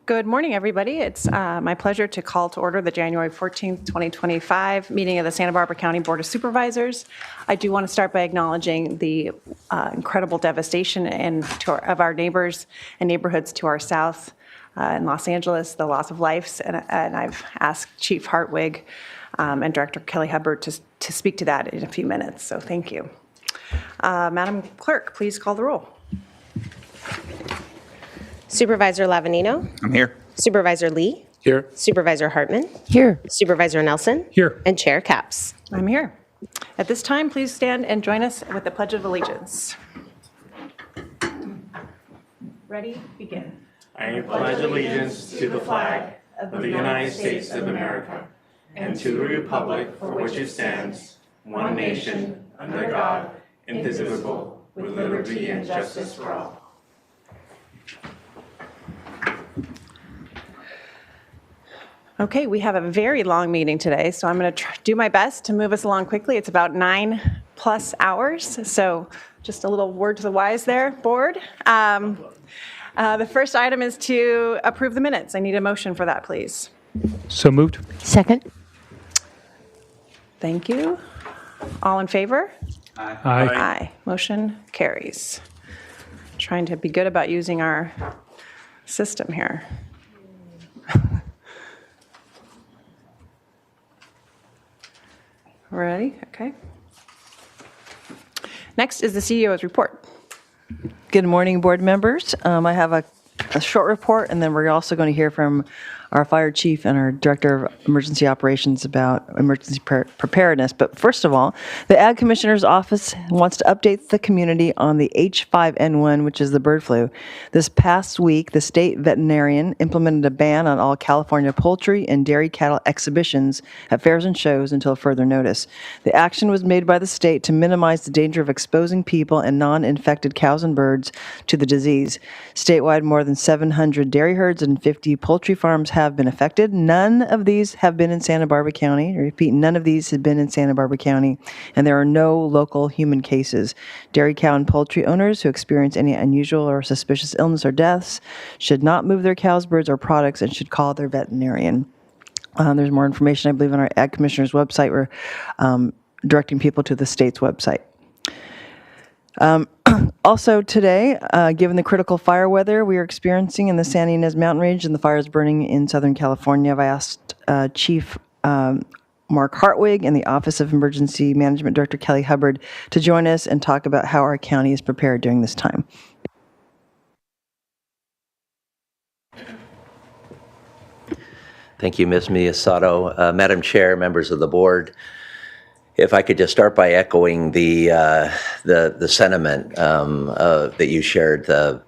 Good morning, everybody. It's my pleasure to call to order the January 14th, 2025 meeting of the Santa Barbara County Board of Supervisors. I do want to start by acknowledging the incredible devastation of our neighbors and neighborhoods to our south in Los Angeles, the loss of lives, and I've asked Chief Hartwig and Director Kelly Hubbard to speak to that in a few minutes, so thank you. Madam Clerk, please call the roll. Supervisor Lavanino. I'm here. Supervisor Lee. Here. Supervisor Hartman. Here. Supervisor Nelson. Here. And Chair Capps. I'm here. At this time, please stand and join us with the Pledge of Allegiance. Ready? Begin. I pledge allegiance to the flag of the United States of America and to the republic for which it stands, one nation, under God, indivisible, with liberty and justice for all. Okay, we have a very long meeting today, so I'm going to do my best to move us along quickly. It's about 9+ hours, so just a little word to the wise there, board. The first item is to approve the minutes. I need a motion for that, please. So moved. Second. Thank you. All in favor? Aye. Aye. Motion carries. Trying to be good about using our system here. Ready? Okay. Next is the CEO's report. Good morning, board members. I have a short report, and then we're also going to hear from our fire chief and our director of emergency operations about emergency preparedness. But first of all, the Ag Commissioner's Office wants to update the community on the H5N1, which is the bird flu. This past week, the state veterinarian implemented a ban on all California poultry and dairy cattle exhibitions at fairs and shows until further notice. The action was made by the state to minimize the danger of exposing people and non-infected cows and birds to the disease. Statewide, more than 700 dairy herds and 50 poultry farms have been affected. None of these have been in Santa Barbara County. I repeat, none of these have been in Santa Barbara County, and there are no local human cases. Dairy cow and poultry owners who experience any unusual or suspicious illness or deaths should not move their cows, birds, or products and should call their veterinarian. There's more information, I believe, on our Ag Commissioner's website. We're directing people to the state's website. Also today, given the critical fire weather we are experiencing in the Santa Ynez Mountain Range and the fires burning in Southern California, I've asked Chief Mark Hartwig and the Office of Emergency Management Director Kelly Hubbard to join us and talk about how our county is prepared during this time. Thank you, Ms. Miyasato. Madam Chair, members of the board, if I could just start by echoing the sentiment that you shared. The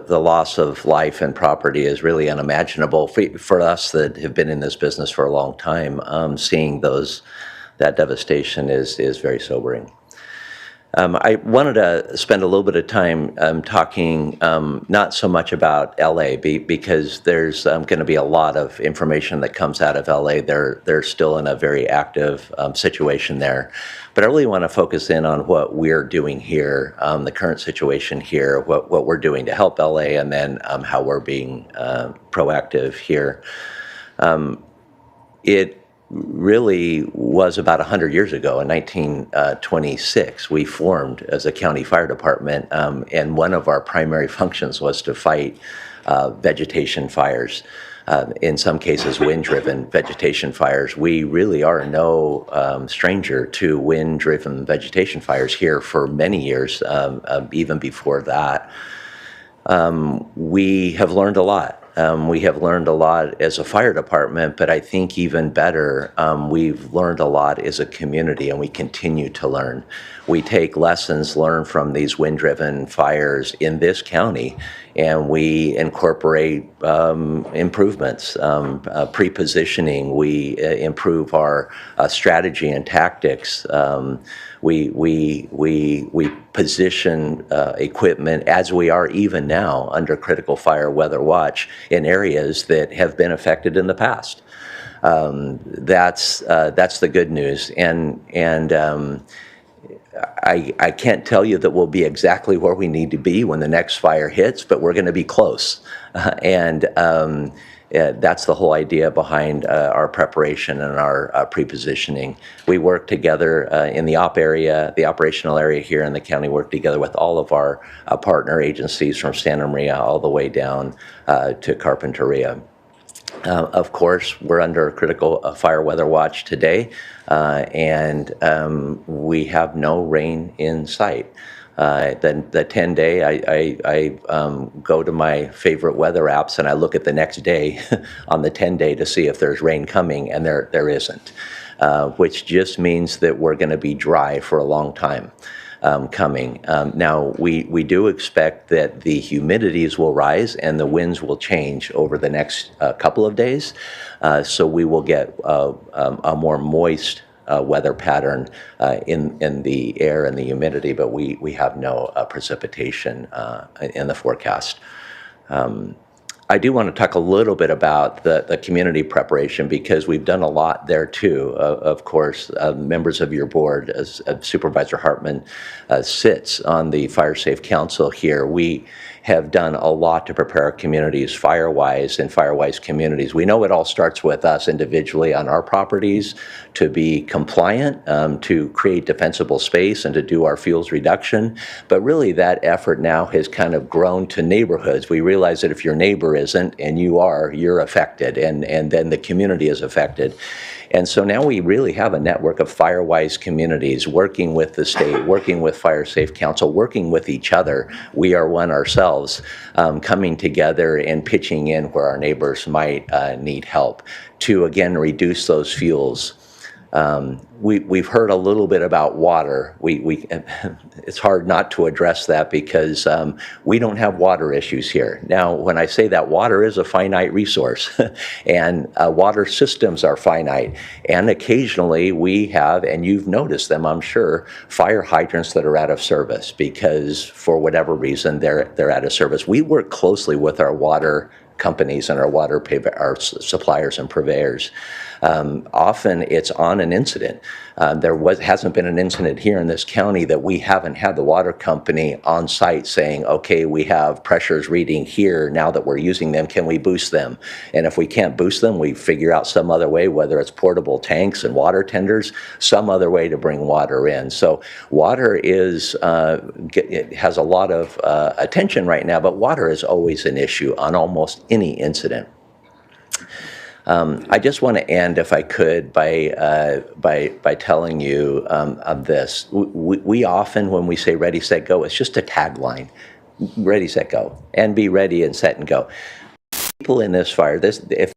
loss of life and property is really unimaginable for us that have been in this business for a long time. Seeing that devastation is very sobering. I wanted to spend a little bit of time talking not so much about LA because there's going to be a lot of information that comes out of LA. They're still in a very active situation there. But I really want to focus in on what we're doing here, the current situation here, what we're doing to help LA, and then how we're being proactive here. It really was about 100 years ago. In 1926, we formed as a county fire department, and one of our primary functions was to fight vegetation fires. In some cases, wind-driven vegetation fires. We really are no stranger to wind-driven vegetation fires here for many years, even before that. We have learned a lot. We have learned a lot as a fire department, but I think even better, we've learned a lot as a community, and we continue to learn. We take lessons learned from these wind-driven fires in this county, and we incorporate improvements, pre-positioning. We improve our strategy and tactics. We position equipment as we are even now under critical fire weather watch in areas that have been affected in the past. That's the good news. And I can't tell you that we'll be exactly where we need to be when the next fire hits, but we're going to be close. That's the whole idea behind our preparation and our pre-positioning. We work together in the operational area here in the county, work together with all of our partner agencies from Santa Maria all the way down to Carpinteria. Of course, we're under a critical fire weather watch today, and we have no rain in sight. The 10-day, I go to my favorite weather apps and I look at the next day on the 10-day to see if there's rain coming, and there isn't, which just means that we're going to be dry for a long time. Coming. Now, we do expect that the humidities will rise and the winds will change over the next couple of days, so we will get a more moist weather pattern in the air and the humidity, but we have no precipitation in the forecast. I do want to talk a little bit about the community preparation, because we've done a lot there too. Of course, members of your board, as Supervisor Hartman sits on the Fire Safe Council here, we have done a lot to prepare our communities fire-wise and fire-wise communities. We know it all starts with us individually on our properties to be compliant, to create defensible space and to do our fuels reduction. But really that effort now has kind of grown to neighborhoods. We realize that if your neighbor isn't and you're affected, and then the community is affected. And so now we really have a network of fire-wise communities working with the state, working with Fire Safe Council, working with each other. We are one ourselves, coming together and pitching in where our neighbors might need help to, again, reduce those fuels. We've heard a little bit about water. It's hard not to address that, because we don't have water issues here. Now, when I say that, water is a finite resource, and water systems are finite. And occasionally we have, and you've noticed them, I'm sure, fire hydrants that are out of service because for whatever reason they're out of service. We work closely with our water companies and our suppliers and purveyors. Often it's on an incident. Hasn't been an incident here in this county that we haven't had the water company on site saying, okay, we have pressures reading here, now that we're using them, can we boost them? And if we can't boost them, we figure out some other way, whether it's portable tanks and water tenders, some other way to bring water in. So water it has a lot of attention right now, but water is always an issue on almost any incident. I just want to end, if I could, by telling you of this. We often, when we say ready, set, go, it's just a tagline. Ready, set, go. And be ready and set and go. People in this fire, if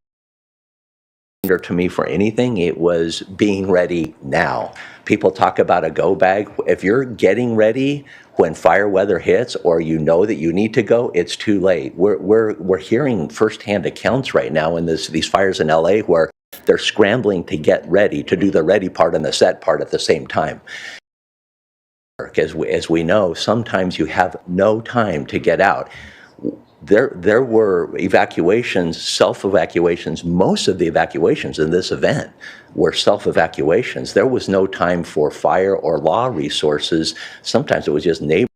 to me for anything, it was being ready now. People talk about a go bag. If you're getting ready when fire weather hits, or you know that you need to go, it's too late. We're hearing firsthand accounts right now in these fires in LA where they're scrambling to get ready, to do the ready part and the set part at the same time. As we know, sometimes you have no time to get out. There were evacuations, self-evacuations. Most of the evacuations in this event were self-evacuations. There was no time for fire or law resources. Sometimes it was just neighbors.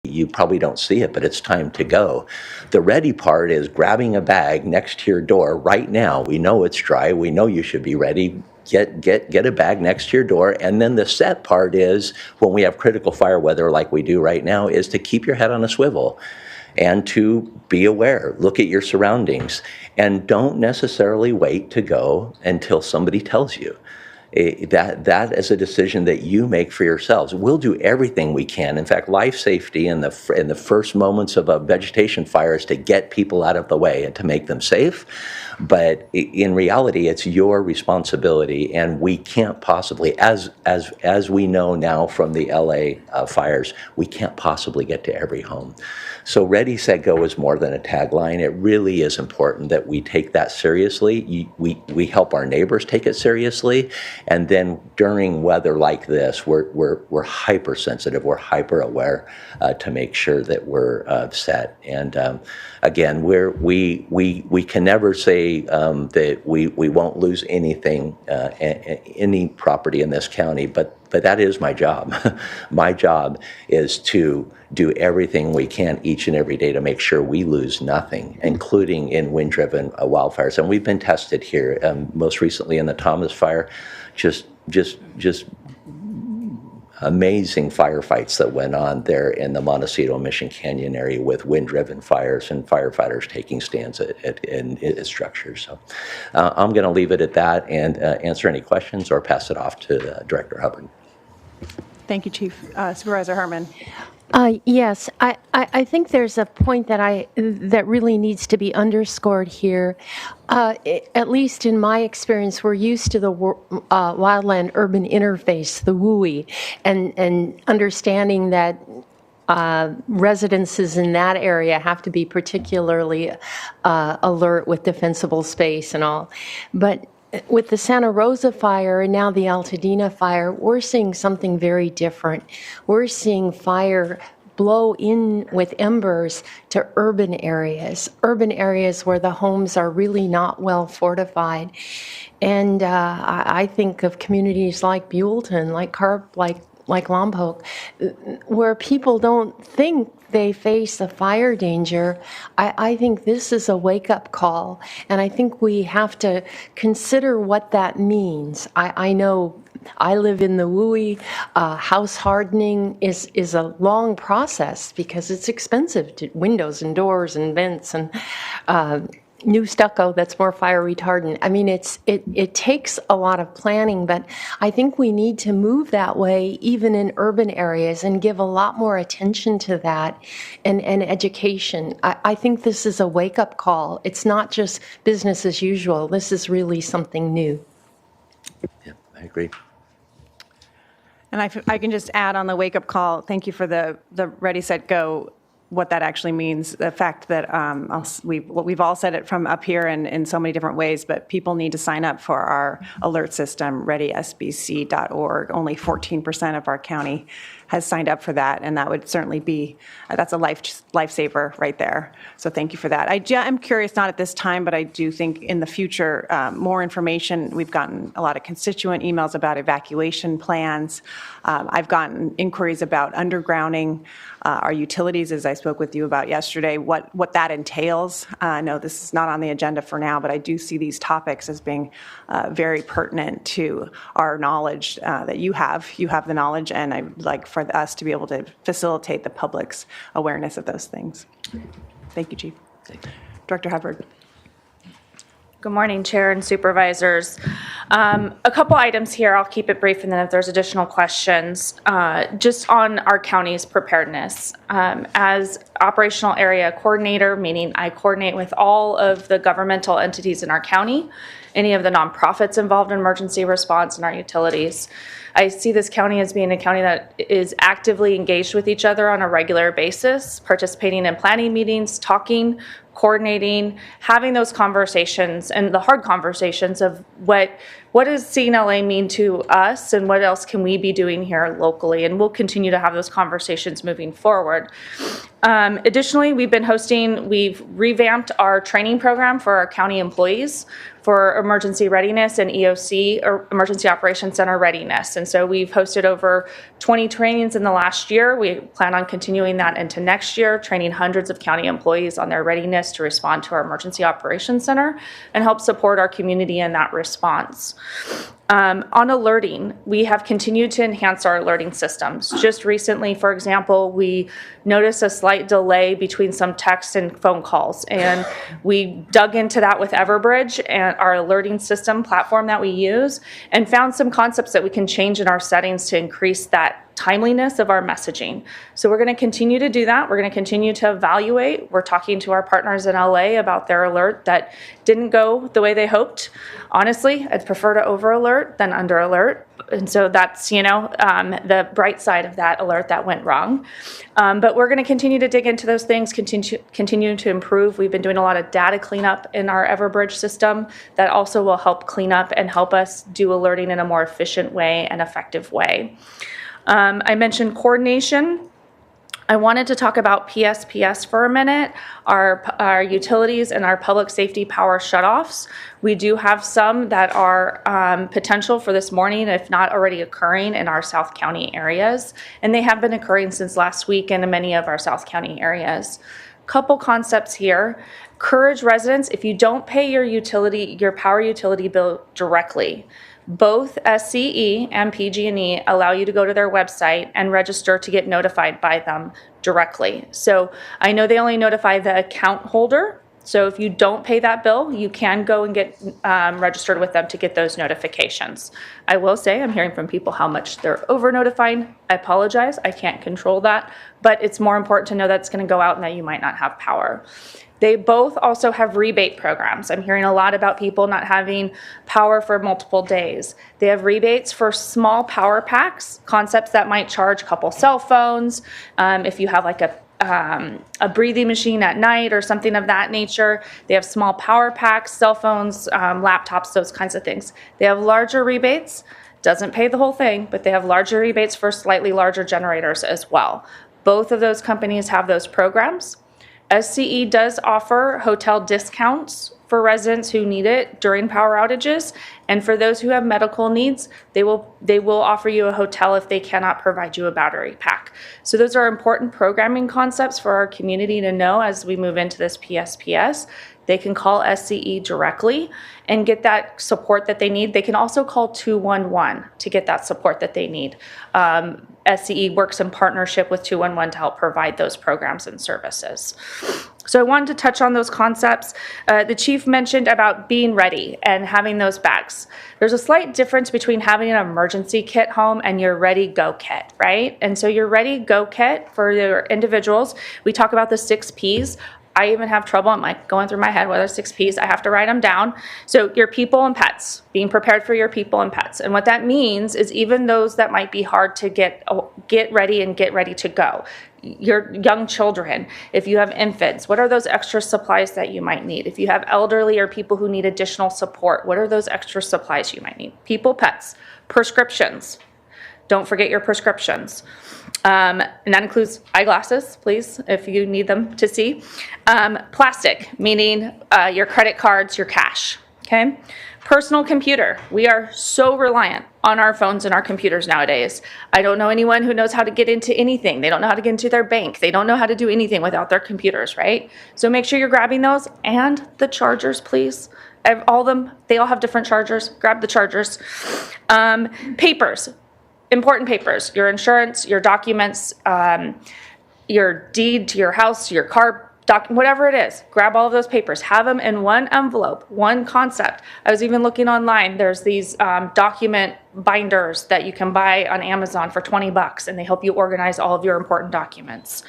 You probably don't see it, but it's time to go. The ready part is grabbing a bag next to your door right now. We know it's dry. We know you should be ready. Get a bag next to your door. And then the set part is, when we have critical fire weather like we do right now, is to keep your head on a swivel and to be aware. Look at your surroundings, and don't necessarily wait to go until somebody tells you. That is a decision that you make for yourselves. We'll do everything we can. In fact, life safety in the first moments of a vegetation fire is to get people out of the way and to make them safe. But in reality, it's your responsibility, and we can't possibly, as we know now from the LA fires, we can't possibly get to every home. So ready, set, go is more than a tagline. It really is important that we take that seriously. We help our neighbors take it seriously. And then during weather like this, we're hypersensitive, we're hyper aware to make sure that we're set. And again, we can never say that we won't lose anything, any property in this county, but but that is my job. My job is to do everything we can each and every day to make sure we lose nothing, including in wind-driven wildfires. And we've been tested here, most recently in the Thomas fire, just amazing firefights that went on there in the Montecito Mission Canyon area with wind-driven fires and firefighters taking stands in structures. So I'm going to leave it at that and answer any questions or pass it off to Director Hubbard. Thank you, Chief. Supervisor Hartman. Yes, I think there's a point that really needs to be underscored here. At least in my experience, we're used to the wildland-urban interface, the WUI, and understanding that residences in that area have to be particularly alert with defensible space and all. But with the Santa Rosa fire and now the Altadena fire, we're seeing something very different. We're seeing fire blow in with embers to urban areas where the homes are really not well fortified. And I think of communities like Buellton, like Carp, like Lompoc, where people don't think they face a fire danger. I think this is a wake-up call, and I think we have to consider what that means. I know I live in the WUI. House hardening is a long process because it's expensive to windows and doors and vents and new stucco that's more fire retardant. I mean, it takes a lot of planning, but I think we need to move that way even in urban areas and give a lot more attention to that and education. I think this is a wake-up call. It's not just business as usual. This is really something new. Yeah, I agree. And I can just add on the wake-up call, thank you for the ready, set, go, what that actually means. The fact that we've all said it from up here and in so many different ways, but people need to sign up for our alert system, readysbc.org. Only 14% of our county has signed up for that, and that would certainly be, that's a lifesaver right there. So thank you for that. I'm curious, not at this time, but I do think in the future, more information. We've gotten a lot of constituent emails about evacuation plans. I've gotten inquiries about undergrounding our utilities, as I spoke with you about yesterday, what that entails. I know this is not on the agenda for now, but I do see these topics as being very pertinent to our knowledge that you have. You have the knowledge, and I'd like for us to be able to facilitate the public's awareness of those things. Thank you, Chief. Thank you. Director Hubbard. Good morning, Chair and Supervisors. A couple items here. I'll keep it brief, and then if there's additional questions, just on our county's preparedness. As operational area coordinator, meaning I coordinate with all of the governmental entities in our county, any of the nonprofits involved in emergency response and our utilities. I see this county as being a county that is actively engaged with each other on a regular basis, participating in planning meetings, talking, coordinating, having those conversations and the hard conversations of what does CNLA mean to us and what else can we be doing here locally, and we'll continue to have those conversations moving forward. Additionally, we've revamped our training program for our county employees for emergency readiness and EOC, or Emergency Operations Center readiness. And so we've hosted over 20 trainings in the last year. We plan on continuing that into next year, training hundreds of county employees on their readiness to respond to our Emergency Operations Center and help support our community in that response. On alerting, we have continued to enhance our alerting systems. Just recently, for example, we noticed a slight delay between some text and phone calls, and we dug into that with Everbridge and our alerting system platform that we use, and found some concepts that we can change in our settings to increase that timeliness of our messaging. So we're going to continue to do that. We're going to continue to evaluate. We're talking to our partners in LA about their alert that didn't go the way they hoped. Honestly, I'd prefer to over alert than under alert. And so that's, the bright side of that alert that went wrong. But we're going to continue to dig into those things, continue to improve. We've been doing a lot of data cleanup in our Everbridge system that also will help clean up and help us do alerting in a more efficient way and effective way. I mentioned coordination. I wanted to talk about PSPS for a minute, our utilities and our public safety power shutoffs. We do have some that are potential for this morning, if not already occurring in our South County areas. And they have been occurring since last week in many of our South County areas. Couple concepts here. Encourage residents, if you don't pay your power utility bill directly, both SCE and PG&E allow you to go to their website and register to get notified by them directly. So I know they only notify the account holder. So if you don't pay that bill, you can go and get registered with them to get those notifications. I will say I'm hearing from people how much they're over notifying. I apologize, I can't control that, but it's more important to know that it's going to go out and that you might not have power. They both also have rebate programs. I'm hearing a lot about people not having power for multiple days. They have rebates for small power packs, concepts that might charge a couple cell phones. If you have like a breathing machine at night or something of that nature, they have small power packs, cell phones, laptops, those kinds of things. They have larger rebates, doesn't pay the whole thing, but they have larger rebates for slightly larger generators as well. Both of those companies have those programs. SCE does offer hotel discounts for residents who need it during power outages, and for those who have medical needs, they will offer you a hotel if they cannot provide you a battery pack. So those are important programming concepts for our community to know as we move into this PSPS. They can call SCE directly and get that support that they need. They can also call 211 to get that support that they need. SCE works in partnership with 211 to help provide those programs and services. So I wanted to touch on those concepts. The chief mentioned about being ready and having those bags. There's a slight difference between having an emergency kit home and your ready go kit, right? And so your ready go kit for your individuals, we talk about the 6 Ps. I even have trouble, I'm like going through my head, what are 6 Ps? I have to write them down. So your people and pets, being prepared for your people and pets. And what that means is even those that might be hard to get ready and get ready to go. Your young children, if you have infants, what are those extra supplies that you might need? If you have elderly or people who need additional support, what are those extra supplies you might need? People, pets, prescriptions. Don't forget your prescriptions. And that includes eyeglasses, please, if you need them to see. Plastic, meaning your credit cards, your cash, okay? Personal computer. We are so reliant on our phones and our computers nowadays. I don't know anyone who knows how to get into anything. They don't know how to get into their bank. They don't know how to do anything without their computers, right? So make sure you're grabbing those and the chargers, please. All of them, they all have different chargers. Grab the chargers. Papers. Important papers, your insurance, your documents, your deed to your house, your car, whatever it is. Grab all of those papers. Have them in one envelope, one concept. I was even looking online. There's these document binders that you can buy on Amazon for $20, and they help you organize all of your important documents.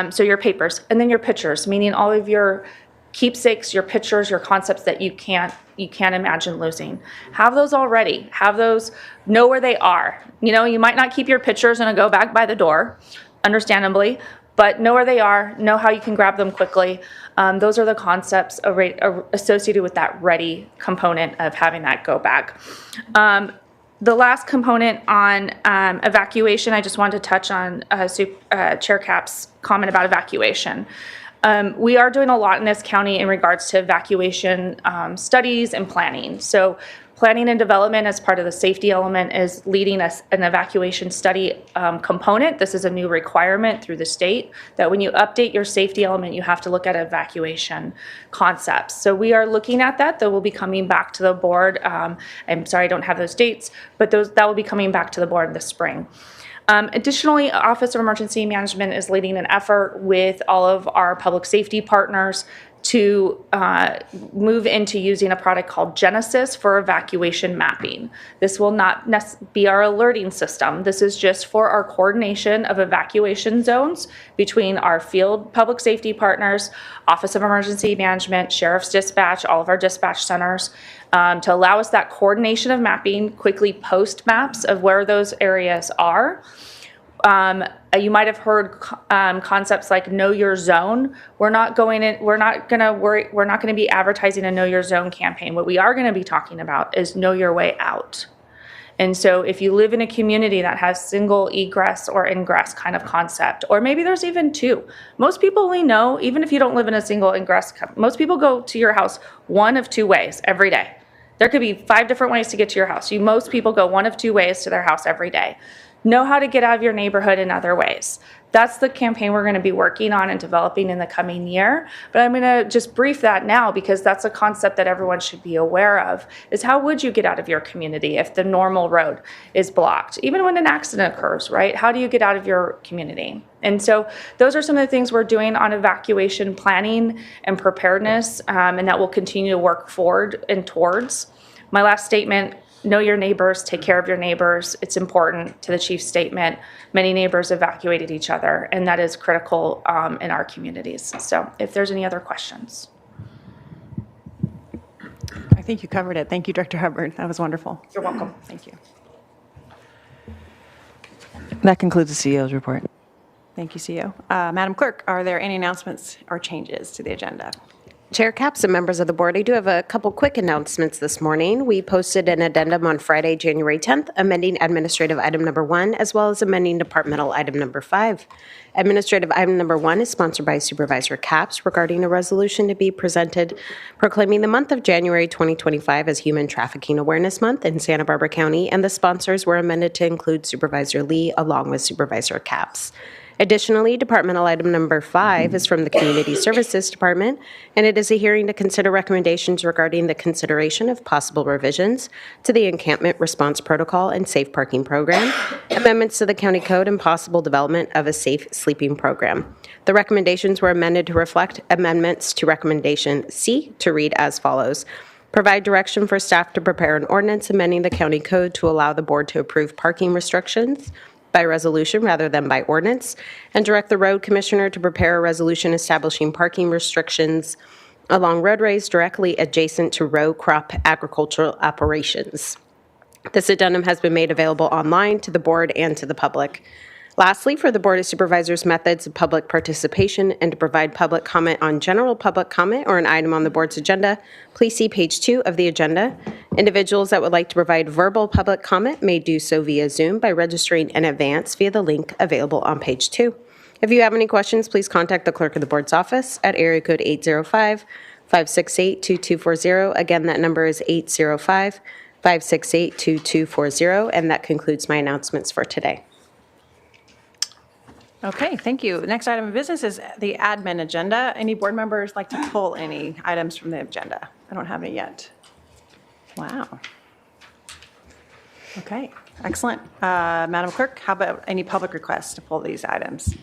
So your papers, and then your pictures, meaning all of your keepsakes, your pictures, your concepts that you can't imagine losing. Have those already. Have those, know where they are. You know, you might not keep your pictures in a go bag by the door, understandably, but know where they are, know how you can grab them quickly. Those are the concepts associated with that ready component of having that go bag. The last component on evacuation, I just wanted to touch on Chair Cap's comment about evacuation. We are doing a lot in this county in regards to evacuation studies and planning. So planning and development as part of the safety element is leading an evacuation study component. This is a new requirement through the state that when you update your safety element, you have to look at evacuation concepts. So we are looking at that. That will be coming back to the board. I'm sorry, I don't have those dates, but that will be coming back to the board this spring. Additionally, Office of Emergency Management is leading an effort with all of our public safety partners to move into using a product called Genesis for evacuation mapping. This will not be our alerting system. This is just for our coordination of evacuation zones between our field public safety partners, Office of Emergency Management, Sheriff's Dispatch, all of our dispatch centers, to allow us that coordination of mapping, quickly post maps of where those areas are. You might have heard concepts like know your zone. We're not going to be advertising a know your zone campaign. What we are going to be talking about is know your way out. And so if you live in a community that has single egress or ingress kind of concept, or maybe there's even two, most people only know, even if you don't live in a single ingress, most people go to your house one of two ways every day. There could be 5 different ways to get to your house. Most people go one of two ways to their house every day. Know how to get out of your neighborhood in other ways. That's the campaign we're going to be working on and developing in the coming year. But I'm going to just brief that now because that's a concept that everyone should be aware of, is how would you get out of your community if the normal road is blocked? Even when an accident occurs, right? How do you get out of your community? And so those are some of the things we're doing on evacuation planning and preparedness, and that we'll continue to work forward and towards. My last statement, know your neighbors, take care of your neighbors. It's important to the chief's statement. Many neighbors evacuated each other, and that is critical in our communities. So if there's any other questions. I think you covered it. Thank you, Director Hubbard. That was wonderful. You're welcome. Thank you. That concludes the CEO's report. Thank you, CEO. Madam Clerk, are there any announcements or changes to the agenda? Chair Capps and members of the board, I do have a couple quick announcements this morning. We posted an addendum on Friday, January 10th, amending administrative item number 1, as well as amending departmental item number 5. Administrative item number 1 is sponsored by Supervisor Capps regarding a resolution to be presented proclaiming the month of January 2025 as Human Trafficking Awareness Month in Santa Barbara County, and the sponsors were amended to include Supervisor Lee along with Supervisor Capps. Additionally, departmental item number 5 is from the Community Services Department, and it is a hearing to consider recommendations regarding the consideration of possible revisions to the Encampment Response Protocol and Safe Parking Program, amendments to the County Code, and possible development of a safe sleeping program. The recommendations were amended to reflect amendments to Recommendation C to read as follows. Provide direction for staff to prepare an ordinance amending the County Code to allow the board to approve parking restrictions by resolution rather than by ordinance, and direct the road commissioner to prepare a resolution establishing parking restrictions along roadways directly adjacent to row crop agricultural operations. This addendum has been made available online to the board and to the public. Lastly, for the Board of Supervisors' methods of public participation and to provide public comment on general public comment or an item on the board's agenda, please see page 2 of the agenda. Individuals that would like to provide verbal public comment may do so via Zoom by registering in advance via the link available on page 2. If you have any questions, please contact the clerk of the board's office at area code 805-568-2240. Again, that number is 805-568-2240, and that concludes my announcements for today. Okay, thank you. The next item of business is the admin agenda. Any board members like to pull any items from the agenda? I don't have any yet. Wow. Okay, excellent. Madam Clerk, how about any public requests to pull these items?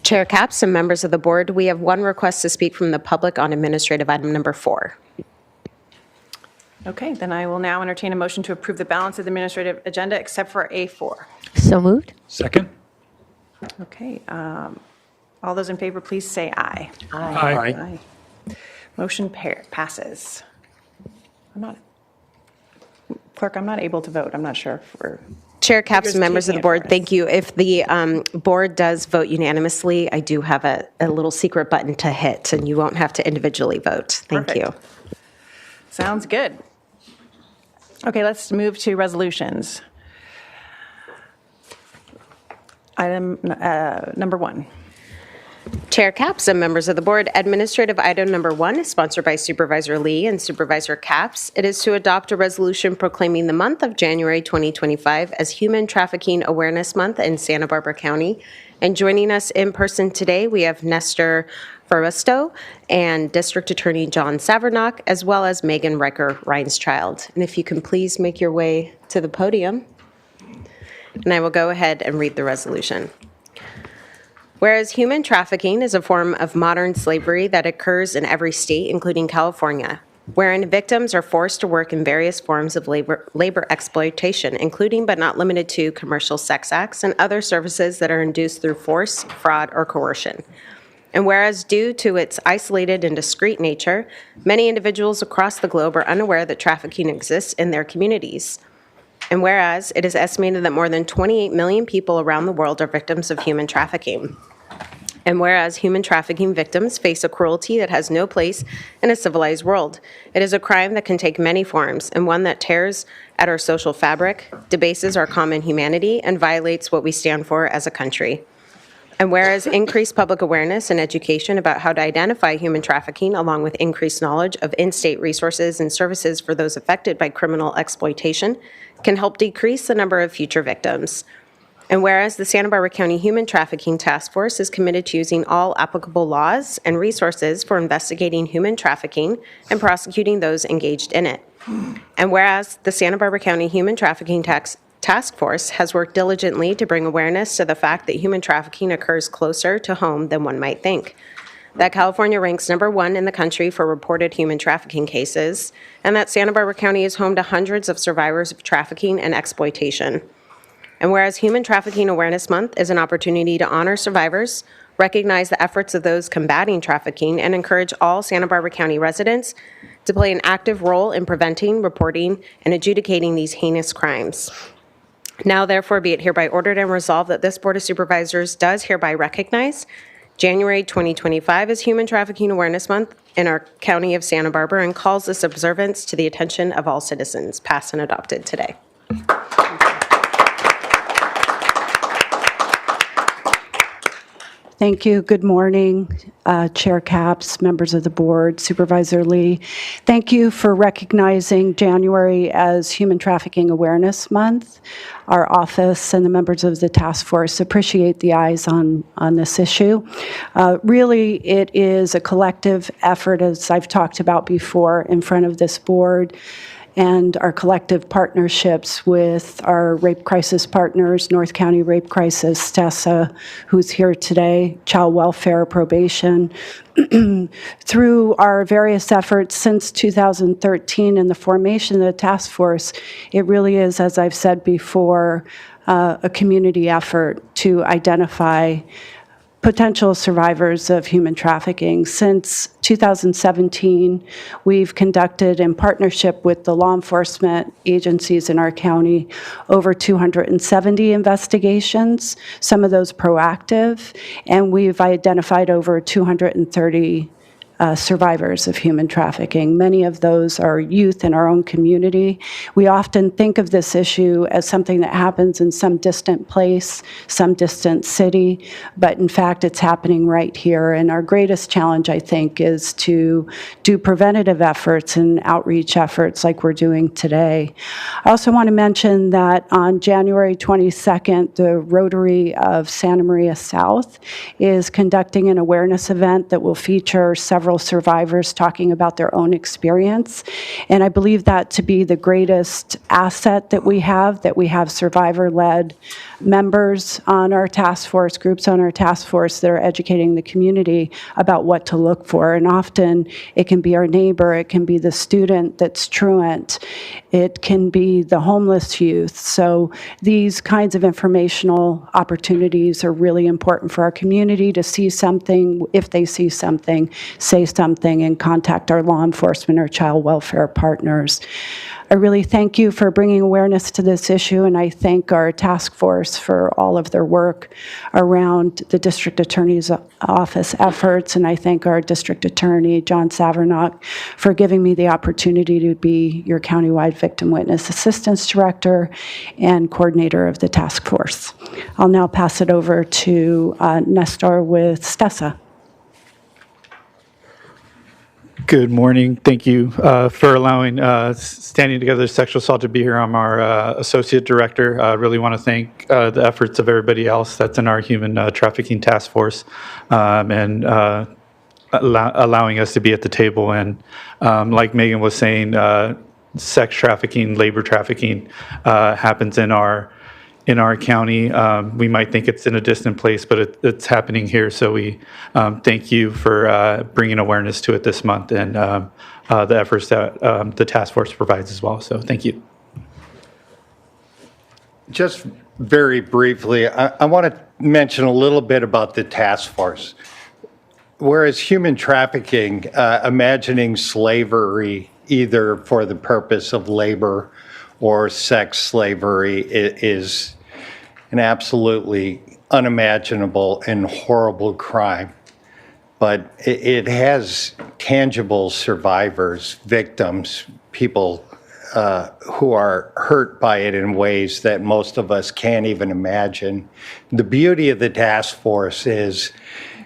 Chair Capps and members of the board, we have one request to speak from the public on administrative item number 4. Okay, then I will now entertain a motion to approve the balance of the administrative agenda except for A4. So moved? Second? Okay, all those in favor, please say aye. Aye. Aye. Motion passes. Clerk, I'm not able to vote. I'm not sure if we're. Chair Capps and members of the board, Taking it for us. thank you. If the board does vote unanimously, I do have a little secret button to hit, and you won't have to individually vote. Thank you. Perfect. Sounds good. Okay, let's move to resolutions. Item number 1. Chair Capps and members of the board, administrative item number 1 is sponsored by Supervisor Lee and Supervisor Capps. It is to adopt a resolution proclaiming the month of January 2025 as Human Trafficking Awareness Month in Santa Barbara County. And joining us in person today, we have Nestor Faristo and District Attorney John Savernock, as well as Megan Riker-Reinschild. And if you can please make your way to the podium, and I will go ahead and read the resolution. Whereas human trafficking is a form of modern slavery that occurs in every state, including California, wherein victims are forced to work in various forms of labor exploitation, including but not limited to commercial sex acts and other services that are induced through force, fraud, or coercion. And whereas due to its isolated and discrete nature, many individuals across the globe are unaware that trafficking exists in their communities. And whereas it is estimated that more than 28 million people around the world are victims of human trafficking. And whereas human trafficking victims face a cruelty that has no place in a civilized world, it is a crime that can take many forms and one that tears at our social fabric, debases our common humanity, and violates what we stand for as a country. And whereas increased public awareness and education about how to identify human trafficking, along with increased knowledge of in-state resources and services for those affected by criminal exploitation, can help decrease the number of future victims. And whereas the Santa Barbara County Human Trafficking Task Force is committed to using all applicable laws and resources for investigating human trafficking and prosecuting those engaged in it. And whereas the Santa Barbara County Human Trafficking Task Force has worked diligently to bring awareness to the fact that human trafficking occurs closer to home than one might think, that California ranks #1 in the country for reported human trafficking cases, and that Santa Barbara County is home to hundreds of survivors of trafficking and exploitation. And whereas Human Trafficking Awareness Month is an opportunity to honor survivors, recognize the efforts of those combating trafficking, and encourage all Santa Barbara County residents to play an active role in preventing, reporting, and adjudicating these heinous crimes. Now, therefore, be it hereby ordered and resolved that this Board of Supervisors does hereby recognize January 2025 as Human Trafficking Awareness Month in our County of Santa Barbara and calls this observance to the attention of all citizens, passed and adopted today. Thank you. Good morning, Chair Capps, members of the board, Supervisor Lee. Thank you for recognizing January as Human Trafficking Awareness Month. Our office and the members of the task force appreciate the eyes on this issue. Really, it is a collective effort, as I've talked about before, in front of this board, and our collective partnerships with our rape crisis partners, North County Rape Crisis, TESSA, who's here today, Child Welfare, Probation. Through our various efforts since 2013 and the formation of the task force, it really is, as I've said before, a community effort to identify potential survivors of human trafficking. Since 2017, we've conducted, in partnership with the law enforcement agencies in our county, over 270 investigations, some of those proactive, and we've identified over 230 survivors of human trafficking. Many of those are youth in our own community. We often think of this issue as something that happens in some distant place, some distant city, but in fact it's happening right here. And our greatest challenge, I think, is to do preventative efforts and outreach efforts like we're doing today. I also want to mention that on January 22nd, the Rotary of Santa Maria South is conducting an awareness event that will feature several survivors talking about their own experience. And I believe that to be the greatest asset that we have survivor-led members on our task force, groups on our task force that are educating the community about what to look for. And often it can be our neighbor, it can be the student that's truant, it can be the homeless youth. So these kinds of informational opportunities are really important for our community to see something. If they see something, say something, and contact our law enforcement or child welfare partners. I really thank you for bringing awareness to this issue, and I thank our task force for all of their work around the district attorney's office efforts, and I thank our district attorney, John Savernock, for giving me the opportunity to be your countywide victim witness assistance director and coordinator of the task force. I'll now pass it over to Nestor with STESA. Good morning. Thank you for allowing Standing Together Sexual Assault to be here. I'm our Associate Director. I really want to thank the efforts of everybody else that's in our Human Trafficking Task Force and allowing us to be at the table. And like Megan was saying, sex trafficking, labor trafficking happens in our county. We might think it's in a distant place, but it's happening here. So we thank you for bringing awareness to it this month and the efforts that the task force provides as well. So thank you. Just very briefly, I want to mention a little bit about the task force. Whereas human trafficking, imagining slavery either for the purpose of labor or sex slavery is an absolutely unimaginable and horrible crime, but it has tangible survivors, victims, people who are hurt by it in ways that most of us can't even imagine. The beauty of the task force is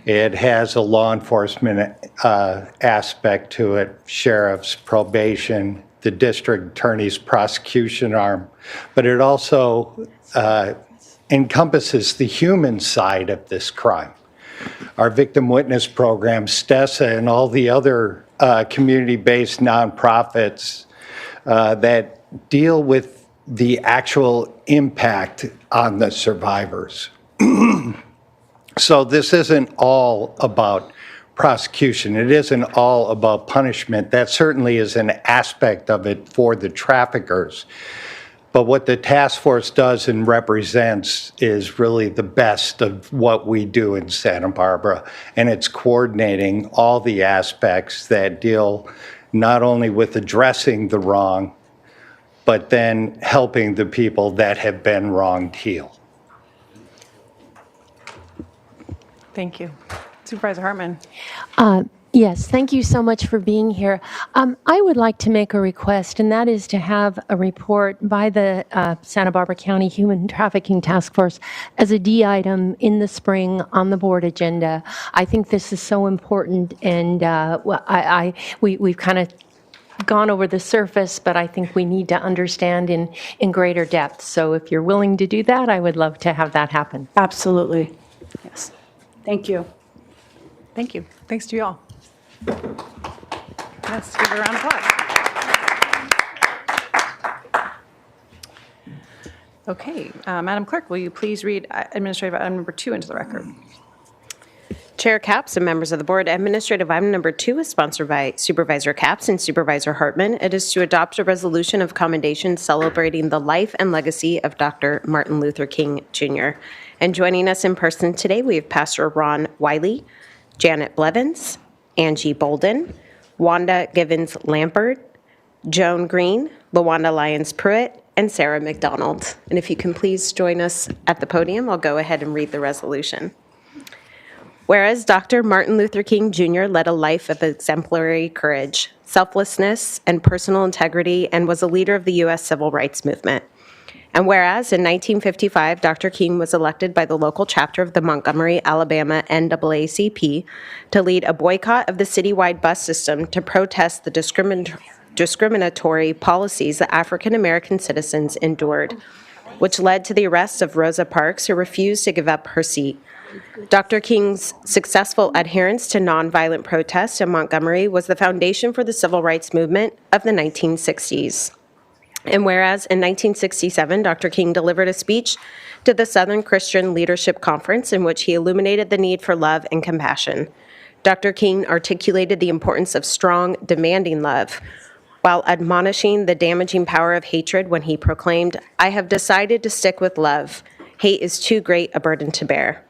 it has a law enforcement aspect to it, sheriffs, probation, the district attorney's prosecution arm, but it also encompasses the human side of this crime. Our victim witness program, STESA, and all the other community-based nonprofits that deal with the actual impact on the survivors. So this isn't all about prosecution. It isn't all about punishment. That certainly is an aspect of it for the traffickers. But what the task force does and represents is really the best of what we do in Santa Barbara. And it's coordinating all the aspects that deal not only with addressing the wrong, but then helping the people that have been wronged heal. Thank you. Supervisor Hartman. Yes, thank you so much for being here. I would like to make a request, and that is to have a report by the Santa Barbara County Human Trafficking Task Force as a D item in the spring on the board agenda. I think this is so important, and we've kind of gone over the surface, but I think we need to understand in greater depth. So if you're willing to do that, I would love to have that happen. Absolutely. Yes. Thank you. Thank you. Thanks to you all. Let's give her a round of applause. Okay, Madam Clerk, will you please read administrative item number 2 into the record? Chair Capps and members of the board, administrative item number 2 is sponsored by Supervisor Capps and Supervisor Hartman. It is to adopt a resolution of commendation celebrating the life and legacy of Dr. Martin Luther King, Jr. And joining us in person today, we have Pastor Ron Wiley, Janet Blevins, Angie Bolden, Wanda Givens-Lampert, Joan Green, LaWanda Lyons-Pruitt, and Sarah McDonald. And if you can please join us at the podium, I'll go ahead and read the resolution. Whereas Dr. Martin Luther King Jr. led a life of exemplary courage, selflessness, and personal integrity, and was a leader of the U.S. Civil Rights Movement. And whereas in 1955, Dr. King was elected by the local chapter of the Montgomery, Alabama NAACP to lead a boycott of the citywide bus system to protest the discriminatory policies that African American citizens endured, which led to the arrest of Rosa Parks, who refused to give up her seat. Dr. King's successful adherence to nonviolent protest in Montgomery was the foundation for the civil rights movement of the 1960s. And whereas in 1967, Dr. King delivered a speech to the Southern Christian Leadership Conference in which he illuminated the need for love and compassion. Dr. King articulated the importance of strong, demanding love, while admonishing the damaging power of hatred when he proclaimed, "I have decided to stick with love. Hate is too great a burden to bear."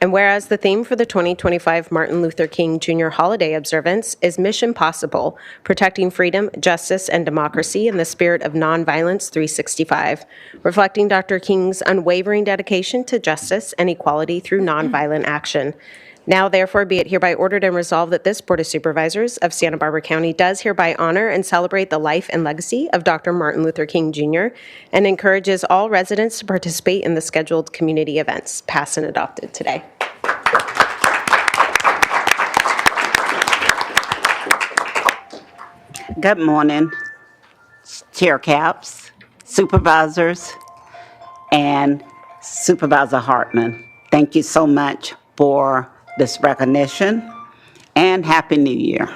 And whereas the theme for the 2025 Martin Luther King Jr. holiday observance is Mission Possible, protecting freedom, justice, and democracy in the spirit of Nonviolence 365, reflecting Dr. King's unwavering dedication to justice and equality through nonviolent action. Now, therefore, be it hereby ordered and resolved that this Board of Supervisors of Santa Barbara County does hereby honor and celebrate the life and legacy of Dr. Martin Luther King Jr. and encourages all residents to participate in the scheduled community events. Passed and adopted today. Good morning, Chair Capps, Supervisors, and Supervisor Hartman. Thank you so much for this recognition, and Happy New Year.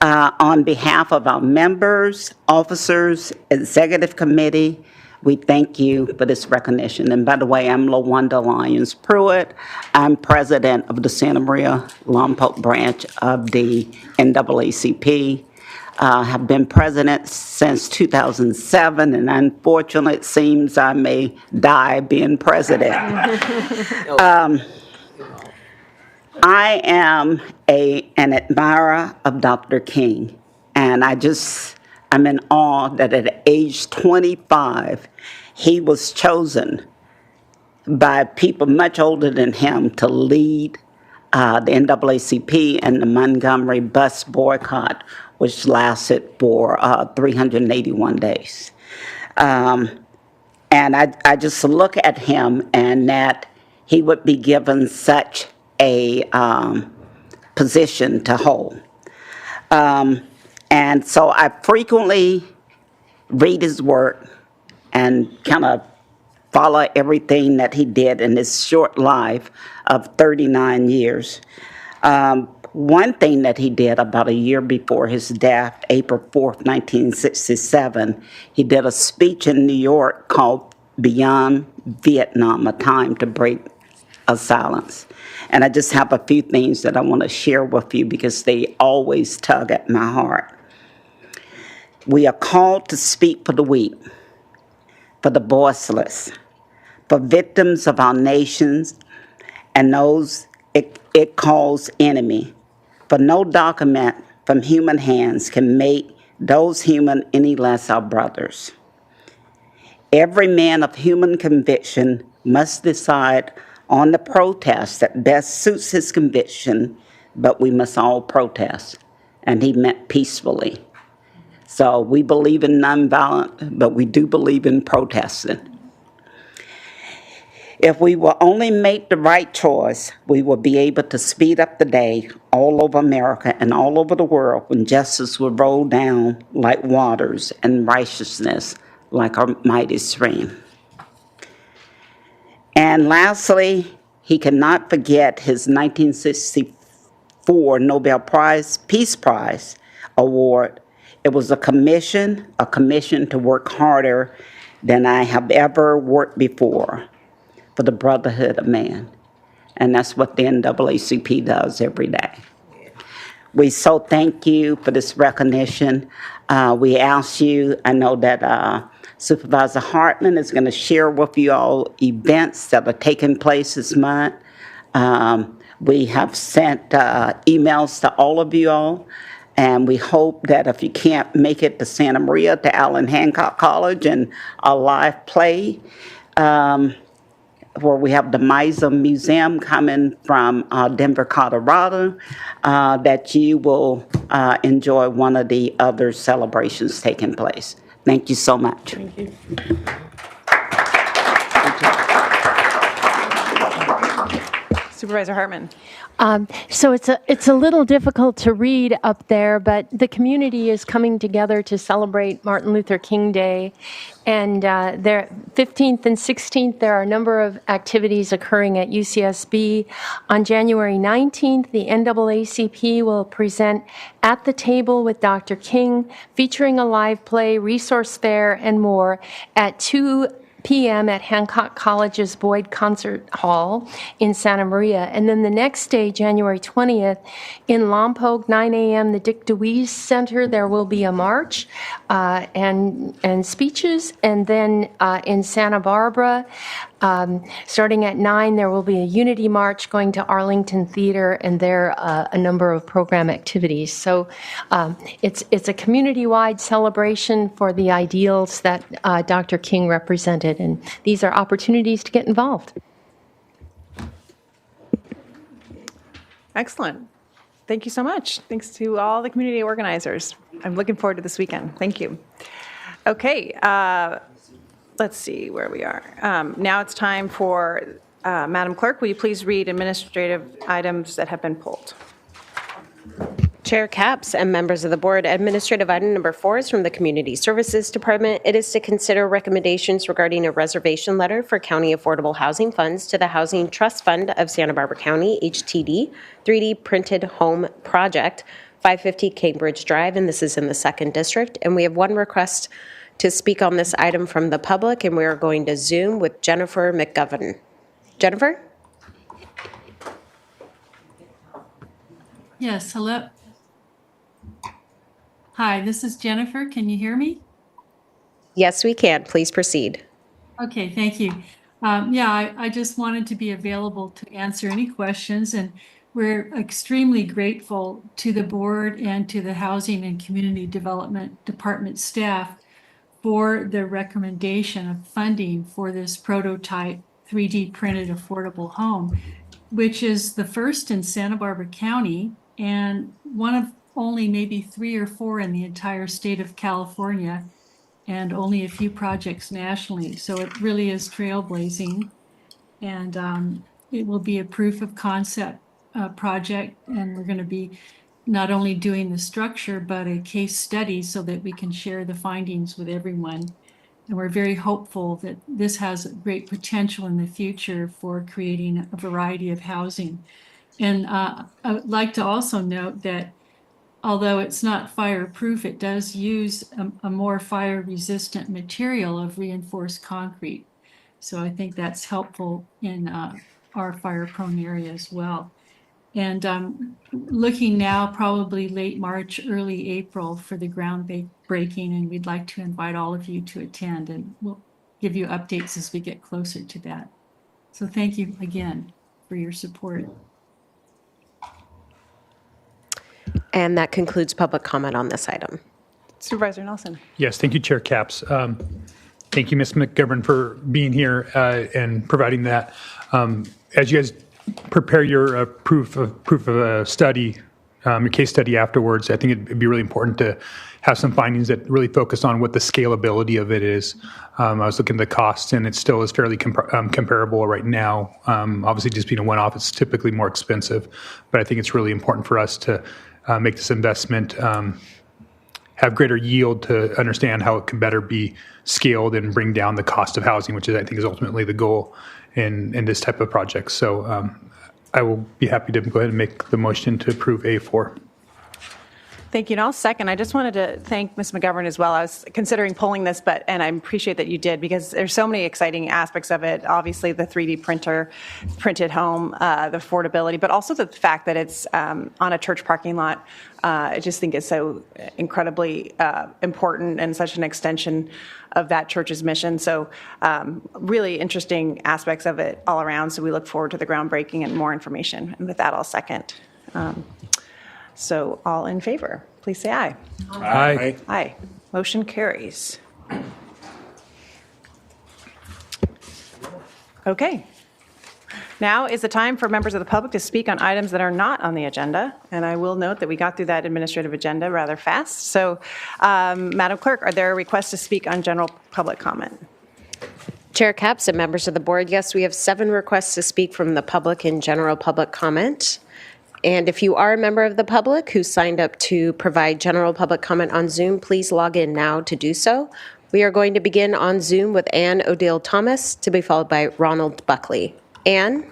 On behalf of our members, officers, executive committee, we thank you for this recognition. And by the way, I'm LaWanda Lyons-Pruitt. I'm president of the Santa Maria Lompoc branch of the NAACP. Have been president since 2007, and unfortunately, it seems I may die being president. I am an admirer of Dr. King, and I'm in awe that at age 25, he was chosen by people much older than him to lead the NAACP and the Montgomery bus boycott, which lasted for 381 days. And I just look at him and that he would be given such a position to hold. And so I frequently read his work and kind of follow everything that he did in his short life of 39 years. One thing that he did about a year before his death, April 4th, 1967, he did a speech in New York called Beyond Vietnam, A Time to Break a Silence. And I just have a few things that I want to share with you because they always tug at my heart. We are called to speak for the weak, for the voiceless, for victims of our nations and those it calls enemy. For no document from human hands can make those human any less our brothers. Every man of human conviction must decide on the protest that best suits his conviction, but we must all protest. And he meant peacefully. So we believe in nonviolent, but we do believe in protesting. If we will only make the right choice, we will be able to speed up the day all over America and all over the world when justice will roll down like waters and righteousness like a mighty stream. And lastly, he cannot forget his 1964 Nobel Peace Prize award. It was a commission to work harder than I have ever worked before for the brotherhood of man. And that's what the NAACP does every day. We so thank you for this recognition. We ask you, I know that Supervisor Hartman is going to share with you all events that are taking place this month. We have sent emails to all of you all, and we hope that if you can't make it to Santa Maria, to Allen Hancock College and a live play, where we have the Misa Museum coming from Denver, Colorado, that you will enjoy one of the other celebrations taking place. Thank you so much. Thank you. Supervisor Hartman. So it's a little difficult to read up there, but the community is coming together to celebrate Martin Luther King Day. And there, 15th and 16th, there are a number of activities occurring at UCSB. On January 19th, the NAACP will present At the Table with Dr. King, featuring a live play, resource fair, and more at 2 p.m. at Hancock College's Boyd Concert Hall in Santa Maria. And then the next day, January 20th, in Lompoc, 9 a.m., the Dick DeWeese Center, there will be a march and speeches. And then in Santa Barbara, starting at 9, there will be a unity march going to Arlington Theater, and there a number of program activities. So it's a community-wide celebration for the ideals that Dr. King represented, and these are opportunities to get involved. Excellent. Thank you so much. Thanks to all the community organizers. I'm looking forward to this weekend. Thank you. Okay. Let's see where we are. Now it's time for, Madam Clerk, will you please read administrative items that have been pulled? Chair Capps and members of the board, administrative item number 4 is from the Community Services Department. It is to consider recommendations regarding a reservation letter for county affordable housing funds to the Housing Trust Fund of Santa Barbara County, HTD, 3D printed home project, 550 Cambridge Drive, and this is in the 2nd District. And we have one request to speak on this item from the public, and we are going to Zoom with Jennifer McGovern. Jennifer? Yes, hello. Hi, this is Jennifer. Can you hear me? Yes, we can. Please proceed. Okay, thank you. I just wanted to be available to answer any questions, and we're extremely grateful to the board and to the Housing and Community Development Department staff for the recommendation of funding for this prototype 3D printed affordable home, which is the first in Santa Barbara County and one of only maybe 3 or 4 in the entire state of California, and only a few projects nationally. So it really is trailblazing. And it will be a proof of concept project. And we're going to be not only doing the structure, but a case study so that we can share the findings with everyone. And we're very hopeful that this has great potential in the future for creating a variety of housing. And I would like to also note that although it's not fireproof, it does use a more fire-resistant material of reinforced concrete. So I think that's helpful in our fire-prone area as well. And looking now, probably late March, early April for the groundbreaking, and we'd like to invite all of you to attend, and we'll give you updates as we get closer to that. So thank you again for your support. And that concludes public comment on this item. Supervisor Nelson. Yes, thank you, Chair Capps. Thank you, Ms. McGovern, for being here and providing that. As you guys prepare your proof of a study, your case study afterwards, I think it'd be really important to have some findings that really focus on what the scalability of it is. I was looking at the costs, and it still is fairly comparable right now. Obviously, just being a one-off, it's typically more expensive, but I think it's really important for us to make this investment, have greater yield to understand how it can better be scaled and bring down the cost of housing, which is, I think, is ultimately the goal in this type of project. So I will be happy to go ahead and make the motion to approve A4. Thank you. And I'll second. I just wanted to thank Ms. McGovern as well. I was considering pulling this, and I appreciate that you did, because there's so many exciting aspects of it. Obviously, the 3D printed home, the affordability, but also the fact that it's on a church parking lot. I just think is so incredibly important and such an extension of that church's mission. So really interesting aspects of it all around. So we look forward to the groundbreaking and more information. And with that, I'll second. So all in favor, please say aye. Aye. Aye. Motion carries. Okay. Now is the time for members of the public to speak on items that are not on the agenda. And I will note that we got through that administrative agenda rather fast. So, Madam Clerk, are there requests to speak on general public comment? Chair Capps and members of the board, yes, we have 7 requests to speak from the public in general public comment. And if you are a member of the public who signed up to provide general public comment on Zoom, please log in now to do so. We are going to begin on Zoom with Ann O'Dale Thomas, to be followed by Ronald Buckley. Ann?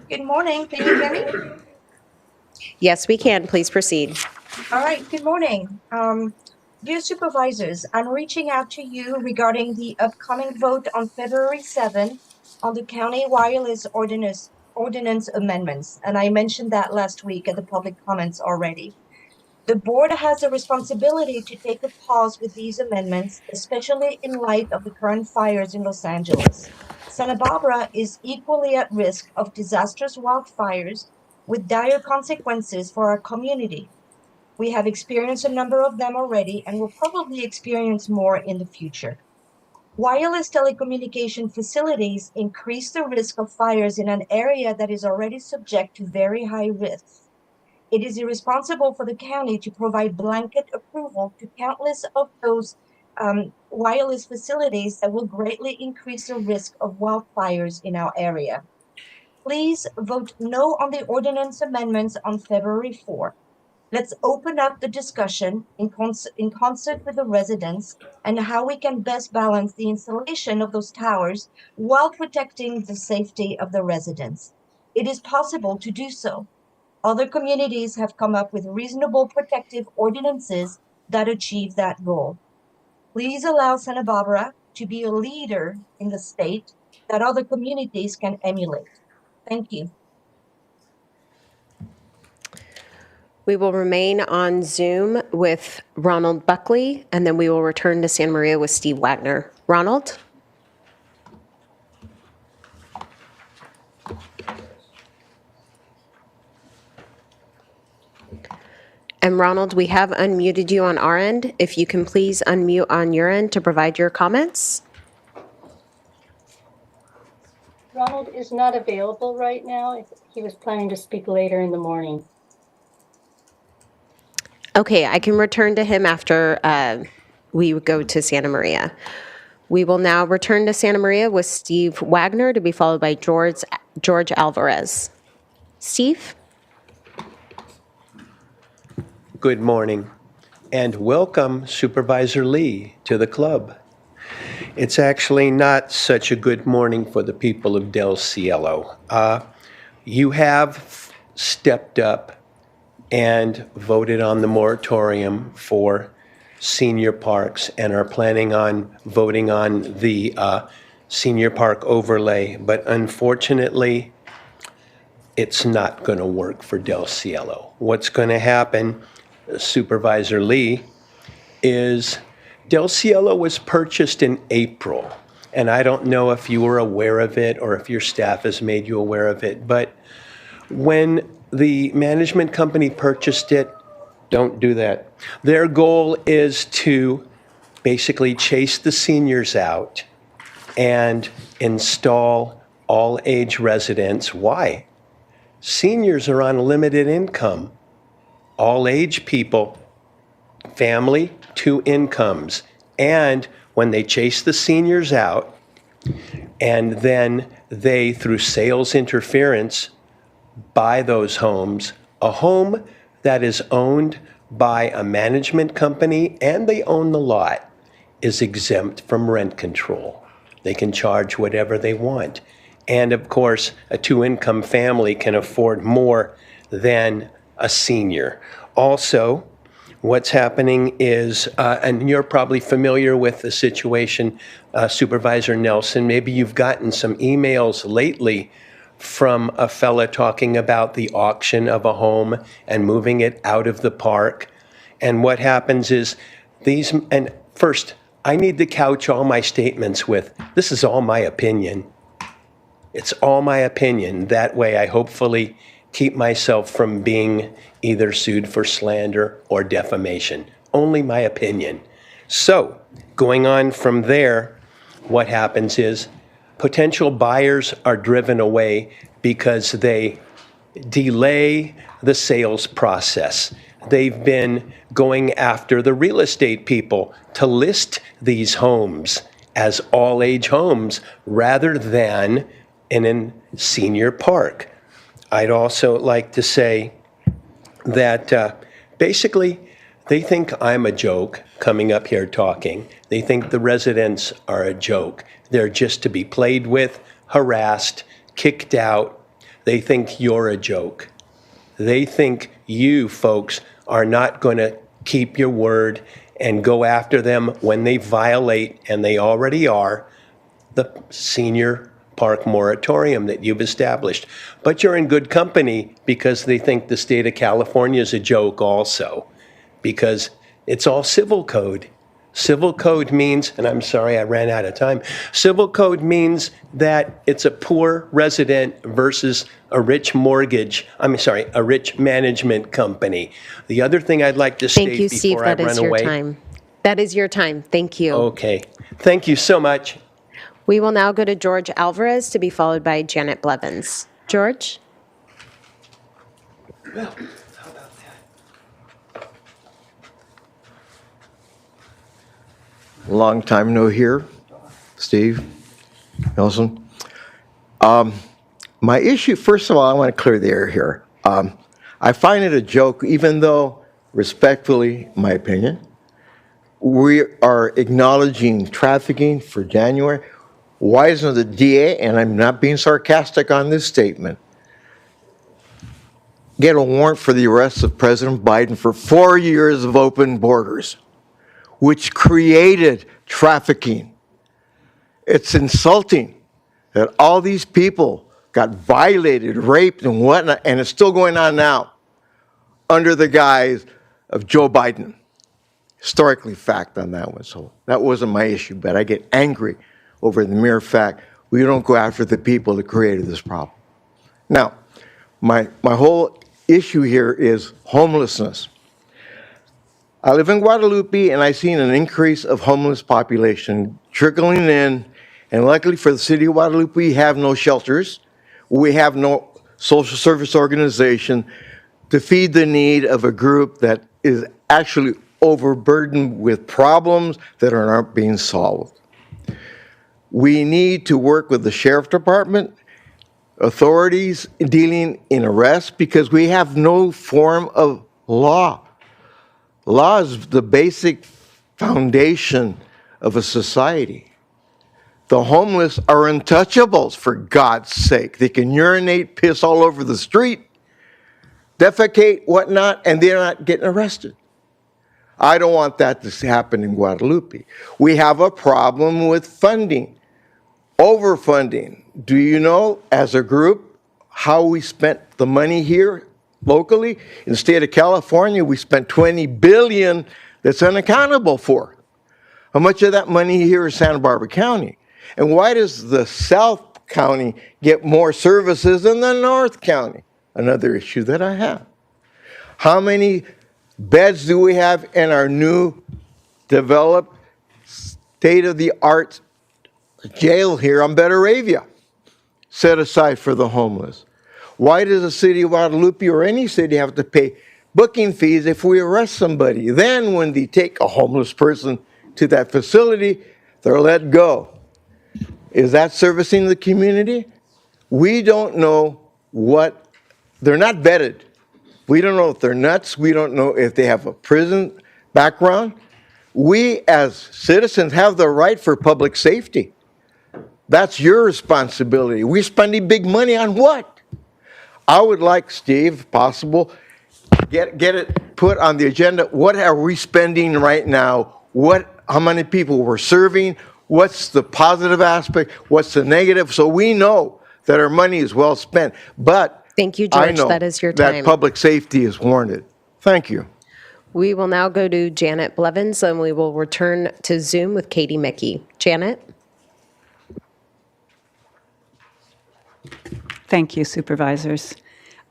Good morning. Can you hear me? Yes, we can. Please proceed. All right. Good morning. Dear Supervisors, I'm reaching out to you regarding the upcoming vote on February 7th on the County Wireless Ordinance amendments, and I mentioned that last week at the public comments already. The board has a responsibility to take a pause with these amendments, especially in light of the current fires in Los Angeles. Santa Barbara is equally at risk of disastrous wildfires with dire consequences for our community. We have experienced a number of them already and will probably experience more in the future. Wireless telecommunication facilities increase the risk of fires in an area that is already subject to very high risks. It is irresponsible for the county to provide blanket approval to countless of those wireless facilities that will greatly increase the risk of wildfires in our area. Please vote no on the ordinance amendments on February 4th. Let's open up the discussion in concert with the residents and how we can best balance the installation of those towers while protecting the safety of the residents. It is possible to do so. Other communities have come up with reasonable protective ordinances that achieve that goal. Please allow Santa Barbara to be a leader in the state that other communities can emulate. Thank you. We will remain on Zoom with Ronald Buckley, and then we will return to Santa Maria with Steve Wagner. Ronald? And Ronald, we have unmuted you on our end. If you can please unmute on your end to provide your comments. Ronald is not available right now. He was planning to speak later in the morning. Okay, I can return to him after we go to Santa Maria. We will now return to Santa Maria with Steve Wagner to be followed by George Alvarez. Steve? Good morning, and welcome Supervisor Lee to the club. It's actually not such a good morning for the people of Del Cielo. You have stepped up and voted on the moratorium for senior parks and are planning on voting on the senior park overlay, but unfortunately, it's not going to work for Del Cielo. What's going to happen, Supervisor Lee, is Del Cielo was purchased in April, and I don't know if you were aware of it or if your staff has made you aware of it, but when the management company purchased it, don't do that. Their goal is to basically chase the seniors out and install all-age residents. Why? Seniors are on limited income. All-age people, family, 2 incomes. And when they chase the seniors out, and then they, through sales interference, buy those homes, a home that is owned by a management company and they own the lot is exempt from rent control. They can charge whatever they want. And of course, a 2-income family can afford more than a senior. Also, what's happening is, and you're probably familiar with the situation, Supervisor Nelson, maybe you've gotten some emails lately from a fella talking about the auction of a home and moving it out of the park. And what happens is and first, I need to couch all my statements with, this is all my opinion. It's all my opinion. That way I hopefully keep myself from being either sued for slander or defamation. Only my opinion. So, going on from there, what happens is potential buyers are driven away because they delay the sales process. They've been going after the real estate people to list these homes as all-age homes rather than in a senior park. I'd also like to say that basically they think I'm a joke coming up here talking. They think the residents are a joke. They're just to be played with, harassed, kicked out. They think you're a joke. They think you folks are not going to keep your word and go after them when they violate, and they already are, the senior park moratorium that you've established. But you're in good company because they think the state of California is a joke also, because it's all civil code. Civil code means, and I'm sorry I ran out of time, civil code means that it's a poor resident versus a rich a rich management company. The other thing I'd like to state before Steve. I run away. That is your time. That is your time. Thank you. Okay. Thank you so much. We will now go to George Alvarez to be followed by Janet Blevins. George? Well, long time no hear, Steve, Nelson. My issue, first of all, I want to clear the air here. I find it a joke, even though, respectfully, my opinion, we are acknowledging trafficking for January. Why isn't the DA, and I'm not being sarcastic on this statement, get a warrant for the arrest of President Biden for 4 years of open borders, which created trafficking? It's insulting that all these people got violated, raped, and whatnot, and it's still going on now under the guise of Joe Biden. Historically fact on that one, so that wasn't my issue, but I get angry over the mere fact we don't go after the people that created this problem. Now, my whole issue here is homelessness. I live in Guadalupe, and I've seen an increase of homeless population trickling in. And luckily for the city of Guadalupe, we have no shelters. We have no social service organization to feed the need of a group that is actually overburdened with problems that aren't being solved. We need to work with the sheriff department, authorities dealing in arrests, because we have no form of law. Law is the basic foundation of a society. The homeless are untouchables, for God's sake. They can urinate, piss all over the street, defecate, whatnot, and they're not getting arrested. I don't want that to happen in Guadalupe. We have a problem with funding, overfunding. Do you know, as a group, how we spent the money here locally? In the state of California, we spent $20 billion that's unaccountable for. How much of that money here is Santa Barbara County? And why does the South County get more services than the North County? Another issue that I have. How many beds do we have in our new developed state-of-the-art jail here on Betaravia set aside for the homeless? Why does the city of Guadalupe or any city have to pay booking fees if we arrest somebody? Then when they take a homeless person to that facility, they're let go. Is that servicing the community? We don't know what, they're not vetted. We don't know if they're nuts. We don't know if they have a prison background. We as citizens have the right for public safety. That's your responsibility. We're spending big money on what? I would like, Steve, if possible, get it put on the agenda. What are we spending right now? How many people we're serving? What's the positive aspect? What's the negative? So we know that our money is well spent. But Thank you, I George. know That is your time. that public safety is warranted. Thank you. We will now go to Janet Blevins, and we will return to Zoom with Katie Mickey. Janet? Thank you, Supervisors.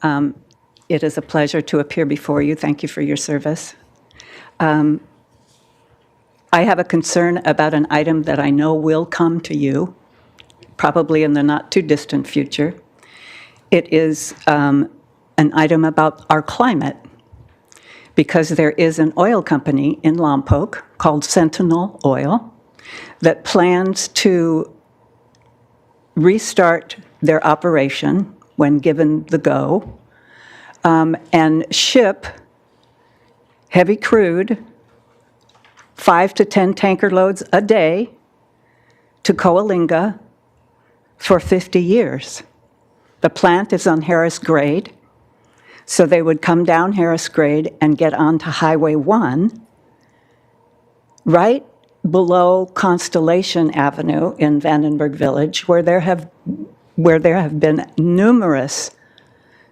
It is a pleasure to appear before you. Thank you for your service. I have a concern about an item that I know will come to you, probably in the not-too-distant future. It is an item about our climate, because there is an oil company in Lompoc called Sentinel Oil that plans to restart their operation when given the go, and ship heavy crude, 5 to 10 tanker loads a day, to Coalinga for 50 years. The plant is on Harris Grade, so they would come down Harris Grade and get onto Highway 1, right below Constellation Avenue in Vandenberg Village, where there have been numerous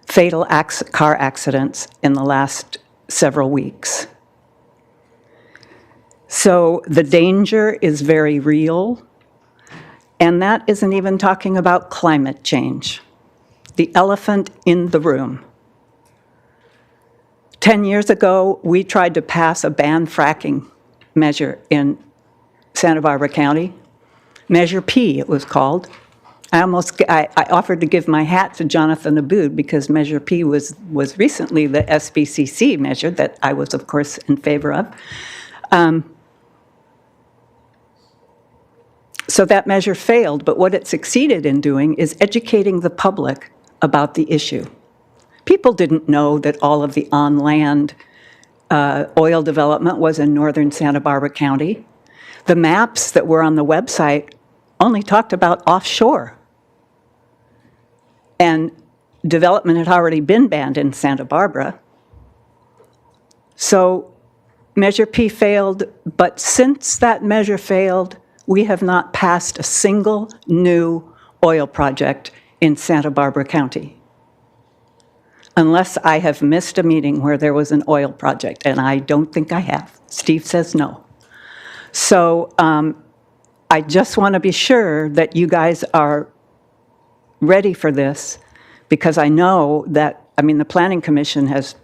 fatal car accidents in the last several weeks. So the danger is very real, and that isn't even talking about climate change, the elephant in the room. 10 years ago, we tried to pass a ban fracking measure in Santa Barbara County. Measure P, it was called. I offered to give my hat to Jonathan Abood because Measure P was recently the SBCC measure that I was, of course, in favor of. So that measure failed, but what it succeeded in doing is educating the public about the issue. People didn't know that all of the on-land oil development was in northern Santa Barbara County. The maps that were on the website only talked about offshore. And development had already been banned in Santa Barbara. So Measure P failed, but since that measure failed, we have not passed a single new oil project in Santa Barbara County. Unless I have missed a meeting where there was an oil project, and I don't think I have. Steve says no. So I just want to be sure that you guys are ready for this, because I know that, the Planning Commission has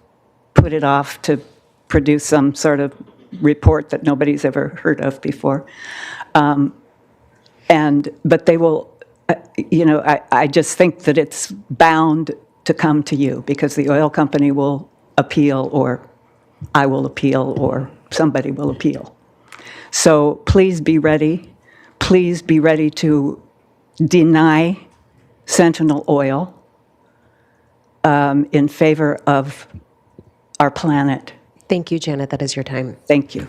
put it off to produce some sort of report that nobody's ever heard of before. But they will, I just think that it's bound to come to you because the oil company will appeal, or I will appeal, or somebody will appeal. So please be ready. Please be ready to deny Sentinel Oil in favor of our planet. Thank you, Janet. That is your time. Thank you.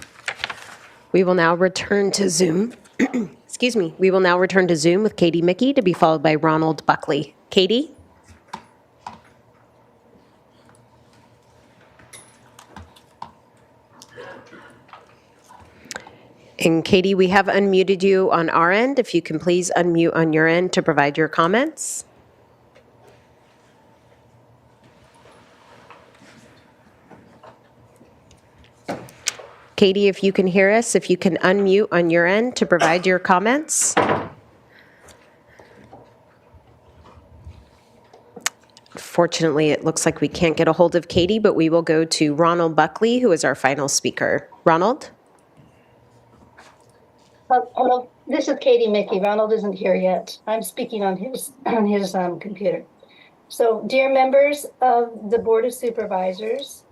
We will now return to Zoom. Excuse me. We will now return to Zoom with Katie Mickey to be followed by Ronald Buckley. Katie? And Katie, we have unmuted you on our end. If you can please unmute on your end to provide your comments. Katie, if you can hear us, if you can unmute on your end to provide your comments. Fortunately, it looks like we can't get a hold of Katie, but we will go to Ronald Buckley, who is our final speaker. Ronald? Hello, this is Katie Mickey. Ronald isn't here yet. I'm speaking on his computer. So, dear members of the Board of Supervisors,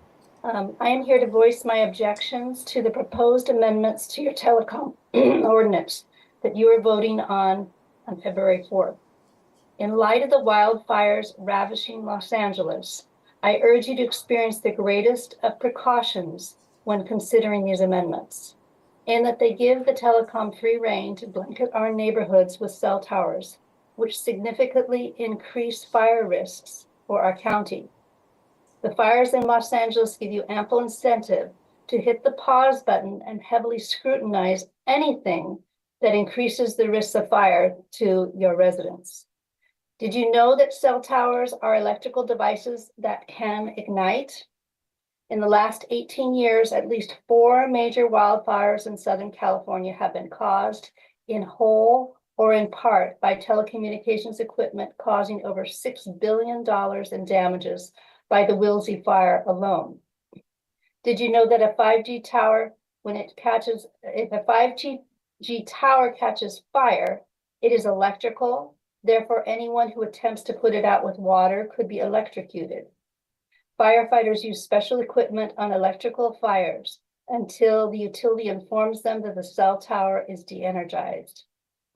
I am here to voice my objections to the proposed amendments to your telecom ordinance that you are voting on February 4th. In light of the wildfires ravaging Los Angeles, I urge you to experience the greatest of precautions when considering these amendments, and that they give the telecom free rein to blanket our neighborhoods with cell towers, which significantly increase fire risks for our county. The fires in Los Angeles give you ample incentive to hit the pause button and heavily scrutinize anything that increases the risks of fire to your residents. Did you know that cell towers are electrical devices that can ignite? In the last 18 years, at least 4 major wildfires in Southern California have been caused in whole or in part by telecommunications equipment, causing over $6 billion in damages by the Wilsey fire alone. Did you know that a 5G tower, if a 5G tower catches fire, it is electrical. Therefore, anyone who attempts to put it out with water could be electrocuted. Firefighters use special equipment on electrical fires until the utility informs them that the cell tower is de-energized.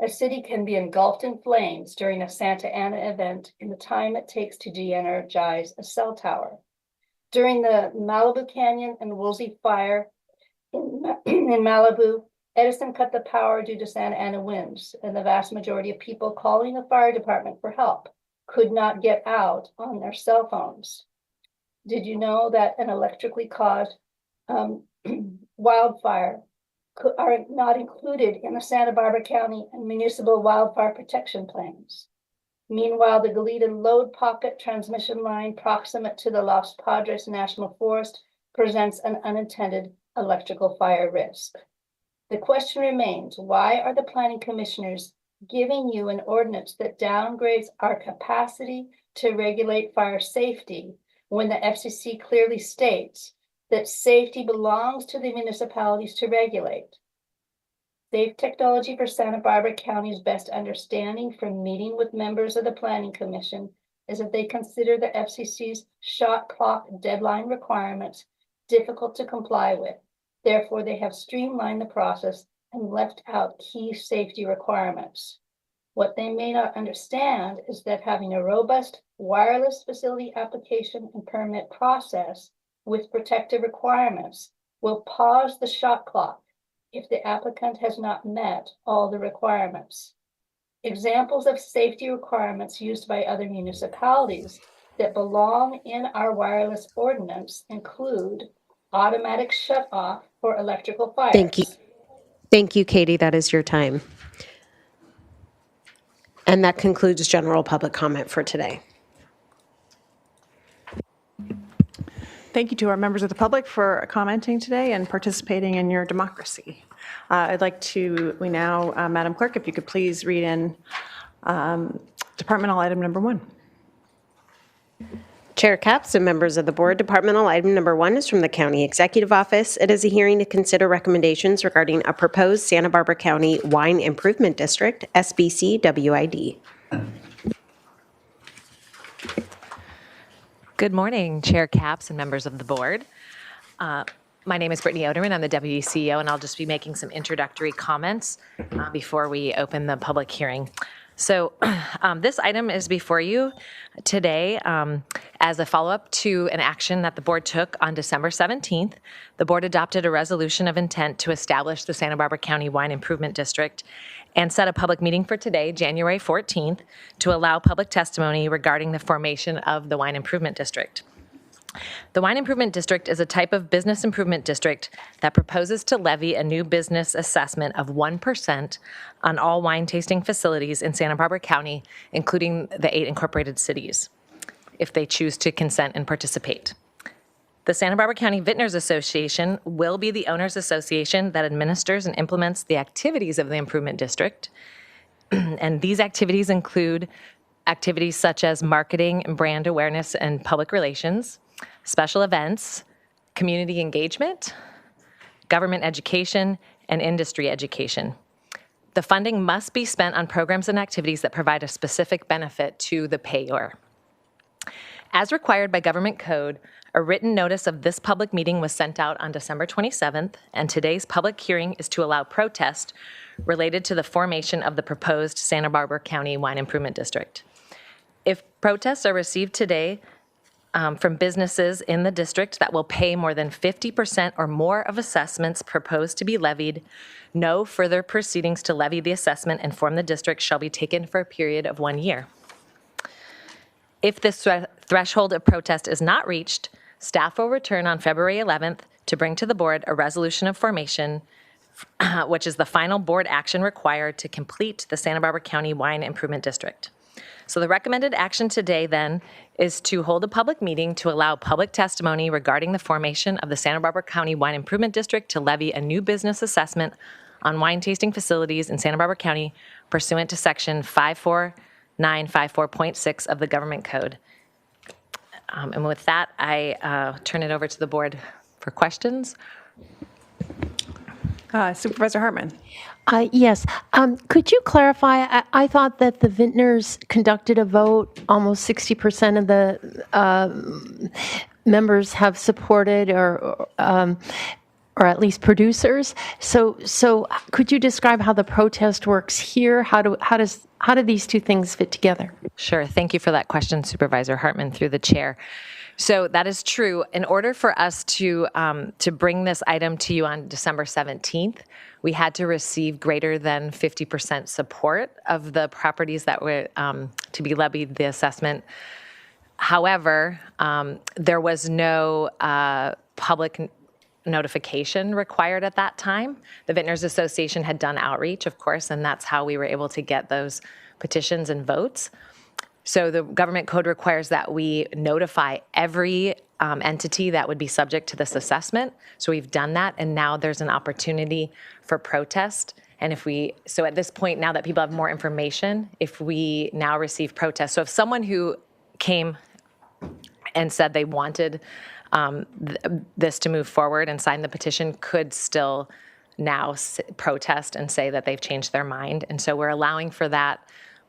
A city can be engulfed in flames during a Santa Ana event in the time it takes to de-energize a cell tower. During the Malibu Canyon and Woolsey fire in Malibu, Edison cut the power due to Santa Ana winds, and the vast majority of people calling the fire department for help could not get out on their cell phones. Did you know that an electrically caused wildfire are not included in the Santa Barbara County and municipal wildfire protection plans? Meanwhile, the Goleta Load Pocket transmission line proximate to the Los Padres National Forest presents an unintended electrical fire risk. The question remains, why are the planning commissioners giving you an ordinance that downgrades our capacity to regulate fire safety when the FCC clearly states that safety belongs to the municipalities to regulate? Safe Technology for Santa Barbara County's best understanding from meeting with members of the Planning Commission is that they consider the FCC's shot clock deadline requirements difficult to comply with. Therefore, they have streamlined the process and left out key safety requirements. What they may not understand is that having a robust wireless facility application and permit process with protective requirements will pause the shot clock if the applicant has not met all the requirements. Examples of safety requirements used by other municipalities that belong in our wireless ordinance include automatic shut-off for electrical fires. Thank you. Thank you, Katie. That is your time. And that concludes general public comment for today. Thank you to our members of the public for commenting today and participating in your democracy. We now, Madam Clerk, if you could please read in departmental item number 1. Chair Capps and members of the board, departmental item number 1 is from the County Executive Office. It is a hearing to consider recommendations regarding a proposed Santa Barbara County Wine Improvement District, SBC WID. Good morning, Chair Capps and members of the board. My name is Brittany Oderman. I'm the Deputy CEO, and I'll just be making some introductory comments before we open the public hearing. So this item is before you today as a follow-up to an action that the board took on December 17th. The board adopted a resolution of intent to establish the Santa Barbara County Wine Improvement District and set a public meeting for today, January 14th, to allow public testimony regarding the formation of the Wine Improvement District. The Wine Improvement District is a type of business improvement district that proposes to levy a new business assessment of 1% on all wine tasting facilities in Santa Barbara County, including the 8 incorporated cities, if they choose to consent and participate. The Santa Barbara County Vintners Association will be the owners association that administers and implements the activities of the improvement district. And these activities include activities such as marketing and brand awareness and public relations, special events, community engagement, government education, and industry education. The funding must be spent on programs and activities that provide a specific benefit to the payor. As required by government code, a written notice of this public meeting was sent out on December 27th, and today's public hearing is to allow protest related to the formation of the proposed Santa Barbara County Wine Improvement District. If protests are received today from businesses in the district that will pay more than 50% or more of assessments proposed to be levied, no further proceedings to levy the assessment and form the district shall be taken for a period of 1 year. If this threshold of protest is not reached, staff will return on February 11th to bring to the board a resolution of formation, which is the final board action required to complete the Santa Barbara County Wine Improvement District. So the recommended action today then is to hold a public meeting to allow public testimony regarding the formation of the Santa Barbara County Wine Improvement District to levy a new business assessment on wine tasting facilities in Santa Barbara County pursuant to section 54954.6 of the government code. And with that, I turn it over to the board for questions. Supervisor Hartman. Yes. Could you clarify? I thought that the vintners conducted a vote. Almost 60% of the members have supported, or at least producers. So could you describe how the protest works here? How do these two things fit together? Sure. Thank you for that question, Supervisor Hartman, through the chair. So that is true. In order for us to bring this item to you on December 17th, we had to receive greater than 50% support of the properties that were to be levied the assessment. However, there was no public notification required at that time. The Vintners Association had done outreach, of course, and that's how we were able to get those petitions and votes. So the government code requires that we notify every entity that would be subject to this assessment. So we've done that, and now there's an opportunity for protest. And so at this point, now that people have more information, if we now receive protests, so if someone who came and said they wanted this to move forward and sign the petition could still now protest and say that they've changed their mind. And so we're allowing for that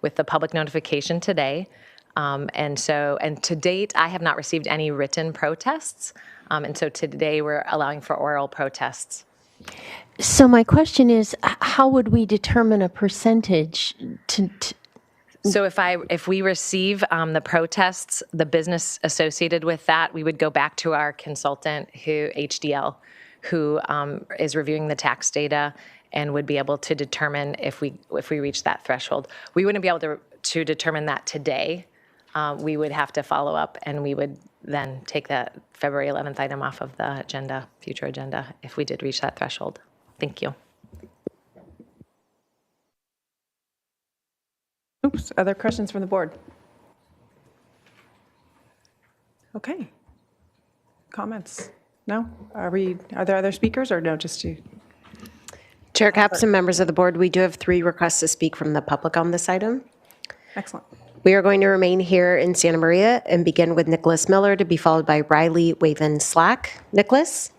with the public notification today. And to date, I have not received any written protests. And so today we're allowing for oral protests. So my question is, how would we determine a percentage So if we receive the protests, the business associated with that, we would go back to our consultant, HDL, who is reviewing the tax data and would be able to determine if we reach that threshold. We wouldn't be able to determine that today. We would have to follow up, and we would then take that February 11th item off of the future agenda, if we did reach that threshold. Thank you. Oops, other questions from the board? Okay. Comments? No? Are there other speakers, or no, just you? Chair Capps and members of the board, we do have 3 requests to speak from the public on this item. Excellent. We are going to remain here in Santa Maria and begin with Nicholas Miller, to be followed by Riley Waven Slack. Nicholas?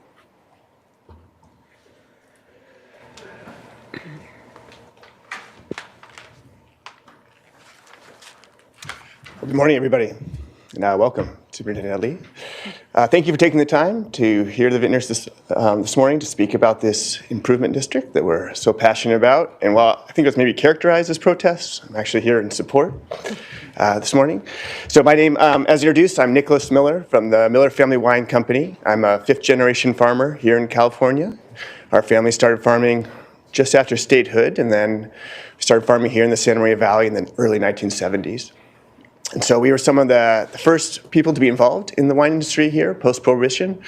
Good morning, everybody, and welcome, Superintendent Lee. Thank you for taking the time to hear the vintners this morning to speak about this improvement district that we're so passionate about. And while I think it was maybe characterized as protests, I'm actually here in support this morning. So my name, as introduced, I'm Nicholas Miller from the Miller Family Wine Company. I'm a fifth-generation farmer here in California. Our family started farming just after statehood, and then we started farming here in the Santa Maria Valley in the early 1970s. And so we were some of the first people to be involved in the wine industry here, post-Prohibition.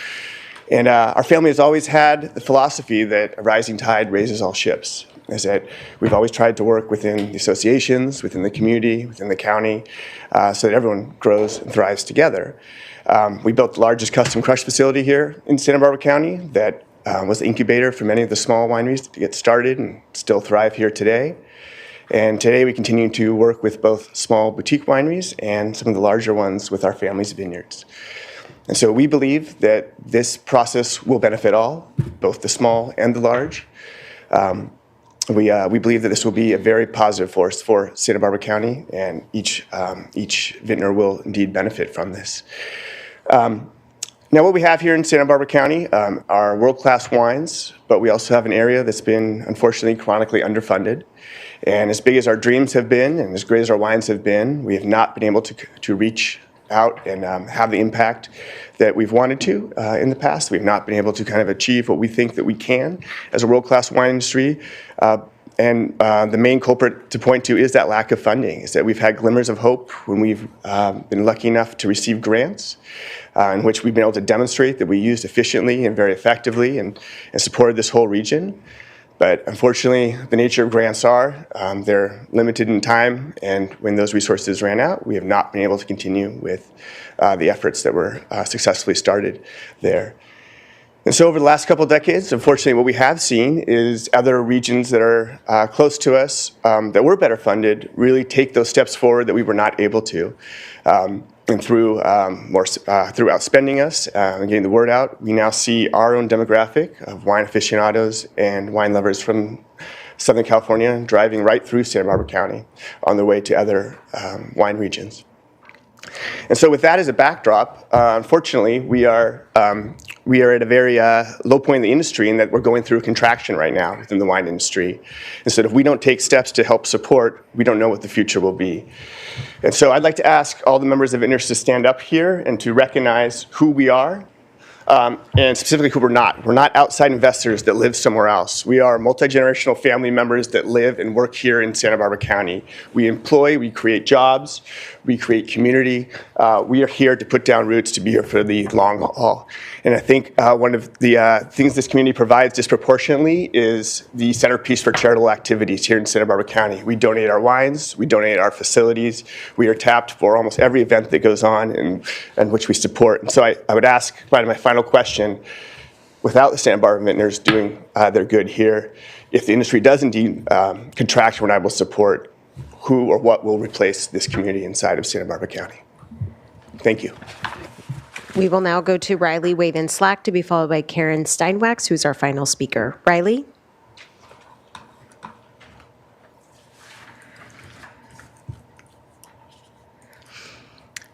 And our family has always had the philosophy that a rising tide raises all ships, is that we've always tried to work within the associations, within the community, within the county, so that everyone grows and thrives together. We built the largest custom crush facility here in Santa Barbara County that was the incubator for many of the small wineries to get started and still thrive here today. And today we continue to work with both small boutique wineries and some of the larger ones with our family's vineyards. And so we believe that this process will benefit all, both the small and the large. We believe that this will be a very positive force for Santa Barbara County, and each vintner will indeed benefit from this. Now what we have here in Santa Barbara County are world-class wines, but we also have an area that's been unfortunately chronically underfunded. And as big as our dreams have been, and as great as our wines have been, we have not been able to reach out and have the impact that we've wanted to in the past. We've not been able to kind of achieve what we think that we can as a world-class wine industry. And the main culprit to point to is that lack of funding, is that we've had glimmers of hope when we've been lucky enough to receive grants in which we've been able to demonstrate that we used efficiently and very effectively and supported this whole region. But unfortunately, the nature of grants are, they're limited in time, and when those resources ran out, we have not been able to continue with the efforts that were successfully started there. And so over the last couple of decades, unfortunately, what we have seen is other regions that are close to us that were better funded really take those steps forward that we were not able to. And through outspending us and getting the word out, we now see our own demographic of wine aficionados and wine lovers from Southern California driving right through Santa Barbara County on their way to other wine regions. And so with that as a backdrop, unfortunately, we are at a very low point in the industry in that we're going through a contraction right now within the wine industry. And so if we don't take steps to help support, we don't know what the future will be. And so I'd like to ask all the members of Vintners to stand up here and to recognize who we are, and specifically who we're not. We're not outside investors that live somewhere else. We are multi-generational family members that live and work here in Santa Barbara County. We employ, we create jobs, we create community. We are here to put down roots, to be here for the long haul. And I think one of the things this community provides disproportionately is the centerpiece for charitable activities here in Santa Barbara County. We donate our wines, we donate our facilities. We are tapped for almost every event that goes on and which we support. And so I would ask, my final question, without the Santa Barbara Vintners doing their good here, if the industry does indeed contract, we're not able to support, who or what will replace this community inside of Santa Barbara County? Thank you. We will now go to Riley Waven Slack, to be followed by Karen Steinwax, who's our final speaker. Riley?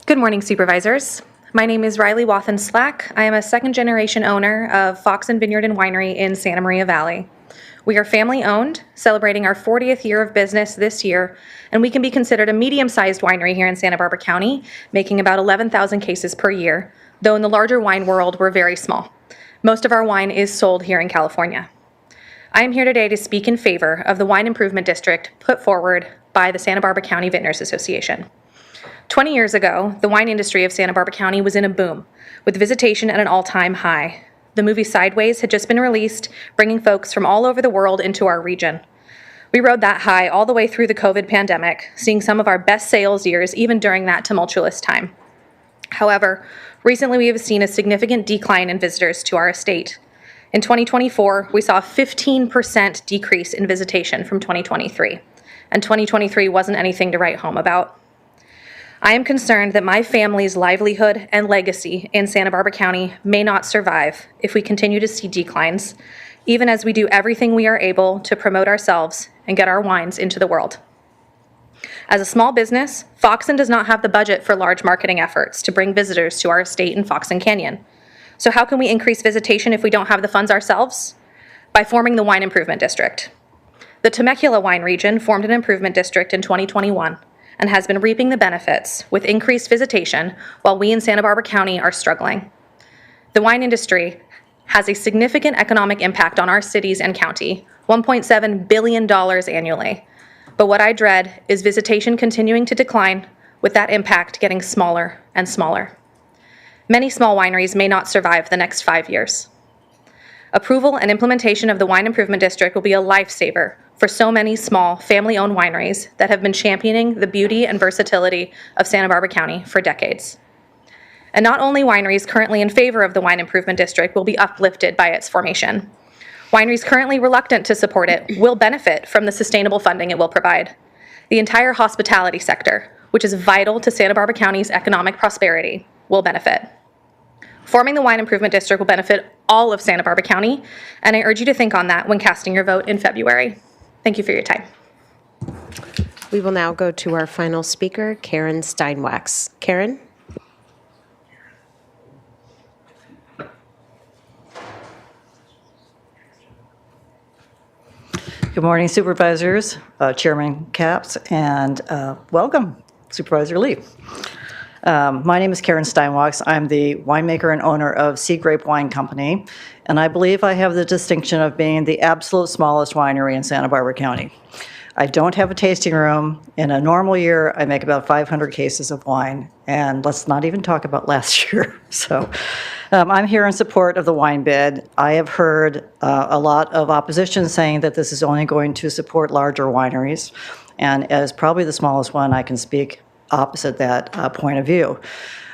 Good morning, Supervisors. My name is Riley Wathen Slack. I am a second-generation owner of Fox and Vineyard and Winery in Santa Maria Valley. We are family-owned, celebrating our 40th year of business this year, and we can be considered a medium-sized winery here in Santa Barbara County, making about 11,000 cases per year, though in the larger wine world, we're very small. Most of our wine is sold here in California. I am here today to speak in favor of the Wine Improvement District put forward by the Santa Barbara County Vintners Association. 20 years ago, the wine industry of Santa Barbara County was in a boom, with visitation at an all-time high. The movie Sideways had just been released, bringing folks from all over the world into our region. We rode that high all the way through the COVID pandemic, seeing some of our best sales years even during that tumultuous time. However, recently we have seen a significant decline in visitors to our estate. In 2024, we saw a 15% decrease in visitation from 2023, and 2023 wasn't anything to write home about. I am concerned that my family's livelihood and legacy in Santa Barbara County may not survive if we continue to see declines, even as we do everything we are able to promote ourselves and get our wines into the world. As a small business, Foxen does not have the budget for large marketing efforts to bring visitors to our estate in Foxen Canyon. So how can we increase visitation if we don't have the funds ourselves? By forming the Wine Improvement District. The Temecula wine region formed an improvement district in 2021 and has been reaping the benefits with increased visitation while we in Santa Barbara County are struggling. The wine industry has a significant economic impact on our cities and county, $1.7 billion annually. But what I dread is visitation continuing to decline, with that impact getting smaller and smaller. Many small wineries may not survive the next 5 years. Approval and implementation of the Wine Improvement District will be a lifesaver for so many small, family-owned wineries that have been championing the beauty and versatility of Santa Barbara County for decades. And not only wineries currently in favor of the Wine Improvement District will be uplifted by its formation. Wineries currently reluctant to support it will benefit from the sustainable funding it will provide. The entire hospitality sector, which is vital to Santa Barbara County's economic prosperity, will benefit. Forming the Wine Improvement District will benefit all of Santa Barbara County, and I urge you to think on that when casting your vote in February. Thank you for your time. We will now go to our final speaker, Karen Steinwax. Karen? Good morning, Supervisors, Chairman Capps, and welcome, Supervisor Lee. My name is Karen Steinwax. I'm the winemaker and owner of Sea Grape Wine Company, and I believe I have the distinction of being the absolute smallest winery in Santa Barbara County. I don't have a tasting room. In a normal year, I make about 500 cases of wine, and let's not even talk about last year. So I'm here in support of the wine bid. I have heard a lot of opposition saying that this is only going to support larger wineries, and as probably the smallest one, I can speak opposite that point of view.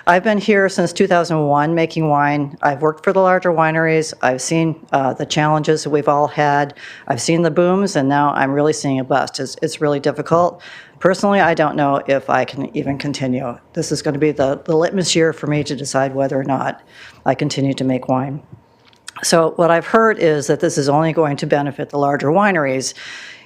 I've been here since 2001 making wine. I've worked for the larger wineries. I've seen the challenges that we've all had. I've seen the booms, and now I'm really seeing a bust. It's really difficult. Personally, I don't know if I can even continue. This is going to be the litmus year for me to decide whether or not I continue to make wine. So what I've heard is that this is only going to benefit the larger wineries.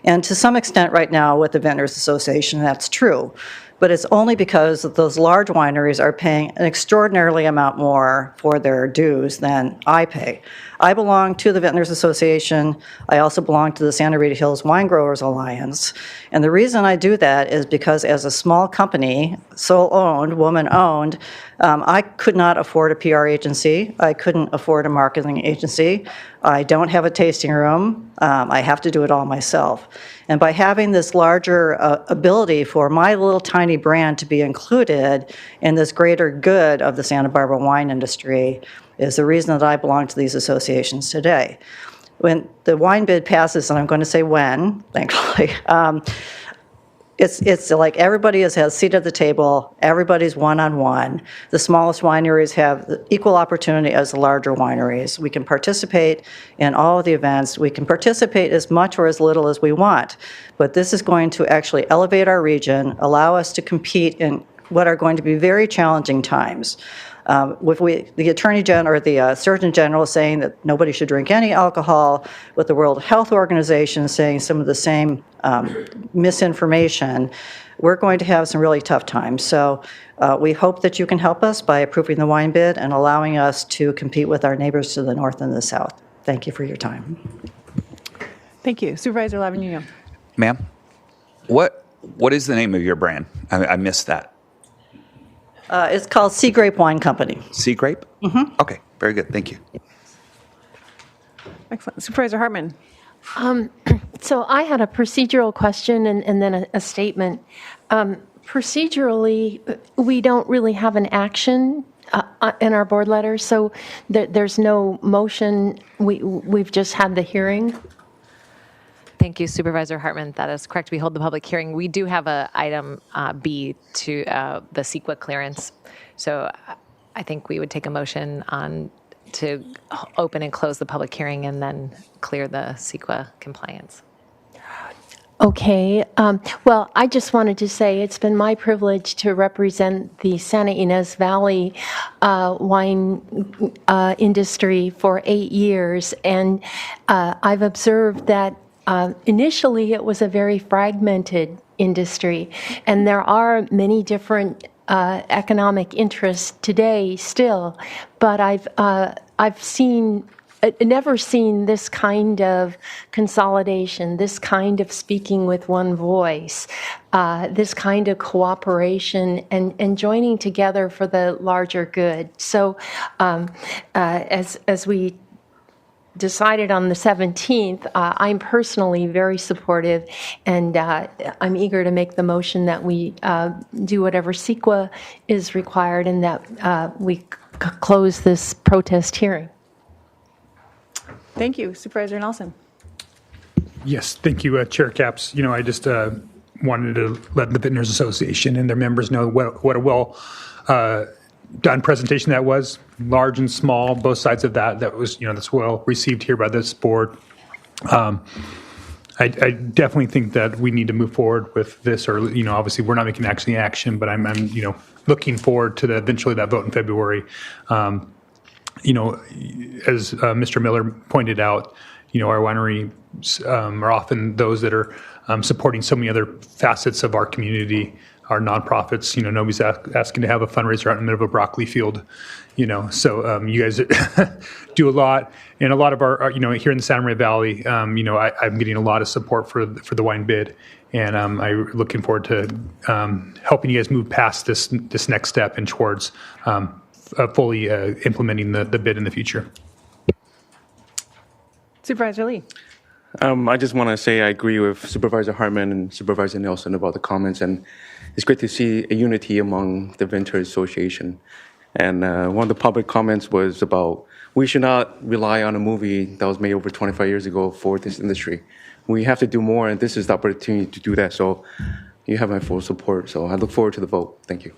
And to some extent right now with the Vintners Association, that's true. But it's only because those large wineries are paying an extraordinarily amount more for their dues than I pay. I belong to the Vintners Association. I also belong to the Santa Rita Hills Wine Growers Alliance. And the reason I do that is because as a small company, sole-owned, woman-owned, I could not afford a PR agency. I couldn't afford a marketing agency. I don't have a tasting room. I have to do it all myself. And by having this larger ability for my little tiny brand to be included in this greater good of the Santa Barbara wine industry is the reason that I belong to these associations today. When the wine bid passes, and I'm going to say when, thankfully, it's like everybody has a seat at the table, everybody's one-on-one. The smallest wineries have equal opportunity as the larger wineries. We can participate in all of the events. We can participate as much or as little as we want. But this is going to actually elevate our region, allow us to compete in what are going to be very challenging times. The Attorney General or the Surgeon General is saying that nobody should drink any alcohol, with the World Health Organization saying some of the same misinformation, we're going to have some really tough times. So we hope that you can help us by approving the wine bid and allowing us to compete with our neighbors to the north and the south. Thank you for your time. Thank you. Supervisor Lavanino. Ma'am, what is the name of your brand? I missed that. It's called Sea Grape Wine Company. Sea Grape? Mm-hmm. Okay, very good. Thank you. Excellent. Supervisor Hartman. So I had a procedural question and then a statement. Procedurally, we don't really have an action in our board letter, so there's no motion. We've just had the hearing. Thank you, Supervisor Hartman. That is correct. We hold the public hearing. We do have a item B to the CEQA clearance. So I think we would take a motion on to open and close the public hearing and then clear the CEQA compliance. Okay. Well, I just wanted to say it's been my privilege to represent the Santa Ynez Valley wine industry for 8 years, and I've observed that initially it was a very fragmented industry, and there are many different economic interests today still, but I've never seen this kind of consolidation, this kind of speaking with one voice, this kind of cooperation and joining together for the larger good. So as we decided on the 17th, I'm personally very supportive, and I'm eager to make the motion that we do whatever CEQA is required and that we close this protest hearing. Thank you. Supervisor Nelson. Yes, thank you, Chair Capps. I just wanted to let the Vintners Association and their members know what a well done presentation that was, large and small, both sides of that. That was, that's well received here by this board. I definitely think that we need to move forward with this, or obviously we're not making action, but I'm looking forward to eventually that vote in February. As Mr. Miller pointed out, our wineries are often those that are supporting so many other facets of our community, our nonprofits. Nobody's asking to have a fundraiser out in the middle of a broccoli field, So you guys do a lot, and a lot of our, here in the Santa Maria Valley, I'm getting a lot of support for the wine bid, and I'm looking forward to helping you guys move past this next step and towards fully implementing the bid in the future. Supervisor Lee. I just want to say I agree with Supervisor Hartman and Supervisor Nelson about the comments, and it's great to see a unity among the Vintners Association. And one of the public comments was about we should not rely on a movie that was made over 25 years ago for this industry. We have to do more, and this is the opportunity to do that. So you have my full support. So I look forward to the vote. Thank you.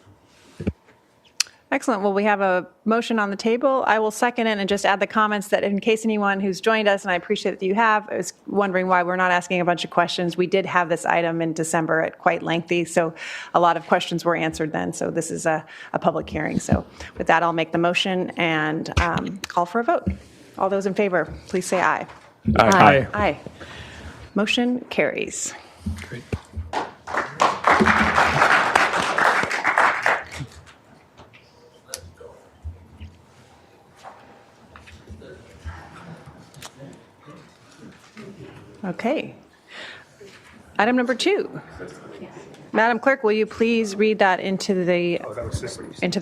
Excellent. Well, we have a motion on the table. I will second it and just add the comments that in case anyone who's joined us, and I appreciate that you have, is wondering why we're not asking a bunch of questions. We did have this item in December at quite lengthy, so a lot of questions were answered then. So this is a public hearing. So with that, I'll make the motion and call for a vote. All those in favor, please say aye. Aye. Aye. Motion carries. Great. Okay. Item number 2. Madam Clerk, will you please read that into the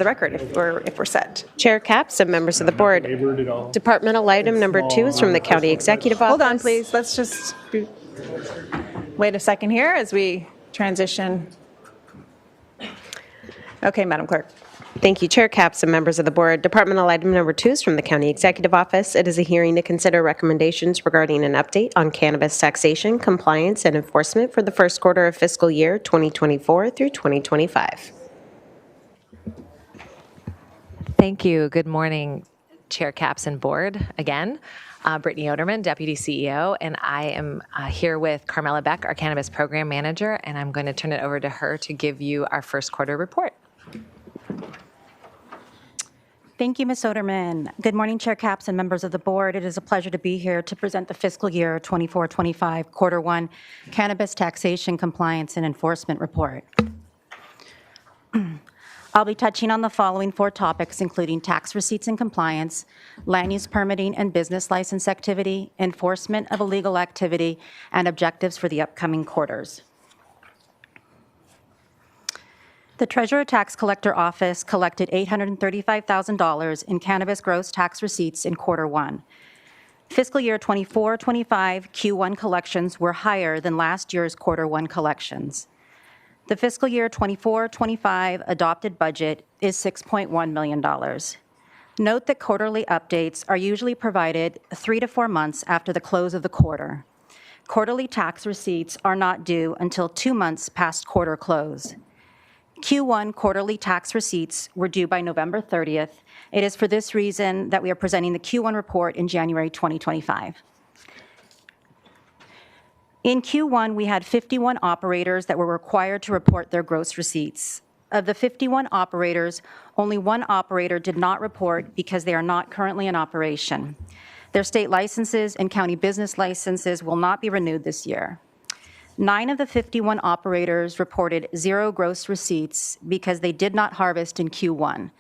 record if we're set? Chair Capps and members of the board. Departmental item number 2 is from the County Executive Office. Hold on, please. Let's just wait a second here as we transition. Okay, Madam Clerk. Thank you, Chair Capps and members of the board. Departmental item number 2 is from the County Executive Office. It is a hearing to consider recommendations regarding an update on cannabis taxation, compliance, and enforcement for the first quarter of fiscal year 2024 through 2025. Thank you. Good morning, Chair Capps and board. Again, Brittany Oderman, Deputy CEO, and I am here with Carmela Beck, our Cannabis Program Manager, and I'm going to turn it over to her to give you our first quarter report. Thank you, Ms. Oderman. Good morning, Chair Capps and members of the board. It is a pleasure to be here to present the fiscal year 24-25 quarter 1 cannabis taxation compliance and enforcement report. I'll be touching on the following 4 topics, including tax receipts and compliance, land use permitting and business license activity, enforcement of illegal activity, and objectives for the upcoming quarters. The Treasurer Tax Collector Office collected $835,000 in cannabis gross tax receipts in quarter 1. Fiscal year 24-25 Q1 collections were higher than last year's quarter 1 collections. The fiscal year 24-25 adopted budget is $6.1 million. Note that quarterly updates are usually provided 3 to 4 months after the close of the quarter. Quarterly tax receipts are not due until 2 months past quarter close. Q1 quarterly tax receipts were due by November 30th. It is for this reason that we are presenting the Q1 report in January 2025. In Q1, we had 51 operators that were required to report their gross receipts. Of the 51 operators, only one operator did not report because they are not currently in operation. Their state licenses and county business licenses will not be renewed this year. 9 of the 51 operators reported 0 gross receipts because they did not harvest in Q1,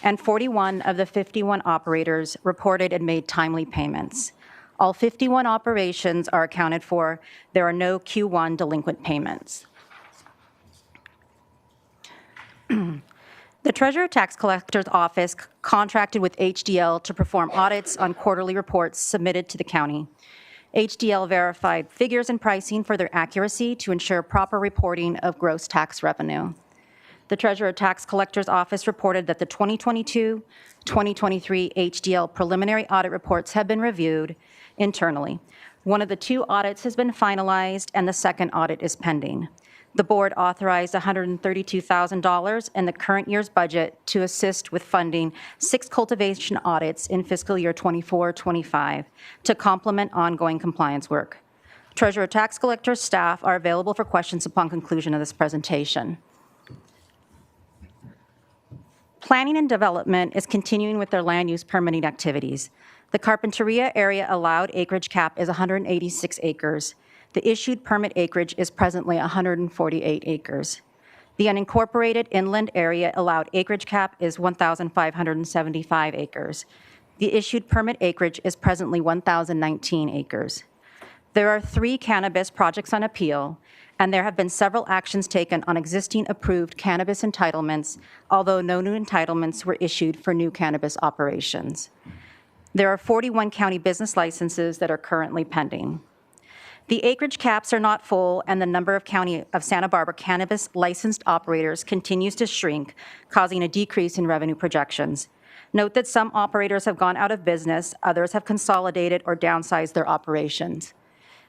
and 41 of the 51 operators reported and made timely payments. All 51 operations are accounted for. There are no Q1 delinquent payments. The Treasurer Tax Collector's Office contracted with HDL to perform audits on quarterly reports submitted to the county. HDL verified figures and pricing for their accuracy to ensure proper reporting of gross tax revenue. The Treasurer Tax Collector's Office reported that the 2022-2023 HDL preliminary audit reports have been reviewed internally. One of the 2 audits has been finalized, and the second audit is pending. The board authorized $132,000 in the current year's budget to assist with funding 6 cultivation audits in fiscal year 24-25 to complement ongoing compliance work. Treasurer Tax Collector's staff are available for questions upon conclusion of this presentation. Planning and Development is continuing with their land use permitting activities. The Carpinteria area allowed acreage cap is 186 acres. The issued permit acreage is presently 148 acres. The unincorporated inland area allowed acreage cap is 1,575 acres. The issued permit acreage is presently 1,019 acres. There are 3 cannabis projects on appeal, and there have been several actions taken on existing approved cannabis entitlements, although no new entitlements were issued for new cannabis operations. There are 41 county business licenses that are currently pending. The acreage caps are not full, and the number of County of Santa Barbara cannabis licensed operators continues to shrink, causing a decrease in revenue projections. Note that some operators have gone out of business, others have consolidated or downsized their operations.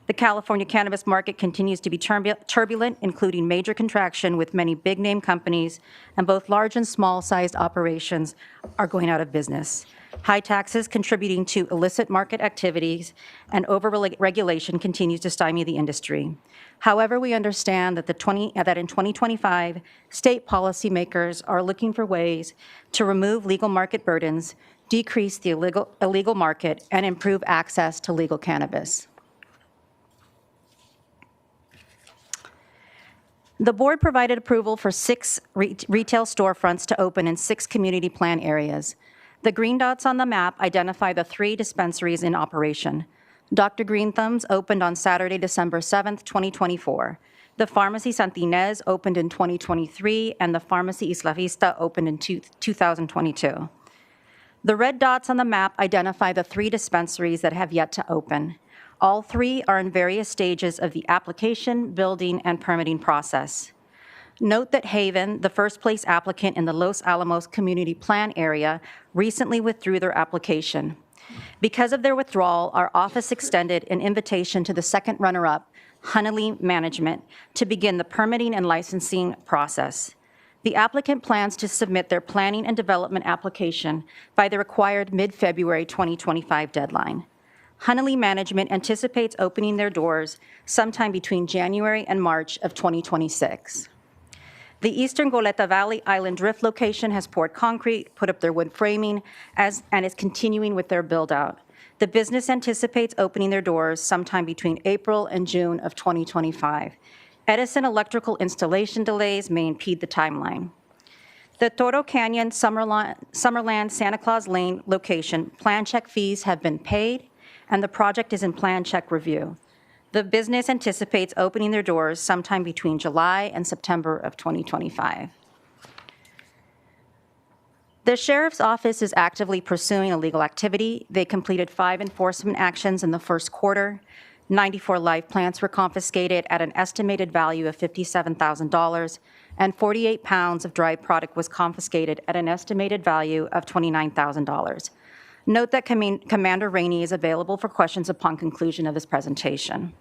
The California cannabis market continues to be turbulent, including major contraction with many big-name companies, and both large and small-sized operations are going out of business. High taxes contributing to illicit market activities and over-regulation continues to stymie the industry. However, we understand that in 2025, state policymakers are looking for ways to remove legal market burdens, decrease the illegal market, and improve access to legal cannabis. The board provided approval for 6 retail storefronts to open in 6 community plan areas. The green dots on the map identify the 3 dispensaries in operation. Dr. Green Thumbs opened on Saturday, December 7th, 2024. The Pharmacy Santa Ynez opened in 2023, and the Pharmacy Isla Vista opened in 2022. The red dots on the map identify the 3 dispensaries that have yet to open. All 3 are in various stages of the application, building, and permitting process. Note that Haven, the first-place applicant in the Los Alamos Community Plan area, recently withdrew their application. Because of their withdrawal, our office extended an invitation to the second runner-up, Hunley Management, to begin the permitting and licensing process. The applicant plans to submit their planning and development application by the required mid-February 2025 deadline. Hunley Management anticipates opening their doors sometime between January and March of 2026. The Eastern Goleta Valley Island Drift location has poured concrete, put up their wood framing, and is continuing with their build-out. The business anticipates opening their doors sometime between April and June of 2025. Edison electrical installation delays may impede the timeline. The Toro Canyon Summerland Santa Claus Lane location plan check fees have been paid, and the project is in plan check review. The business anticipates opening their doors sometime between July and September of 2025. The Sheriff's Office is actively pursuing illegal activity. They completed 5 enforcement actions in the first quarter. 94 live plants were confiscated at an estimated value of $57,000, and 48 pounds of dry product was confiscated at an estimated value of $29,000. Note that Commander Rainey is available for questions upon conclusion of this presentation.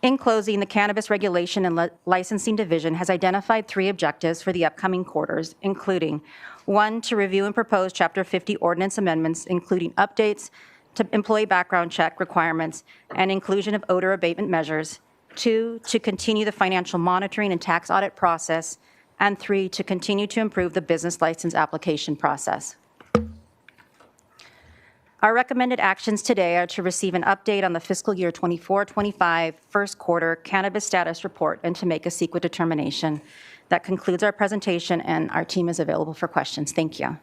In closing, the Cannabis Regulation and Licensing Division has identified 3 objectives for the upcoming quarters, including 1, to review and propose Chapter 50 ordinance amendments, including updates to employee background check requirements and inclusion of odor abatement measures. 2, to continue the financial monitoring and tax audit process. And 3, to continue to improve the business license application process. Our recommended actions today are to receive an update on the fiscal year 24-25 first quarter cannabis status report and to make a CEQA determination. That concludes our presentation, and our team is available for questions. Thank you.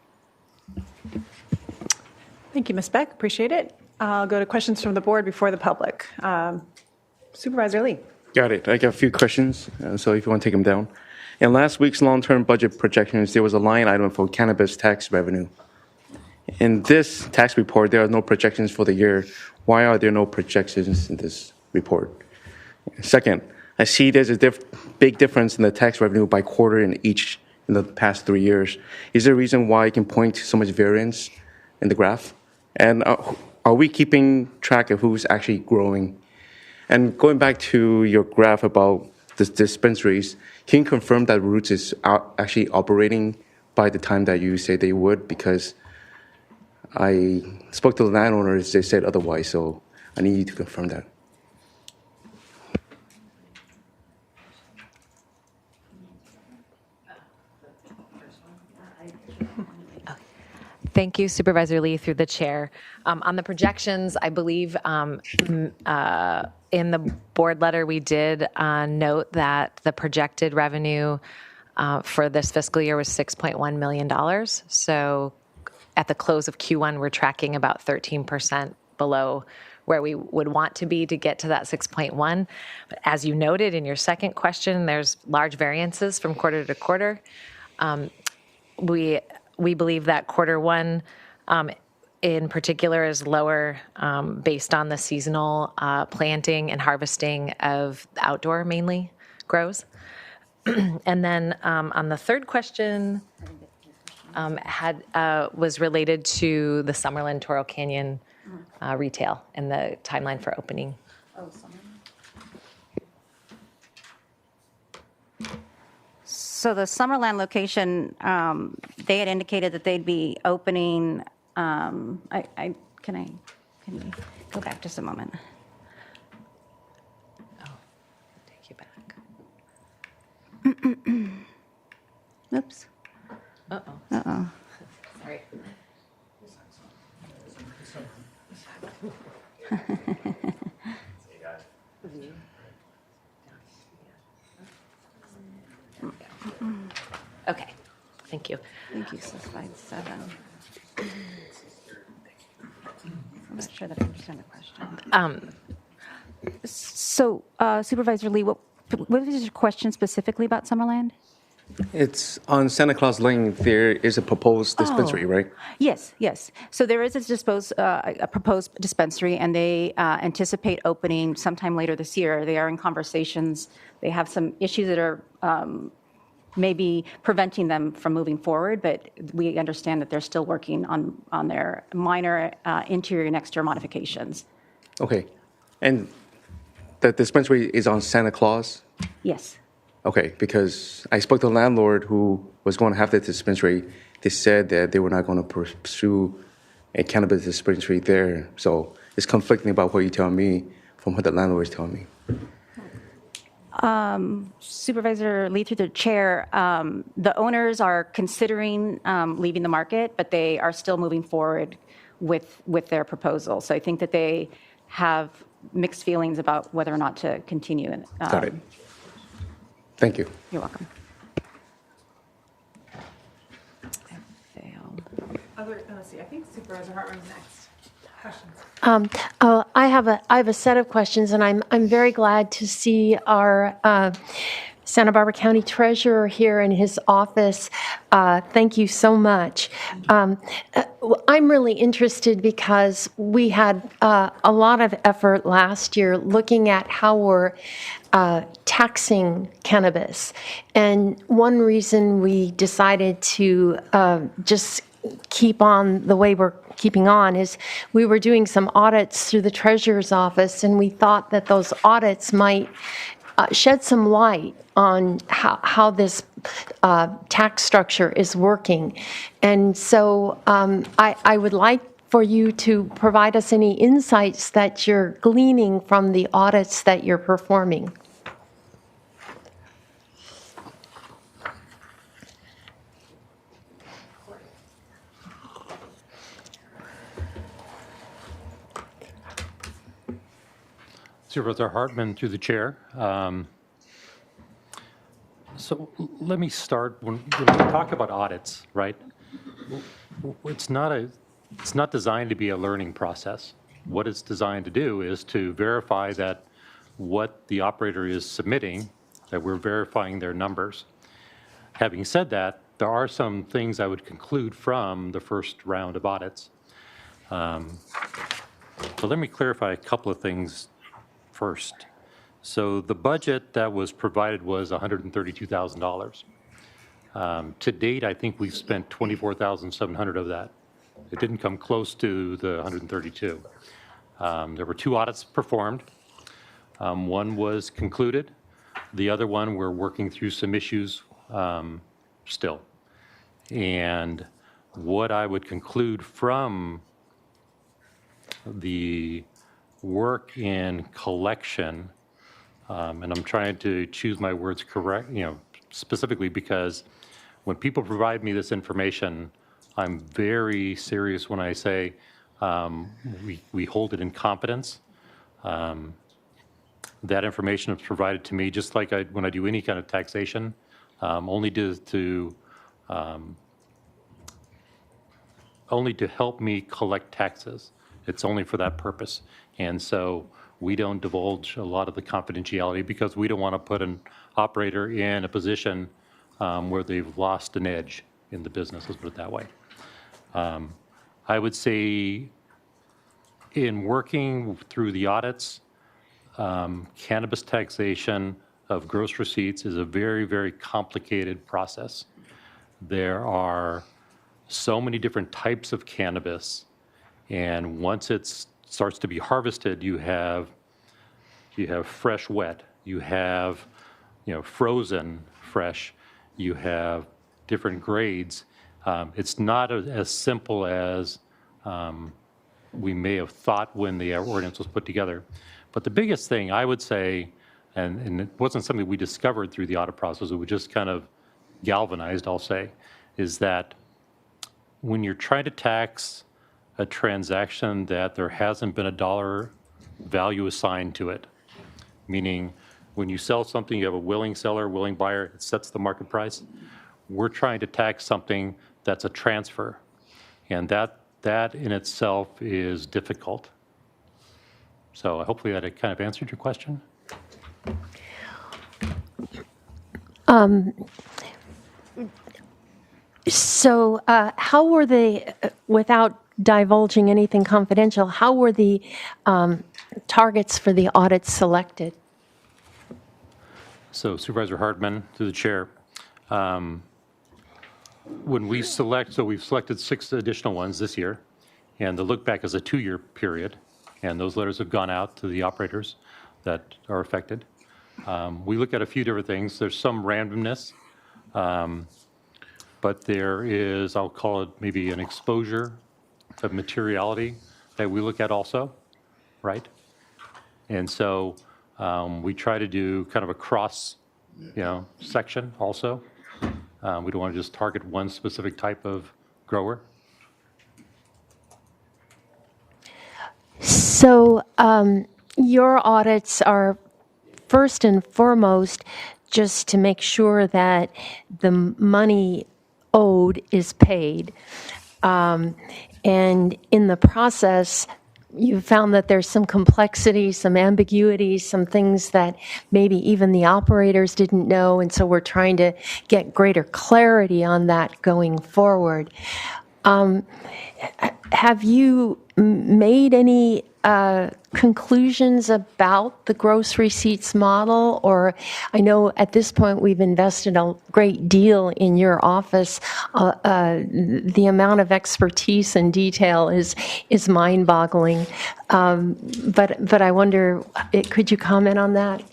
Thank you, Ms. Beck. Appreciate it. I'll go to questions from the board before the public. Supervisor Lee. Got it. I got a few questions, so if you want to take them down. In last week's long-term budget projections, there was a line item for cannabis tax revenue. In this tax report, there are no projections for the year. Why are there no projections in this report? Second, I see there's a big difference in the tax revenue by quarter in the past 3 years. Is there a reason why you can point to so much variance in the graph? And are we keeping track of who's actually growing? And going back to your graph about the dispensaries, can you confirm that Roots is actually operating by the time that you say they would? Because I spoke to the landowners, they said otherwise, so I need you to confirm that. Thank you, Supervisor Lee, through the chair. On the projections, I believe in the board letter, we did note that the projected revenue for this fiscal year was $6.1 million. So at the close of Q1, we're tracking about 13% below where we would want to be to get to that 6.1. But as you noted in your second question, there's large variances from quarter to quarter. We believe that quarter one in particular is lower based on the seasonal planting and harvesting of outdoor mainly grows. And then on the third question was related to the Summerlin Toro Canyon retail and the timeline for opening. So the Summerland location, they had indicated that they'd be opening, can you go back just a moment? Oh, take you back. Oops. Uh-oh. Uh-oh. Sorry. Okay, thank you. Thank you, so slide 7. I'm not sure that I understand the question. So Supervisor Lee, what was your question specifically about Summerland? It's on Santa Claus Lane, there is a proposed dispensary, right? Yes, yes. So there is a proposed dispensary, and they anticipate opening sometime later this year. They are in conversations. They have some issues that are maybe preventing them from moving forward, but we understand that they're still working on their minor interior and exterior modifications. Okay. And the dispensary is on Santa Claus? Yes. Okay, because I spoke to the landlord who was going to have the dispensary. They said that they were not going to pursue a cannabis dispensary there. So it's conflicting about what you tell me from what the landlord is telling me. Supervisor Lee, through the chair, the owners are considering leaving the market, but they are still moving forward with their proposal. So I think that they have mixed feelings about whether or not to continue. Got it. Thank you. You're welcome. Let's see, I think Supervisor Hartman's next. Questions? I have a set of questions, and I'm very glad to see our Santa Barbara County Treasurer here in his office. Thank you so much. I'm really interested because we had a lot of effort last year looking at how we're taxing cannabis. And one reason we decided to just keep on the way we're keeping on is we were doing some audits through the Treasurer's office, and we thought that those audits might shed some light on how this tax structure is working. And so I would like for you to provide us any insights that you're gleaning from the audits that you're performing. Supervisor Hartman, through the chair. So let me start, when we talk about audits, right? It's not designed to be a learning process. What it's designed to do is to verify that what the operator is submitting, that we're verifying their numbers. Having said that, there are some things I would conclude from the first round of audits. But let me clarify a couple of things first. So the budget that was provided was $132,000. To date, I think we've spent $24,700 of that. It didn't come close to the 132. There were 2 audits performed. One was concluded. The other one, we're working through some issues still. And what I would conclude from the work in collection, and I'm trying to choose my words correct, specifically because when people provide me this information, I'm very serious when I say we hold it in confidence. That information is provided to me just like when I do any kind of taxation, only to help me collect taxes. It's only for that purpose. And so we don't divulge a lot of the confidentiality because we don't want to put an operator in a position where they've lost an edge in the business, let's put it that way. I would say in working through the audits, cannabis taxation of gross receipts is a very, very complicated process. There are so many different types of cannabis, and once it starts to be harvested, you have fresh wet, you have frozen fresh, you have different grades. It's not as simple as we may have thought when the ordinance was put together. But the biggest thing I would say, and it wasn't something we discovered through the audit process, it was just kind of galvanized, I'll say, is that when you're trying to tax a transaction that there hasn't been a dollar value assigned to it, meaning when you sell something, you have a willing seller, willing buyer, it sets the market price. We're trying to tax something that's a transfer, and that in itself is difficult. So hopefully that kind of answered your question. So how were they, without divulging anything confidential, how were the targets for the audit selected? So Supervisor Hartman, through the chair, when we select, so we've selected 6 additional ones this year, and the look back is a 2-year period, and those letters have gone out to the operators that are affected. We look at a few different things. There's some randomness, but there is, I'll call it maybe an exposure of materiality that we look at also, right? And so we try to do kind of a cross, section also. We don't want to just target one specific type of grower. So your audits are first and foremost just to make sure that the money owed is paid. And in the process, you found that there's some complexity, some ambiguity, some things that maybe even the operators didn't know, and so we're trying to get greater clarity on that going forward. Have you made any conclusions about the gross receipts model? Or I know at this point we've invested a great deal in your office. The amount of expertise and detail is mind-boggling. But I wonder, could you comment on that?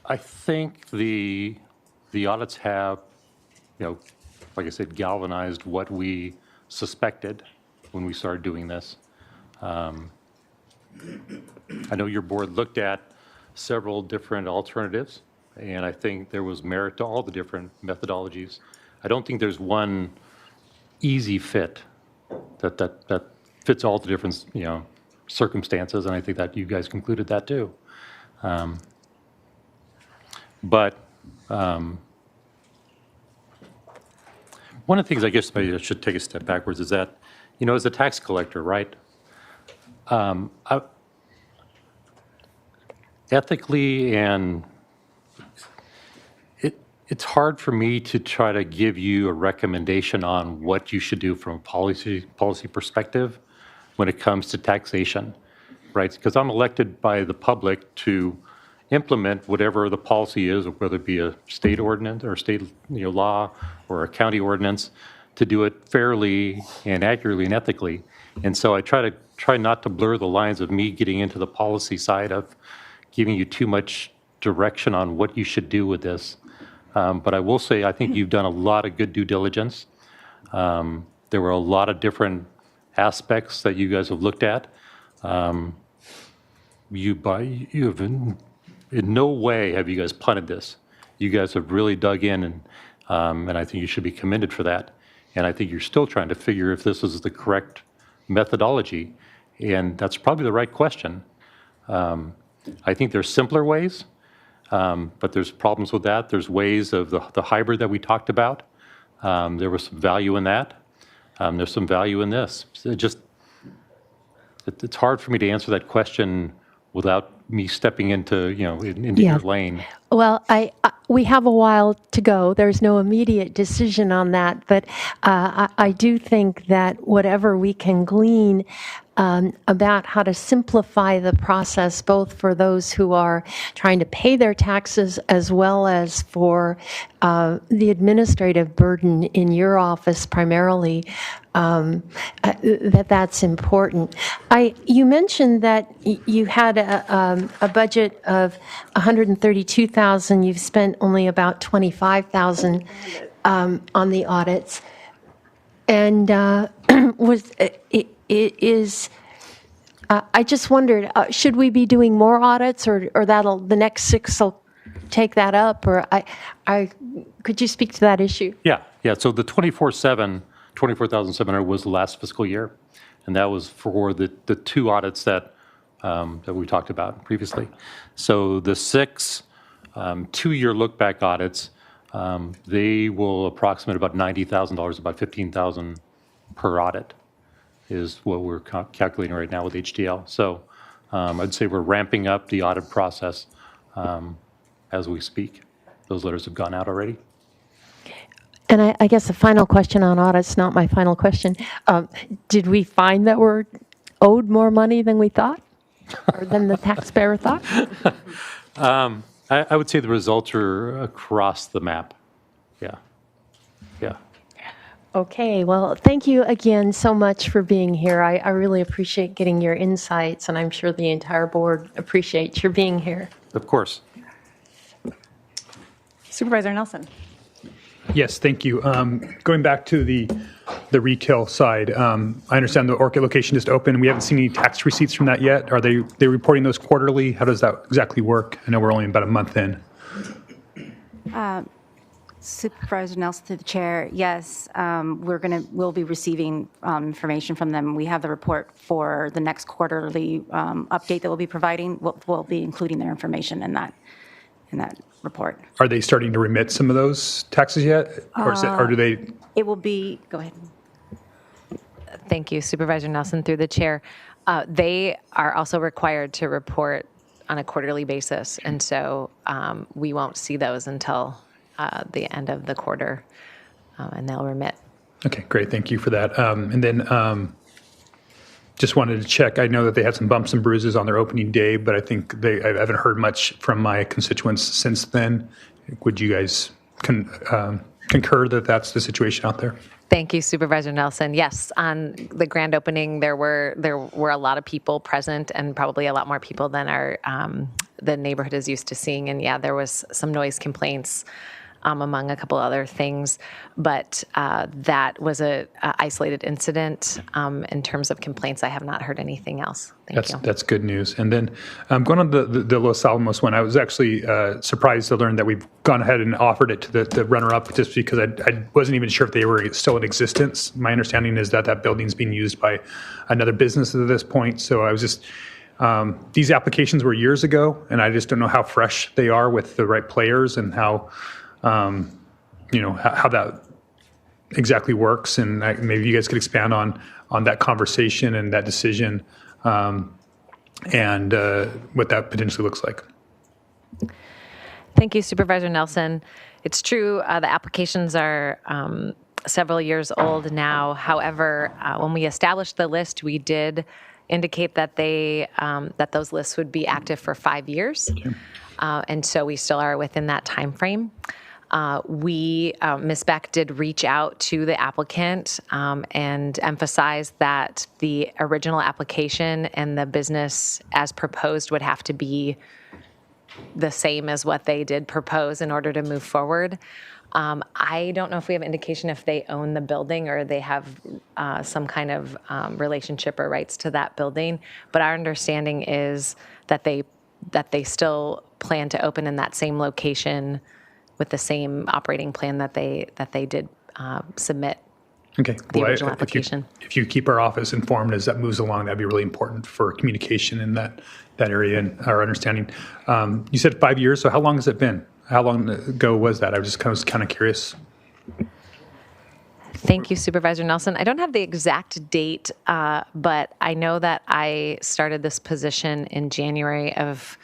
I think the the audits have, like I said, galvanized what we suspected when we started doing this. I know your board looked at several different alternatives, and I think there was merit to all the different methodologies. I don't think there's one easy fit that fits all the different, circumstances, and I think that you guys concluded that too. But one of the things I guess maybe I should take a step backwards is that, as a tax collector, right, ethically and it's hard for me to try to give you a recommendation on what you should do from a policy perspective when it comes to taxation, right? Because I'm elected by the public to implement whatever the policy is, whether it be a state ordinance or state law or a county ordinance, to do it fairly and accurately and ethically. And so I try not to blur the lines of me getting into the policy side of giving you too much direction on what you should do with this. But I will say, I think you've done a lot of good due diligence. There were a lot of different aspects that you guys have looked at. You have in no way have you guys punted this. You guys have really dug in, and I think you should be commended for that. And I think you're still trying to figure if this is the correct methodology, and that's probably the right question. I think there's simpler ways. But there's problems with that. There's ways of the hybrid that we talked about. There was some value in that. There's some value in this. It's hard for me to answer that question without me stepping into your lane. Well, we have a while to go. There's no immediate decision on that, but I do think that whatever we can glean about how to simplify the process, both for those who are trying to pay their taxes as well as for the administrative burden in your office primarily, that's important. You mentioned that you had a budget of $132,000. You've spent only about $25,000 on the audits, and I just wondered, should we be doing more audits, or the next 6 will take that up, or could you speak to that issue? Yeah. So the 24,700 was the last fiscal year, and that was for the 2 audits that we talked about previously. So the 6 2-year look-back audits, they will approximate about $90,000, about $15,000 per audit is what we're calculating right now with HDL. So I'd say we're ramping up the audit process as we speak. Those letters have gone out already. And I guess the final question on audits, not my final question, did we find that we're owed more money than we thought, or than the taxpayer thought? I would say the results are across the map. Yeah. Okay, well, thank you again so much for being here. I really appreciate getting your insights, and I'm sure the entire board appreciates your being here. Of course. Supervisor Nelson. Yes, thank you. Going back to the retail side, I understand the Orchid location just opened. We haven't seen any tax receipts from that yet. Are they reporting those quarterly? How does that exactly work? I know we're only about a month in. Supervisor Nelson, through the chair, yes, we'll be receiving information from them. We have the report for the next quarterly update that we'll be providing. We'll be including their information in that report. Are they starting to remit some of those taxes yet, or do they? It will be. Go ahead. Thank you, Supervisor Nelson, through the chair. They are also required to report on a quarterly basis, and so we won't see those until the end of the quarter, and they'll remit. Okay, great. Thank you for that. And then just wanted to check. I know that they had some bumps and bruises on their opening day, but I think I haven't heard much from my constituents since then. Would you guys concur that that's the situation out there? Thank you, Supervisor Nelson. Yes, on the grand opening, there were a lot of people present, and probably a lot more people than the neighborhood is used to seeing. And yeah, there was some noise complaints among a couple other things. But that was a isolated incident. In terms of complaints, I have not heard anything else. Thank you. That's good news. And then going on the Los Alamos one, I was actually surprised to learn that we've gone ahead and offered it to the runner-up just because I wasn't even sure if they were still in existence. My understanding is that that building's being used by another business at this point. So I was just, these applications were years ago, and I just don't know how fresh they are with the right players and how, how that exactly works. And maybe you guys could expand on that conversation and that decision and what that potentially looks like. Thank you, Supervisor Nelson. It's true, the applications are several years old now. However, when we established the list, we did indicate that that those lists would be active for 5 years. And so we still are within that time frame. Ms. Beck did reach out to the applicant and emphasize that the original application and the business as proposed would have to be the same as what they did propose in order to move forward. I don't know if we have indication if they own the building or they have some kind of relationship or rights to that building, but our understanding is that they still plan to open in that same location with the same operating plan that they did submit. Okay. The original application. If you keep our office informed as that moves along, that'd be really important for communication in that area and our understanding. You said 5 years, so how long has it been? How long ago was that? I was just kind of curious. Thank you, Supervisor Nelson. I don't have the exact date, but I know that I started this position in January of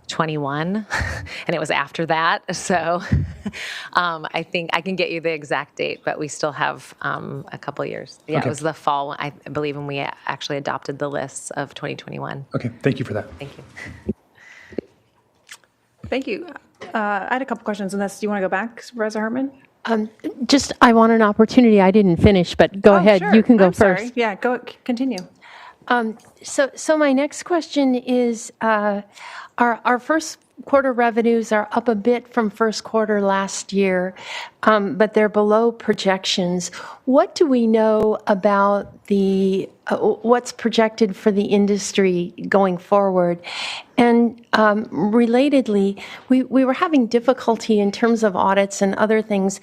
21, and it was after that. So I think I can get you the exact date, but we still have a couple years. Yeah, Okay. It was the fall, I believe, when we actually adopted the lists of 2021. Okay, thank you for that. Thank you. Thank you. I had a couple questions, unless you want to go back, Supervisor Hartman? I want an opportunity. I didn't finish, but go ahead. Sure. You can go I'm first. Sorry. Yeah, continue. So my next question is, our first quarter revenues are up a bit from first quarter last year, but they're below projections. What do we know about what's projected for the industry going forward? And relatedly, we were having difficulty in terms of audits and other things,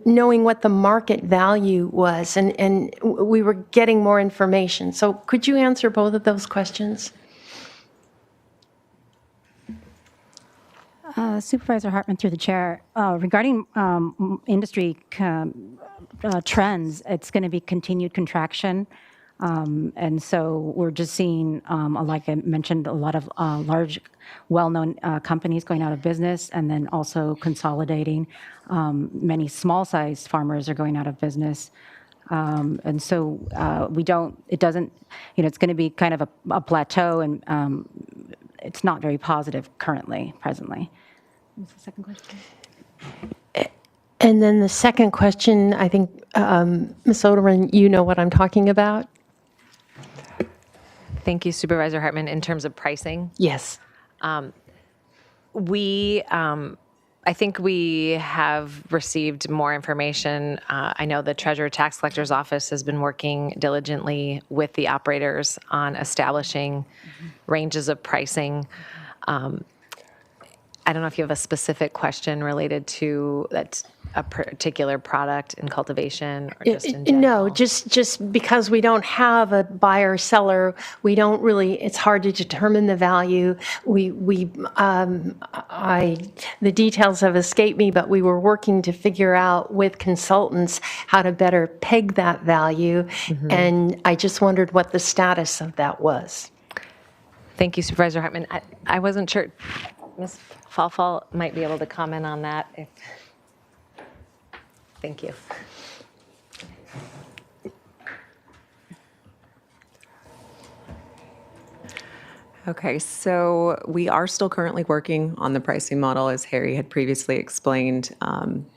knowing what the market value was, and we were getting more information. So could you answer both of those questions? Supervisor Hartman, through the chair, regarding industry trends, it's going to be continued contraction. And so we're just seeing, like I mentioned, a lot of large, well-known companies going out of business and then also consolidating. Many small-sized farmers are going out of business. And so it's going to be kind of a plateau, and it's not very positive presently. What's the second question? And then the second question, I think, Ms. Oderman, you know what I'm talking about? Thank you, Supervisor Hartman. In terms of pricing? Yes. I think we have received more information. I know the Treasurer Tax Collector's Office has been working diligently with the operators on establishing ranges of pricing. I don't know if you have a specific question related to a particular product in cultivation or just in general. No, just because we don't have a buyer seller, it's hard to determine the value. The details have escaped me, but we were working to figure out with consultants how to better peg that value. And I just wondered what the status of that was. Thank you, Supervisor Hartman. I wasn't sure. Ms. Falfall might be able to comment on that. Thank you. Okay, so we are still currently working on the pricing model, as Harry had previously explained.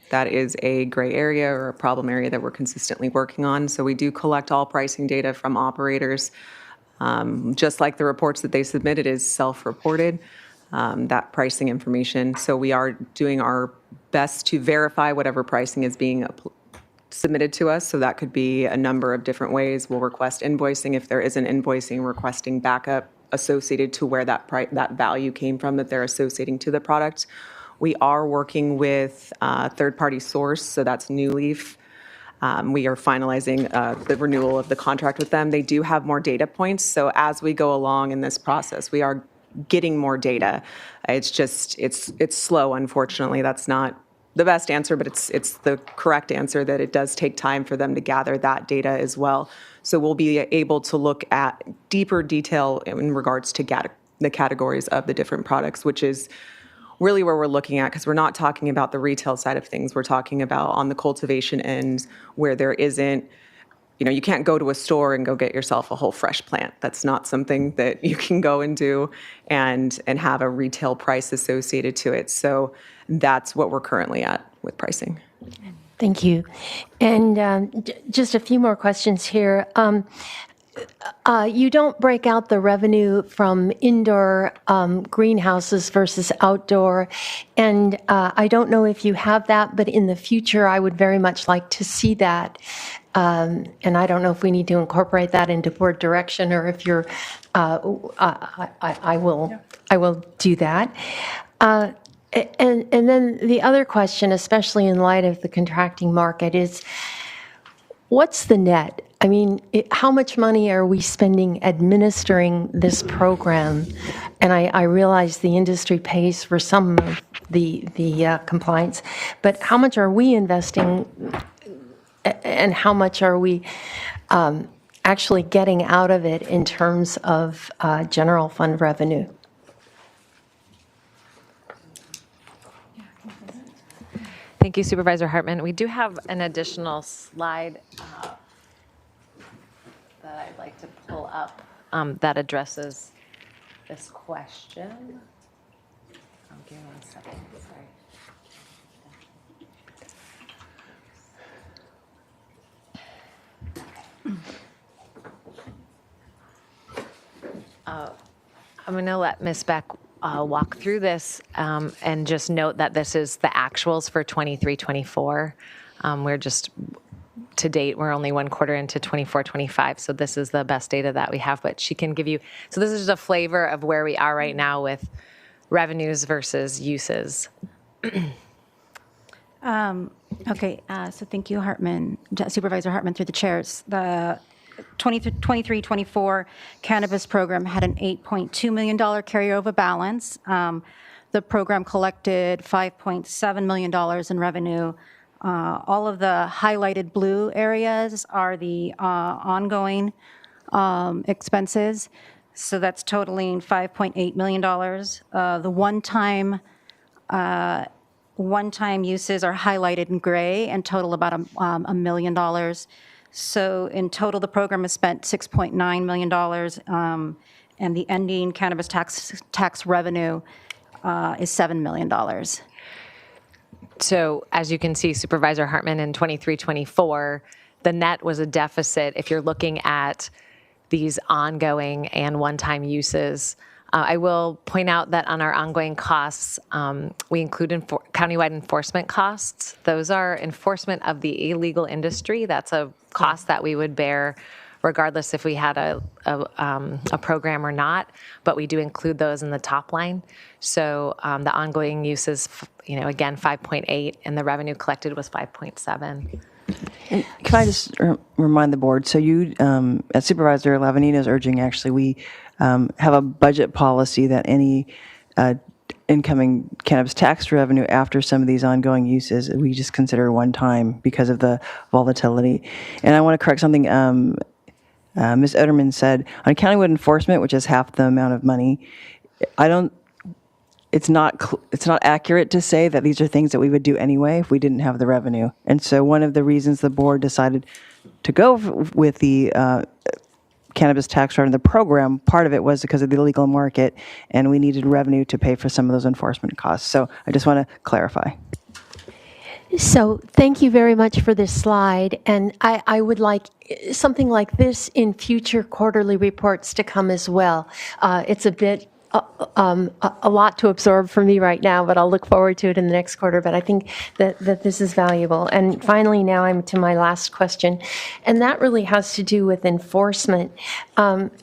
That is a gray area or a problem area that we're consistently working on. So we do collect all pricing data from operators. Just like the reports that they submitted is self-reported, that pricing information. So we are doing our best to verify whatever pricing is being submitted to us. So that could be a number of different ways. We'll request invoicing. If there isn't invoicing, requesting backup associated to where that value came from that they're associating to the product. We are working with third-party source, so that's New Leaf. We are finalizing the renewal of the contract with them. They do have more data points, so as we go along in this process, we are getting more data. It's just, it's slow, unfortunately. That's not the best answer, but it's the correct answer that it does take time for them to gather that data as well. So we'll be able to look at deeper detail in regards to the categories of the different products, which is really where we're looking at, because we're not talking about the retail side of things. We're talking about on the cultivation end where there isn't, you can't go to a store and go get yourself a whole fresh plant. That's not something that you can go and do and have a retail price associated to it. So that's what we're currently at with pricing. Thank you. And just a few more questions here. You don't break out the revenue from indoor greenhouses versus outdoor. And I don't know if you have that, but in the future, I would very much like to see that. And I don't know if we need to incorporate that into board direction or if you're, I will do that. And then the other question, especially in light of the contracting market, is what's the net? I mean, how much money are we spending administering this program? And I realize the industry pays for some of the compliance, but how much are we investing and how much are we actually getting out of it in terms of general fund revenue? Thank you, Supervisor Hartman. We do have an additional slide that I'd like to pull up that addresses this question. Give me 1 second, sorry. I'm going to let Ms. Beck walk through this and just note that this is the actuals for 23-24. We're just, to date, we're only 1 quarter into 24-25, so this is the best data that we have, but she can give you, so this is just a flavor of where we are right now with revenues versus uses. Okay, so thank you, Hartman, Supervisor Hartman, through the chairs. The 23-24 cannabis program had an $8.2 million carryover balance. The program collected $5.7 million in revenue. All of the highlighted blue areas are the ongoing expenses. So that's totaling $5.8 million. The one-time uses are highlighted in gray and total about $1 million. So in total, the program has spent $6.9 million, and the ending cannabis tax revenue is $7 million. So as you can see, Supervisor Hartman, in 23-24, the net was a deficit. If you're looking at these ongoing and one-time uses, I will point out that on our ongoing costs, we include countywide enforcement costs. Those are enforcement of the illegal industry. That's a cost that we would bear regardless if we had a program or not, but we do include those in the top line. So the ongoing uses, again, 5.8, and the revenue collected was 5.7. And can I just remind the board, so you, as Supervisor Lavanina is urging, actually, we have a budget policy that any incoming cannabis tax revenue after some of these ongoing uses, we just consider one time because of the volatility. And I want to correct something Ms. Oderman said. On countywide enforcement, which is half the amount of money, it's not accurate to say that these are things that we would do anyway if we didn't have the revenue. And so one of the reasons the board decided to go with the cannabis tax credit in the program, part of it was because of the illegal market, and we needed revenue to pay for some of those enforcement costs. So I just want to clarify. So thank you very much for this slide, and I would like something like this in future quarterly reports to come as well. It's a bit a lot to absorb for me right now, but I'll look forward to it in the next quarter. But I think that this is valuable. And finally, now I'm to my last question, and that really has to do with enforcement.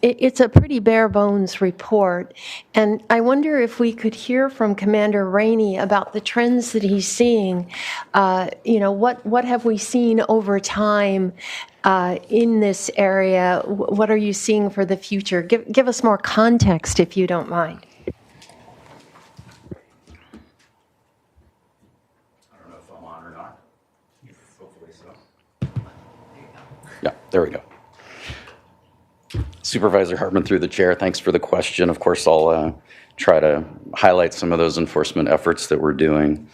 It's a pretty bare bones report, and I wonder if we could hear from Commander Rainey about the trends that he's seeing. What have we seen over time in this area? What are you seeing for the future? Give us more context, if you don't mind. I don't know if I'm on or not. Hopefully so. Yeah, there we go. Supervisor Hartman, through the chair, thanks for the question. Of course, I'll try to highlight some of those enforcement efforts that we're doing.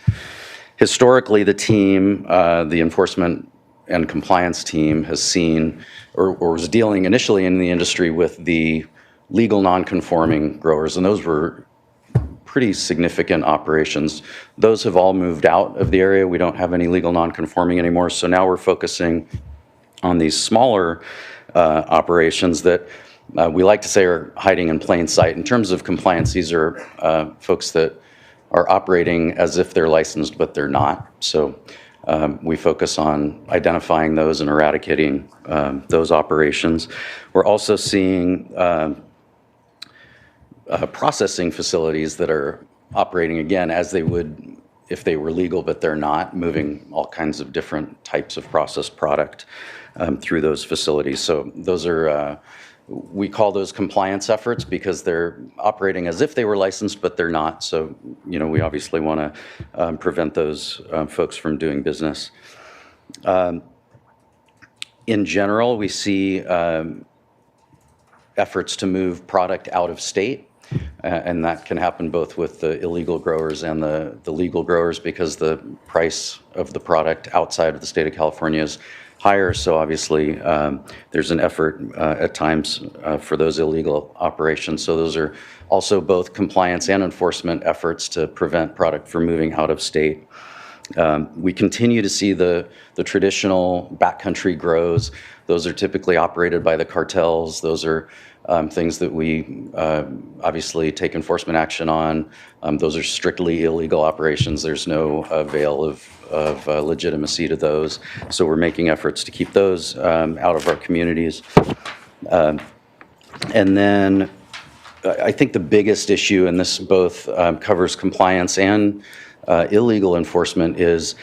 Historically, the team, the enforcement and compliance team, has seen or was dealing initially in the industry with the legal non-conforming growers, and those were pretty significant operations. Those have all moved out of the area. We don't have any legal non-conforming anymore, so now we're focusing on these smaller operations that we like to say are hiding in plain sight. In terms of compliance, these are folks that are operating as if they're licensed, but they're not. So we focus on identifying those and eradicating those operations. We're also seeing processing facilities that are operating again as they would if they were legal, but they're not, moving all kinds of different types of processed product through those facilities. So those are, we call those compliance efforts because they're operating as if they were licensed, but they're not. So, we obviously want to prevent those folks from doing business. In general, we see efforts to move product out of state. And that can happen both with the illegal growers and the legal growers because the price of the product outside of the state of California is higher. So obviously, there's an effort at times for those illegal operations. So those are also both compliance and enforcement efforts to prevent product from moving out of state. We continue to see the traditional backcountry grows. Those are typically operated by the cartels. Those are things that we obviously take enforcement action on. Those are strictly illegal operations. There's no veil of legitimacy to those. So we're making efforts to keep those out of our communities. And then I think the biggest issue, and this both covers compliance and illegal enforcement, is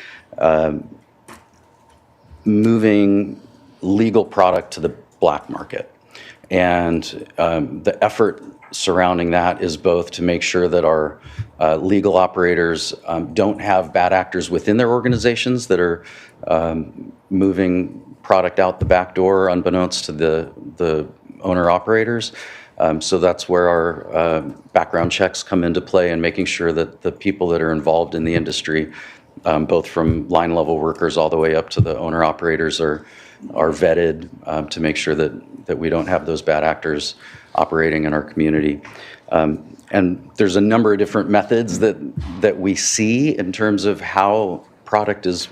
moving legal product to the black market. And the effort surrounding that is both to make sure that our legal operators don't have bad actors within their organizations that are moving product out the back door unbeknownst to the owner operators. So that's where our background checks come into play, and making sure that the people that are involved in the industry, both from line level workers all the way up to the owner operators, are vetted to make sure that we don't have those bad actors operating in our community. And there's a number of different methods that we see in terms of how product is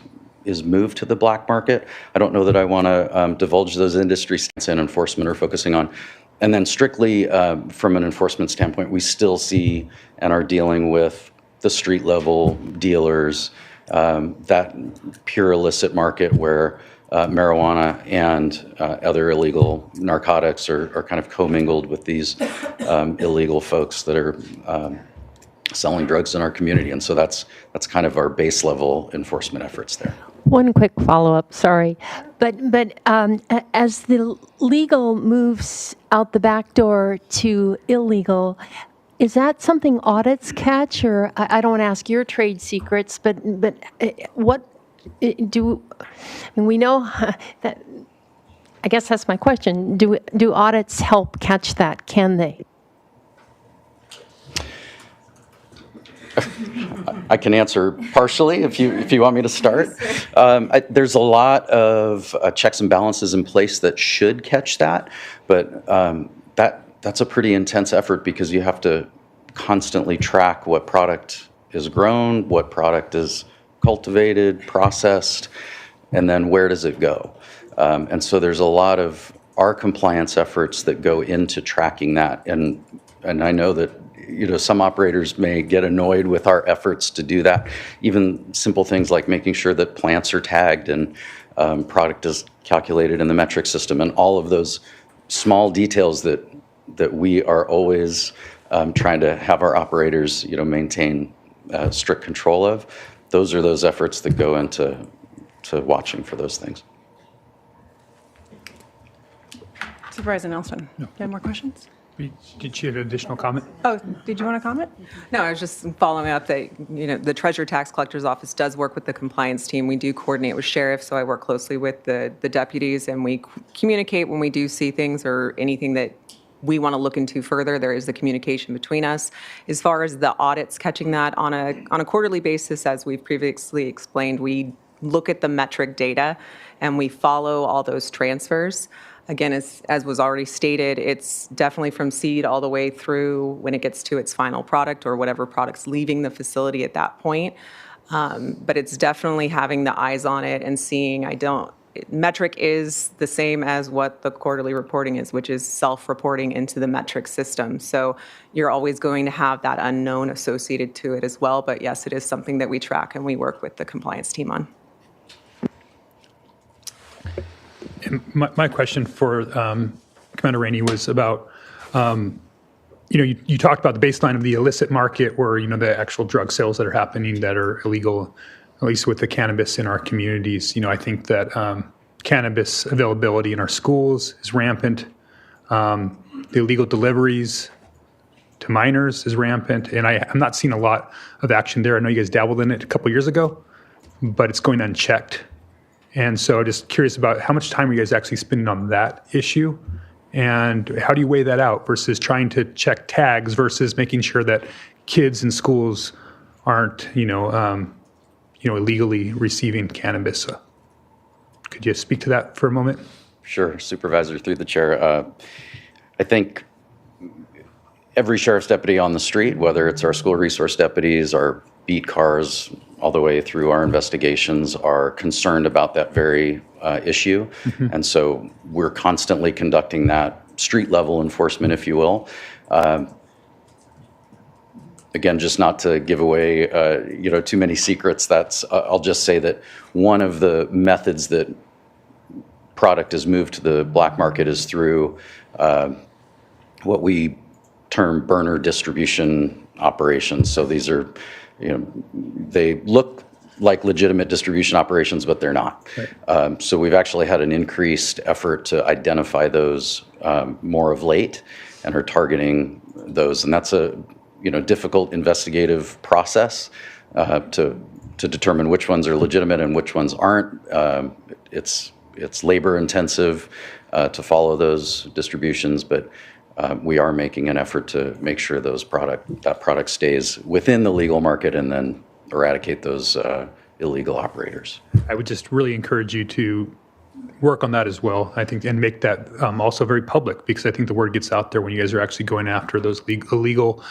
moved to the black market. I don't know that I want to divulge those industry stands and enforcement are focusing on. And then strictly from an enforcement standpoint, we still see and are dealing with the street level dealers, that pure illicit market where marijuana and other illegal narcotics are kind of commingled with these illegal folks that are selling drugs in our community. And so that's kind of our base level enforcement efforts there. One quick follow-up, sorry. But as the legal moves out the back door to illegal, is that something audits catch? Or I don't want to ask your trade secrets, but what we know that, I guess that's my question. Do audits help catch that? Can they? I can answer partially if you want me to start. There's a lot of checks and balances in place that should catch that, but that's a pretty intense effort because you have to constantly track what product is grown, what product is cultivated, processed, and then where does it go. And so there's a lot of our compliance efforts that go into tracking that. And I know that some operators may get annoyed with our efforts to do that. Even simple things like making sure that plants are tagged and product is calculated in the metric system, and all of those small details that we are always trying to have our operators, maintain strict control of. Those are those efforts that go into watching for those things. Supervisor Nelson, you have more questions? Did you have an additional comment? Oh, did you want to comment? No, I was just following up that, the Treasurer Tax Collector's Office does work with the compliance team. We do coordinate with sheriffs, so I work closely with the deputies, and we communicate when we do see things or anything that we want to look into further. There is the communication between us. As far as the audits, catching that on a quarterly basis, as we've previously explained, we look at the metric data and we follow all those transfers. Again, as was already stated, it's definitely from seed all the way through when it gets to its final product or whatever product's leaving the facility at that point. But it's definitely having the eyes on it and seeing, metric is the same as what the quarterly reporting is, which is self-reporting into the metric system. So you're always going to have that unknown associated to it as well. But yes, it is something that we track and we work with the compliance team on. And my question for Commander Rainey was about, you talked about the baseline of the illicit market where, the actual drug sales that are happening that are illegal, at least with the cannabis in our communities. I think that cannabis availability in our schools is rampant. The illegal deliveries to minors is rampant. And I'm not seeing a lot of action there. I know you guys dabbled in it a couple years ago, but it's going unchecked. And so just curious about how much time are you guys actually spending on that issue? And how do you weigh that out versus trying to check tags versus making sure that kids in schools aren't, illegally receiving cannabis? Could you speak to that for a moment? Sure, Supervisor, through the chair. I think every sheriff's deputy on the street, whether it's our school resource deputies, our beat cars, all the way through our investigations, are concerned about that very issue. Mm-hmm. And so we're constantly conducting that street level enforcement, if you will. Again, just not to give away, too many secrets. I'll just say that one of the methods that product is moved to the black market is through what we term burner distribution operations. So these are, they look like legitimate distribution operations, but they're not. Right. So we've actually had an increased effort to identify those more of late and are targeting those. And that's a difficult investigative process to determine which ones are legitimate and which ones aren't. It's labor intensive to follow those distributions, but we are making an effort to make sure that product stays within the legal market and then eradicate those illegal operators. I would just really encourage you to work on that as well, I think, and make that also very public, because I think the word gets out there when you guys are actually going after those illegal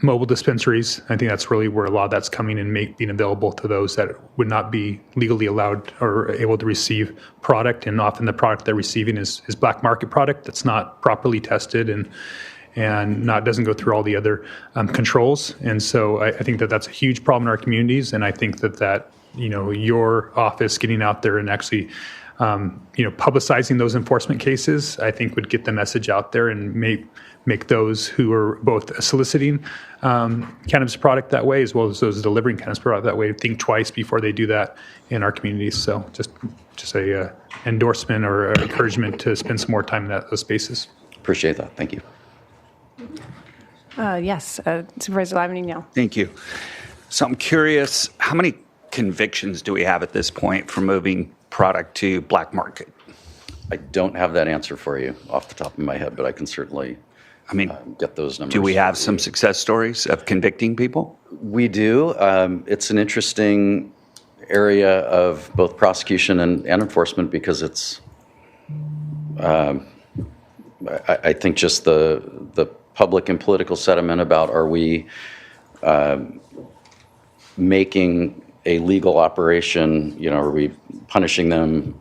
mobile dispensaries. I think that's really where a lot of that's coming and being available to those that would not be legally allowed or able to receive product. And often the product they're receiving is black market product that's not properly tested and doesn't go through all the other controls. And so I think that that's a huge problem in our communities. And I think that your office getting out there and actually publicizing those enforcement cases, I think would get the message out there and make those who are both soliciting cannabis product that way, as well as those delivering cannabis product that way, think twice before they do that in our communities. So just a endorsement or encouragement to spend some more time in those spaces. Appreciate that. Thank you. Yes, Supervisor Laveney now. Thank you. So I'm curious, how many convictions do we have at this point for moving product to black market? I don't have that answer for you off the top of my head, but I can certainly get those numbers. Do we have some success stories of convicting people? We do. It's an interesting area of both prosecution and enforcement because it's, I think, just the public and political sentiment about are we making a legal operation, are we punishing them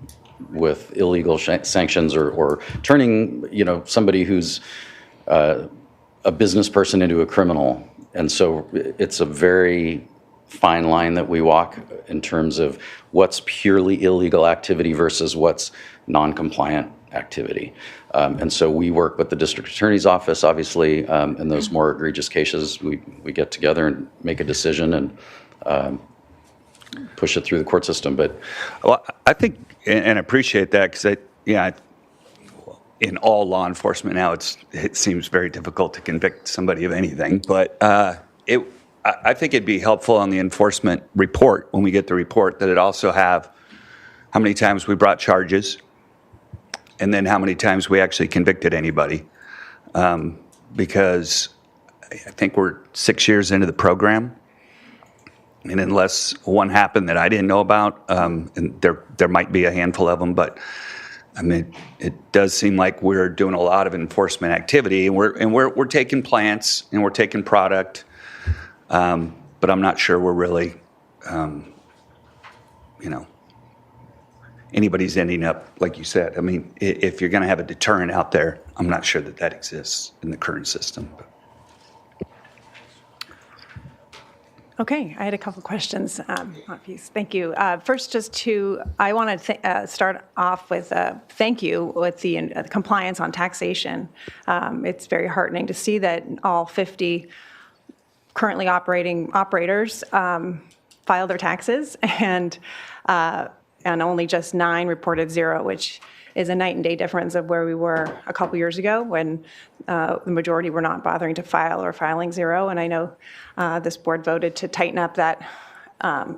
with illegal sanctions or turning, somebody who's a business person into a criminal. And so it's a very fine line that we walk in terms of what's purely illegal activity versus what's non-compliant activity. And so we work with the district attorney's office, obviously, in those more egregious cases. We get together and make a decision and push it through the court system. But well, I think and appreciate that because in all law enforcement now, it seems very difficult to convict somebody of anything. But I think it'd be helpful on the enforcement report, when we get the report, that it also have how many times we brought charges and then how many times we actually convicted anybody. Because I think we're 6 years into the program. And unless one happened that I didn't know about, and there might be a handful of them, but I mean, it does seem like we're doing a lot of enforcement activity, and we're taking plants and we're taking product, but I'm not sure we're really, anybody's ending up like you said. I mean, if you're going to have a deterrent out there, I'm not sure that exists in the current system. Okay, I had a couple questions. Thank you. First, I want to start off with a thank you with the compliance on taxation. It's very heartening to see that all 50 currently operating operators filed their taxes, and only just 9 reported zero, which is a night and day difference of where we were a couple years ago when the majority were not bothering to file or filing zero. And I know this board voted to tighten up that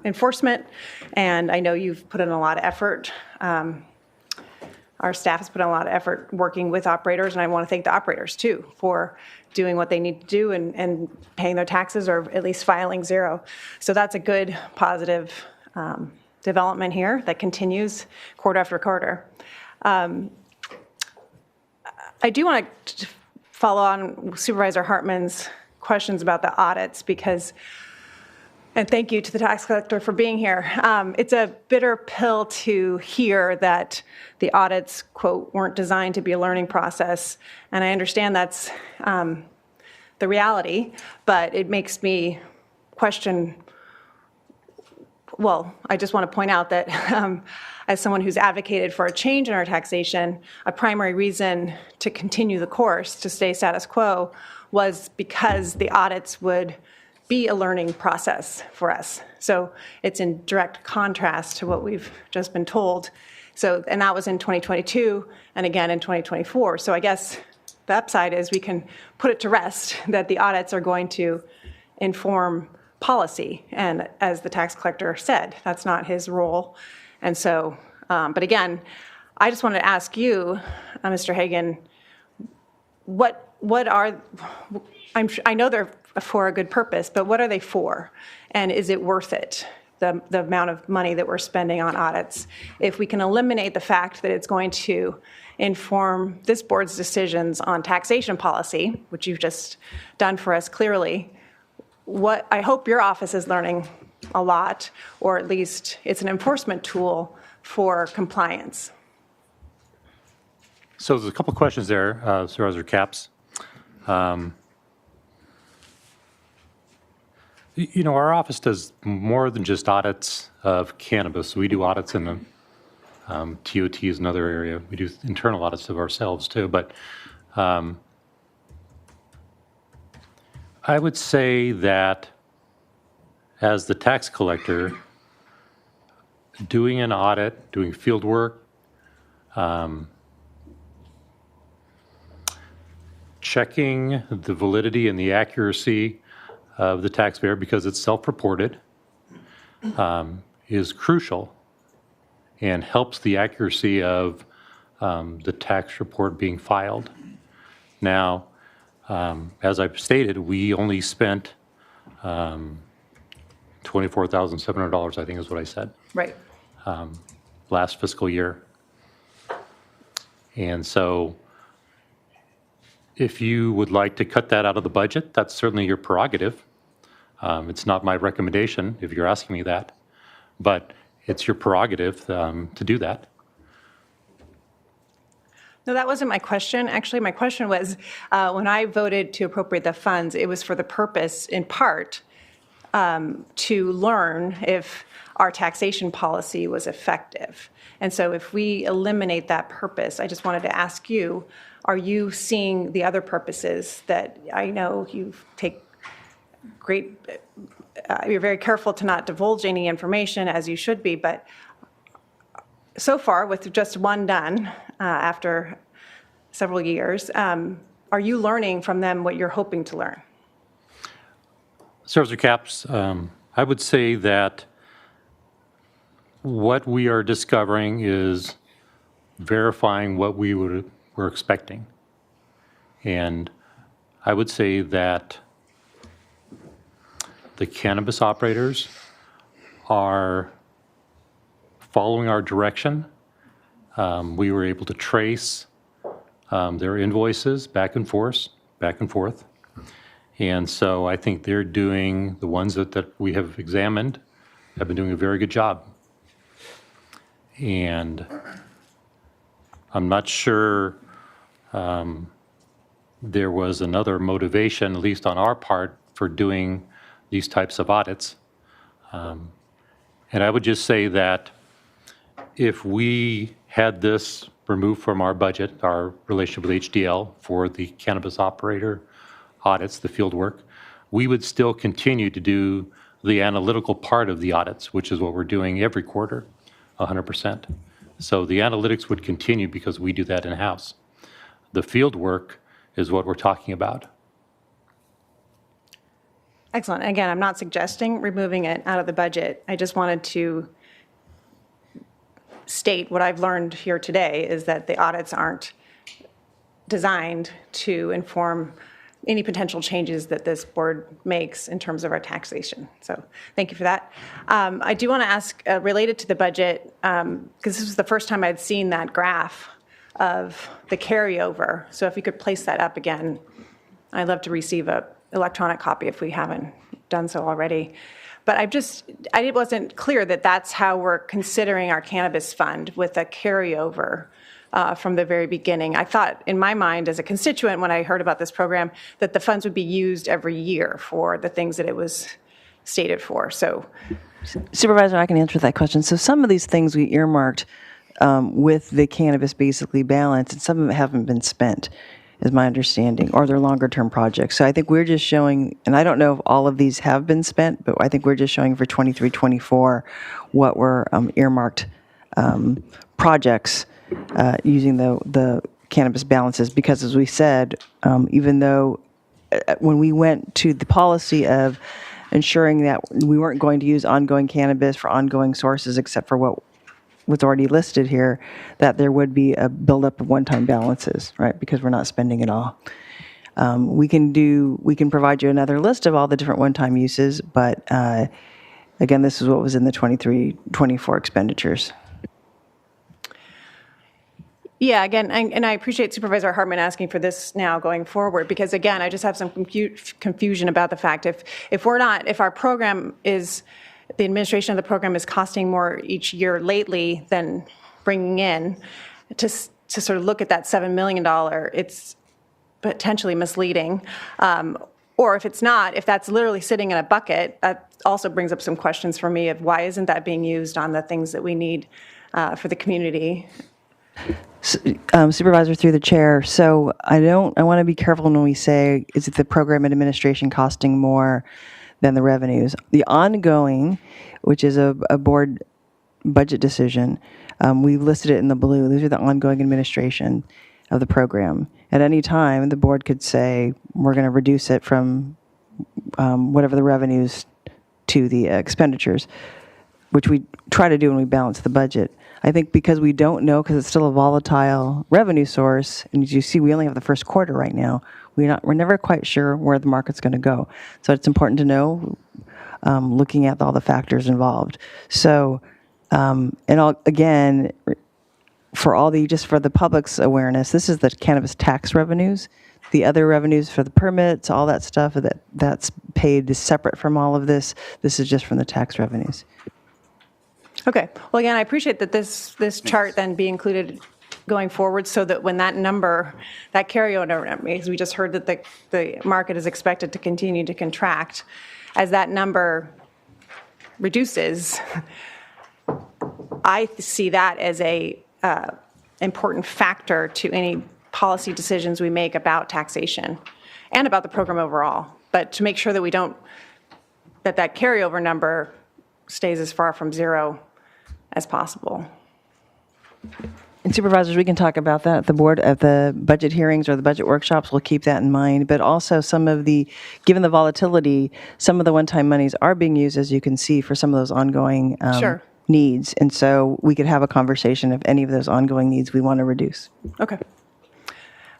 enforcement, and I know you've put in a lot of effort. Our staff has put in a lot of effort working with operators, and I want to thank the operators too for doing what they need to do and paying their taxes or at least filing zero. So that's a good, positive development here that continues quarter after quarter. I do want to follow on Supervisor Hartman's questions about the audits and thank you to the tax collector for being here. It's a bitter pill to hear that the audits, quote, weren't designed to be a learning process. And I understand that's the reality, but it makes me question. Well, I just want to point out that as someone who's advocated for a change in our taxation, a primary reason to continue the course, to stay status quo, was because the audits would be a learning process for us. So it's in direct contrast to what we've just been told. And that was in 2022 and again in 2024. So I guess the upside is we can put it to rest that the audits are going to inform policy. And as the tax collector said, that's not his role. And so, but again, I just wanted to ask you, Mr. Hagan, what are, I know they're for a good purpose, but what are they for? And is it worth it, the amount of money that we're spending on audits? If we can eliminate the fact that it's going to inform this board's decisions on taxation policy, which you've just done for us clearly, what I hope your office is learning a lot, or at least it's an enforcement tool for compliance. So there's a couple questions there, Supervisor Capps. Our office does more than just audits of cannabis. We do audits in the TOT is another area. We do internal audits of ourselves too, but I would say that as the tax collector, doing an audit, doing field work, checking the validity and the accuracy of the taxpayer, because it's self-reported, is crucial and helps the accuracy of the tax report being filed. Now, as I've stated, we only spent $24,700, I think is what I said. Right. Last fiscal year. And so if you would like to cut that out of the budget, that's certainly your prerogative. It's not my recommendation if you're asking me that, but it's your prerogative to do that. No, that wasn't my question. Actually, my question was, when I voted to appropriate the funds, it was for the purpose, in part, to learn if our taxation policy was effective. And so if we eliminate that purpose, I just wanted to ask you, are you seeing the other purposes that I know you take great, you're very careful to not divulge any information, as you should be, but so far, with just one done after several years, are you learning from them what you're hoping to learn? Supervisor Capps, I would say that what we are discovering is verifying what we were expecting. And I would say that the cannabis operators are following our direction. We were able to trace their invoices back and forth. And so I think they're doing, the ones that we have examined have been doing a very good job. And I'm not sure there was another motivation, at least on our part, for doing these types of audits. And I would just say that if we had this removed from our budget, our relationship with HDL for the cannabis operator audits, the field work, we would still continue to do the analytical part of the audits, which is what we're doing every quarter, 100%. So the analytics would continue because we do that in-house. The field work is what we're talking about. Excellent. Again, I'm not suggesting removing it out of the budget. I just wanted to state what I've learned here today is that the audits aren't designed to inform any potential changes that this board makes in terms of our taxation. So thank you for that. I do want to ask, related to the budget, because this was the first time I'd seen that graph of the carryover. So if you could place that up again, I'd love to receive an electronic copy if we haven't done so already. But it wasn't clear that that's how we're considering our cannabis fund, with a carryover from the very beginning. I thought, in my mind, as a constituent, when I heard about this program, that the funds would be used every year for the things that it was stated for. So, Supervisor, I can answer that question. So some of these things we earmarked with the cannabis basically balance, and some of it haven't been spent, is my understanding, or they're longer-term projects. So I think we're just showing, and I don't know if all of these have been spent, but I think we're just showing for 23, 24 what were earmarked projects using the cannabis balances. Because as we said, even though when we went to the policy of ensuring that we weren't going to use ongoing cannabis for ongoing sources except for what was already listed here, that there would be a buildup of one-time balances, right? Because we're not spending it all. We can provide you another list of all the different one-time uses, but again, this is what was in the 23-24 expenditures. yeah, again, and I appreciate Supervisor Hartman asking for this now going forward, because again, I just have some confusion about the fact if our program is, the administration of the program is costing more each year lately than bringing in, to sort of look at that $7 million, it's potentially misleading. Or if it's not, if that's literally sitting in a bucket, that also brings up some questions for me of why isn't that being used on the things that we need for the community. Supervisor, through the chair. So I want to be careful when we say, is it the program administration costing more than the revenues? The ongoing, which is a board budget decision, we've listed it in the blue. These are the ongoing administration of the program. At any time, the board could say, we're going to reduce it from whatever the revenues to the expenditures, which we try to do when we balance the budget. I think because we don't know, because it's still a volatile revenue source, and as you see, we only have the first quarter right now. We're never quite sure where the market's going to go. So it's important to know, looking at all the factors involved. So, again, just for the public's awareness, this is the cannabis tax revenues. The other revenues for the permits, all that stuff that's paid is separate from all of this. This is just from the tax revenues. Okay. Well, again, I appreciate that this chart then be included going forward so that when that number, that carryover, because we just heard that the market is expected to continue to contract, as that number reduces, I see that as a important factor to any policy decisions we make about taxation and about the program overall. But to make sure that we don't, that carryover number stays as far from zero as possible. And supervisors, we can talk about that at the board, at the budget hearings or the budget workshops. We'll keep that in mind. But also given the volatility, some of the one-time monies are being used, as you can see, for some of those ongoing Sure. needs. And so we could have a conversation of any of those ongoing needs we want to reduce. Okay.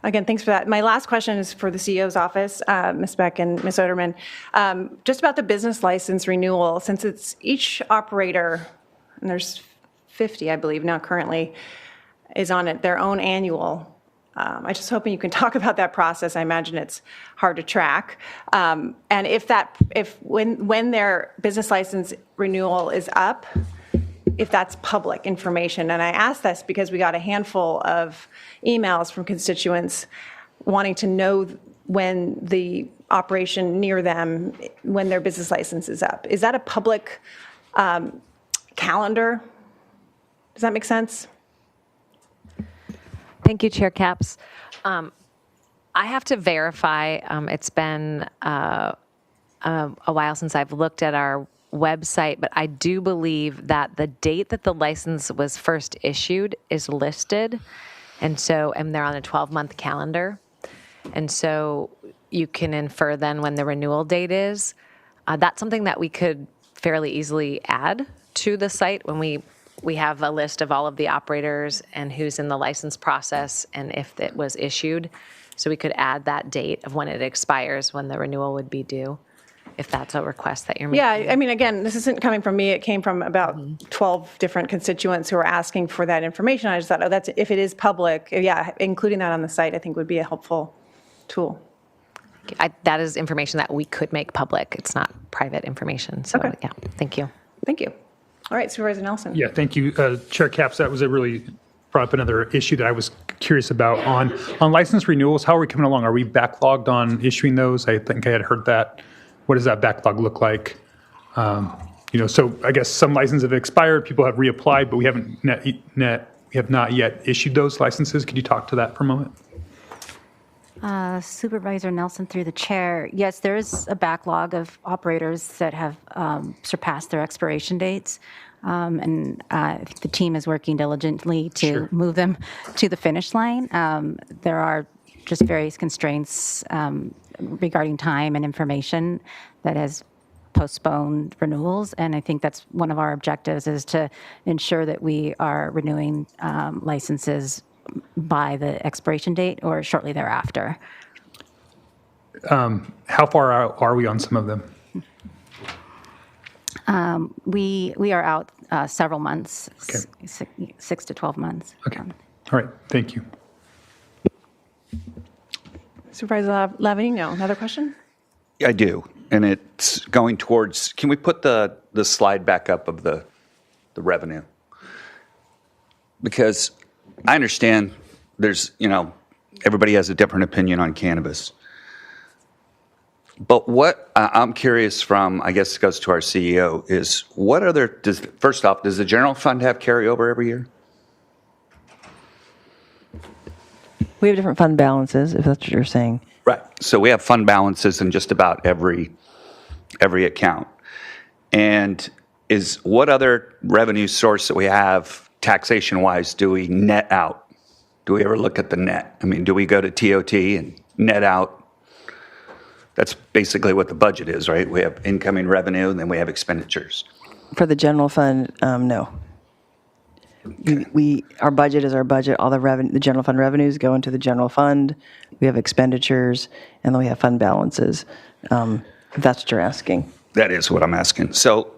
Again, thanks for that. My last question is for the CEO's office, Ms. Beck and Ms. Oderman. Just about the business license renewal, since it's each operator, and there's 50, I believe, now currently, is on their own annual. I'm just hoping you can talk about that process. I imagine it's hard to track. And when their business license renewal is up, if that's public information. And I ask this because we got a handful of emails from constituents wanting to know when the operation near them, when their business license is up. Is that a public calendar? Does that make sense? Thank you, Chair Capps. I have to verify. It's been a while since I've looked at our website, but I do believe that the date that the license was first issued is listed, and they're on a 12-month calendar, and so you can infer then when the renewal date is. That's something that we could fairly easily add to the site when we have a list of all of the operators and who's in the license process and if it was issued. So we could add that date of when it expires, when the renewal would be due, if that's a request that you're making. Yeah, I mean, again, this isn't coming from me. It came from about 12 different constituents who are asking for that information. I just thought, that's if it is public, yeah, including that on the site, I think would be a helpful tool. That is information that we could make public. It's not private information. So, Okay. yeah, thank you. Thank you. All right, Supervisor Nelson. Yeah, thank you, Chair Capps. That was a really brought up another issue that I was curious about on license renewals. How are we coming along? Are we backlogged on issuing those? I think I had heard that. What does that backlog look like? So I guess some licenses have expired. People have reapplied, but we have not yet issued those licenses. Could you talk to that for a moment? Supervisor Nelson, through the chair, yes, there is a backlog of operators that have surpassed their expiration dates. And I think the team is working diligently to move them to the finish line. There are just various constraints regarding time and information that has postponed renewals. And I think that's one of our objectives, is to ensure that we are renewing licenses by the expiration date or shortly thereafter. How far out are we on some of them? We are out several months, Okay. 6 to 12 months. Okay. All right. Thank you. Supervisor Lavanino, another question? I do, and it's going towards, can we put the slide back up of the revenue? Because I understand there's, everybody has a different opinion on cannabis. But what I'm curious from, I guess it goes to our CEO, is first off, does the general fund have carryover every year? We have different fund balances, if that's what you're saying. Right. So we have fund balances in just about every account. And what other revenue source that we have taxation-wise do we net out? Do we ever look at the net? I mean, do we go to TOT and net out? That's basically what the budget is, right? We have incoming revenue, and then we have expenditures. For the general fund, no. Our budget is our budget. All the general fund revenues go into the general fund. We have expenditures, and then we have fund balances. If that's what you're asking. That is what I'm asking. So,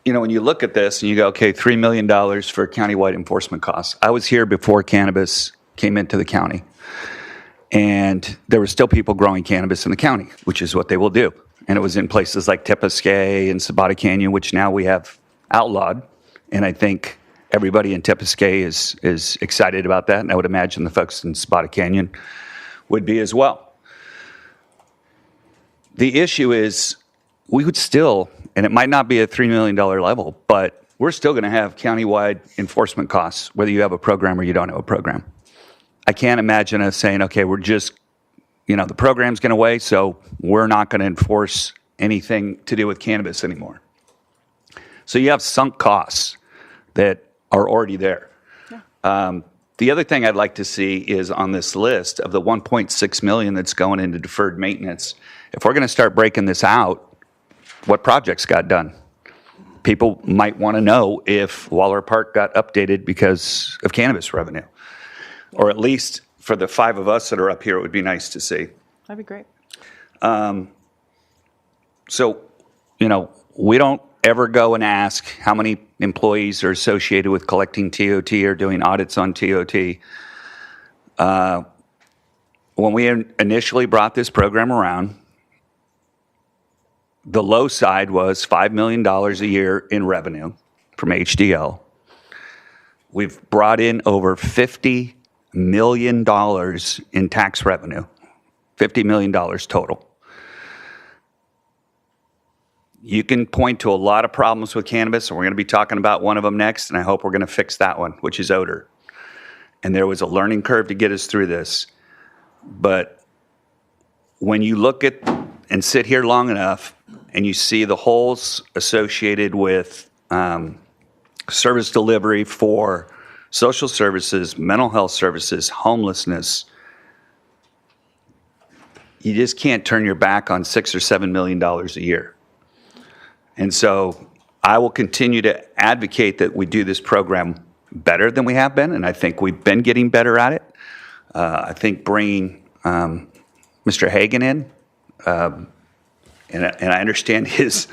when you look at this and you go, okay, $3 million for countywide enforcement costs. I was here before cannabis came into the county, and there were still people growing cannabis in the county, which is what they will do. And it was in places like Tepiscay and Sabata Canyon, which now we have outlawed. And I think everybody in Tepiscay is excited about that, and I would imagine the folks in Spotted Canyon would be as well. The issue is we would still, and it might not be a $3 million level, but we're still going to have countywide enforcement costs, whether you have a program or you don't have a program. I can't imagine us saying, okay, we're just, the program's going away, so we're not going to enforce anything to do with cannabis anymore. So you have sunk costs that are already there. Yeah. The other thing I'd like to see is on this list of the $1.6 million that's going into deferred maintenance, if we're going to start breaking this out, what projects got done? People might want to know if Waller Park got updated because of cannabis revenue. Or at least for the 5 of us that are up here, it would be nice to see. That'd be great. So, we don't ever go and ask how many employees are associated with collecting TOT or doing audits on TOT. When we initially brought this program around, the low side was $5 million a year in revenue from HDL. We've brought in over $50 million in tax revenue, $50 million total. You can point to a lot of problems with cannabis, and we're going to be talking about one of them next, and I hope we're going to fix that one, which is odor. And there was a learning curve to get us through this. But when you look at and sit here long enough, and you see the holes associated with service delivery for social services, mental health services, homelessness, you just can't turn your back on $6 or $7 million a year. And so I will continue to advocate that we do this program better than we have been, and I think we've been getting better at it. I think bringing Mr. Hagan in, and I understand his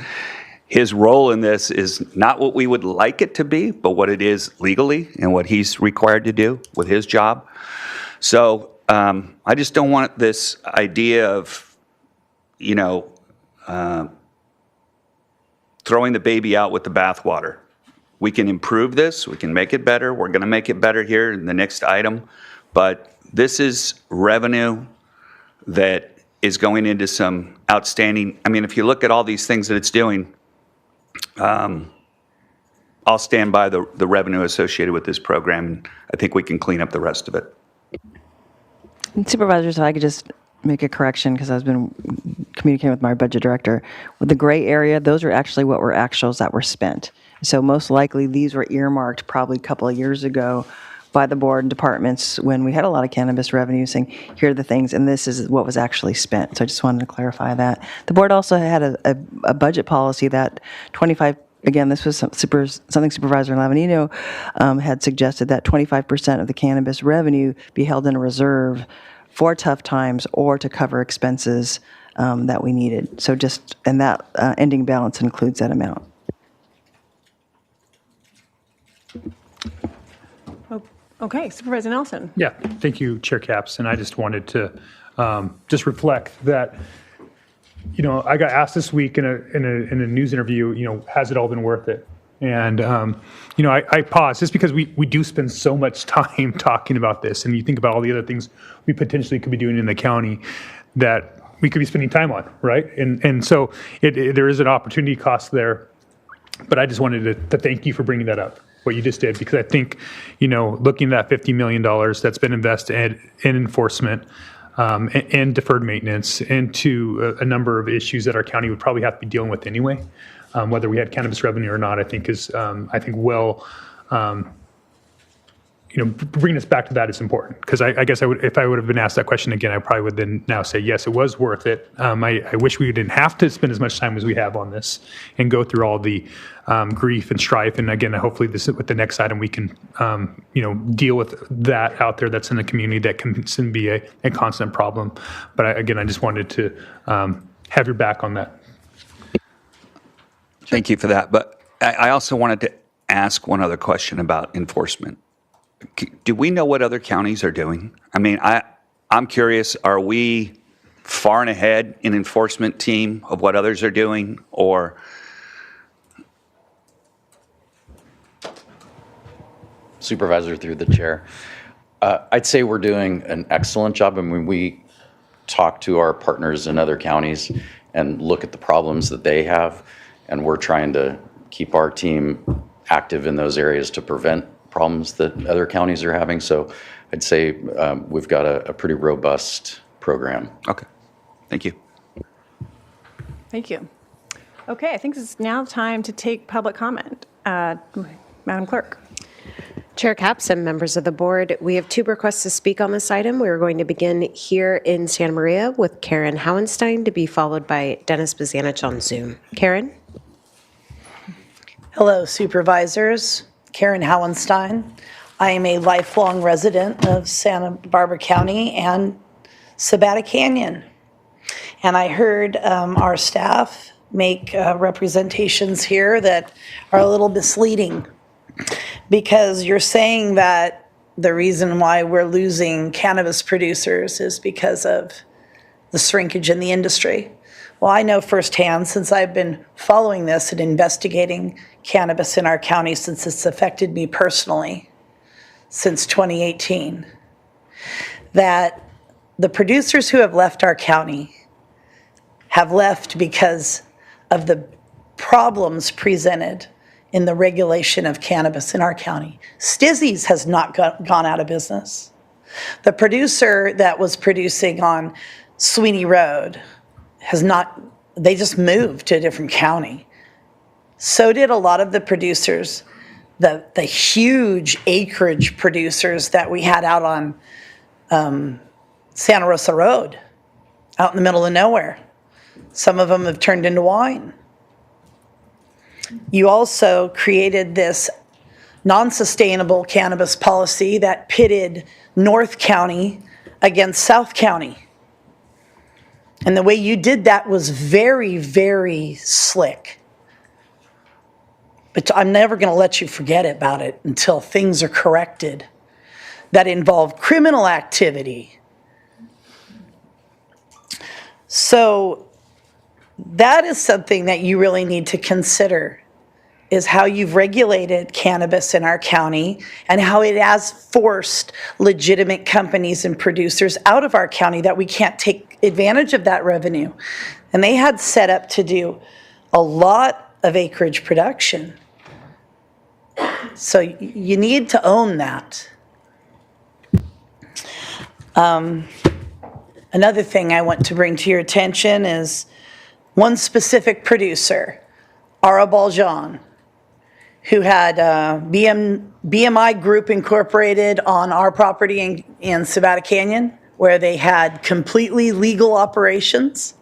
role in this is not what we would like it to be, but what it is legally and what he's required to do with his job. So I just don't want this idea of, throwing the baby out with the bathwater. We can improve this. We can make it better. We're going to make it better here in the next item. But this is revenue that is going into some outstanding. I mean, if you look at all these things that it's doing, I'll stand by the revenue associated with this program. And I think we can clean up the rest of it. And Supervisors, if I could just make a correction, because I've been communicating with my budget director. With the gray area, those are actually what were actuals that were spent. So most likely these were earmarked probably a couple of years ago by the board and departments when we had a lot of cannabis revenue saying, here are the things, and this is what was actually spent. So I just wanted to clarify that. The board also had a budget policy that 25, again, this was something Supervisor Lavanino had suggested, that 25% of the cannabis revenue be held in a reserve for tough times or to cover expenses that we needed. So and that ending balance includes that amount. Okay, Supervisor Nelson. Yeah, thank you, Chair Capps. And I just wanted to just reflect that, I got asked this week in a news interview, has it all been worth it? And, I pause just because we do spend so much time talking about this, and you think about all the other things we potentially could be doing in the county that we could be spending time on, right? And so there is an opportunity cost there, but I just wanted to thank you for bringing that up, what you just did, because I think, looking at that $50 million that's been invested in enforcement and deferred maintenance into a number of issues that our county would probably have to be dealing with anyway, whether we had cannabis revenue or not, I think is, bringing us back to that is important. Because I guess if I would have been asked that question again, I probably would then now say, yes, it was worth it. I wish we didn't have to spend as much time as we have on this and go through all the grief and strife. And again, hopefully with the next item, we can, deal with that out there that's in the community that can be a constant problem. But I just wanted to have your back on that. Thank you for that. But I also wanted to ask one other question about enforcement. Do we know what other counties are doing? I mean, I'm curious, are we far and ahead in enforcement team of what others are doing? Or Supervisor through the chair. I'd say we're doing an excellent job. I mean, we talk to our partners in other counties and look at the problems that they have, and we're trying to keep our team active in those areas to prevent problems that other counties are having. So I'd say we've got a pretty robust program. Okay, thank you. Thank you. Okay, I think it's now time to take public comment. Madam Clerk. Chair Capps and members of the board, we have 2 requests to speak on this item. We're going to begin here in Santa Maria with Karen Howenstein, to be followed by Dennis Bazanich on Zoom. Karen? Hello, Supervisors. Karen Howenstein. I am a lifelong resident of Santa Barbara County and Sabata Canyon. And I heard our staff make representations here that are a little misleading, because you're saying that the reason why we're losing cannabis producers is because of the shrinkage in the industry. Well, I know firsthand, since I've been following this and investigating cannabis in our county since it's affected me personally since 2018, that the producers who have left our county have left because of the problems presented in the regulation of cannabis in our county. Stizzy's has not gone out of business. The producer that was producing on Sweeney Road has not, they just moved to a different county. So did a lot of the producers, the huge acreage producers that we had out on Santa Rosa Road, out in the middle of nowhere. Some of them have turned into wine. You also created this non-sustainable cannabis policy that pitted North County against South County. And the way you did that was very, very slick. But I'm never going to let you forget about it until things are corrected that involve criminal activity. So that is something that you really need to consider, is how you've regulated cannabis in our county and how it has forced legitimate companies and producers out of our county, that we can't take advantage of that revenue. And they had set up to do a lot of acreage production. So you need to own that. Another thing I want to bring to your attention is one specific producer, Arabal Jean, who had BMI Group Incorporated on our property in Sabata Canyon, where they had completely legal operations.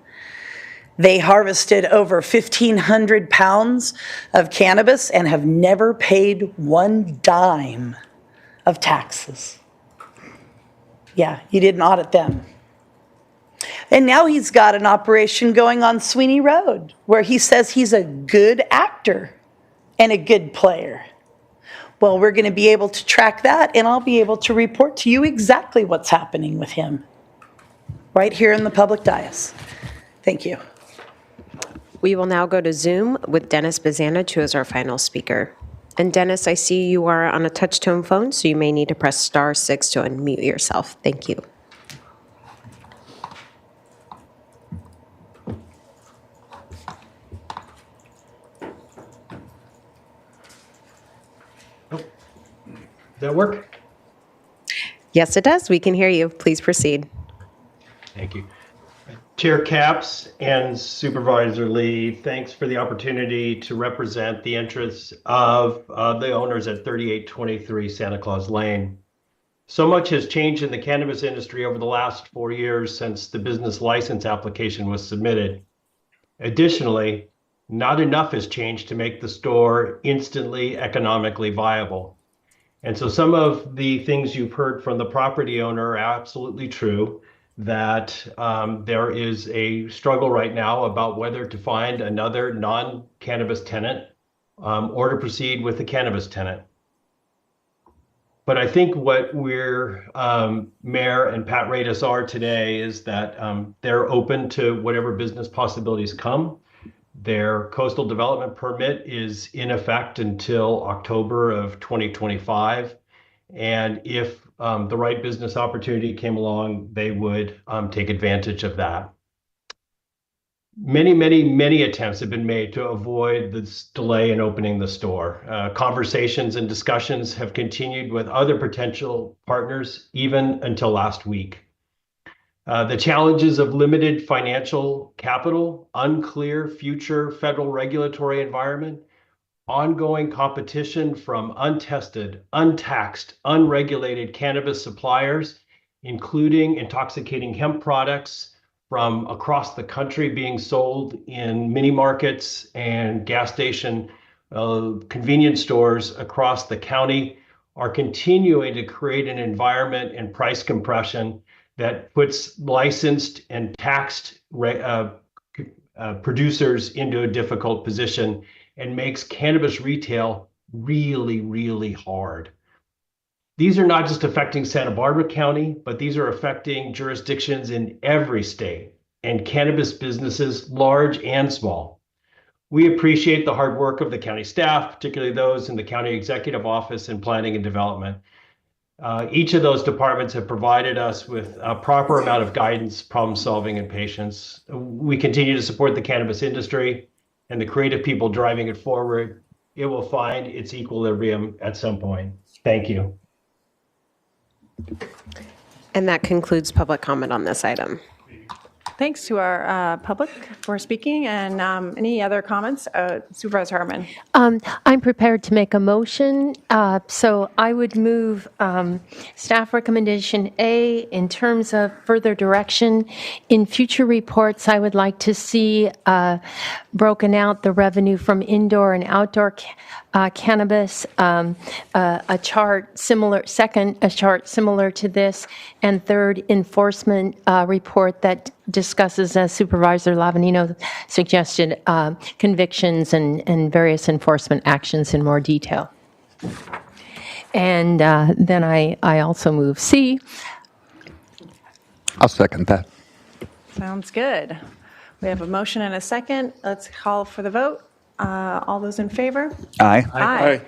They harvested over 1,500 pounds of cannabis and have never paid one dime of taxes. Yeah, you didn't audit them. And now he's got an operation going on Sweeney Road, where he says he's a good actor and a good player. Well, we're going to be able to track that, and I'll be able to report to you exactly what's happening with him right here in the public dais. Thank you. We will now go to Zoom with Dennis Bazanich, who is our final speaker. And Dennis, I see you are on a touch-tone phone, so you may need to press *6 to unmute yourself. Thank you. Does that work? Yes, it does. We can hear you. Please proceed. Thank you. Chair Capps and Supervisor Lee, thanks for the opportunity to represent the interests of the owners at 3823 Santa Claus Lane. So much has changed in the cannabis industry over the last 4 years since the business license application was submitted. Additionally, not enough has changed to make the store instantly economically viable. And so some of the things you've heard from the property owner are absolutely true, that there is a struggle right now about whether to find another non-cannabis tenant or to proceed with the cannabis tenant. But I think what we're, Mayor and Pat Radis are today is that they're open to whatever business possibilities come. Their coastal development permit is in effect until October of 2025. And if the right business opportunity came along, they would take advantage of that. Many attempts have been made to avoid this delay in opening the store. Conversations and discussions have continued with other potential partners even until last week. The challenges of limited financial capital, unclear future federal regulatory environment, ongoing competition from untested, untaxed, unregulated cannabis suppliers, including intoxicating hemp products from across the country being sold in mini markets and gas station convenience stores across the county, are continuing to create an environment and price compression that puts licensed and taxed producers into a difficult position and makes cannabis retail really, really hard. These are not just affecting Santa Barbara County, but these are affecting jurisdictions in every state and cannabis businesses, large and small. We appreciate the hard work of the county staff, particularly those in the county executive office and planning and development. Each of those departments have provided us with a proper amount of guidance, problem solving, and patience. We continue to support the cannabis industry and the creative people driving it forward. It will find its equilibrium at some point. Thank you. And that concludes public comment on this item. Thanks to our public for speaking. And any other comments? Supervisor Hartman. I'm prepared to make a motion. So I would move staff recommendation A in terms of further direction. In future reports, I would like to see broken out the revenue from indoor and outdoor cannabis, a chart similar, second, a chart similar to this, and third, enforcement report that discusses, as Supervisor Lavanino suggested, convictions and various enforcement actions in more detail. And then I also move C. I'll second that. Sounds good. We have a motion and a second. Let's call for the vote. All those in favor? Aye. Aye.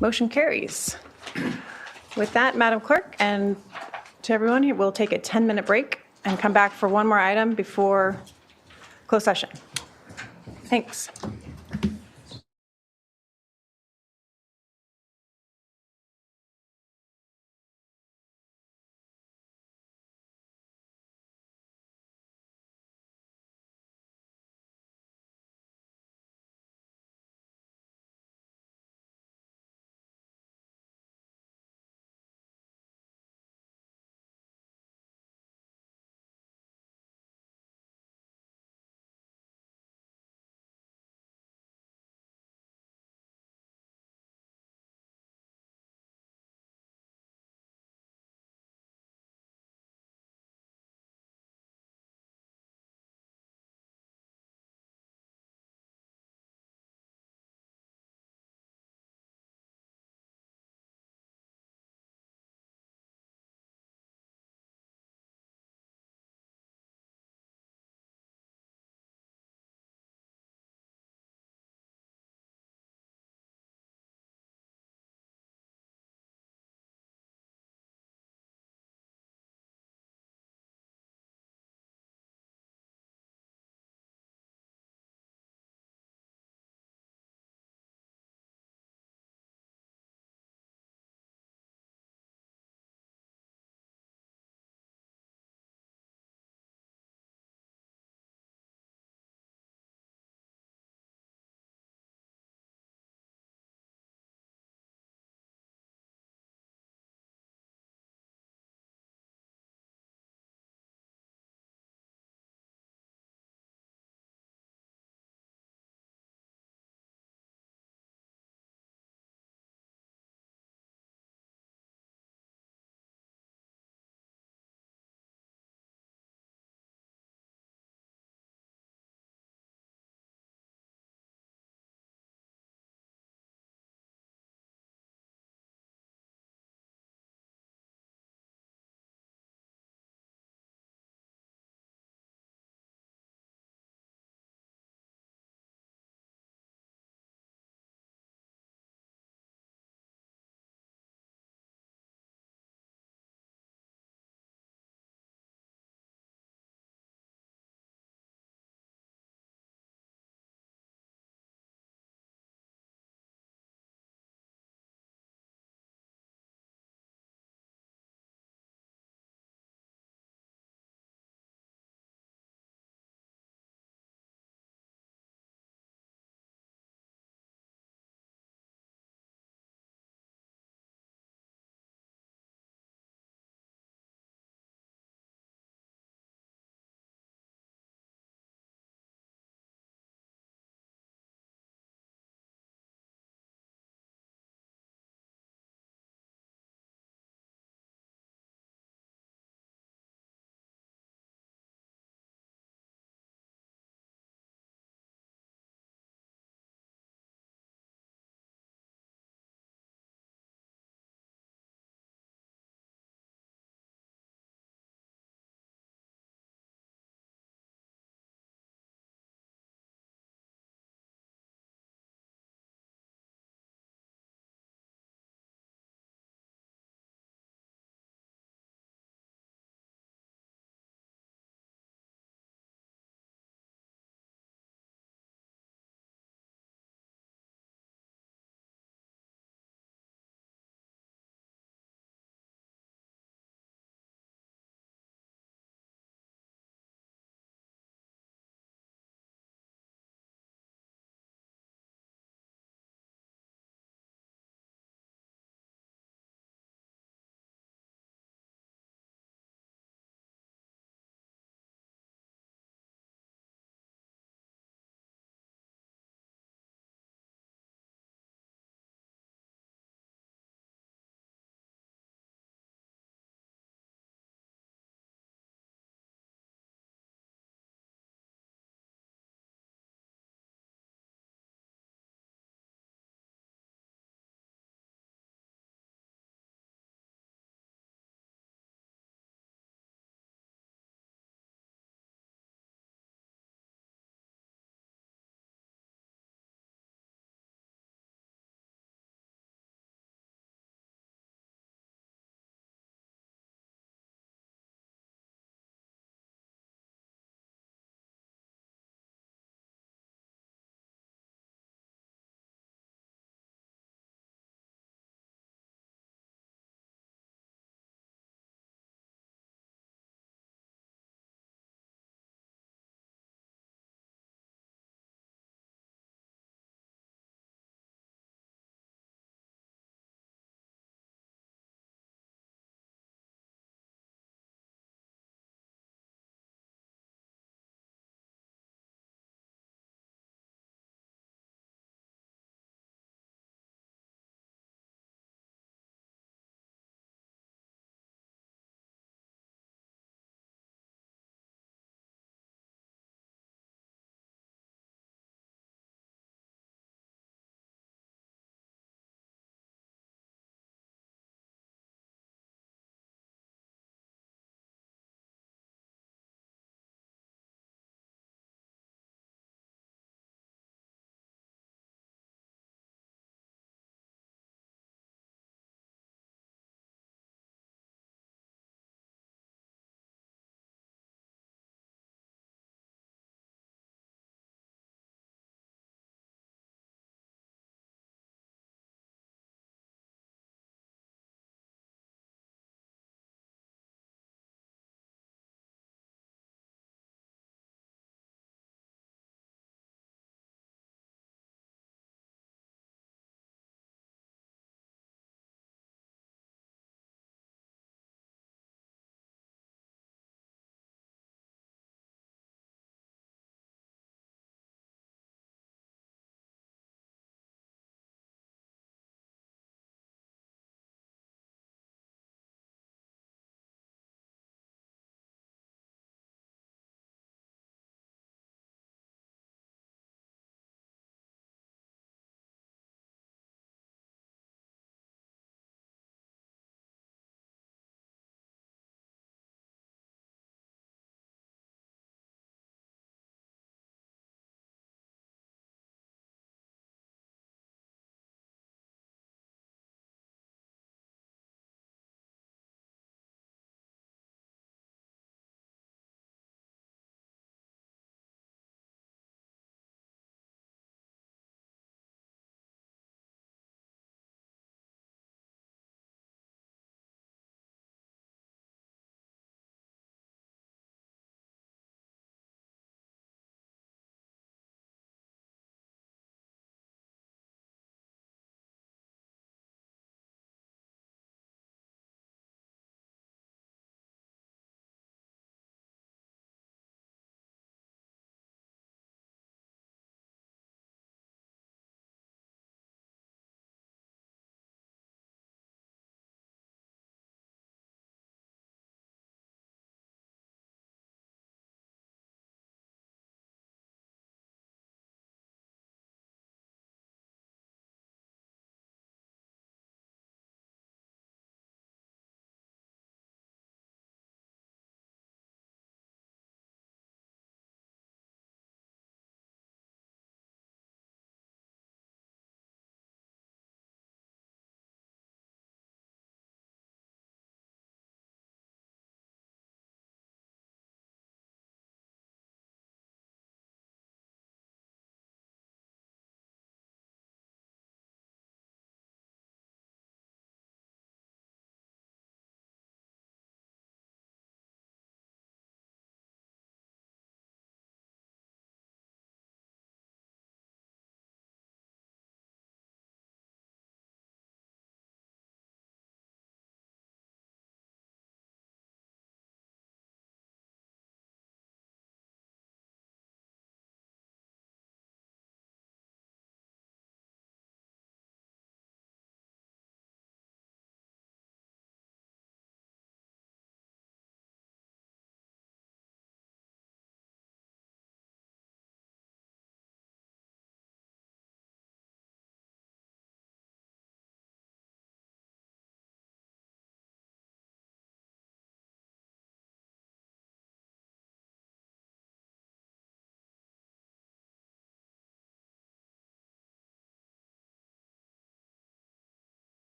Motion carries. With that, Madam Clerk, and to everyone here, we'll take a 10-minute break and come back for one more item before closed session. Thanks.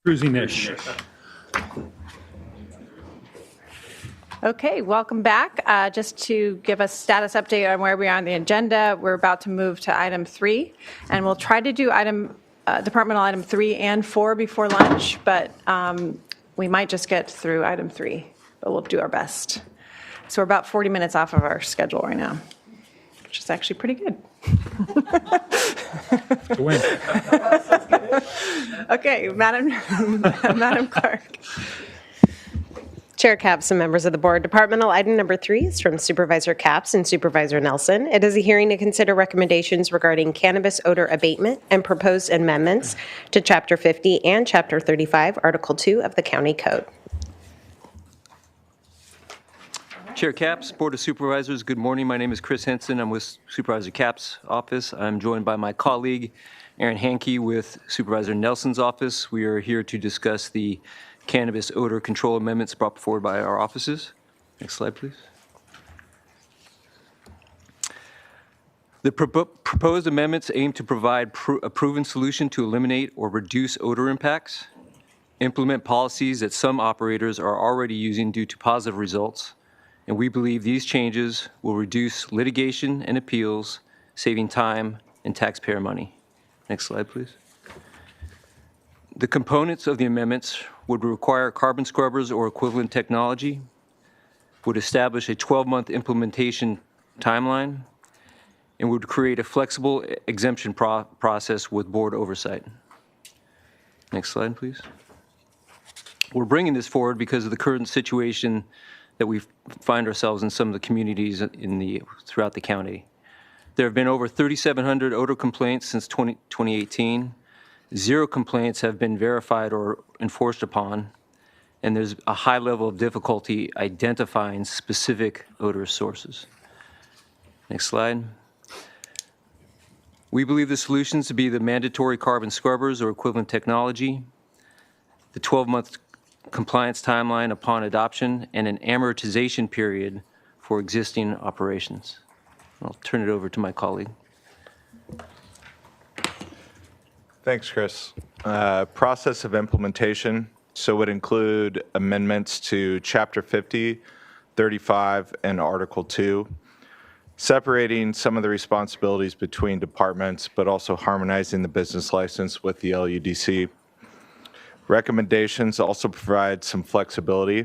Cruising-ish. Okay, welcome back. Just to give a status update on where we are on the agenda, we're about to move to item 3, and we'll try to do departmental item 3 and 4 before lunch, but we might just get through item 3, but we'll do our best. So we're about 40 minutes off of our schedule right now, which is actually pretty good. To win. Okay, Madam Clerk. Chair Capps and members of the board, departmental item number 3 is from Supervisor Capps and Supervisor Nelson. It is a hearing to consider recommendations regarding cannabis odor abatement and proposed amendments to Chapter 50 and Chapter 35, Article 2 of the County Code. Chair Capps, Board of Supervisors, good morning. My name is Chris Henson. I'm with Supervisor Capps' office. I'm joined by my colleague, Aaron Hankey, with Supervisor Nelson's office. We are here to discuss the cannabis odor control amendments brought forward by our offices. Next slide, please. The proposed amendments aim to provide a proven solution to eliminate or reduce odor impacts, implement policies that some operators are already using due to positive results, and we believe these changes will reduce litigation and appeals, saving time and taxpayer money. Next slide, please. The components of the amendments would require carbon scrubbers or equivalent technology, would establish a 12-month implementation timeline, and would create a flexible exemption process with board oversight. Next slide, please. We're bringing this forward because of the current situation that we find ourselves in some of the communities throughout the county. There have been over 3,700 odor complaints since 2018. 0 complaints have been verified or enforced upon, and there's a high level of difficulty identifying specific odor sources. Next slide. We believe the solutions to be the mandatory carbon scrubbers or equivalent technology, the 12-month compliance timeline upon adoption, and an amortization period for existing operations. I'll turn it over to my colleague. Thanks, Chris. Process of implementation. So would include amendments to Chapter 50, 35, and Article 2, separating some of the responsibilities between departments, but also harmonizing the business license with the LUDC. Recommendations also provide some flexibility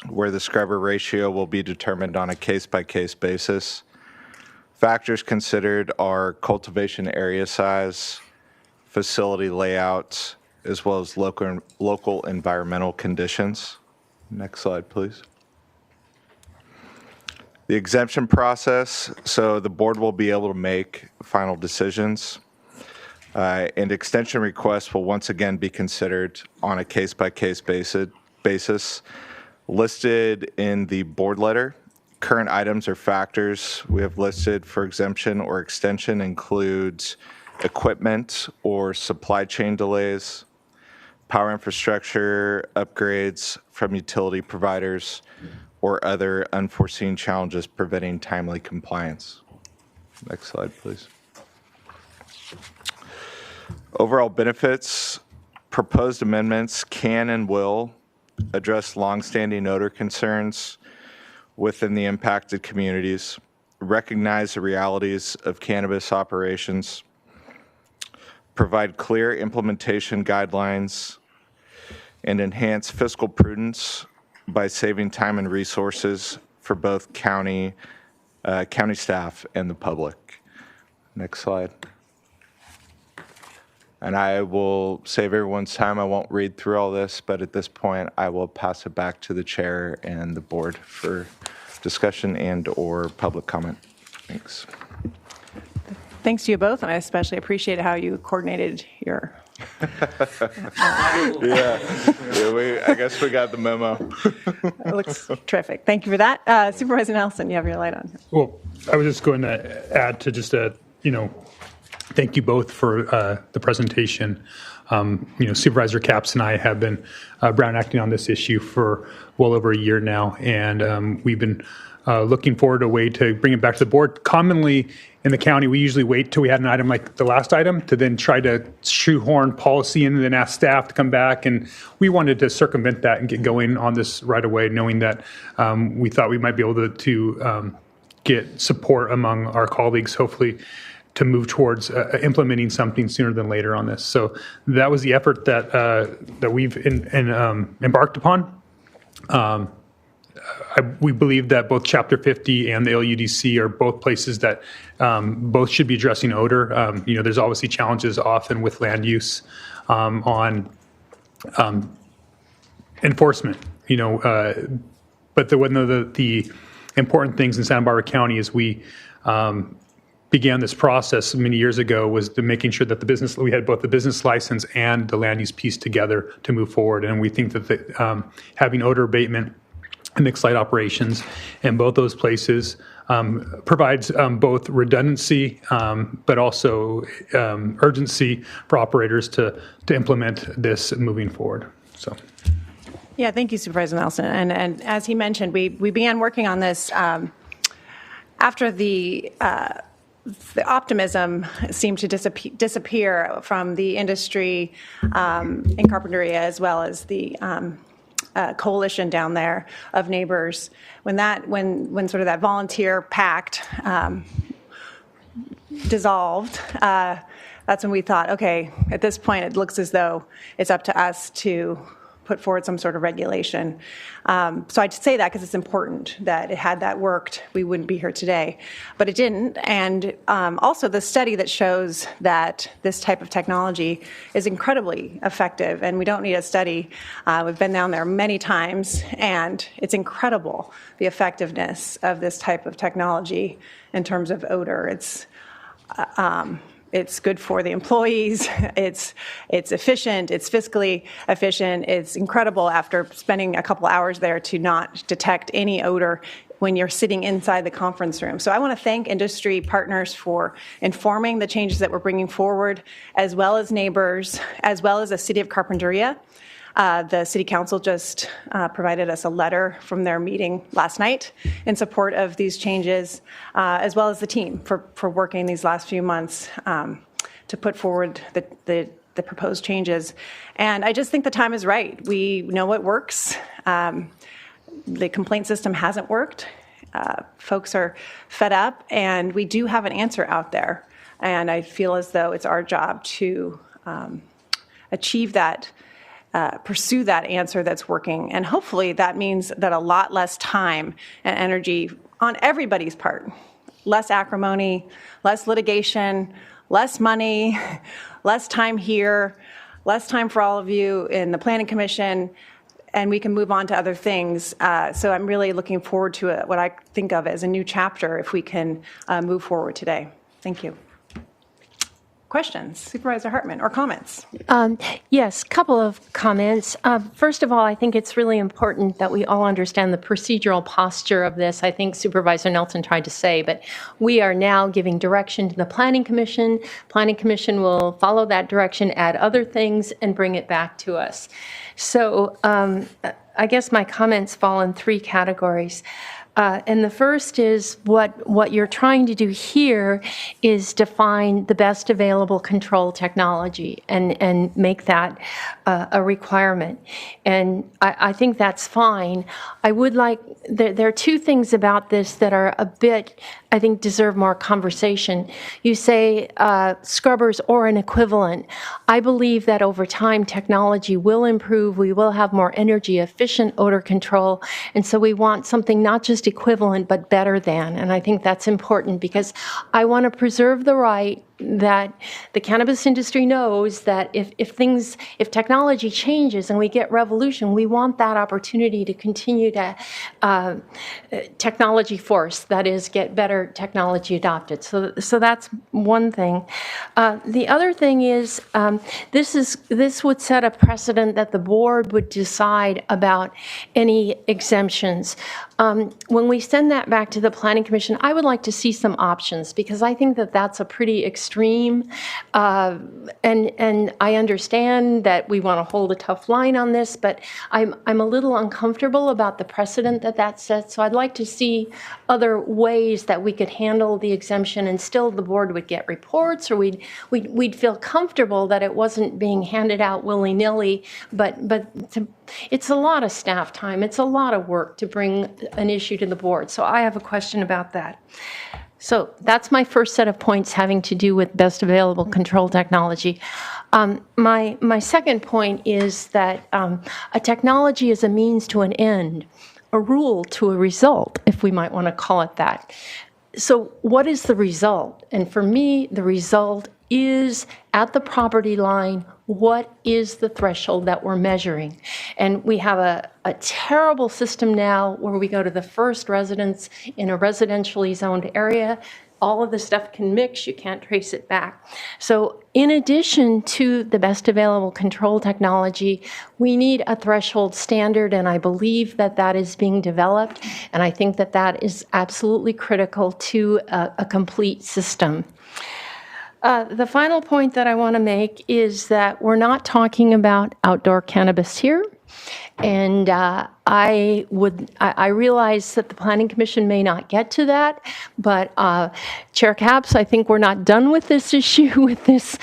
where the scrubber ratio will be determined on a case-by-case basis. Factors considered are cultivation area size, facility layouts, as well as local environmental conditions. Next slide, please. The exemption process, so the board will be able to make final decisions, and extension requests will once again be considered on a case-by-case basis. Listed in the board letter, current items or factors we have listed for exemption or extension includes equipment or supply chain delays, power infrastructure upgrades from utility providers, or other unforeseen challenges preventing timely compliance. Next slide, please. Overall benefits, proposed amendments can and will address longstanding odor concerns within the impacted communities, recognize the realities of cannabis operations, provide clear implementation guidelines, and enhance fiscal prudence by saving time and resources for both county staff and the public. Next slide. And I will save everyone's time. I won't read through all this, but at this point, I will pass it back to the chair and the board for discussion and/or public comment. Thanks. Thanks to you both, and I especially appreciate how you coordinated your... I guess we got the memo. It looks terrific. Thank you for that. Supervisor Nelson, you have your light on. Well, I was just going to add to just thank you both for the presentation. Supervisor Capps and I have been Brown acting on this issue for well over a year now, and we've been looking forward to a way to bring it back to the board. Commonly in the county, we usually wait till we had an item like the last item to then try to shoehorn policy in and then ask staff to come back. And we wanted to circumvent that and get going on this right away, knowing that we thought we might be able to get support among our colleagues, hopefully, to move towards implementing something sooner than later on this. So that was the effort that we've embarked upon. We believe that both Chapter 50 and the LUDC are both places that both should be addressing odor. There's obviously challenges often with land use on enforcement. But one of the important things in Santa Barbara County is we began this process many years ago was to making sure that we had both the business license and the land use piece together to move forward. And we think that having odor abatement and mixed light operations in both those places provides both redundancy but also urgency for operators to implement this moving forward. So. Yeah, thank you, Supervisor Nelson. And as he mentioned, we began working on this after the optimism seemed to disappear from the industry in Carpinteria, as well as the coalition down there of neighbors. When sort of that volunteer pact dissolved, that's when we thought, okay, at this point it looks as though it's up to us to put forward some sort of regulation. So I'd say that because it's important that had that worked, we wouldn't be here today. But it didn't. And also the study that shows that this type of technology is incredibly effective, and we don't need a study. We've been down there many times, and it's incredible, the effectiveness of this type of technology in terms of odor. It's good for the employees. It's efficient. It's fiscally efficient. It's incredible after spending a couple hours there to not detect any odor when you're sitting inside the conference room. So I want to thank industry partners for informing the changes that we're bringing forward, as well as neighbors, as well as the City of Carpinteria. The City Council just provided us a letter from their meeting last night in support of these changes, as well as the team for working these last few months to put forward the proposed changes. And I just think the time is right. We know what works. The complaint system hasn't worked. Folks are fed up, and we do have an answer out there. And I feel as though it's our job to achieve that, pursue that answer that's working. And hopefully that means that a lot less time and energy on everybody's part, less acrimony, less litigation, less money, less time here, less time for all of you in the Planning Commission, and we can move on to other things. So I'm really looking forward to what I think of as a new chapter if we can move forward today. Thank you. Questions, Supervisor Hartman, or comments? Yes, couple of comments. First of all, I think it's really important that we all understand the procedural posture of this. I think Supervisor Nelson tried to say, but we are now giving direction to the Planning Commission. Planning Commission will follow that direction, add other things, and bring it back to us. So I guess my comments fall in three categories. And the first is what you're trying to do here is define the best available control technology and make that a requirement. And I think that's fine. I would like, there are two things about this that are a bit, I think, deserve more conversation. You say scrubbers or an equivalent. I believe that over time technology will improve. We will have more energy efficient odor control. And so we want something not just equivalent but better than. And I think that's important because I want to preserve the right that the cannabis industry knows that if technology changes and we get revolution, we want that opportunity to continue to technology force, that is, get better technology adopted. So that's one thing. The other thing is this would set a precedent that the board would decide about any exemptions. When we send that back to the Planning Commission, I would like to see some options because I think that that's a pretty extreme extreme. And I understand that we want to hold a tough line on this, but I'm a little uncomfortable about the precedent that sets. So I'd like to see other ways that we could handle the exemption, and still the board would get reports, or we'd feel comfortable that it wasn't being handed out willy-nilly. But it's a lot of staff time. It's a lot of work to bring an issue to the board. So I have a question about that. So that's my first set of points having to do with best available control technology. My second point is that a technology is a means to an end, a rule to a result, if we might want to call it that. So what is the result? And for me, the result is at the property line, what is the threshold that we're measuring? And we have a terrible system now where we go to the first residence in a residentially zoned area. All of the stuff can mix, you can't trace it back. So in addition to the best available control technology, we need a threshold standard, and I believe that is being developed, and I think that is absolutely critical to a complete system. The final point that I want to make is that we're not talking about outdoor cannabis here. And I realize that the Planning Commission may not get to that, but Chair Capps, I think we're not done with this issue with this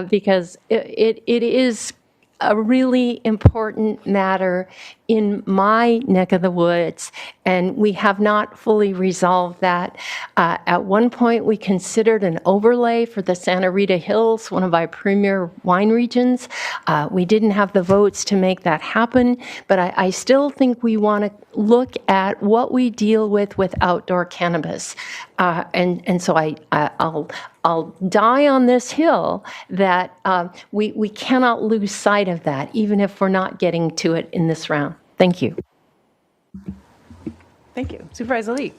because it is a really important matter in my neck of the woods, and we have not fully resolved that. At one point, we considered an overlay for the Santa Rita Hills, one of our premier wine regions. We didn't have the votes to make that happen, but I still think we want to look at what we deal with outdoor cannabis. And so I'll die on this hill that we cannot lose sight of that, even if we're not getting to it in this round. Thank you. Thank you. Supervisor Lee.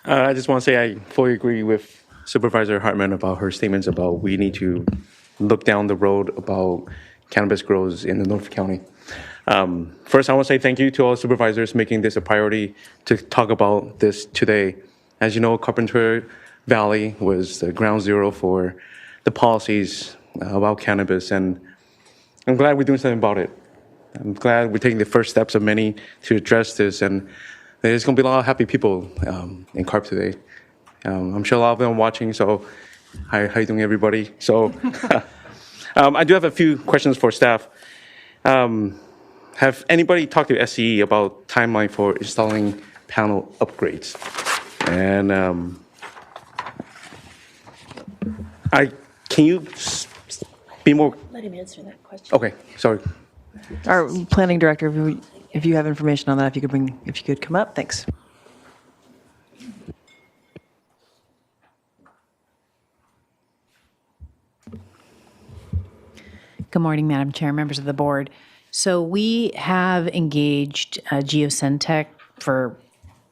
I just want to say I fully agree with Supervisor Hartman about her statements about we need to look down the road about cannabis grows in the Norfolk County. First, I want to say thank you to all supervisors making this a priority to talk about this today. As you know, Carpenter Valley was the ground zero for the policies about cannabis, and I'm glad we're doing something about it. I'm glad we're taking the first steps of many to address this, and there's going to be a lot of happy people in CARP today. I'm sure a lot of them are watching, so how you doing, everybody? So I do have a few questions for staff. Have anybody talked to SCE about timeline for installing panel upgrades? And can you be more? Let him answer that question. Okay, sorry. Our planning director, if you have information on that, if you could come up, thanks. Good morning, Madam Chair, members of the board. So we have engaged Geosentech for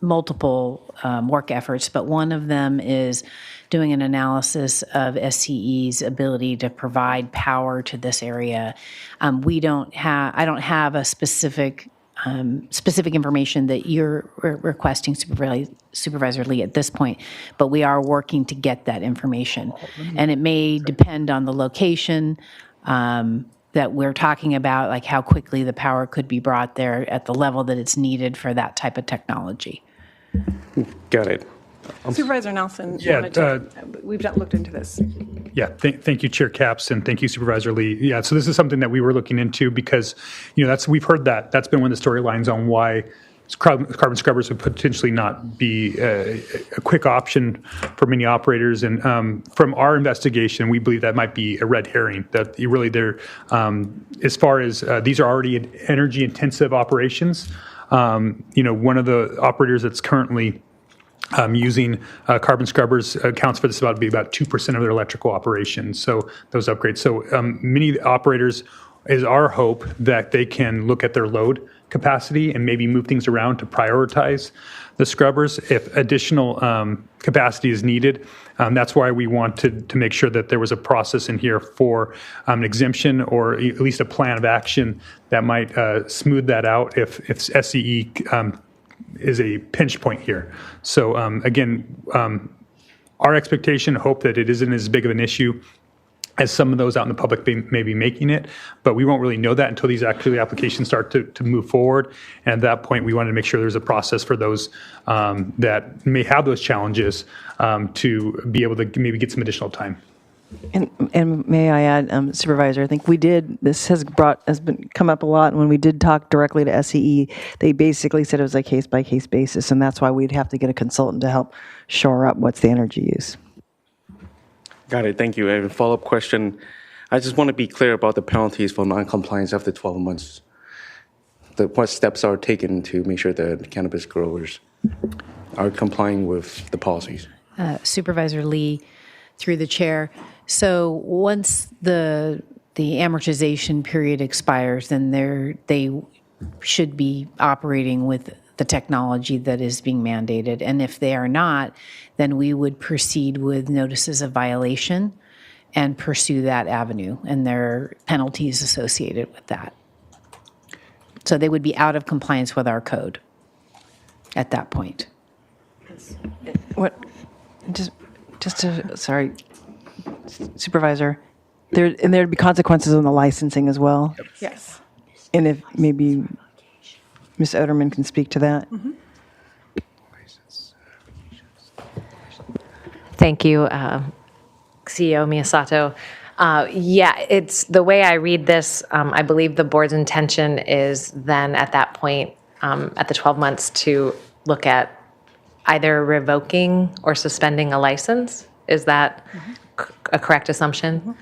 multiple work efforts, but one of them is doing an analysis of SCE's ability to provide power to this area. I don't have a specific information that you're requesting, Supervisor Lee, at this point, but we are working to get that information. And it may depend on the location that we're talking about, like how quickly the power could be brought there at the level that it's needed for that type of technology. Got it. Supervisor Nelson, we've not looked into this. Yeah, thank you, Chair Capps, and thank you, Supervisor Lee. Yeah, so this is something that we were looking into because, we've heard that's been one of the storylines on why carbon scrubbers would potentially not be a quick option for many operators. And from our investigation, we believe that might be a red herring, that they're, as far as these are already energy-intensive operations. One of the operators that's currently using carbon scrubbers accounts for this about 2% of their electrical operations. So those upgrades. So many operators, is our hope that they can look at their load capacity and maybe move things around to prioritize the scrubbers if additional capacity is needed. That's why we want to make sure that there was a process in here for an exemption or at least a plan of action that might smooth that out if SCE is a pinch point here. So again, our expectation, hope that it isn't as big of an issue as some of those out in the public may be making it, but we won't really know that until these applications start to move forward. And at that point, we wanted to make sure there's a process for those that may have those challenges to be able to maybe get some additional time. And may I add, Supervisor, I think this has come up a lot. When we did talk directly to SEE, they basically said it was a case-by-case basis, and that's why we'd have to get a consultant to help shore up what's the energy use. Got it. Thank you. I have a follow-up question. I just want to be clear about the penalties for non-compliance after 12 months. What steps are taken to make sure that cannabis growers are complying with the policies? Supervisor Lee, through the chair. So once the amortization period expires, then they should be operating with the technology that is being mandated. And if they are not, then we would proceed with notices of violation and pursue that avenue. And there are penalties associated with that. So they would be out of compliance with our code at that point. What? Sorry, Supervisor. There'd be consequences on the licensing as well. Yes. And if maybe Ms. Oderman can speak to that. Mm-hmm. Thank you, CEO Miyasato. Yeah, it's the way I read this. I believe the board's intention is then at that point, at the 12 months, to look at either revoking or suspending a license. Is that a correct assumption?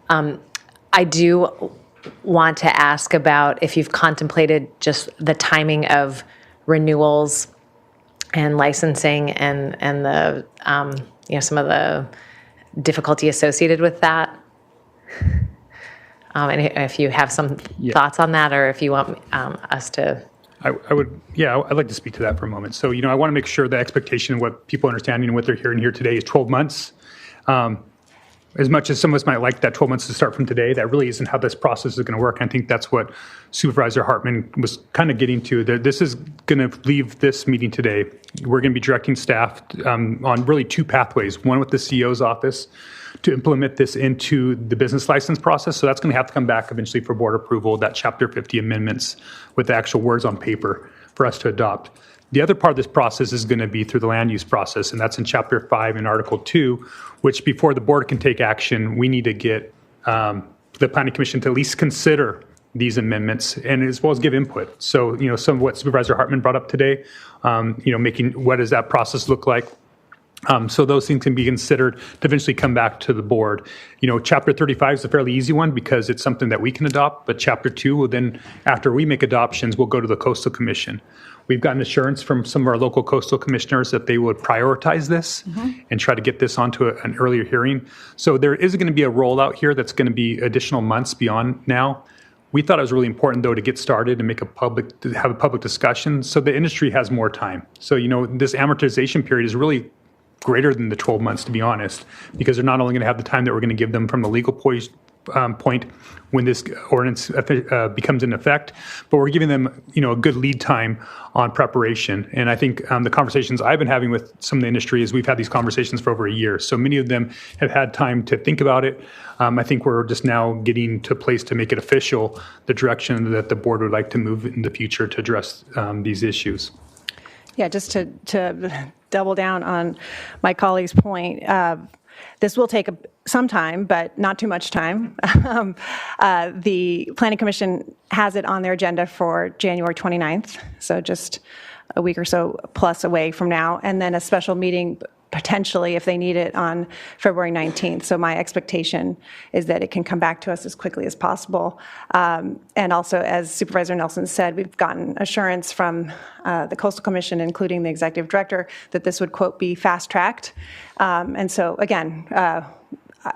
I do want to ask about if you've contemplated just the timing of renewals and licensing and the some of the difficulty associated with that. And if you have some thoughts on that, or if you want us to. I'd like to speak to that for a moment. So, I want to make sure the expectation of what people understand and what they're hearing here today is 12 months. As much as some of us might like that 12 months to start from today, that really isn't how this process is going to work. I think that's what Supervisor Hartman was kind of getting to. This is going to leave this meeting today. We're going to be directing staff on really two pathways, one with the CEO's office to implement this into the business license process. So that's going to have to come back eventually for board approval, that Chapter 50 amendments with the actual words on paper for us to adopt. The other part of this process is going to be through the land use process, and that's in Chapter 5 in Article 2, which before the board can take action, we need to get the Planning Commission to at least consider these amendments and as well as give input. So, some of what Supervisor Hartman brought up today, making what does that process look like? So those things can be considered to eventually come back to the board. Chapter 35 is a fairly easy one because it's something that we can adopt, but Chapter 2 will then, after we make adoptions, we'll go to the Coastal Commission. We've gotten assurance from some of our local coastal commissioners that they would prioritize this and try to get this onto an earlier hearing. So there is going to be a rollout here that's going to be additional months beyond now. We thought it was really important, though, to get started and have a public discussion so the industry has more time. So, this amortization period is really greater than the 12 months, to be honest, because they're not only going to have the time that we're going to give them from the legal point when this ordinance becomes in effect, but we're giving them, a good lead time on preparation. And I think the conversations I've been having with some of the industry is we've had these conversations for over a year. So many of them have had time to think about it. I think we're just now getting to a place to make it official, the direction that the board would like to move in the future to address these issues. Yeah, just to double down on my colleague's point, this will take some time, but not too much time. The Planning Commission has it on their agenda for January 29th, so just a week or so plus away from now, and then a special meeting potentially, if they need it, on February 19th. So my expectation is that it can come back to us as quickly as possible. And also, as Supervisor Nelson said, we've gotten assurance from the Coastal Commission, including the Executive Director, that this would, quote, be fast-tracked. And so, again,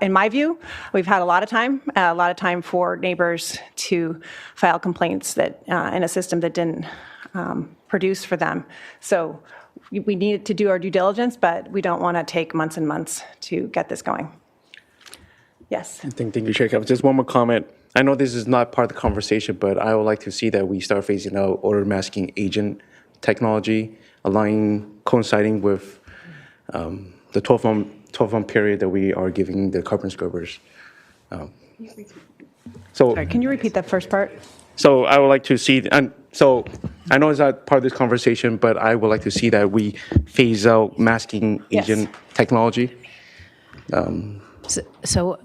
in my view, we've had a lot of time for neighbors to file complaints that in a system that didn't produce for them. So we need to do our due diligence, but we don't want to take months and months to get this going. Yes. Thank you, Chair. Just one more comment. I know this is not part of the conversation, but I would like to see that we start phasing out odor masking agent technology, coinciding with the 12-month period that we are giving the carbon scrubbers. So Sorry, can you repeat that first part? So I would like to see, and so I know it's not part of this conversation, but I would like to see that we phase out masking agent technology. So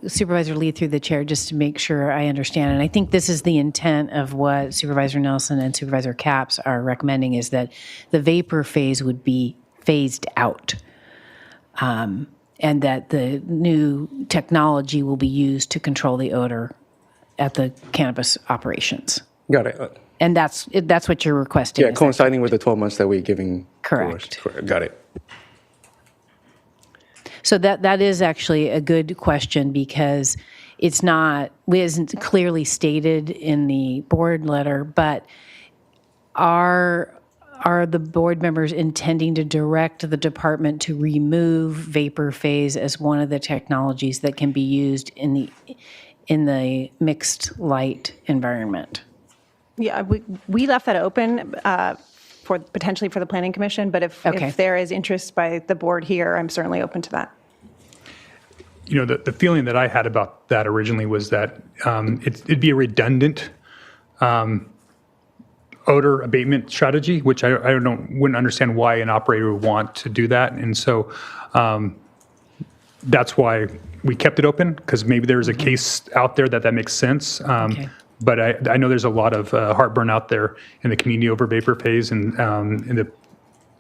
Supervisor Lee, through the chair, just to make sure I understand, and I think this is the intent of what Supervisor Nelson and Supervisor Capps are recommending, is that the vapor phase would be phased out, and that the new technology will be used to control the odor at the cannabis operations. Got it. And that's what you're requesting. Yeah, coinciding with the 12 months that we're giving. Correct. Got it. So that is actually a good question, because it isn't clearly stated in the board letter, but are the board members intending to direct the department to remove vapor phase as one of the technologies that can be used in the mixed light environment? Yeah, we left that open for potentially for the Planning Commission, but if there is interest by the board here, I'm certainly open to that. You know, the feeling that I had about that originally was that it'd be a redundant odor abatement strategy, which I wouldn't understand why an operator would want to do that. And so that's why we kept it open, because maybe there's a case out there that makes sense. But I know there's a lot of heartburn out there in the community over vapor phase, and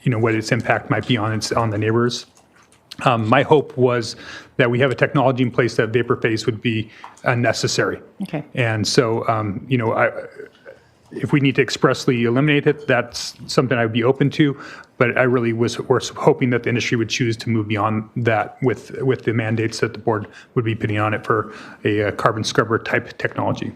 what its impact might be on the neighbors. My hope was that we have a technology in place that vapor phase would be necessary. Okay. And so, if we need to expressly eliminate it, that's something I'd be open to. But I really was hoping that the industry would choose to move beyond that with the mandates that the board would be putting on it for a carbon scrubber type technology.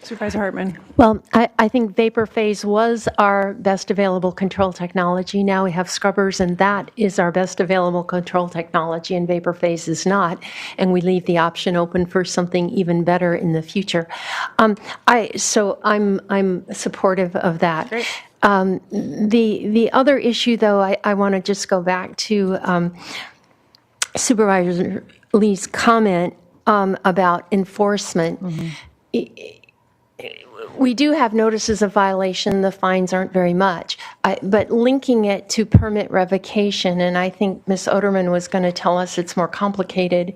Supervisor Hartman. Well, I think vapor phase was our best available control technology. Now we have scrubbers, and that is our best available control technology, and vapor phase is not. And we leave the option open for something even better in the future. So I'm supportive of that. Great. The other issue, though, I want to just go back to Supervisor Lee's comment about enforcement. We do have notices of violation. The fines aren't very much. But linking it to permit revocation, and I think Ms. Oderman was going to tell us it's more complicated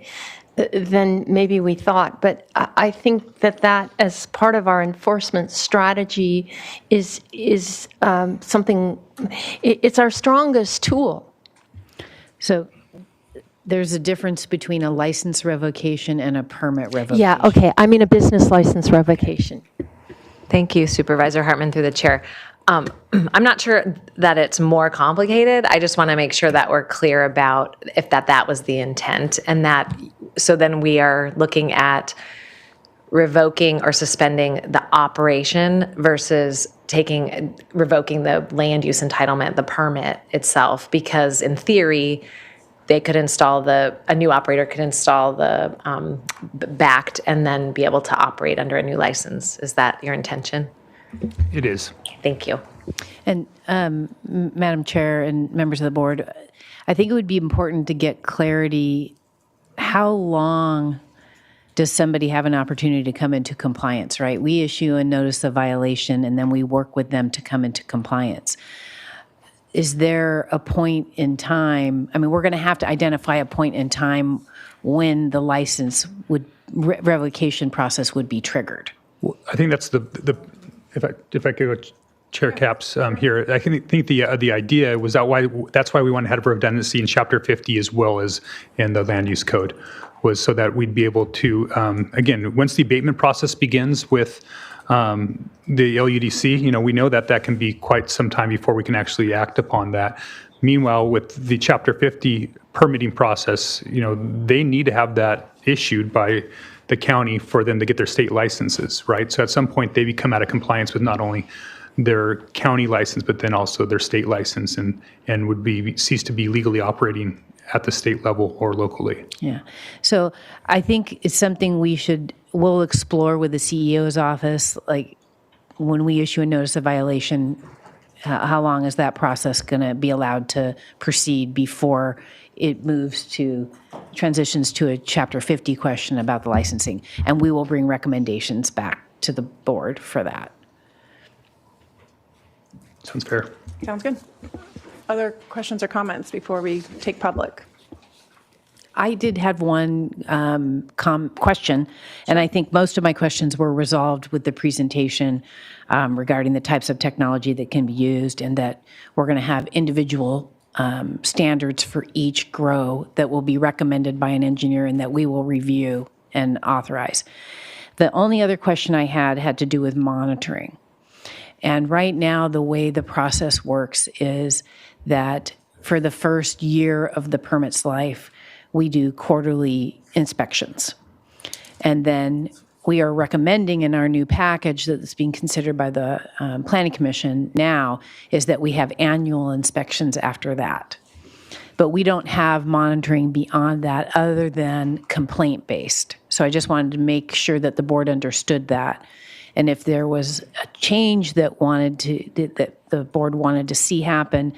than maybe we thought. But I think that as part of our enforcement strategy is something, it's our strongest tool. So there's a difference between a license revocation and a permit revocation. Yeah, okay. I mean a business license revocation. Thank you, Supervisor Hartman, through the chair. I'm not sure that it's more complicated. I just want to make sure that we're clear about if that was the intent, and that so then we are looking at revoking or suspending the operation versus revoking the land use entitlement, the permit itself, because in theory, they could a new operator could install the backed and then be able to operate under a new license. Is that your intention? It is. Thank you. And Madam Chair and members of the board, I think it would be important to get clarity. How long does somebody have an opportunity to come into compliance, right? We issue a notice of violation, and then we work with them to come into compliance. Is there a point in time? I mean, we're going to have to identify a point in time when the license revocation process would be triggered. Well, I think that's if I could go Chair Capps here, I think the idea was that's why we wanted to have redundancy in Chapter 50 as well as in the land use code, was so that we'd be able to, again, once the abatement process begins with the LUDC, we know that can be quite some time before we can actually act upon that. Meanwhile, with the Chapter 50 permitting process, they need to have that issued by the county for them to get their state licenses, right? So at some point, they become out of compliance with not only their county license, but then also their state license, and would cease to be legally operating at the state level or locally. Yeah. So I think it's something we'll explore with the CEO's office, like when we issue a notice of violation, how long is that process going to be allowed to proceed before it transitions to a Chapter 50 question about the licensing? And we will bring recommendations back to the board for that. Sounds fair. Sounds good. Other questions or comments before we take public? I did have one question, and I think most of my questions were resolved with the presentation regarding the types of technology that can be used, and that we're going to have individual standards for each grow that will be recommended by an engineer and that we will review and authorize. The only other question I had to do with monitoring. And right now, the way the process works is that for the first year of the permit's life, we do quarterly inspections. And then we are recommending in our new package that's being considered by the Planning Commission now is that we have annual inspections after that. But we don't have monitoring beyond that other than complaint-based. So I just wanted to make sure that the board understood that. And if there was a change that the board wanted to see happen,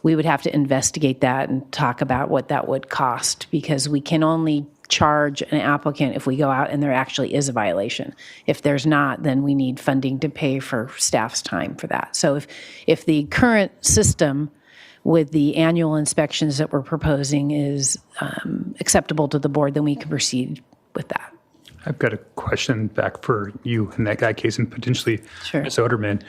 we would have to investigate that and talk about what that would cost, because we can only charge an applicant if we go out and there actually is a violation. If there's not, then we need funding to pay for staff's time for that. So if the current system with the annual inspections that we're proposing is acceptable to the board, then we can proceed with that. I've got a question back for you in that case, and potentially Ms. Oderman.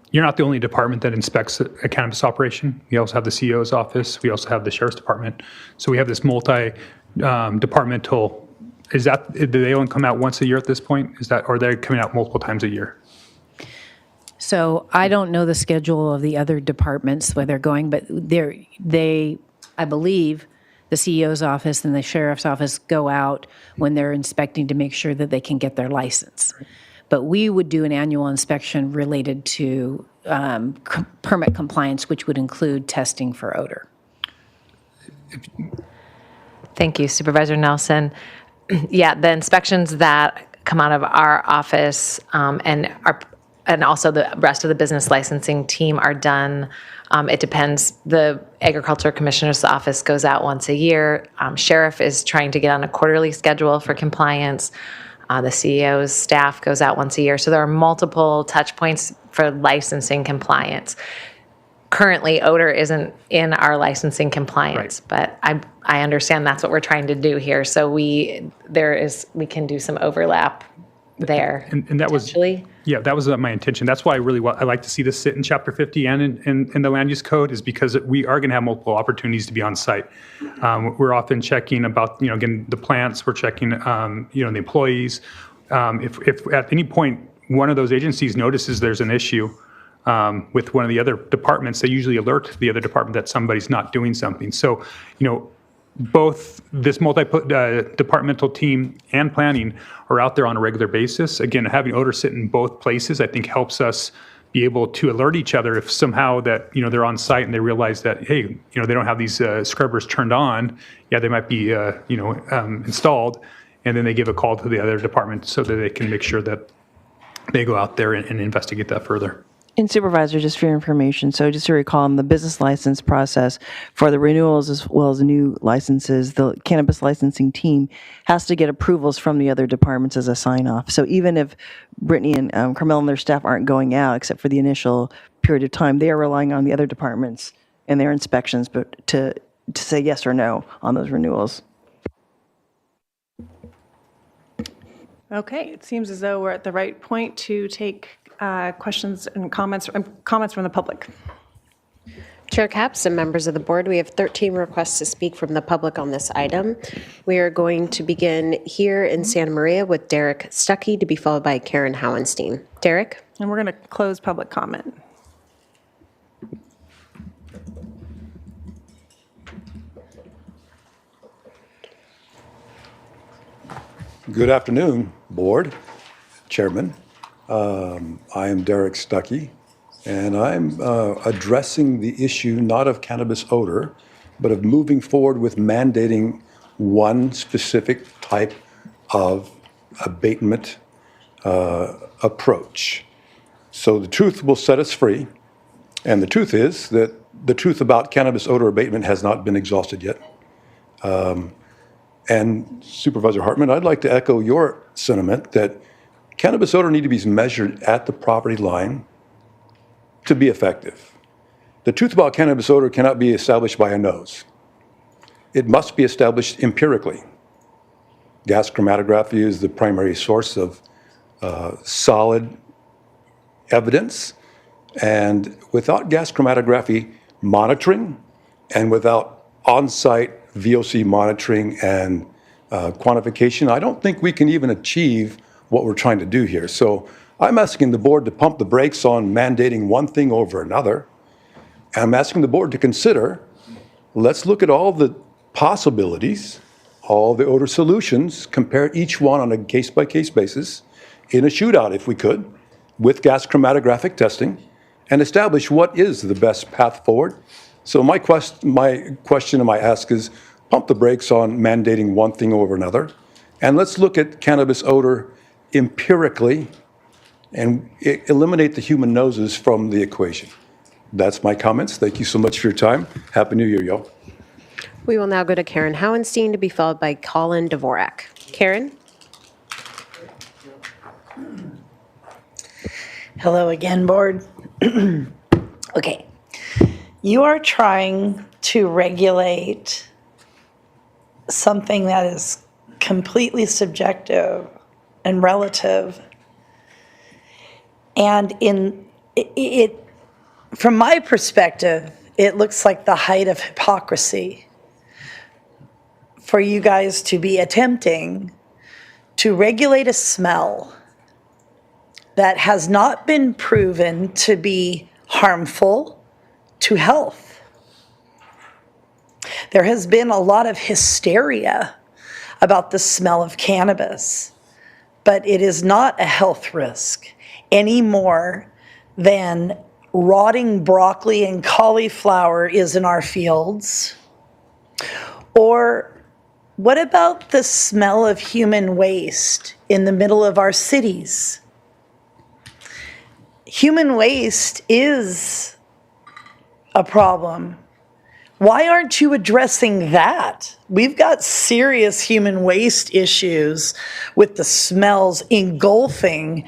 You're not the only department that inspects a cannabis operation. We also have the CEO's office. We also have the sheriff's department. So we have this multi-departmental. Do they only come out once a year at this point? Or are they coming out multiple times a year? So I don't know the schedule of the other departments where they're going, but I believe the CEO's office and the sheriff's office go out when they're inspecting to make sure that they can get their license. But we would do an annual inspection related to permit compliance, which would include testing for odor. Thank you, Supervisor Nelson. Yeah, the inspections that come out of our office and also the rest of the business licensing team are done. It depends. The Agriculture Commissioner's office goes out once a year. Sheriff is trying to get on a quarterly schedule for compliance. The CEO's staff goes out once a year. So there are multiple touch points for licensing compliance. Currently, odor isn't in our licensing compliance, but I understand that's what we're trying to do here. So we can do some overlap there. And that was that was my intention. That's why I like to see this sit in Chapter 50 and in the land use code, is because we are going to have multiple opportunities to be on site. We're often checking about again the plants. We're checking the employees. If at any point one of those agencies notices there's an issue with one of the other departments, they usually alert the other department that somebody's not doing something. So both this multi-departmental team and planning are out there on a regular basis. Again, having odor sit in both places, I think, helps us be able to alert each other if somehow that they're on site and they realize that, hey, they don't have these scrubbers turned on. Yeah, they might be installed, and then they give a call to the other department so that they can make sure that they go out there and investigate that further. And Supervisor, just for your information, so just to recall, in the business license process for the renewals as well as new licenses, the cannabis licensing team has to get approvals from the other departments as a sign-off. So even if Brittany and Carmel and their staff aren't going out, except for the initial period of time, they are relying on the other departments and their inspections, but to say yes or no on those renewals. Okay, it seems as though we're at the right point to take questions and comments from the public. Chair Capps and members of the board, we have 13 requests to speak from the public on this item. We are going to begin here in Santa Maria with Derek Stuckey, to be followed by Karen Howenstein. Derek? And we're going to close public comment. Good afternoon, board, chairman. I am Derek Stuckey, and I'm addressing the issue not of cannabis odor, but of moving forward with mandating one specific type of abatement approach. So the truth will set us free. And the truth is that the truth about cannabis odor abatement has not been exhausted yet. And Supervisor Hartman, I'd like to echo your sentiment that cannabis odor need to be measured at the property line to be effective. The truth about cannabis odor cannot be established by a nose. It must be established empirically. Gas chromatography is the primary source of solid evidence, and without gas chromatography monitoring and without on-site VOC monitoring and quantification, I don't think we can even achieve what we're trying to do here. So I'm asking the board to pump the brakes on mandating one thing over another. And I'm asking the board to consider, let's look at all the possibilities, all the odor solutions, compare each one on a case-by-case basis in a shootout, if we could, with gas chromatographic testing, and establish what is the best path forward. So my question and my ask is, pump the brakes on mandating one thing over another, and let's look at cannabis odor empirically and eliminate the human noses from the equation. That's my comments. Thank you so much for your time. Happy New Year, y'all. We will now go to Karen Howenstein to be followed by Colin Dvorak. Karen? Hello again, board. Okay. You are trying to regulate something that is completely subjective and relative. And from my perspective, it looks like the height of hypocrisy for you guys to be attempting to regulate a smell that has not been proven to be harmful to health. There has been a lot of hysteria about the smell of cannabis, but it is not a health risk any more than rotting broccoli and cauliflower is in our fields. Or what about the smell of human waste in the middle of our cities? Human waste is a problem. Why aren't you addressing that? We've got serious human waste issues with the smells engulfing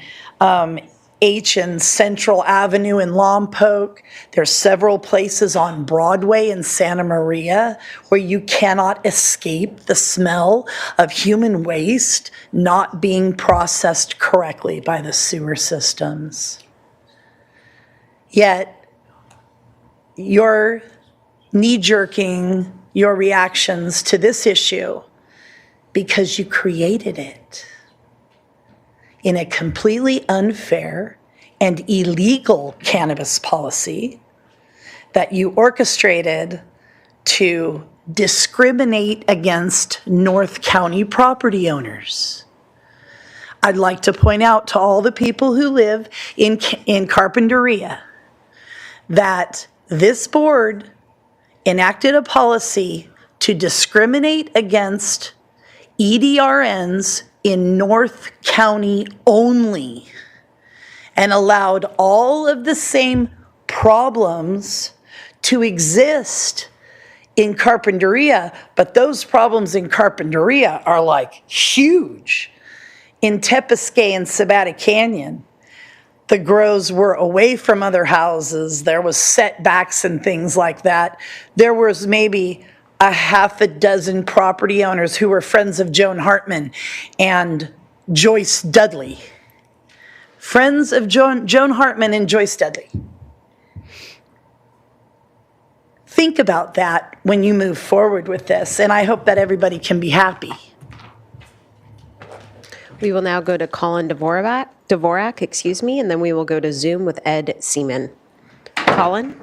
H and Central Avenue in Lompoc. There's several places on Broadway in Santa Maria where you cannot escape the smell of human waste not being processed correctly by the sewer systems. Yet, you're knee-jerking your reactions to this issue because you created it in a completely unfair and illegal cannabis policy that you orchestrated to discriminate against North County property owners. I'd like to point out to all the people who live in Carpinteria that this board enacted a policy to discriminate against EDRNs in North County only and allowed all of the same problems to exist in Carpinteria, but those problems in Carpinteria are like huge. In Tepiscay and Sabata Canyon, the grows were away from other houses. There was setbacks and things like that. There was maybe a half a dozen property owners who were friends of Joan Hartman and Joyce Dudley. Friends of Joan Hartman and Joyce Dudley. Think about that when you move forward with this, and I hope that everybody can be happy. We will now go to Colin Dvorak, and then we will go to Zoom with Ed Seaman. Colin?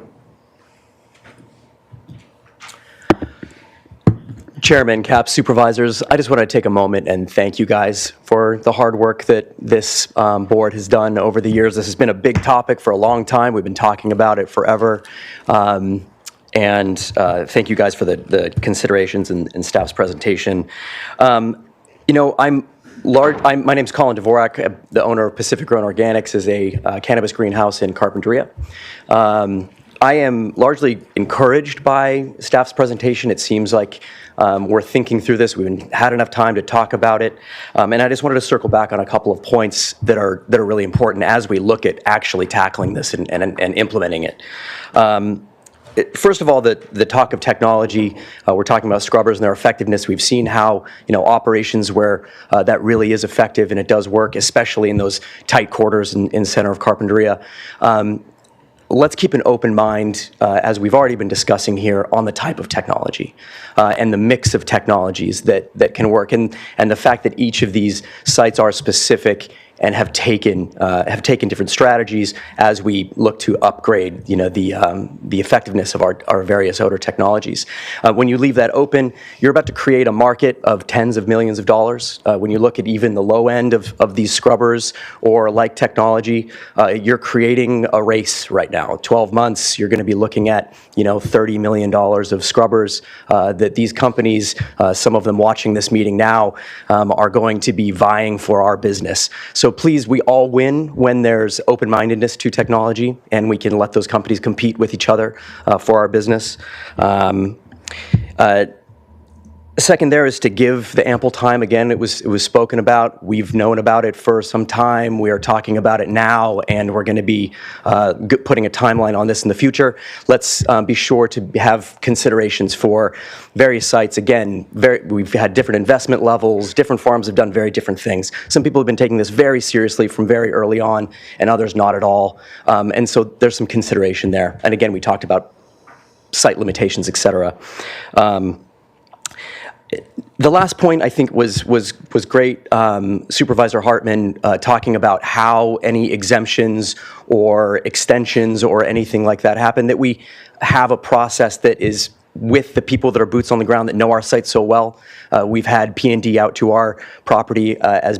Chairman, CAP, supervisors, I just want to take a moment and thank you guys for the hard work that this board has done over the years. This has been a big topic for a long time. We've been talking about it forever. And thank you guys for the considerations and staff's presentation. My name's Colin Dvorak. The owner of Pacific Grown Organics is a cannabis greenhouse in Carpinteria. I am largely encouraged by staff's presentation. It seems like we're thinking through this. We've had enough time to talk about it. And I just wanted to circle back on a couple of points that are really important as we look at actually tackling this and implementing it. First of all, the talk of technology, we're talking about scrubbers and their effectiveness. We've seen how, operations where that really is effective and it does work, especially in those tight quarters in center of Carpinteria. Let's keep an open mind, as we've already been discussing here, on the type of technology and the mix of technologies that can work, and the fact that each of these sites are specific and have taken different strategies as we look to upgrade, the effectiveness of our various odor technologies. When you leave that open, you're about to create a market of tens of millions of dollars. When you look at even the low end of these scrubbers or like technology, you're creating a race right now. 12 months, you're going to be looking at, $30 million of scrubbers that these companies, some of them watching this meeting now, are going to be vying for our business. So please, we all win when there's open-mindedness to technology, and we can let those companies compete with each other for our business. Second there is to give the ample time. Again, it was spoken about. We've known about it for some time. We are talking about it now, and we're going to be putting a timeline on this in the future. Let's be sure to have considerations for various sites. Again, we've had different investment levels. Different farms have done very different things. Some people have been taking this very seriously from very early on, and others not at all. And so there's some consideration there. And again, we talked about site limitations, et cetera. The last point I think was great. Supervisor Hartman talking about how any exemptions or extensions or anything like that happen, that we have a process that is with the people that are boots on the ground that know our site so well. We've had P&D out to our property as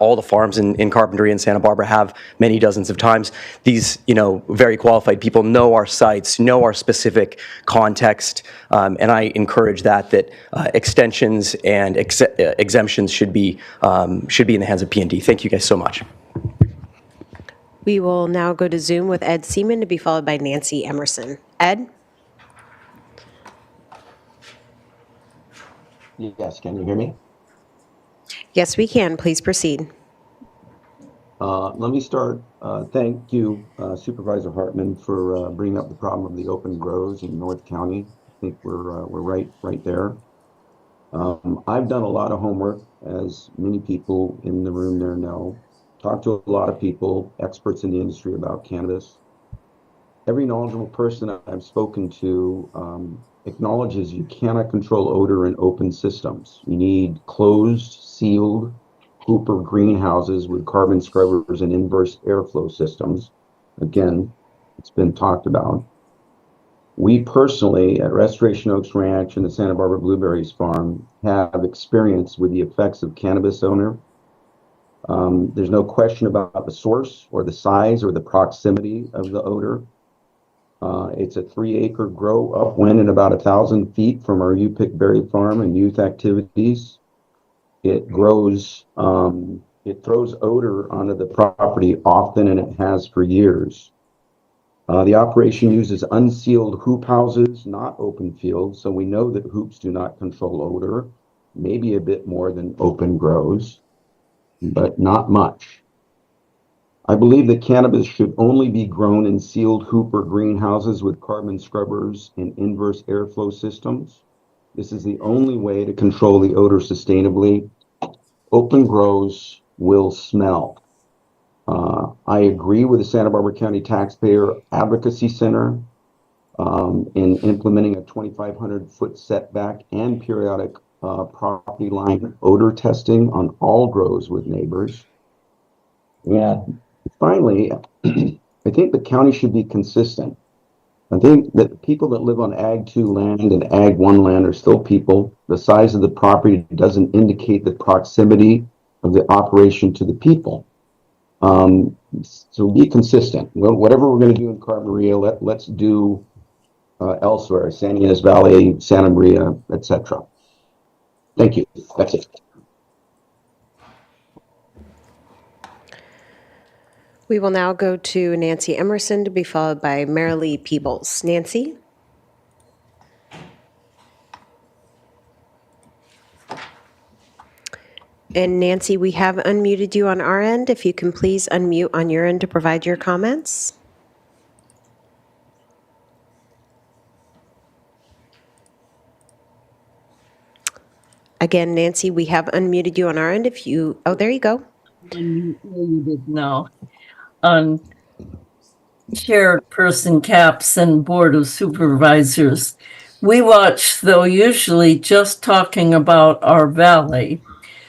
all the farms in Carpinteria and Santa Barbara have many dozens of times. These, very qualified people know our sites, know our specific context, and I encourage that extensions and exemptions should be in the hands of P&D. Thank you guys so much. We will now go to Zoom with Ed Seaman to be followed by Nancy Emerson. Ed? Yes, can you hear me? Yes, we can. Please proceed. Let me start. Thank you, Supervisor Hartman, for bringing up the problem of the open grows in North County. I think we're right there. I've done a lot of homework, as many people in the room there know. Talked to a lot of people, experts in the industry about cannabis. Every knowledgeable person I've spoken to acknowledges you cannot control odor in open systems. You need closed, sealed, Hooper greenhouses with carbon scrubbers and inverse airflow systems. Again, it's been talked about. We personally, at Restoration Oaks Ranch and the Santa Barbara Blueberries Farm, have experience with the effects of cannabis odor. There's no question about the source or the size or the proximity of the odor. It's a 3-acre grow upwind and about 1,000 feet from our U-Pick Berry Farm and youth activities. It grows, it throws odor onto the property often, and it has for years. The operation uses unsealed hoop houses, not open fields, so we know that hoops do not control odor, maybe a bit more than open grows, but not much. I believe that cannabis should only be grown in sealed Hooper greenhouses with carbon scrubbers and inverse airflow systems. This is the only way to control the odor sustainably. Open grows will smell. I agree with the Santa Barbara County Taxpayer Advocacy Center in implementing a 2,500-foot setback and periodic property line odor testing on all grows with neighbors. And finally, I think the county should be consistent. I think that people that live on Ag 2 land and Ag 1 land are still people. The size of the property doesn't indicate the proximity of the operation to the people. So be consistent. Well, whatever we're going to do in Carpinteria, let's do elsewhere, San Ynez Valley, Santa Maria, etc. Thank you. That's it. We will now go to Nancy Emerson to be followed by Marilee Peebles. Nancy? And Nancy, we have unmuted you on our end. If you can please unmute on your end to provide your comments. Again, Nancy, we have unmuted you on our end. If you, oh, there you go. Unmuted now. Chairperson Capps and Board of Supervisors. We watch, though usually just talking about our valley,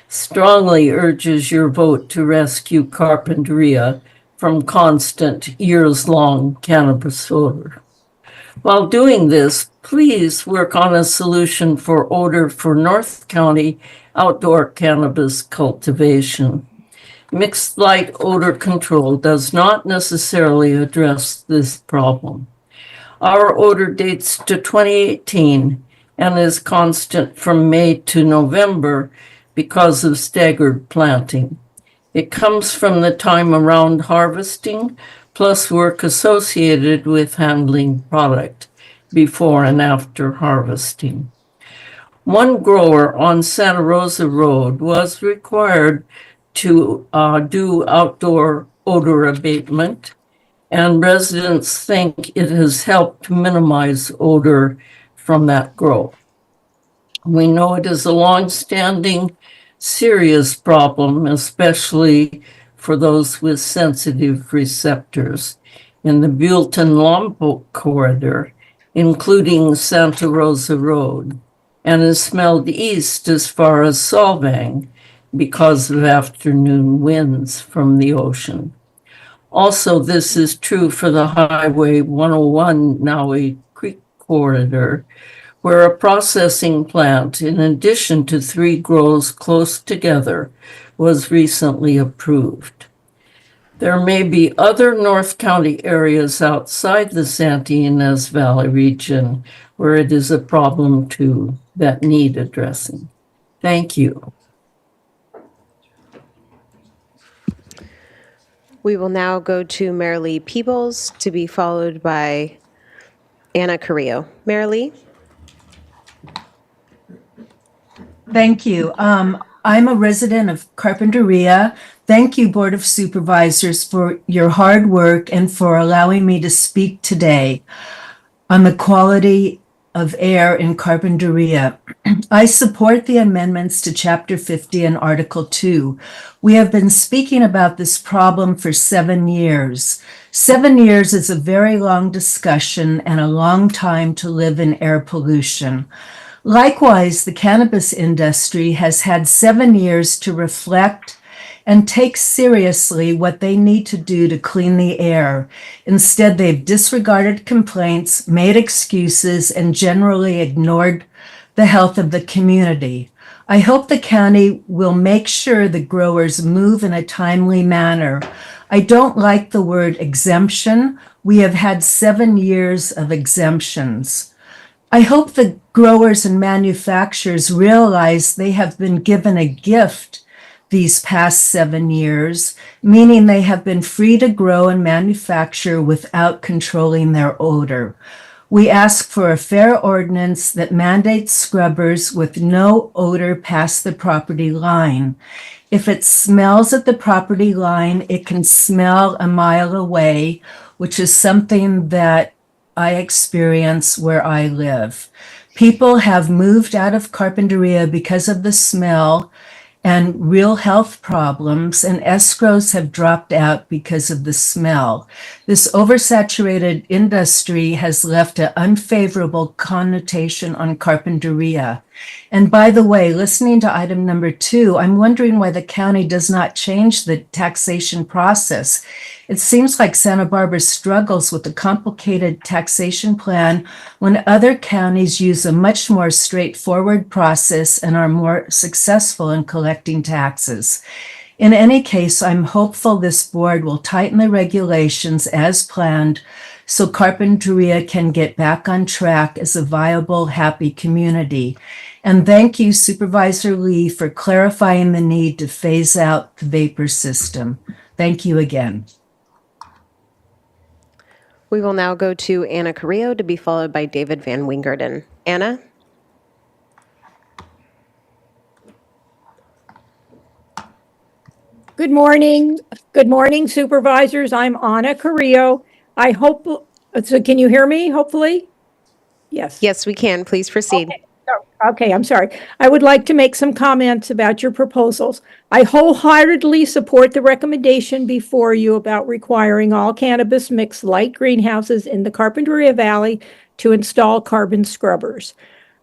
strongly urges your vote to rescue Carpinteria from constant years-long cannabis odor. While doing this, please work on a solution for odor for North County outdoor cannabis cultivation. Mixed light odor control does not necessarily address this problem. Our odor dates to 2018 and is constant from May to November because of staggered planting. It comes from the time around harvesting, plus work associated with handling product before and after harvesting. One grower on Santa Rosa Road was required to do outdoor odor abatement, and residents think it has helped minimize odor from that grow. We know it is a long-standing, serious problem, especially for those with sensitive receptors in the Buellton-Lompoc corridor, including Santa Rosa Road, and is smelled east as far as Solvang because of afternoon winds from the ocean. Also, this is true for the Highway 101 Noe Creek corridor, where a processing plant, in addition to 3 grows close together, was recently approved. There may be other North County areas outside the Santa Ynez Valley region where it is a problem too that need addressing. Thank you. We will now go to Marilee Peebles to be followed by Anna Carrillo. Marilee? Thank you. I'm a resident of Carpinteria. Thank you, Board of Supervisors, for your hard work and for allowing me to speak today on the quality of air in Carpinteria. I support the amendments to Chapter 50 and Article 2. We have been speaking about this problem for 7 years. 7 years is a very long discussion and a long time to live in air pollution. Likewise, the cannabis industry has had 7 years to reflect and take seriously what they need to do to clean the air. Instead, they've disregarded complaints, made excuses, and generally ignored the health of the community. I hope the county will make sure the growers move in a timely manner. I don't like the word exemption. We have had 7 years of exemptions. I hope the growers and manufacturers realize they have been given a gift these past 7 years, meaning they have been free to grow and manufacture without controlling their odor. We ask for a fair ordinance that mandates scrubbers with no odor past the property line. If it smells at the property line, it can smell a mile away, which is something that I experience where I live. People have moved out of Carpinteria because of the smell and real health problems, and escrows have dropped out because of the smell. This oversaturated industry has left an unfavorable connotation on Carpinteria. And by the way, listening to item number 2, I'm wondering why the county does not change the taxation process. It seems like Santa Barbara struggles with a complicated taxation plan when other counties use a much more straightforward process and are more successful in collecting taxes. In any case, I'm hopeful this board will tighten the regulations as planned so Carpinteria can get back on track as a viable, happy community. And thank you, Supervisor Lee, for clarifying the need to phase out the vapor system. Thank you again. We will now go to Anna Carrillo to be followed by David Van Wingerden. Anna? Good morning. Good morning, supervisors. I'm Anna Carrillo. I hope, so can you hear me, hopefully? Yes. Yes, we can. Please proceed. Okay, I'm sorry. I would like to make some comments about your proposals. I wholeheartedly support the recommendation before you about requiring all cannabis mixed light greenhouses in the Carpinteria Valley to install carbon scrubbers.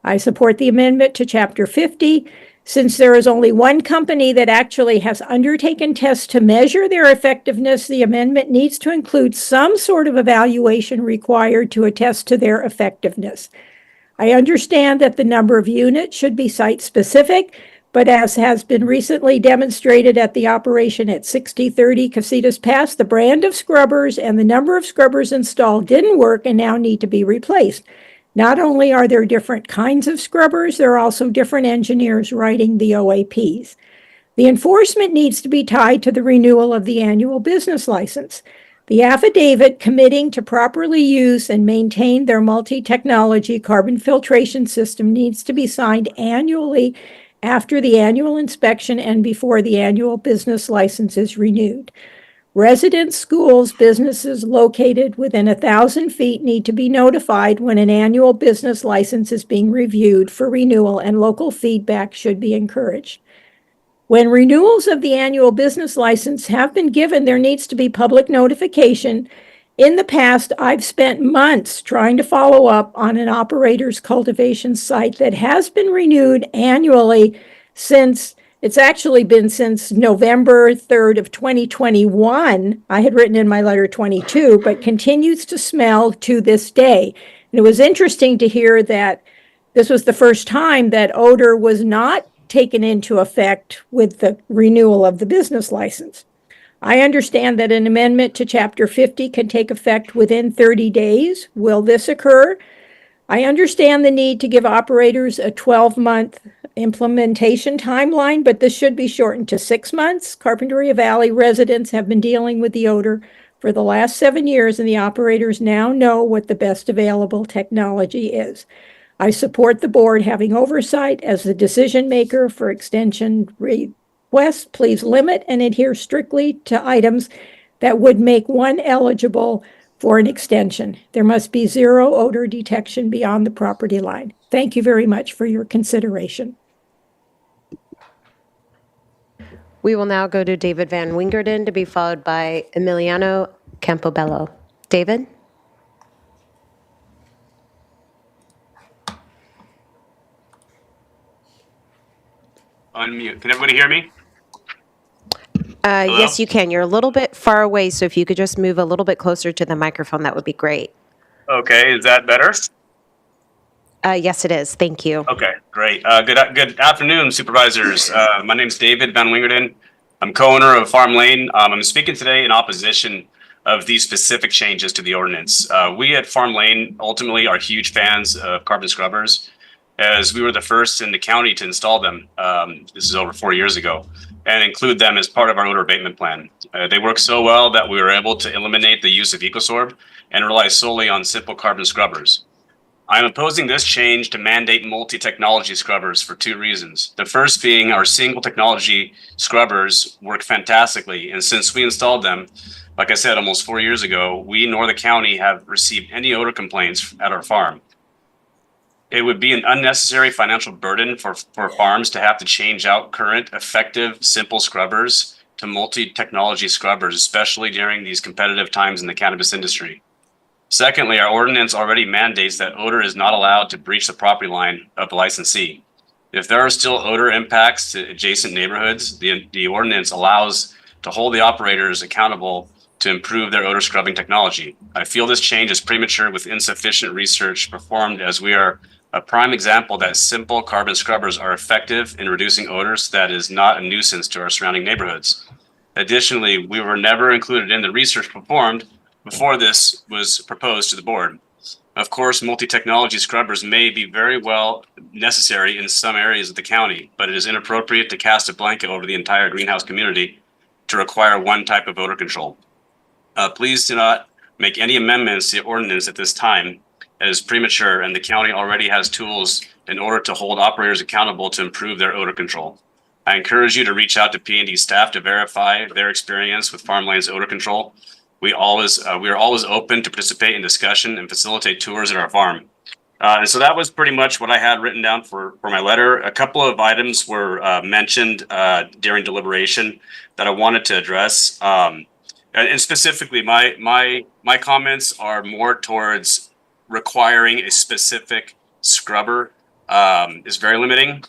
I support the amendment to Chapter 50. Since there is only one company that actually has undertaken tests to measure their effectiveness, the amendment needs to include some sort of evaluation required to attest to their effectiveness. I understand that the number of units should be site-specific, but as has been recently demonstrated at the operation at 6030 Casitas Pass, the brand of scrubbers and the number of scrubbers installed didn't work and now need to be replaced. Not only are there different kinds of scrubbers, there are also different engineers writing the OAPs. The enforcement needs to be tied to the renewal of the annual business license. The affidavit committing to properly use and maintain their multi-technology carbon filtration system needs to be signed annually after the annual inspection and before the annual business license is renewed. Residents, schools, businesses located within 1,000 feet need to be notified when an annual business license is being reviewed for renewal, and local feedback should be encouraged. When renewals of the annual business license have been given, there needs to be public notification. In the past, I've spent months trying to follow up on an operator's cultivation site that has been renewed annually since it's actually been since November 3rd of 2021. I had written in my letter 22, but continues to smell to this day. And it was interesting to hear that this was the first time that odor was not taken into effect with the renewal of the business license. I understand that an amendment to Chapter 50 can take effect within 30 days. Will this occur? I understand the need to give operators a 12-month implementation timeline, but this should be shortened to 6 months. Carpinteria Valley residents have been dealing with the odor for the last 7 years, and the operators now know what the best available technology is. I support the board having oversight as the decision maker for extension requests. Please limit and adhere strictly to items that would make one eligible for an extension. There must be zero odor detection beyond the property line. Thank you very much for your consideration. We will now go to David Van Wingerden to be followed by Emiliano Campobello. David? Unmute. Can everybody hear me? Yes, you can. You're a little bit far away, so if you could just move a little bit closer to the microphone, that would be great. Okay, is that better? Yes, it is. Thank you. Okay, great. Good afternoon, supervisors. My name is David Van Wingerden. I'm co-owner of Farm Lane. I'm speaking today in opposition of these specific changes to the ordinance. We at Farm Lane ultimately are huge fans of carbon scrubbers, as we were the first in the county to install them. This is over 4 years ago, and include them as part of our odor abatement plan. They work so well that we were able to eliminate the use of EcoSorb and rely solely on simple carbon scrubbers. I'm opposing this change to mandate multi-technology scrubbers for 2 reasons. The first being our single technology scrubbers work fantastically, and since we installed them, like I said, almost 4 years ago, we nor the county have received any odor complaints at our farm. It would be an unnecessary financial burden for farms to have to change out current effective simple scrubbers to multi-technology scrubbers, especially during these competitive times in the cannabis industry. Secondly, our ordinance already mandates that odor is not allowed to breach the property line of the licensee. If there are still odor impacts to adjacent neighborhoods, the ordinance allows to hold the operators accountable to improve their odor scrubbing technology. I feel this change is premature with insufficient research performed, as we are a prime example that simple carbon scrubbers are effective in reducing odors that is not a nuisance to our surrounding neighborhoods. Additionally, we were never included in the research performed before this was proposed to the board. Of course, multi-technology scrubbers may be very well necessary in some areas of the county, but it is inappropriate to cast a blanket over the entire greenhouse community to require one type of odor control. Please do not make any amendments to the ordinance at this time as premature, and the county already has tools in order to hold operators accountable to improve their odor control. I encourage you to reach out to P&D staff to verify their experience with farmlands odor control. We are always open to participate in discussion and facilitate tours at our farm. And so that was pretty much what I had written down for my letter. A couple of items were mentioned during deliberation that I wanted to address. And specifically, my comments are more towards requiring a specific scrubber is very limiting.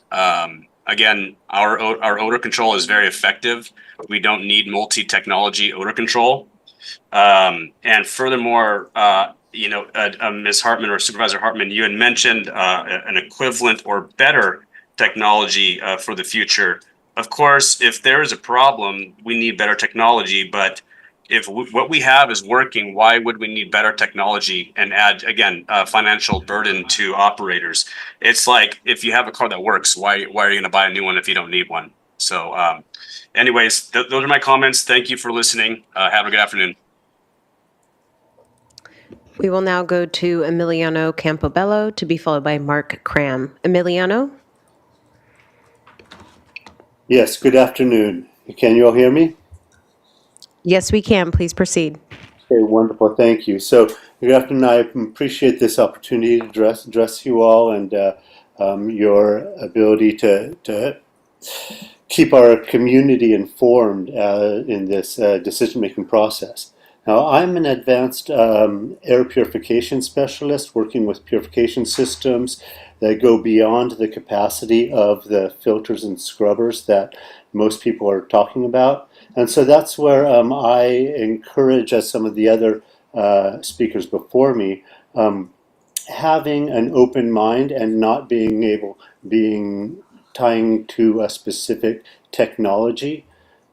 Again, our odor control is very effective. We don't need multi-technology odor control. And furthermore, Ms. Hartman or Supervisor Hartman, you had mentioned an equivalent or better technology for the future. Of course, if there is a problem, we need better technology. But if what we have is working, why would we need better technology and add, again, financial burden to operators? It's like if you have a car that works, why are you going to buy a new one if you don't need one? So anyways, those are my comments. Thank you for listening. Have a good afternoon. We will now go to Emiliano Campobello to be followed by Mark Cram. Emiliano? Yes, good afternoon. Can you all hear me? Yes, we can. Please proceed. Okay, wonderful. Thank you. So, good afternoon. I appreciate this opportunity to address you all and your ability to keep our community informed in this decision-making process. Now, I'm an advanced air purification specialist working with purification systems that go beyond the capacity of the filters and scrubbers that most people are talking about. And so that's where I encourage, as some of the other speakers before me, having an open mind and not tying to a specific technology.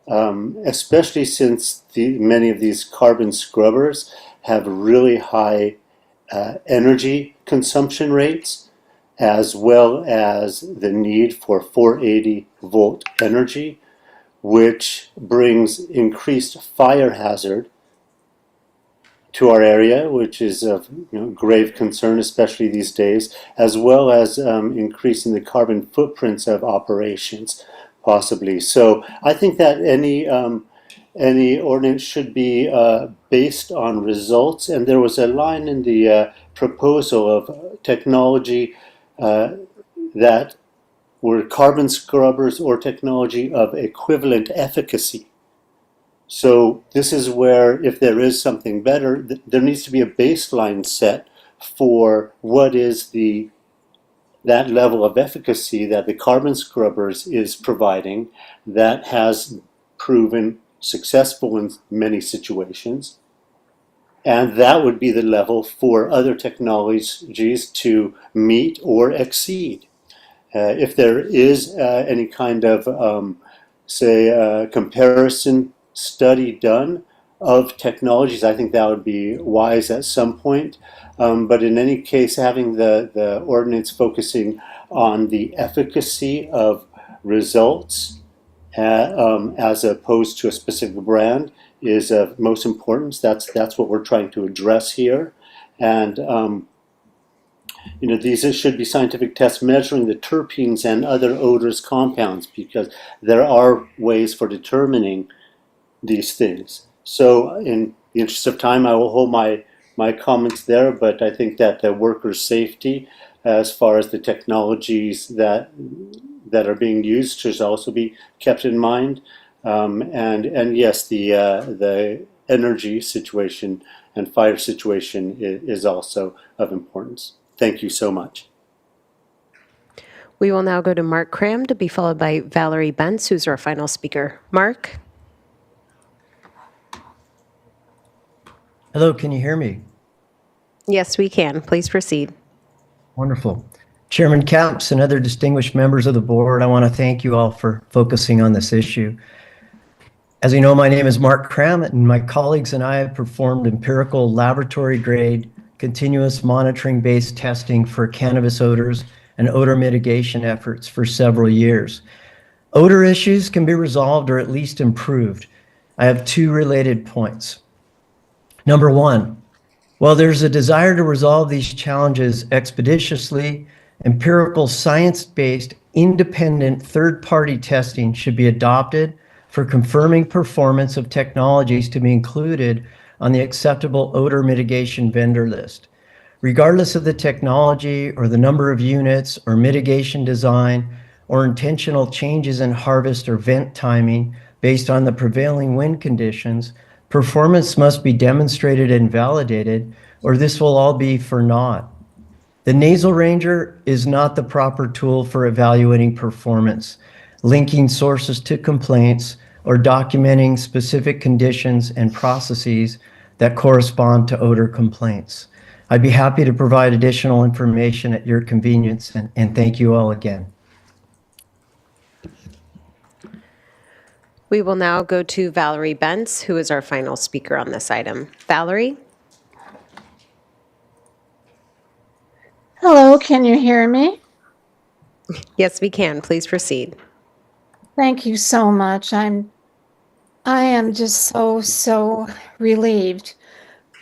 Especially since many of these carbon scrubbers have really high energy consumption rates, as well as the need for 480 volt energy, which brings increased fire hazard to our area, which is of grave concern, especially these days, as well as increasing the carbon footprints of operations. Possibly. So I think that any ordinance should be based on results. And there was a line in the proposal of technology that were carbon scrubbers or technology of equivalent efficacy. So this is where, if there is something better, there needs to be a baseline set for what is that level of efficacy that the carbon scrubbers is providing that has proven successful in many situations. And that would be the level for other technologies to meet or exceed. If there is any kind of, comparison study done of technologies, I think that would be wise at some point. But in any case, having the ordinance focusing on the efficacy of results as opposed to a specific brand is of most importance. That's what we're trying to address here. And these should be scientific tests measuring the terpenes and other odorous compounds, because there are ways for determining these things. So in the interest of time, I will hold my comments there, but I think that the workers' safety, as far as the technologies that are being used, should also be kept in mind. And yes, the energy situation and fire situation is also of importance. Thank you so much. We will now go to Mark Cram to be followed by Valerie Bentz, who's our final speaker. Mark? Hello, can you hear me? Yes, we can. Please proceed. Wonderful. Chairman Capps and other distinguished members of the board, I want to thank you all for focusing on this issue. As you know, my name is Mark Cram, and my colleagues and I have performed empirical laboratory-grade, continuous monitoring-based testing for cannabis odors and odor mitigation efforts for several years. Odor issues can be resolved or at least improved. I have two related points. Number one, While there's a desire to resolve these challenges expeditiously, empirical, science-based, independent third-party testing should be adopted for confirming performance of technologies to be included on the acceptable odor mitigation vendor list. Regardless of the technology or the number of units or mitigation design or intentional changes in harvest or vent timing based on the prevailing wind conditions, performance must be demonstrated and validated, or this will all be for naught. The nasal ranger is not the proper tool for evaluating performance, linking sources to complaints, or documenting specific conditions and processes that correspond to odor complaints. I'd be happy to provide additional information at your convenience, and thank you all again. We will now go to Valerie Bentz, who is our final speaker on this item. Valerie? Hello, can you hear me? Yes, we can. Please proceed. Thank you so much. I am just so relieved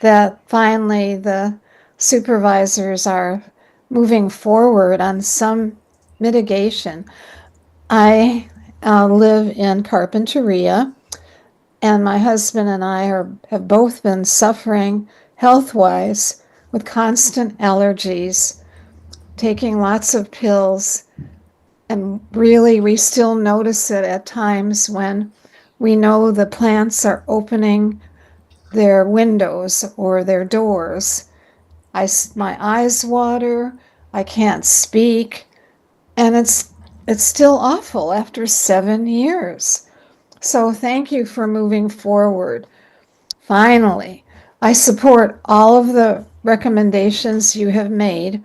that finally the supervisors are moving forward on some mitigation. I live in Carpinteria, and my husband and I have both been suffering health-wise with constant allergies, taking lots of pills, and really we still notice it at times when we know the plants are opening their windows or their doors. My eyes water, I can't speak, and it's still awful after 7 years. So thank you for moving forward. Finally, I support all of the recommendations you have made.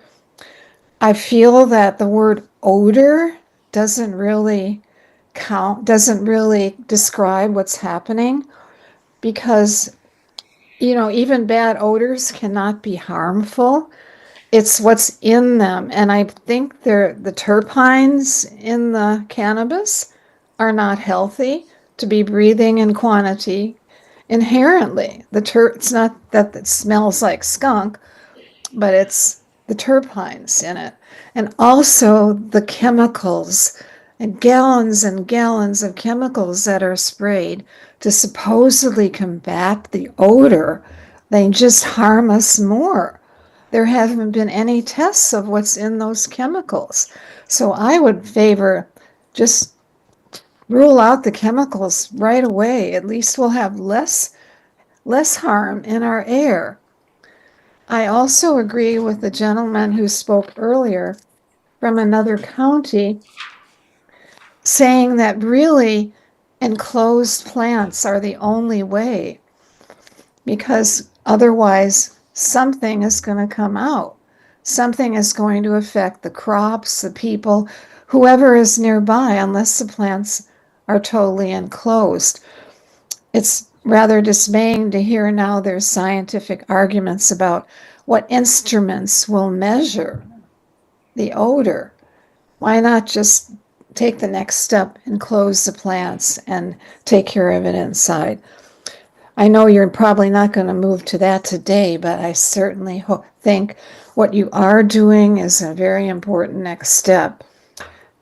I feel that the word odor doesn't really describe what's happening, because even bad odors cannot be harmful. It's what's in them. And I think the terpenes in the cannabis are not healthy to be breathing in quantity inherently. It's not that it smells like skunk, but it's the terpenes in it. And also the chemicals, and gallons of chemicals that are sprayed to supposedly combat the odor. They just harm us more. There haven't been any tests of what's in those chemicals. So I would favor just rule out the chemicals right away. At least we'll have less harm in our air. I also agree with the gentleman who spoke earlier from another county, saying that really enclosed plants are the only way, because otherwise something is going to come out. Something is going to affect the crops, the people, whoever is nearby, unless the plants are totally enclosed. It's rather dismaying to hear now there's scientific arguments about what instruments will measure the odor. Why not just take the next step and close the plants and take care of it inside? I know you're probably not going to move to that today, but I certainly think what you are doing is a very important next step.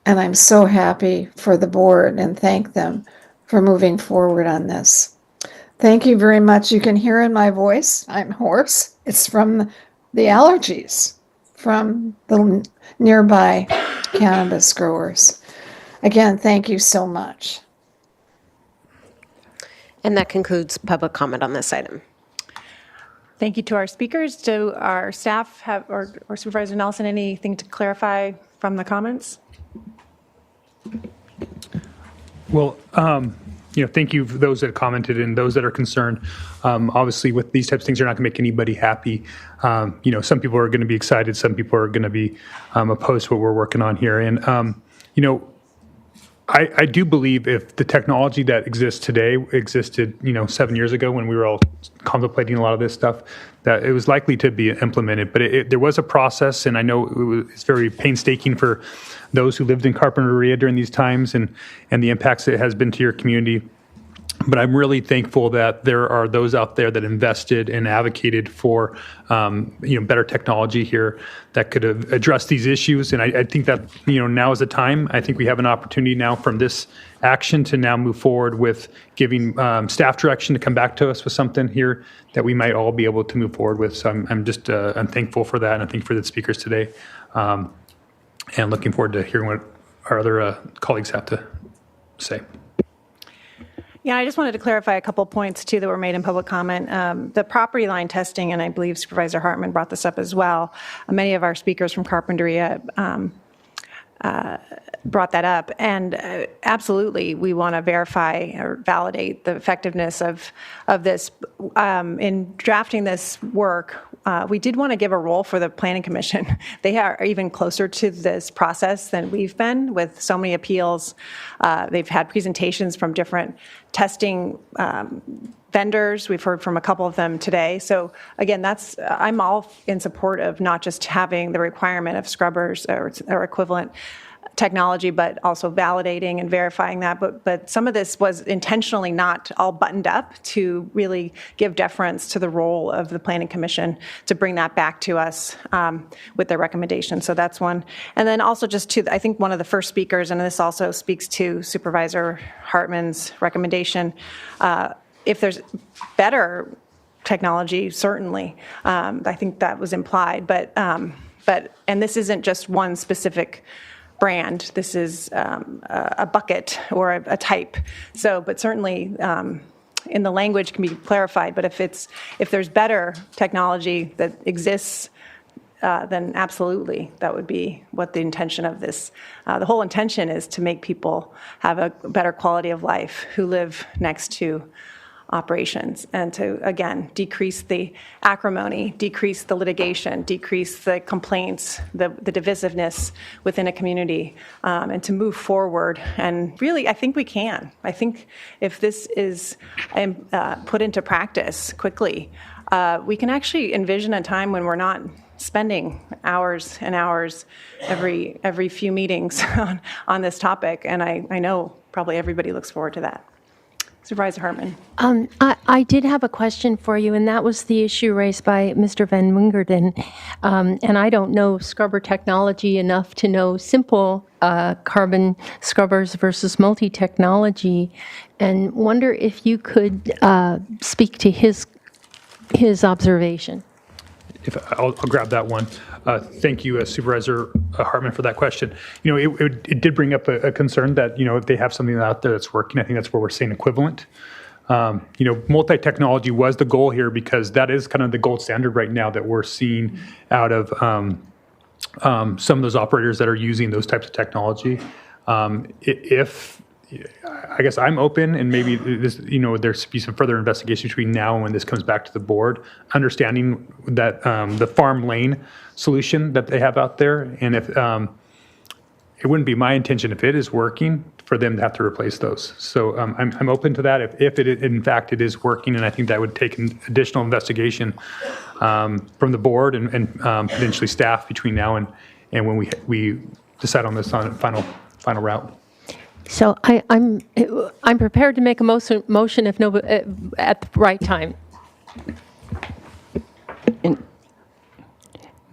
And I'm so happy for the board and thank them for moving forward on this. Thank you very much. You can hear in my voice, I'm hoarse. It's from the allergies from the nearby cannabis growers. Again, thank you so much. And that concludes public comment on this item. Thank you to our speakers. Do our staff have, or Supervisor Nelson, anything to clarify from the comments? Well, thank you for those that commented and those that are concerned. Obviously, with these types of things, they're not going to make anybody happy. Some people are going to be excited. Some people are going to be opposed to what we're working on here. And, I do believe if the technology that exists today existed, 7 years ago when we were all contemplating a lot of this stuff, that it was likely to be implemented. But there was a process, and I know it's very painstaking for those who lived in Carpinteria during these times and the impacts it has been to your community. But I'm really thankful that there are those out there that invested and advocated for, better technology here that could address these issues. And I think that, now is the time. I think we have an opportunity now from this action to now move forward with giving staff direction to come back to us with something here that we might all be able to move forward with. So I'm thankful for that, and I think for the speakers today, and looking forward to hearing what our other colleagues have to say. Yeah, I just wanted to clarify a couple points, too, that were made in public comment. The property line testing, and I believe Supervisor Hartman brought this up as well. Many of our speakers from Carpinteria brought that up. And absolutely, we want to verify or validate the effectiveness of this. In drafting this work, we did want to give a role for the Planning Commission. They are even closer to this process than we've been with so many appeals. They've had presentations from different testing vendors. We've heard from a couple of them today. So again, I'm all in support of not just having the requirement of scrubbers or equivalent technology, but also validating and verifying that. But some of this was intentionally not all buttoned up to really give deference to the role of the Planning Commission to bring that back to us with their recommendation. So that's one. And then also just to, I think one of the first speakers, and this also speaks to Supervisor Hartman's recommendation, if there's better technology, certainly. I think that was implied, but and this isn't just one specific brand. This is a bucket or a type. So, but certainly in the language can be clarified. But if there's better technology that exists, then absolutely that would be what the intention of this. The whole intention is to make people have a better quality of life who live next to operations, and to, again, decrease the acrimony, decrease the litigation, decrease the complaints, the divisiveness within a community, and to move forward. And really, I think we can. I think if this is put into practice quickly, we can actually envision a time when we're not spending hours and hours every few meetings on this topic. And I know probably everybody looks forward to that. Supervisor Hartman. I did have a question for you, and that was the issue raised by Mr. Van Wingerden. And I don't know scrubber technology enough to know simple carbon scrubbers versus multi-technology, and wonder if you could speak to his observation. I'll grab that one. Thank you, Supervisor Hartman, for that question. It did bring up a concern that, if they have something out there that's working, I think that's where we're saying equivalent. Multi-technology was the goal here because that is kind of the gold standard right now that we're seeing out of some of those operators that are using those types of technology. I guess I'm open, and maybe this, there's be some further investigation between now and when this comes back to the board, understanding that the farm lane solution that they have out there, and if it wouldn't be my intention if it is working for them to have to replace those. So I'm open to that if it in fact it is working, and I think that would take an additional investigation from the board and potentially staff between now and when we decide on this final route. So I'm prepared to make a motion if at the right time.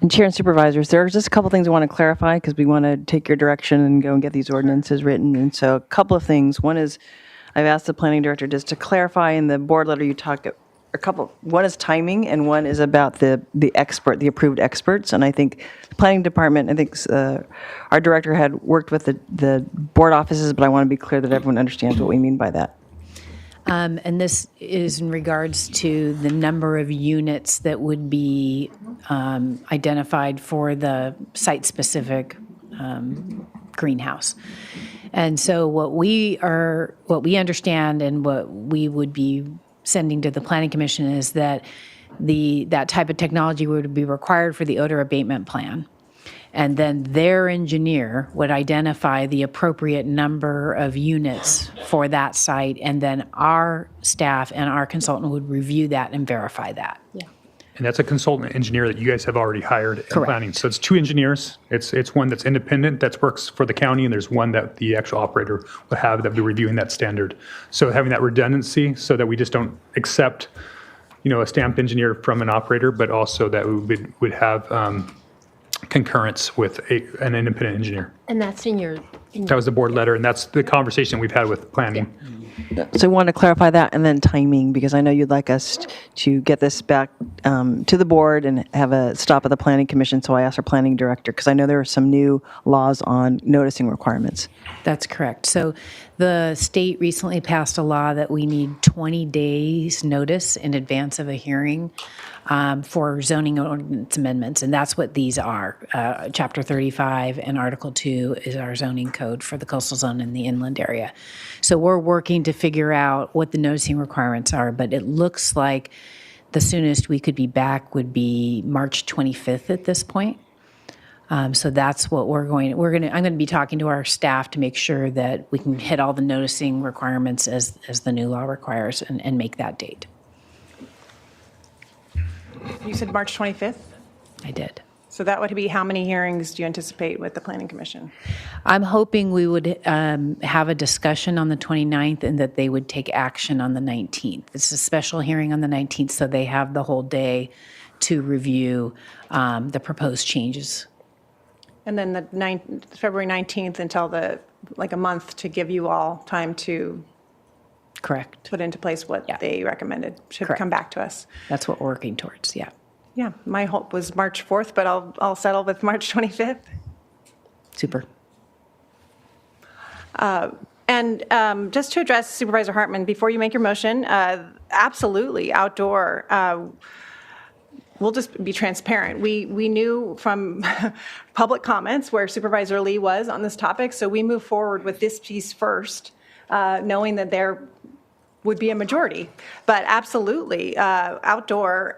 And Chair and Supervisors, there are just a couple things I want to clarify because we want to take your direction and go and get these ordinances written. And so a couple of things. One is I've asked the planning director just to clarify in the board letter you talk a couple. One is timing, and one is about the approved experts. And I think the planning department, I think our director had worked with the board offices, but I want to be clear that everyone understands what we mean by that. And this is in regards to the number of units that would be identified for the site-specific greenhouse. And so what we understand and what we would be sending to the Planning Commission is that that type of technology would be required for the odor abatement plan. And then their engineer would identify the appropriate number of units for that site, and then our staff and our consultant would review that and verify that. Yeah. And that's a consultant engineer that you guys have already hired in Correct. planning. So it's 2 engineers. It's one that's independent, that works for the county, and there's one that the actual operator will have that will be reviewing that standard. So having that redundancy so that we just don't accept, a stamped engineer from an operator, but also that we would have concurrence with an independent engineer. And that's in your. That was the board letter, and that's the conversation we've had with planning. So I want to clarify that, and then timing, because I know you'd like us to get this back to the board and have a stop at the planning commission. So I asked our planning director, because I know there are some new laws on noticing requirements. That's correct. So the state recently passed a law that we need 20 days notice in advance of a hearing for zoning ordinance amendments, and that's what these are. Chapter 35 and Article 2 is our zoning code for the coastal zone and the inland area. So we're working to figure out what the noticing requirements are, but it looks like the soonest we could be back would be March 25th at this point. So that's what I'm going to be talking to our staff to make sure that we can hit all the noticing requirements as the new law requires and make that date. You said March 25th? I did. So that would be how many hearings do you anticipate with the Planning Commission? I'm hoping we would have a discussion on the 29th and that they would take action on the 19th. It's a special hearing on the 19th, so they have the whole day to review the proposed changes. And then February 19th until a month to give you all time to Correct. put into place what they recommended should Correct. come back to us. That's what we're working towards, yeah. Yeah, my hope was March 4th, but I'll settle with March 25th. Super. And just to address Supervisor Hartman, before you make your motion, absolutely outdoor. We'll just be transparent. We knew from public comments where Supervisor Lee was on this topic, so we moved forward with this piece first, knowing that there would be a majority. But absolutely, outdoor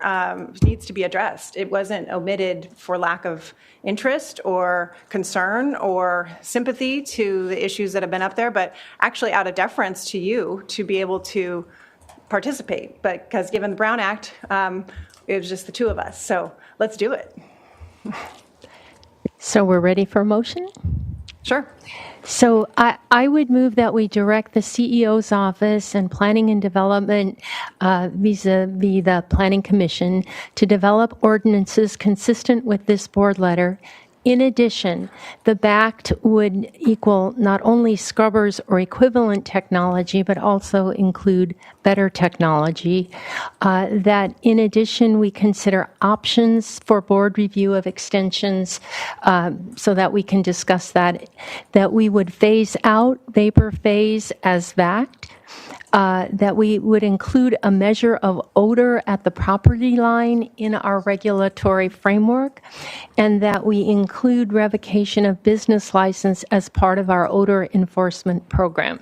needs to be addressed. It wasn't omitted for lack of interest or concern or sympathy to the issues that have been up there, but actually out of deference to you to be able to participate. But because given the Brown Act, it was just the two of us. So let's do it. So we're ready for a motion? Sure. So I would move that we direct the CEO's office and planning and development vis-a-vis the planning commission to develop ordinances consistent with this board letter. In addition, the BACT would equal not only scrubbers or equivalent technology, but also include better technology. That in addition, we consider options for board review of extensions so that we can discuss that we would phase out vapor phase as BACT. That we would include a measure of odor at the property line in our regulatory framework, and that we include revocation of business license as part of our odor enforcement program.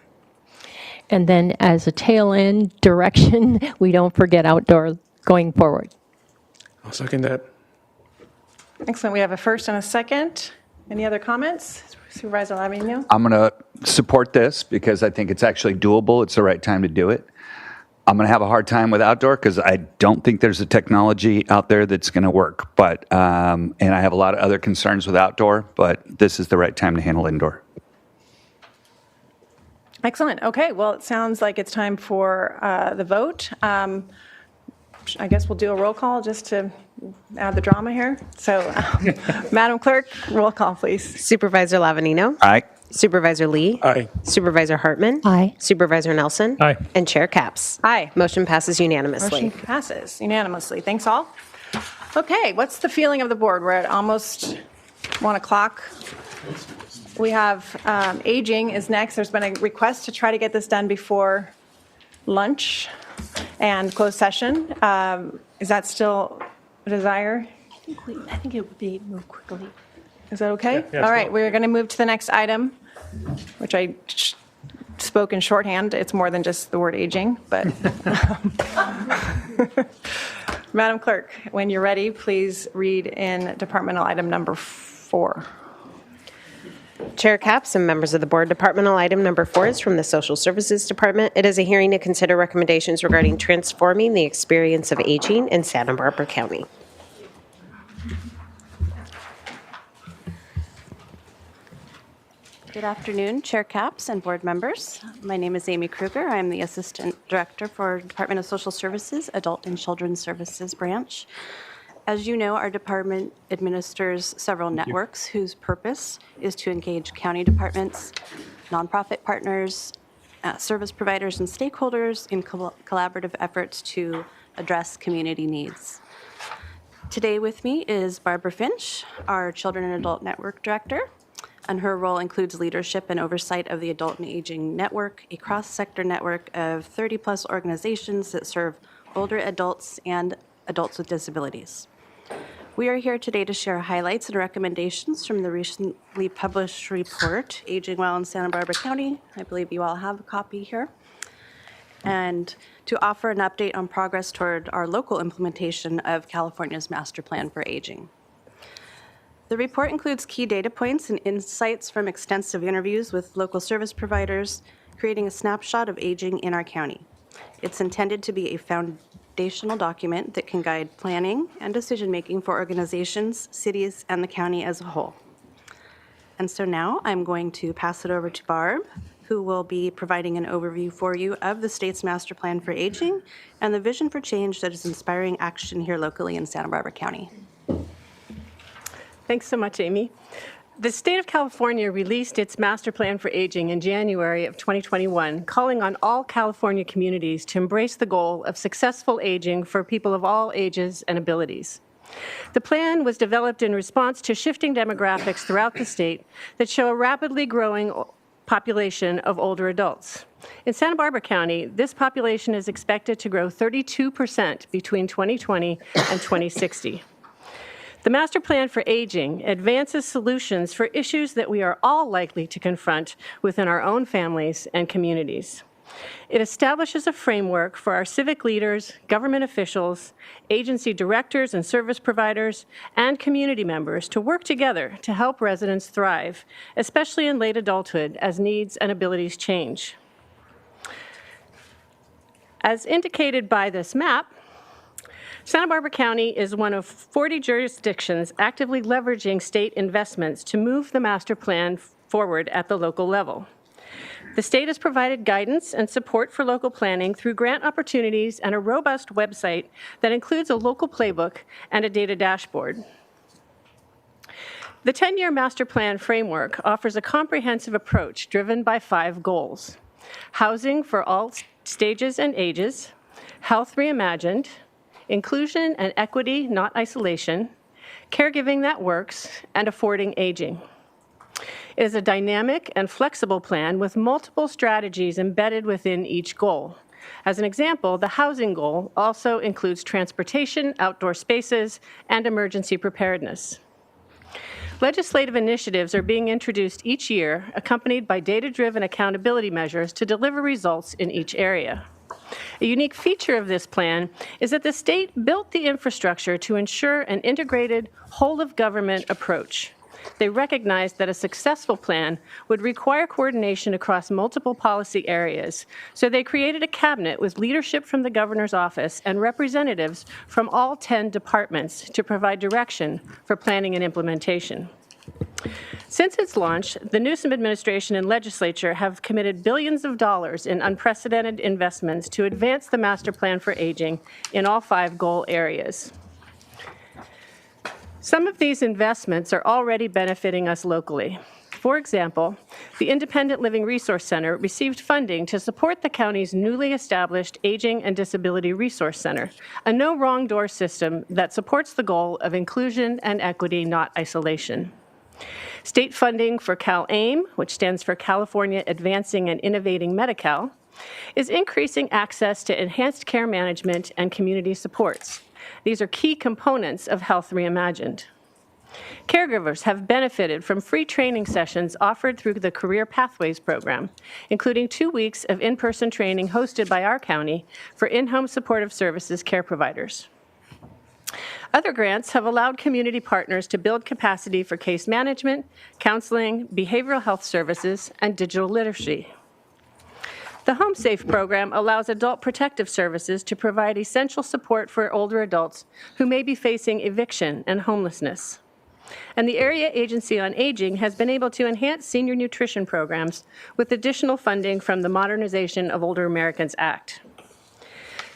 And then as a tail end direction, we don't forget outdoor going forward. I'll second that. Excellent. We have a first and a second. Any other comments? Supervisor Lavigno? I'm going to support this because I think it's actually doable. It's the right time to do it. I'm going to have a hard time with outdoor because I don't think there's a technology out there that's going to work. But and I have a lot of other concerns with outdoor, but this is the right time to handle indoor. Excellent. Okay. Well, it sounds like it's time for the vote. I guess we'll do a roll call just to add the drama here. So, Madam Clerk, roll call, please. Supervisor Lavanino. Aye. Supervisor Lee. Aye. Supervisor Hartman. Aye. Supervisor Nelson. Aye. And Chair Capps. Aye. Motion passes unanimously. Motion passes unanimously. Thanks all. Okay, what's the feeling of the board? We're at almost 1 o'clock. We have aging is next. There's been a request to try to get this done before lunch and closed session. Is that still a desire? I think it would be moved quickly. Is that okay? Yeah, All right, we're going to move to the next item, which I spoke in shorthand. It's more than just the word aging, but Madam Clerk, when you're ready, please read in departmental item number 4. Chair Capps and members of the board, departmental item number 4 is from the Social Services Department. It is a hearing to consider recommendations regarding transforming the experience of aging in Santa Barbara County. Good afternoon, Chair Capps and board members. My name is Amy Kruger. I'm the Assistant Director for Department of Social Services, Adult and Children's Services Branch. As you know, our department administers several networks whose purpose is to engage county departments, nonprofit partners, service providers, and stakeholders in collaborative efforts to address community needs. Today with me is Barbara Finch, our Children and Adult Network Director, and her role includes leadership and oversight of the Adult and Aging Network, a cross-sector network of 30-plus organizations that serve older adults and adults with disabilities. We are here today to share highlights and recommendations from the recently published report, Aging Well in Santa Barbara County. I believe you all have a copy here. And to offer an update on progress toward our local implementation of California's Master Plan for Aging. The report includes key data points and insights from extensive interviews with local service providers, creating a snapshot of aging in our county. It's intended to be a foundational document that can guide planning and decision-making for organizations, cities, and the county as a whole. And so now I'm going to pass it over to Barb, who will be providing an overview for you of the state's Master Plan for Aging and the vision for change that is inspiring action here locally in Santa Barbara County. Thanks so much, Amy. The state of California released its Master Plan for Aging in January of 2021, calling on all California communities to embrace the goal of successful aging for people of all ages and abilities. The plan was developed in response to shifting demographics throughout the state that show a rapidly growing population of older adults. In Santa Barbara County, this population is expected to grow 32% between 2020 and 2060. The Master Plan for Aging advances solutions for issues that we are all likely to confront within our own families and communities. It establishes a framework for our civic leaders, government officials, agency directors and service providers, and community members to work together to help residents thrive, especially in late adulthood as needs and abilities change. As indicated by this map, Santa Barbara County is one of 40 jurisdictions actively leveraging state investments to move the master plan forward at the local level. The state has provided guidance and support for local planning through grant opportunities and a robust website that includes a local playbook and a data dashboard. The 10-year master plan framework offers a comprehensive approach driven by 5 goals: housing for all stages and ages, health reimagined, inclusion and equity, not isolation, caregiving that works, and affording aging. It is a dynamic and flexible plan with multiple strategies embedded within each goal. As an example, the housing goal also includes transportation, outdoor spaces, and emergency preparedness. Legislative initiatives are being introduced each year, accompanied by data-driven accountability measures to deliver results in each area. A unique feature of this plan is that the state built the infrastructure to ensure an integrated, whole-of-government approach. They recognized that a successful plan would require coordination across multiple policy areas, so they created a cabinet with leadership from the governor's office and representatives from all 10 departments to provide direction for planning and implementation. Since its launch, the Newsom administration and legislature have committed billions of dollars in unprecedented investments to advance the Master Plan for Aging in all 5 goal areas. Some of these investments are already benefiting us locally. For example, the Independent Living Resource Center received funding to support the county's newly established Aging and Disability Resource Center, a no wrong door system that supports the goal of inclusion and equity, not isolation. State funding for CalAIM, which stands for California Advancing and Innovating Medi-Cal, is increasing access to enhanced care management and community supports. These are key components of Health Reimagined. Caregivers have benefited from free training sessions offered through the Career Pathways program, including 2 weeks of in-person training hosted by our county for in-home supportive services care providers. Other grants have allowed community partners to build capacity for case management, counseling, behavioral health services, and digital literacy. The Home Safe program allows adult protective services to provide essential support for older adults who may be facing eviction and homelessness. And the Area Agency on Aging has been able to enhance senior nutrition programs with additional funding from the Modernization of Older Americans Act.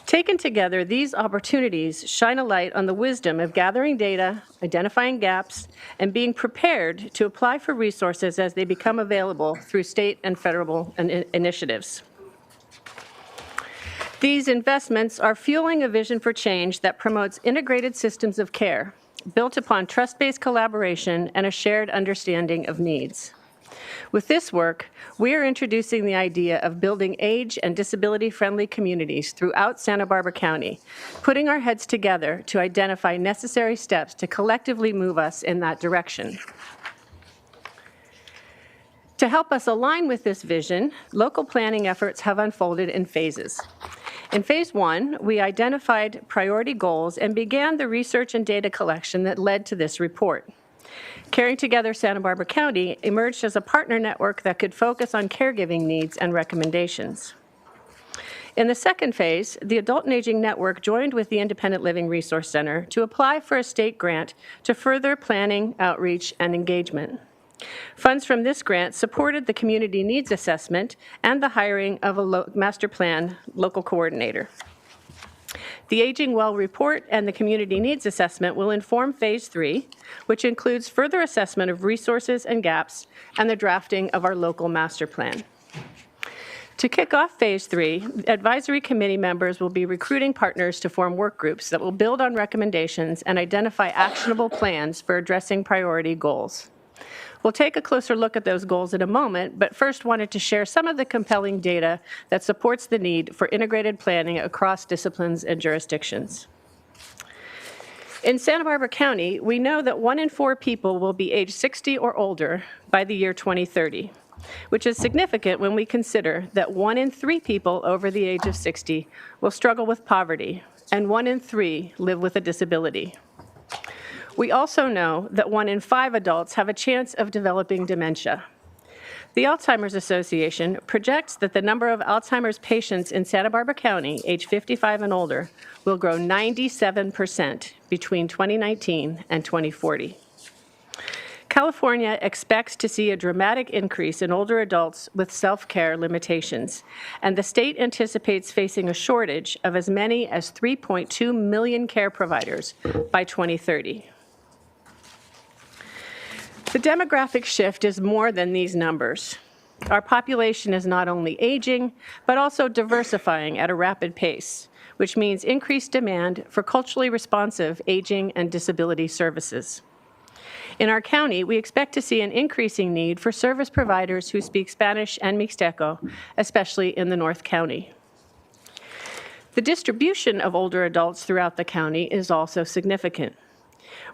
Taken together, these opportunities shine a light on the wisdom of gathering data, identifying gaps, and being prepared to apply for resources as they become available through state and federal initiatives. These investments are fueling a vision for change that promotes integrated systems of care, built upon trust-based collaboration and a shared understanding of needs. With this work, we are introducing the idea of building age and disability-friendly communities throughout Santa Barbara County, putting our heads together to identify necessary steps to collectively move us in that direction. To help us align with this vision, local planning efforts have unfolded in phases. In Phase 1, we identified priority goals and began the research and data collection that led to this report. Caring Together Santa Barbara County emerged as a partner network that could focus on caregiving needs and recommendations. In the second phase, the Adult and Aging Network joined with the Independent Living Resource Center to apply for a state grant to further planning, outreach, and engagement. Funds from this grant supported the community needs assessment and the hiring of a master plan local coordinator. The Aging Well report and the community needs assessment will inform Phase 3, which includes further assessment of resources and gaps and the drafting of our local master plan. To kick off Phase 3, advisory committee members will be recruiting partners to form work groups that will build on recommendations and identify actionable plans for addressing priority goals. We'll take a closer look at those goals in a moment, but first wanted to share some of the compelling data that supports the need for integrated planning across disciplines and jurisdictions. In Santa Barbara County, we know that 1 in 4 people will be age 60 or older by the year 2030, which is significant when we consider that 1 in 3 people over the age of 60 will struggle with poverty, and 1 in 3 live with a disability. We also know that 1 in 5 adults have a chance of developing dementia. The Alzheimer's Association projects that the number of Alzheimer's patients in Santa Barbara County, age 55 and older, will grow 97% between 2019 and 2040. California expects to see a dramatic increase in older adults with self-care limitations, and the state anticipates facing a shortage of as many as 3.2 million care providers by 2030. The demographic shift is more than these numbers. Our population is not only aging, but also diversifying at a rapid pace, which means increased demand for culturally responsive aging and disability services. In our county, we expect to see an increasing need for service providers who speak Spanish and Mixteco, especially in the North County. The distribution of older adults throughout the county is also significant.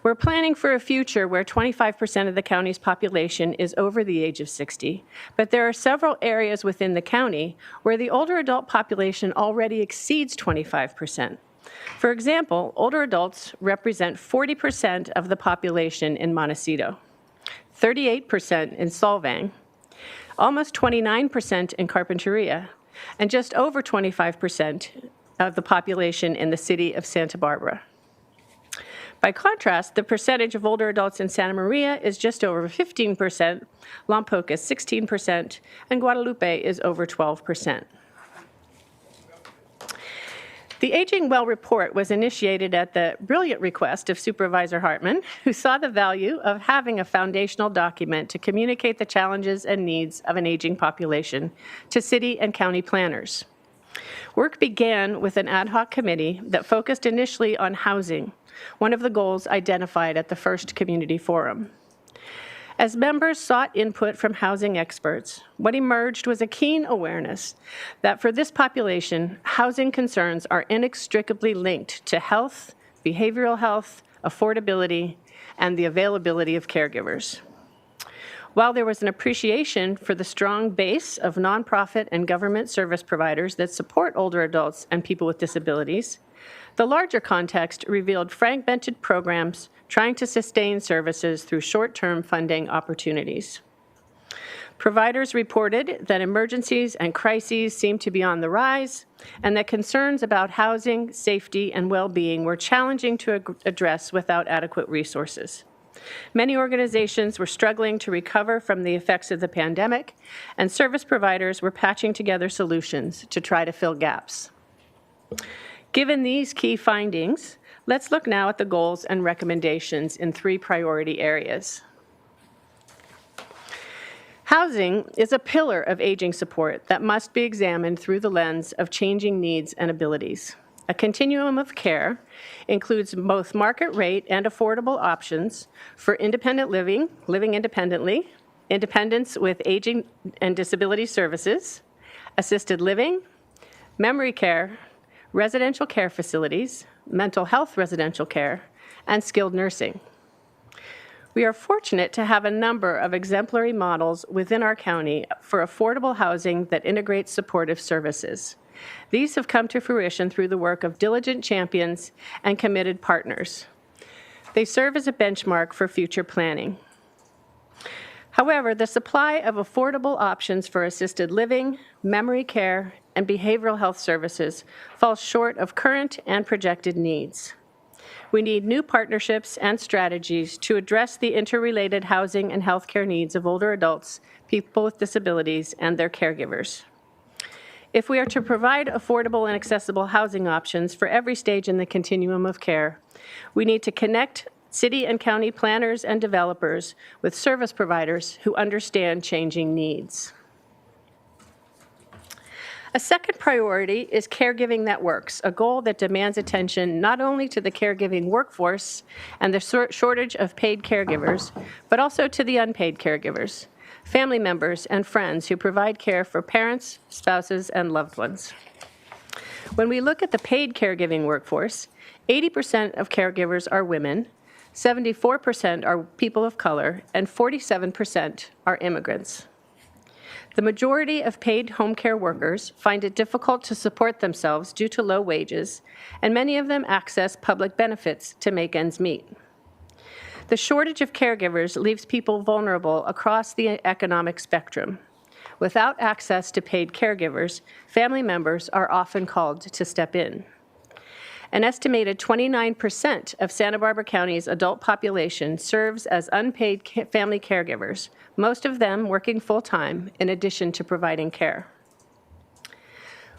We're planning for a future where 25% of the county's population is over the age of 60, but there are several areas within the county where the older adult population already exceeds 25%. For example, older adults represent 40% of the population in Montecito, 38% in Solvang, almost 29% in Carpinteria, and just over 25% of the population in the city of Santa Barbara. By contrast, the percentage of older adults in Santa Maria is just over 15%, Lompoc is 16%, and Guadalupe is over 12%. The Aging Well report was initiated at the brilliant request of Supervisor Hartman, who saw the value of having a foundational document to communicate the challenges and needs of an aging population to city and county planners. Work began with an ad hoc committee that focused initially on housing, one of the goals identified at the first community forum. As members sought input from housing experts, what emerged was a keen awareness that for this population, housing concerns are inextricably linked to health, behavioral health, affordability, and the availability of caregivers. While there was an appreciation for the strong base of nonprofit and government service providers that support older adults and people with disabilities, The larger context revealed fragmented programs trying to sustain services through short-term funding opportunities. Providers reported that emergencies and crises seemed to be on the rise, and that concerns about housing, safety, and well-being were challenging to address without adequate resources. Many organizations were struggling to recover from the effects of the pandemic, and service providers were patching together solutions to try to fill gaps. Given these key findings, let's look now at the goals and recommendations in 3 priority areas. Housing is a pillar of aging support that must be examined through the lens of changing needs and abilities. A continuum of care includes both market rate and affordable options for independent living, living independently, independence with aging and disability services, assisted living, memory care, residential care facilities, mental health residential care, and skilled nursing. We are fortunate to have a number of exemplary models within our county for affordable housing that integrates supportive services. These have come to fruition through the work of diligent champions and committed partners. They serve as a benchmark for future planning. However, the supply of affordable options for assisted living, memory care, and behavioral health services falls short of current and projected needs. We need new partnerships and strategies to address the interrelated housing and healthcare needs of older adults, people with disabilities, and their caregivers. If we are to provide affordable and accessible housing options for every stage in the continuum of care, we need to connect city and county planners and developers with service providers who understand changing needs. A second priority is caregiving that works, a goal that demands attention not only to the caregiving workforce and the shortage of paid caregivers, but also to the unpaid caregivers, family members and friends who provide care for parents, spouses, and loved ones. When we look at the paid caregiving workforce, 80% of caregivers are women, 74% are people of color, and 47% are immigrants. The majority of paid home care workers find it difficult to support themselves due to low wages, and many of them access public benefits to make ends meet. The shortage of caregivers leaves people vulnerable across the economic spectrum. Without access to paid caregivers, family members are often called to step in. An estimated 29% of Santa Barbara County's adult population serves as unpaid family caregivers, most of them working full-time in addition to providing care.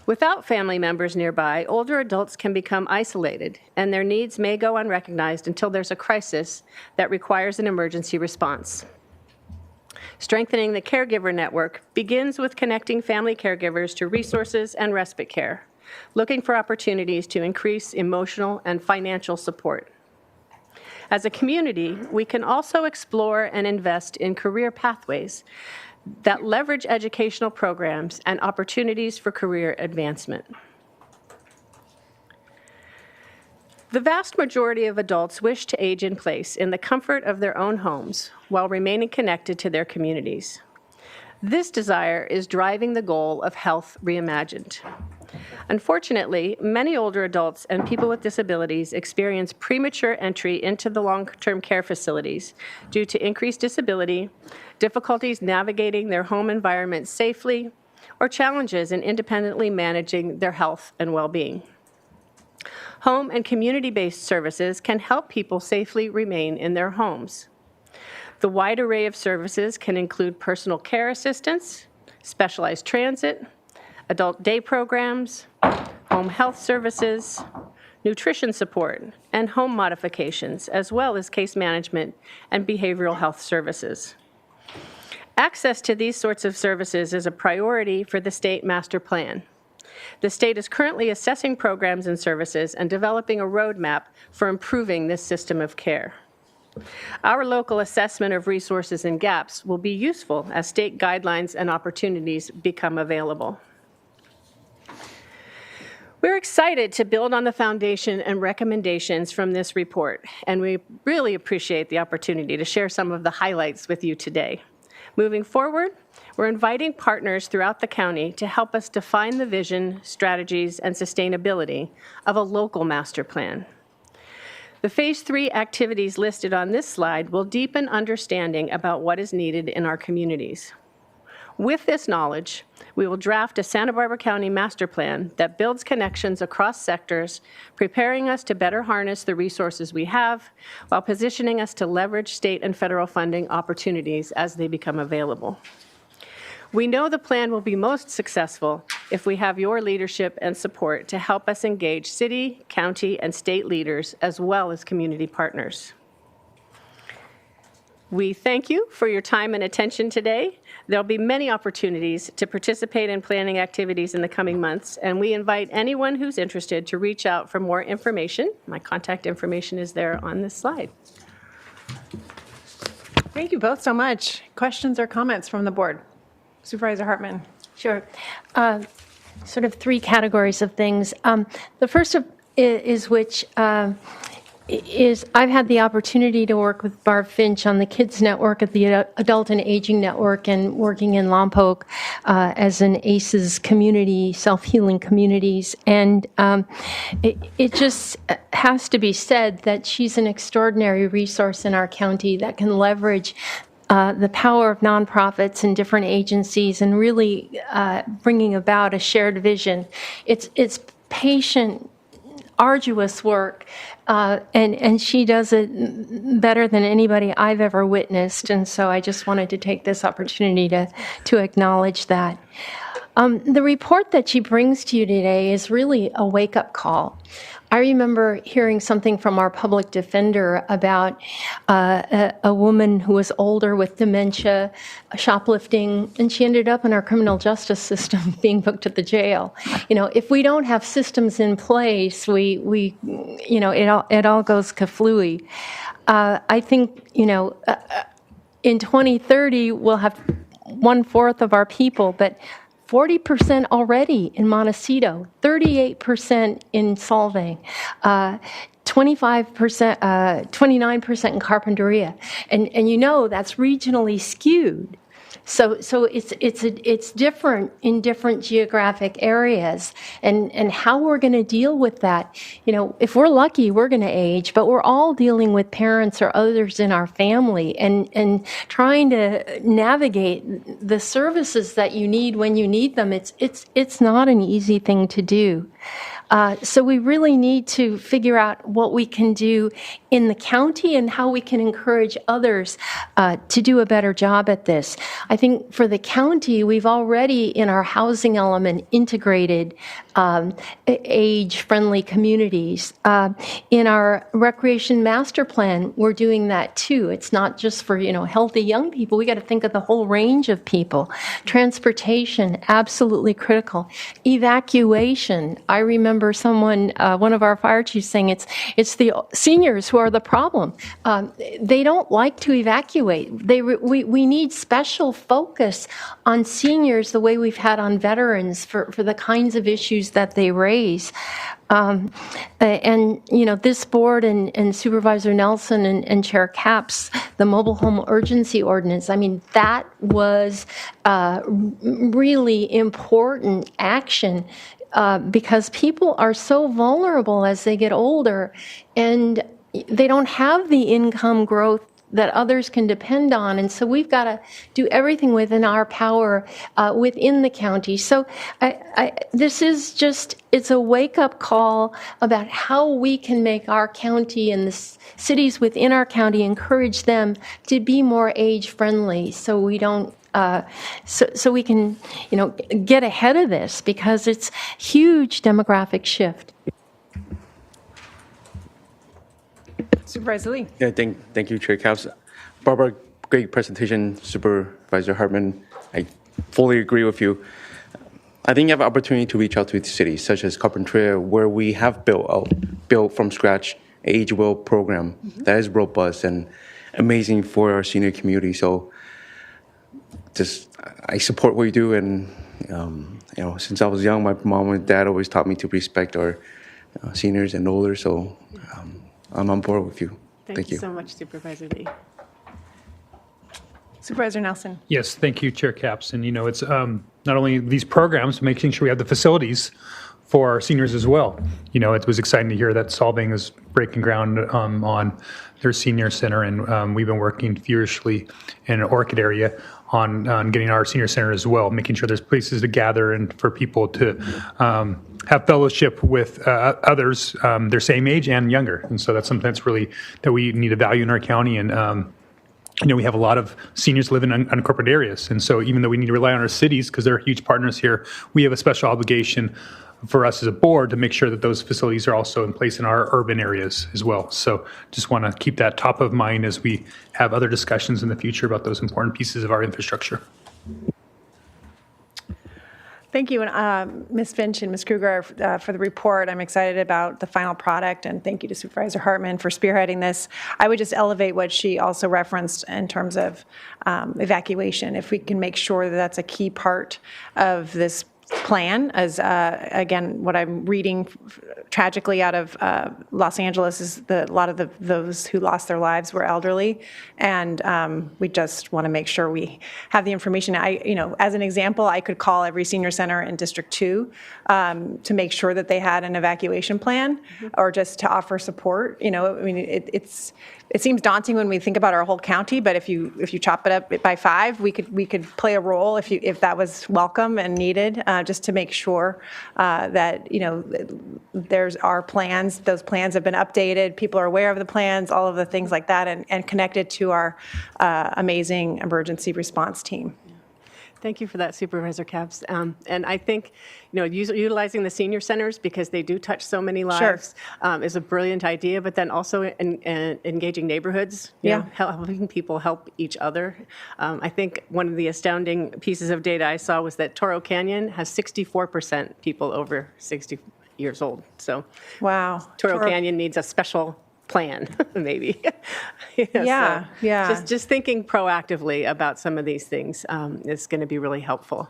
Without family members nearby, older adults can become isolated, and their needs may go unrecognized until there's a crisis that requires an emergency response. Strengthening the caregiver network begins with connecting family caregivers to resources and respite care, looking for opportunities to increase emotional and financial support. As a community, we can also explore and invest in career pathways that leverage educational programs and opportunities for career advancement. The vast majority of adults wish to age in place in the comfort of their own homes while remaining connected to their communities. This desire is driving the goal of Health Reimagined. Unfortunately, many older adults and people with disabilities experience premature entry into the long-term care facilities due to increased disability, difficulties navigating their home environment safely, or challenges in independently managing their health and well-being. Home and community-based services can help people safely remain in their homes. The wide array of services can include personal care assistance, specialized transit, adult day programs, home health services, nutrition support, and home modifications, as well as case management and behavioral health services. Access to these sorts of services is a priority for the state master plan. The state is currently assessing programs and services and developing a roadmap for improving this system of care. Our local assessment of resources and gaps will be useful as state guidelines and opportunities become available. We're excited to build on the foundation and recommendations from this report, and we really appreciate the opportunity to share some of the highlights with you today. Moving forward, We're inviting partners throughout the county to help us define the vision, strategies, and sustainability of a local master plan. The Phase 3 activities listed on this slide will deepen understanding about what is needed in our communities. With this knowledge, we will draft a Santa Barbara County master plan that builds connections across sectors, preparing us to better harness the resources we have while positioning us to leverage state and federal funding opportunities as they become available. We know the plan will be most successful if we have your leadership and support to help us engage city, county, and state leaders as well as community partners. We thank you for your time and attention today. There'll be many opportunities to participate in planning activities in the coming months, and we invite anyone who's interested to reach out for more information. My contact information is there on this slide. Thank you both so much. Questions or comments from the board? Supervisor Hartman. Sure. Sort of three categories of things. The first is I've had the opportunity to work with Barb Finch on the Kids Network at the Adult and Aging Network and working in Lompoc as an ACEs community, self-healing communities. And it just has to be said that she's an extraordinary resource in our county that can leverage the power of nonprofits and different agencies and really bringing about a shared vision. It's patient, arduous work, and she does it better than anybody I've ever witnessed. And so I just wanted to take this opportunity to acknowledge that. The report that she brings to you today is really a wake-up call. I remember hearing something from our public defender about a woman who was older with dementia, shoplifting, and she ended up in our criminal justice system being booked at the jail. You know, if we don't have systems in place, it all goes kaflooey. I think, in 2030, we'll have 1/4 of our people, but 40% already in Montecito, 38% in Solvang, 25%, 29% in Carpinteria, and that's regionally skewed. So it's different in different geographic areas, and how we're going to deal with that. If we're lucky, we're going to age, but we're all dealing with parents or others in our family, and trying to navigate the services that you need when you need them. It's not an easy thing to do. So we really need to figure out what we can do in the county and how we can encourage others to do a better job at this. I think for the county, we've already in our housing element integrated age-friendly communities. In our recreation master plan, we're doing that too. It's not just for healthy young people. We got to think of the whole range of people. Transportation, absolutely critical. Evacuation. I remember someone, one of our fire chiefs saying it's the seniors who are the problem. They don't like to evacuate. We need special focus on seniors the way we've had on veterans for the kinds of issues that they raise. This board and Supervisor Nelson and Chair Capps, the mobile home urgency ordinance, that was really important action because people are so vulnerable as they get older, and they don't have the income growth that others can depend on. And so we've got to do everything within our power within the county. So this is it's a wake-up call about how we can make our county and the cities within our county, encourage them to be more age-friendly so we don't so we can get ahead of this, because it's huge demographic shift. Supervisor Lee. Yeah, thank you, Chair Capps. Barbara, great presentation. Supervisor Hartman, I fully agree with you. I think you have an opportunity to reach out to cities such as Carpinteria, where we have built from scratch Age Well program that is robust and amazing for our senior community. So I support what you do, and since I was young, my mom and dad always taught me to respect our seniors and older. So I'm on board with you. Thank you so much, Supervisor Lee. Supervisor Nelson. Yes, thank you, Chair Capps. And, it's not only these programs, making sure we have the facilities for our seniors as well. It was exciting to hear that Solvang is breaking ground on their senior center, and we've been working furiously in an Orchid area on getting our senior center as well, making sure there's places to gather and for people to have fellowship with others their same age and younger. And so that's something that's really that we need to value in our county. And we have a lot of seniors living in unincorporated areas. And so even though we need to rely on our cities because they're huge partners here, we have a special obligation for us as a board to make sure that those facilities are also in place in our urban areas as well. So just want to keep that top of mind as we have other discussions in the future about those important pieces of our infrastructure. Thank you, and Ms. Finch and Ms. Kruger for the report. I'm excited about the final product, and thank you to Supervisor Hartman for spearheading this. I would just elevate what she also referenced in terms of evacuation. If we can make sure that that's a key part of this plan, as again, what I'm reading tragically out of Los Angeles is that a lot of those who lost their lives were elderly, and we just want to make sure we have the information. As an example, I could call every senior center in District 2 to make sure that they had an evacuation plan, or just to offer support. It seems daunting when we think about our whole county, but if you chop it up by 5, we could play a role if that was welcome and needed, just to make sure that there's our plans. Those plans have been updated. People are aware of the plans, all of the things like that, and connected to our amazing emergency response team. Thank you for that, Supervisor Capps. And I think, utilizing the senior centers because they do touch so many lives is a brilliant idea, but then also engaging neighborhoods, helping people help each other. I think one of the astounding pieces of data I saw was that Toro Canyon has 64% people over 60 years old. So wow, Toro Canyon needs a special plan, maybe. Just thinking proactively about some of these things is going to be really helpful.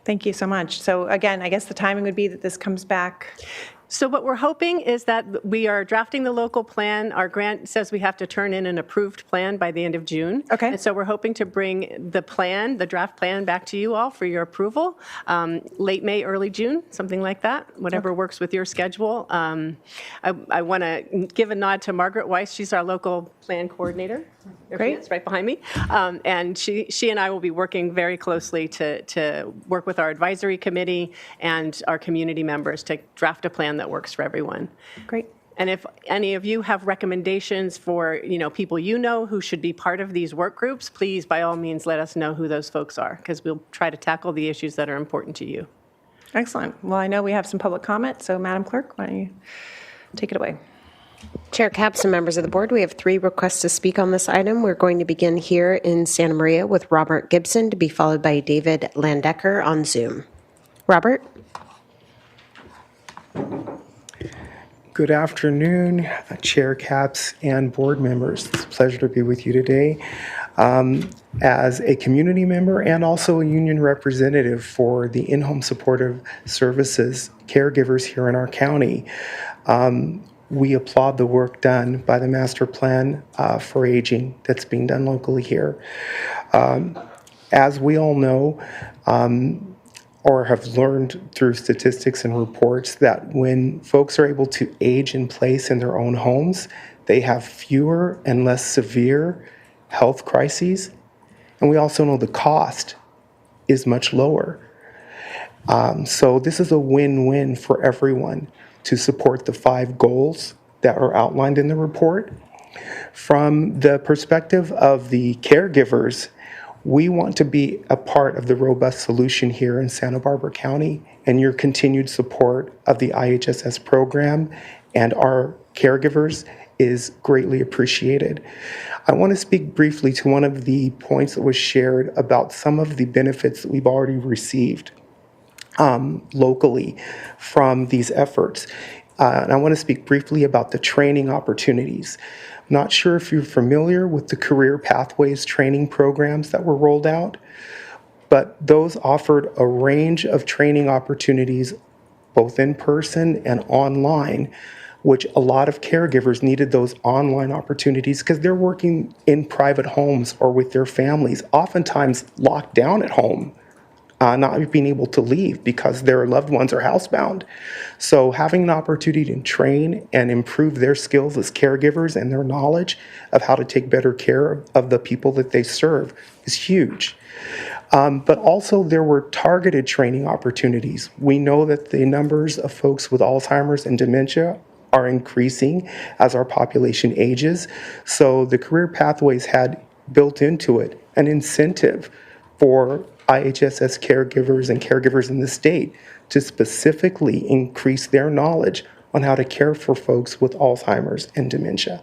Thank you so much. So again, I guess the timing would be that this comes back. So what we're hoping is that we are drafting the local plan. Our grant says we have to turn in an approved plan by the end of June. Okay. And so we're hoping to bring the draft plan back to you all for your approval, late May, early June, something like that, whatever works with your schedule. I want to give a nod to Margaret Weiss. She's our local plan coordinator. Great. It's right behind me. And she and I will be working very closely to work with our advisory committee and our community members to draft a plan that works for everyone. Great. And if any of you have recommendations for, people who should be part of these work groups, please, by all means, let us know who those folks are, because we'll try to tackle the issues that are important to you. Excellent. Well, I know we have some public comment, so Madam Clerk, why don't you take it away? Chair Capps and members of the board, we have 3 requests to speak on this item. We're going to begin here in Santa Maria with Robert Gibson, to be followed by David Landecker on Zoom. Robert? Good afternoon, Chair Capps and board members. It's a pleasure to be with you today. As a community member and also a union representative for the in-home supportive services caregivers here in our county, we applaud the work done by the master plan for aging that's being done locally here. As we all know, or have learned through statistics and reports, that when folks are able to age in place in their own homes, they have fewer and less severe health crises. And we also know the cost is much lower. So this is a win-win for everyone to support the 5 goals that are outlined in the report. From the perspective of the caregivers, we want to be a part of the robust solution here in Santa Barbara County, and your continued support of the IHSS program and our caregivers is greatly appreciated. I want to speak briefly to one of the points that was shared about some of the benefits that we've already received locally from these efforts. And I want to speak briefly about the training opportunities. Not sure if you're familiar with the Career Pathways training programs that were rolled out, but those offered a range of training opportunities, both in person and online, which a lot of caregivers needed those online opportunities because they're working in private homes or with their families, oftentimes locked down at home, not being able to leave because their loved ones are housebound. So having an opportunity to train and improve their skills as caregivers and their knowledge of how to take better care of the people that they serve is huge. But also there were targeted training opportunities. We know that the numbers of folks with Alzheimer's and dementia are increasing as our population ages. So the career pathways had built into it an incentive for IHSS caregivers and caregivers in the state to specifically increase their knowledge on how to care for folks with Alzheimer's and dementia.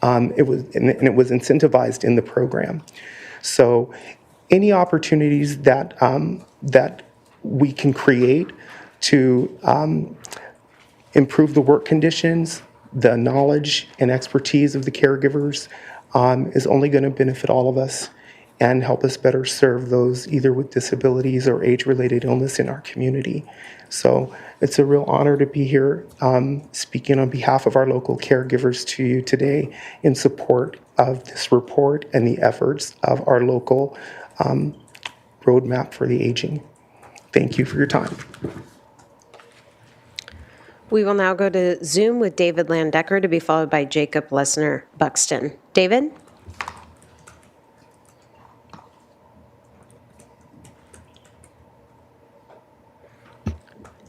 It was incentivized in the program. So any opportunities that that we can create to improve the work conditions, the knowledge and expertise of the caregivers is only going to benefit all of us and help us better serve those either with disabilities or age-related illness in our community. So it's a real honor to be here speaking on behalf of our local caregivers to you today in support of this report and the efforts of our local roadmap for the aging. Thank you for your time. We will now go to Zoom with David Landecker to be followed by Jacob Lesnar Buxton. David?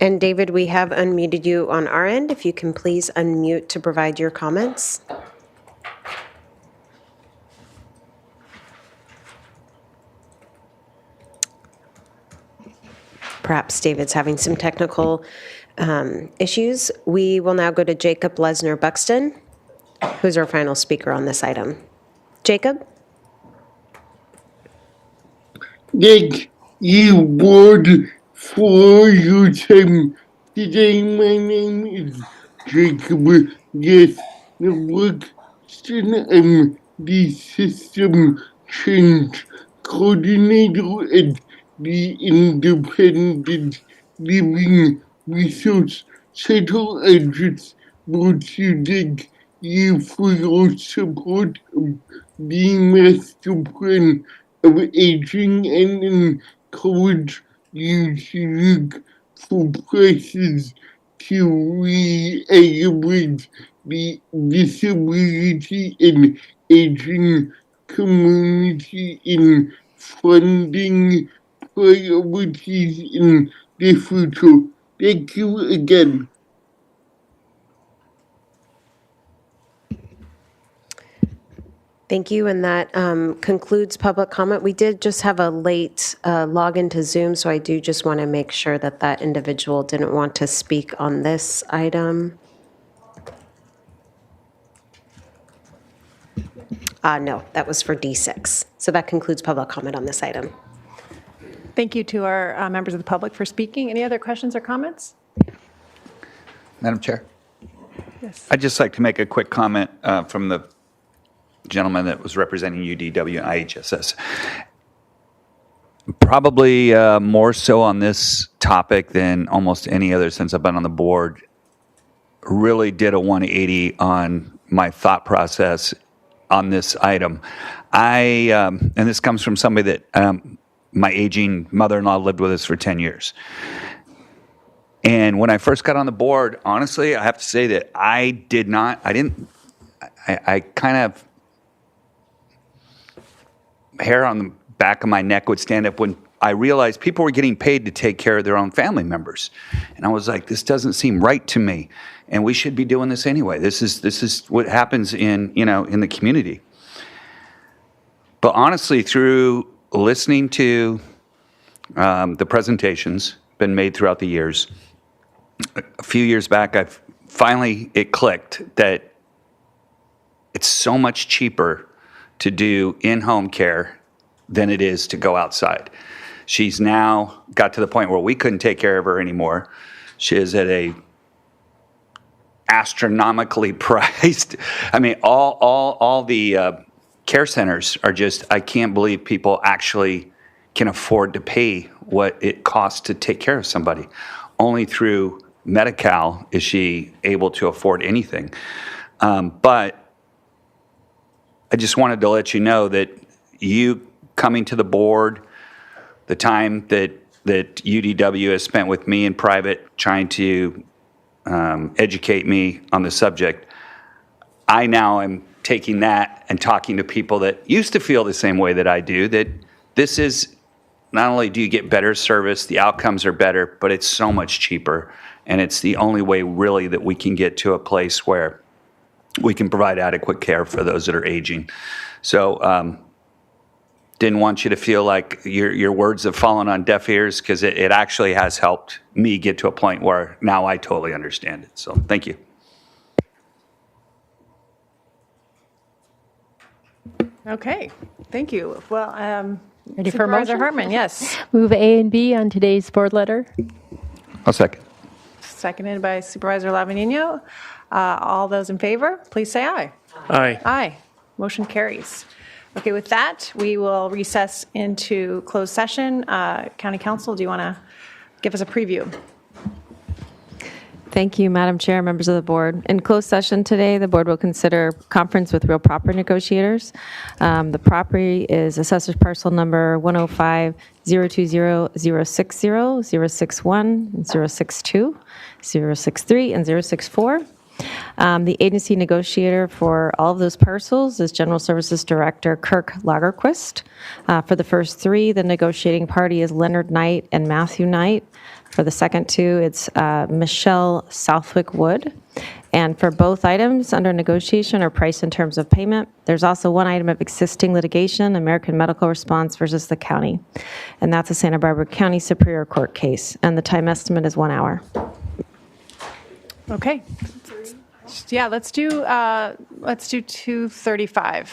And David, we have unmuted you on our end. If you can please unmute to provide your comments. Perhaps David's having some technical issues. We will now go to Jacob Lesnar Buxton, who's our final speaker on this item. Jacob? Thank you, board, for your time today. My name is Jacob. Yes, the Buxton. I'm the system change coordinator at the Independent Living Resource Center. I just want to thank you for your support of the master plan of aging and encourage you to look for places to reactivate the disability and aging community in funding priorities in the future. Thank you again. Thank you, and that concludes public comment. We did just have a late login to Zoom, so I do just want to make sure that that individual didn't want to speak on this item. No, that was for D6. So that concludes public comment on this item. Thank you to our members of the public for speaking. Any other questions or comments? Madam Chair? Yes. I'd just like to make a quick comment from the gentleman that was representing UDW and IHSS. Probably more so on this topic than almost any other since I've been on the board. Really did a 180 on my thought process on this item. And this comes from somebody that my aging mother-in-law lived with us for 10 years. And when I first got on the board, honestly, I have to say that I kind of, hair on the back of my neck would stand up when I realized people were getting paid to take care of their own family members. And I was like, this doesn't seem right to me. And we should be doing this anyway. This is what happens in the community. But honestly, through listening to the presentations been made throughout the years, a few years back, it clicked that it's so much cheaper to do in-home care than it is to go outside. She's now got to the point where we couldn't take care of her anymore. She is at a astronomically priced. I mean, all the care centers are just, I can't believe people actually can afford to pay what it costs to take care of somebody. Only through Medi-Cal is she able to afford anything. But I just wanted to let you know that you coming to the board, the time that UDW has spent with me in private trying to educate me on the subject, I now am taking that and talking to people that used to feel the same way that I do, that this is, not only do you get better service, the outcomes are better, but it's so much cheaper. And it's the only way really that we can get to a place where we can provide adequate care for those that are aging. So didn't want you to feel like your words have fallen on deaf ears, because it actually has helped me get to a point where now I totally understand it. So thank you. Okay, thank you. Well, Ready for a Supervisor motion? Hartman, yes. Move A and B on today's board letter. I'll second. Seconded by Supervisor Lavanino. All those in favor, please say aye. Aye. Aye. Motion carries. Okay, with that, we will recess into closed session. County Council, do you want to give us a preview? Thank you, Madam Chair, members of the board. In closed session today, the board will consider conference with real property negotiators. The property is assessor's parcel number 105-020-060, 061, 062, 063, and 064. The agency negotiator for all of those parcels is General Services Director Kirk Lagerquist. For the first three, the negotiating party is Leonard Knight and Matthew Knight. For the second two, it's Michelle Southwick Wood. And for both items under negotiation or price in terms of payment, there's also one item of existing litigation, American Medical Response versus the county. And that's a Santa Barbara County Superior Court case. And the time estimate is 1 hour. Okay. Yeah, let's do 2:35.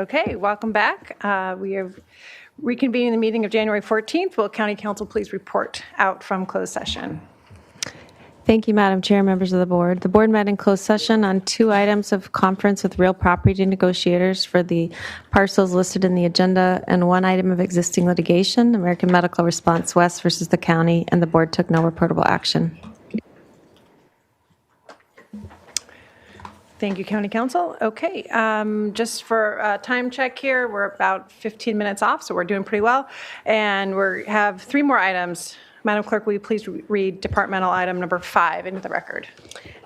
Okay, welcome back. We are reconvening the meeting of January 14th. Will County Council please report out from closed session? Thank you, Madam Chair, members of the board. The board met in closed session on 2 items of conference with real property negotiators for the parcels listed in the agenda and 1 item of existing litigation, American Medical Response West versus the county, and the board took no reportable action. Thank you, County Council. Okay, just for a time check here, we're about 15 minutes off, so we're doing pretty well. And we have 3 more items. Madam Clerk, will you please read departmental item number 5 into the record?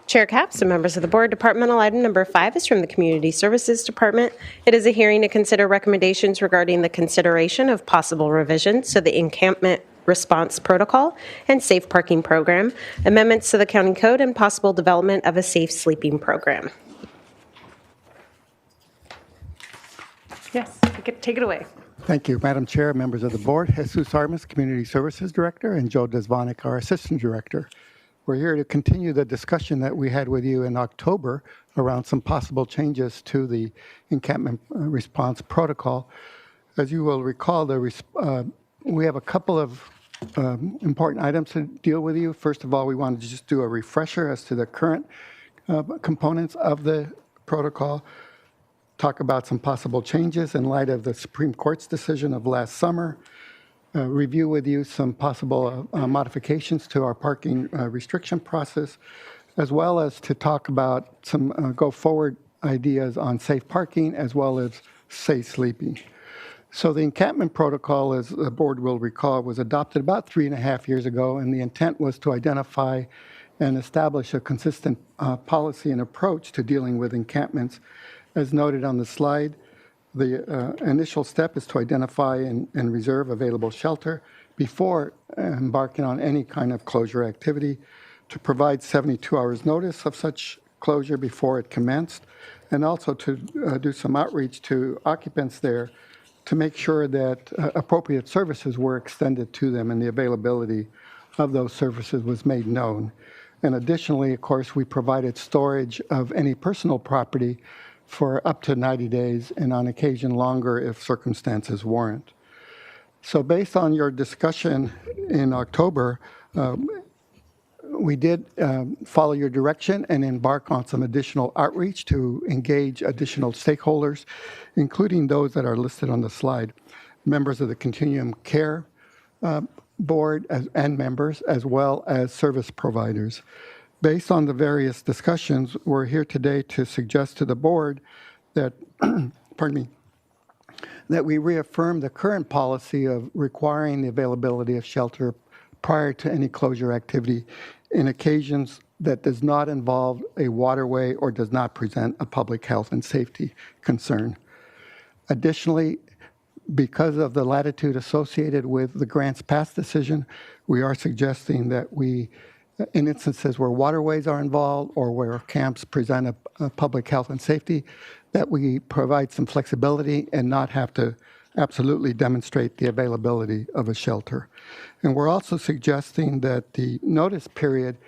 Chair Capps and members of the board, departmental item number 5 is from the Community Services Department. It is a hearing to consider recommendations regarding the consideration of possible revisions to the encampment response protocol and safe parking program, amendments to the county code, and possible development of a safe sleeping program. Yes, take it away. Thank you, Madam Chair, members of the board. Jesus Armas, Community Services Director, and Joe Desvonic, our Assistant Director. We're here to continue the discussion that we had with you in October around some possible changes to the encampment response protocol. As you will recall, we have a couple of important items to deal with you. First of all, we wanted to just do a refresher as to the current components of the protocol, talk about some possible changes in light of the Supreme Court's decision of last summer, review with you some possible modifications to our parking restriction process, as well as to talk about some go-forward ideas on safe parking as well as safe sleeping. So the encampment protocol, as the board will recall, was adopted about 3.5 years ago, and the intent was to identify and establish a consistent policy and approach to dealing with encampments. As noted on the slide, the initial step is to identify and reserve available shelter before embarking on any kind of closure activity, to provide 72 hours notice of such closure before it commenced, and also to do some outreach to occupants there to make sure that appropriate services were extended to them and the availability of those services was made known. And additionally, of course, we provided storage of any personal property for up to 90 days and on occasion longer if circumstances warrant. So based on your discussion in October, we did follow your direction and embark on some additional outreach to engage additional stakeholders, including those that are listed on the slide, members of the Continuum Care Board and members, as well as service providers. Based on the various discussions, we're here today to suggest to the board that, pardon me, that we reaffirm the current policy of requiring the availability of shelter prior to any closure activity in occasions that does not involve a waterway or does not present a public health and safety concern. Additionally, because of the latitude associated with the Grants Pass decision, we are suggesting that we, in instances where waterways are involved or where camps present a public health and safety, that we provide some flexibility and not have to absolutely demonstrate the availability of a shelter. And we're also suggesting that the notice period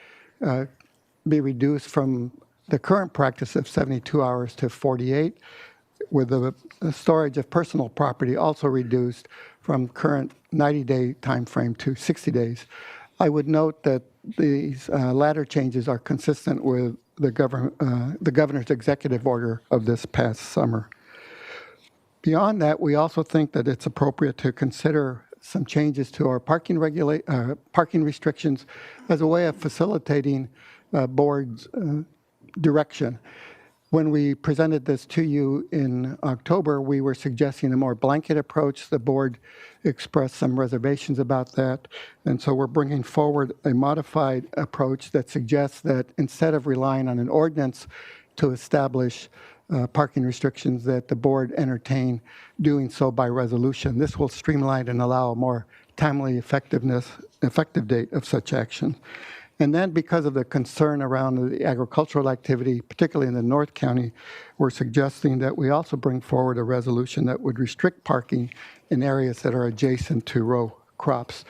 be reduced from the current practice of 72 hours to 48, with the storage of personal property also reduced from current 90-day time frame to 60 days. I would note that these latter changes are consistent with the governor's executive order of this past summer. Beyond that, we also think that it's appropriate to consider some changes to our parking restrictions as a way of facilitating board's direction. When we presented this to you in October, we were suggesting a more blanket approach. The board expressed some reservations about that. And so we're bringing forward a modified approach that suggests that instead of relying on an ordinance to establish parking restrictions, that the board entertain doing so by resolution. This will streamline and allow a more timely effective date of such action. And then because of the concern around the agricultural activity, particularly in the North County, we're suggesting that we also bring forward a resolution that would restrict parking in areas that are adjacent to row crops.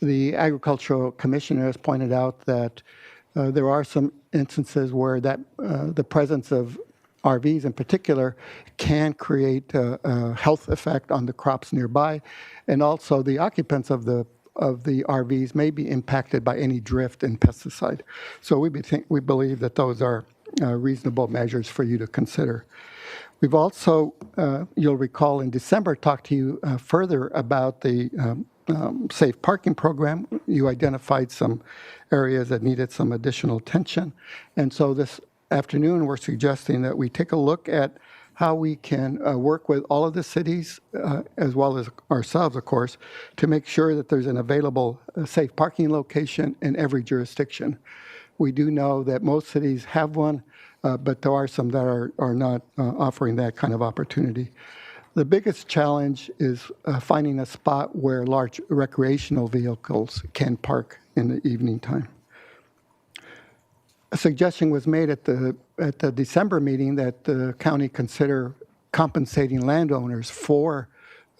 The Agricultural Commissioner has pointed out that there are some instances where that the presence of RVs in particular can create a health effect on the crops nearby, and also the occupants of the RVs may be impacted by any drift and pesticide. So we believe that those are reasonable measures for you to consider. We've also, you'll recall in December, talked to you further about the safe parking program. You identified some areas that needed some additional attention. And so this afternoon, we're suggesting that we take a look at how we can work with all of the cities, as well as ourselves, of course, to make sure that there's an available safe parking location in every jurisdiction. We do know that most cities have one, but there are some that are not offering that kind of opportunity. The biggest challenge is finding a spot where large recreational vehicles can park in the evening time. A suggestion was made at the December meeting that the county consider compensating landowners for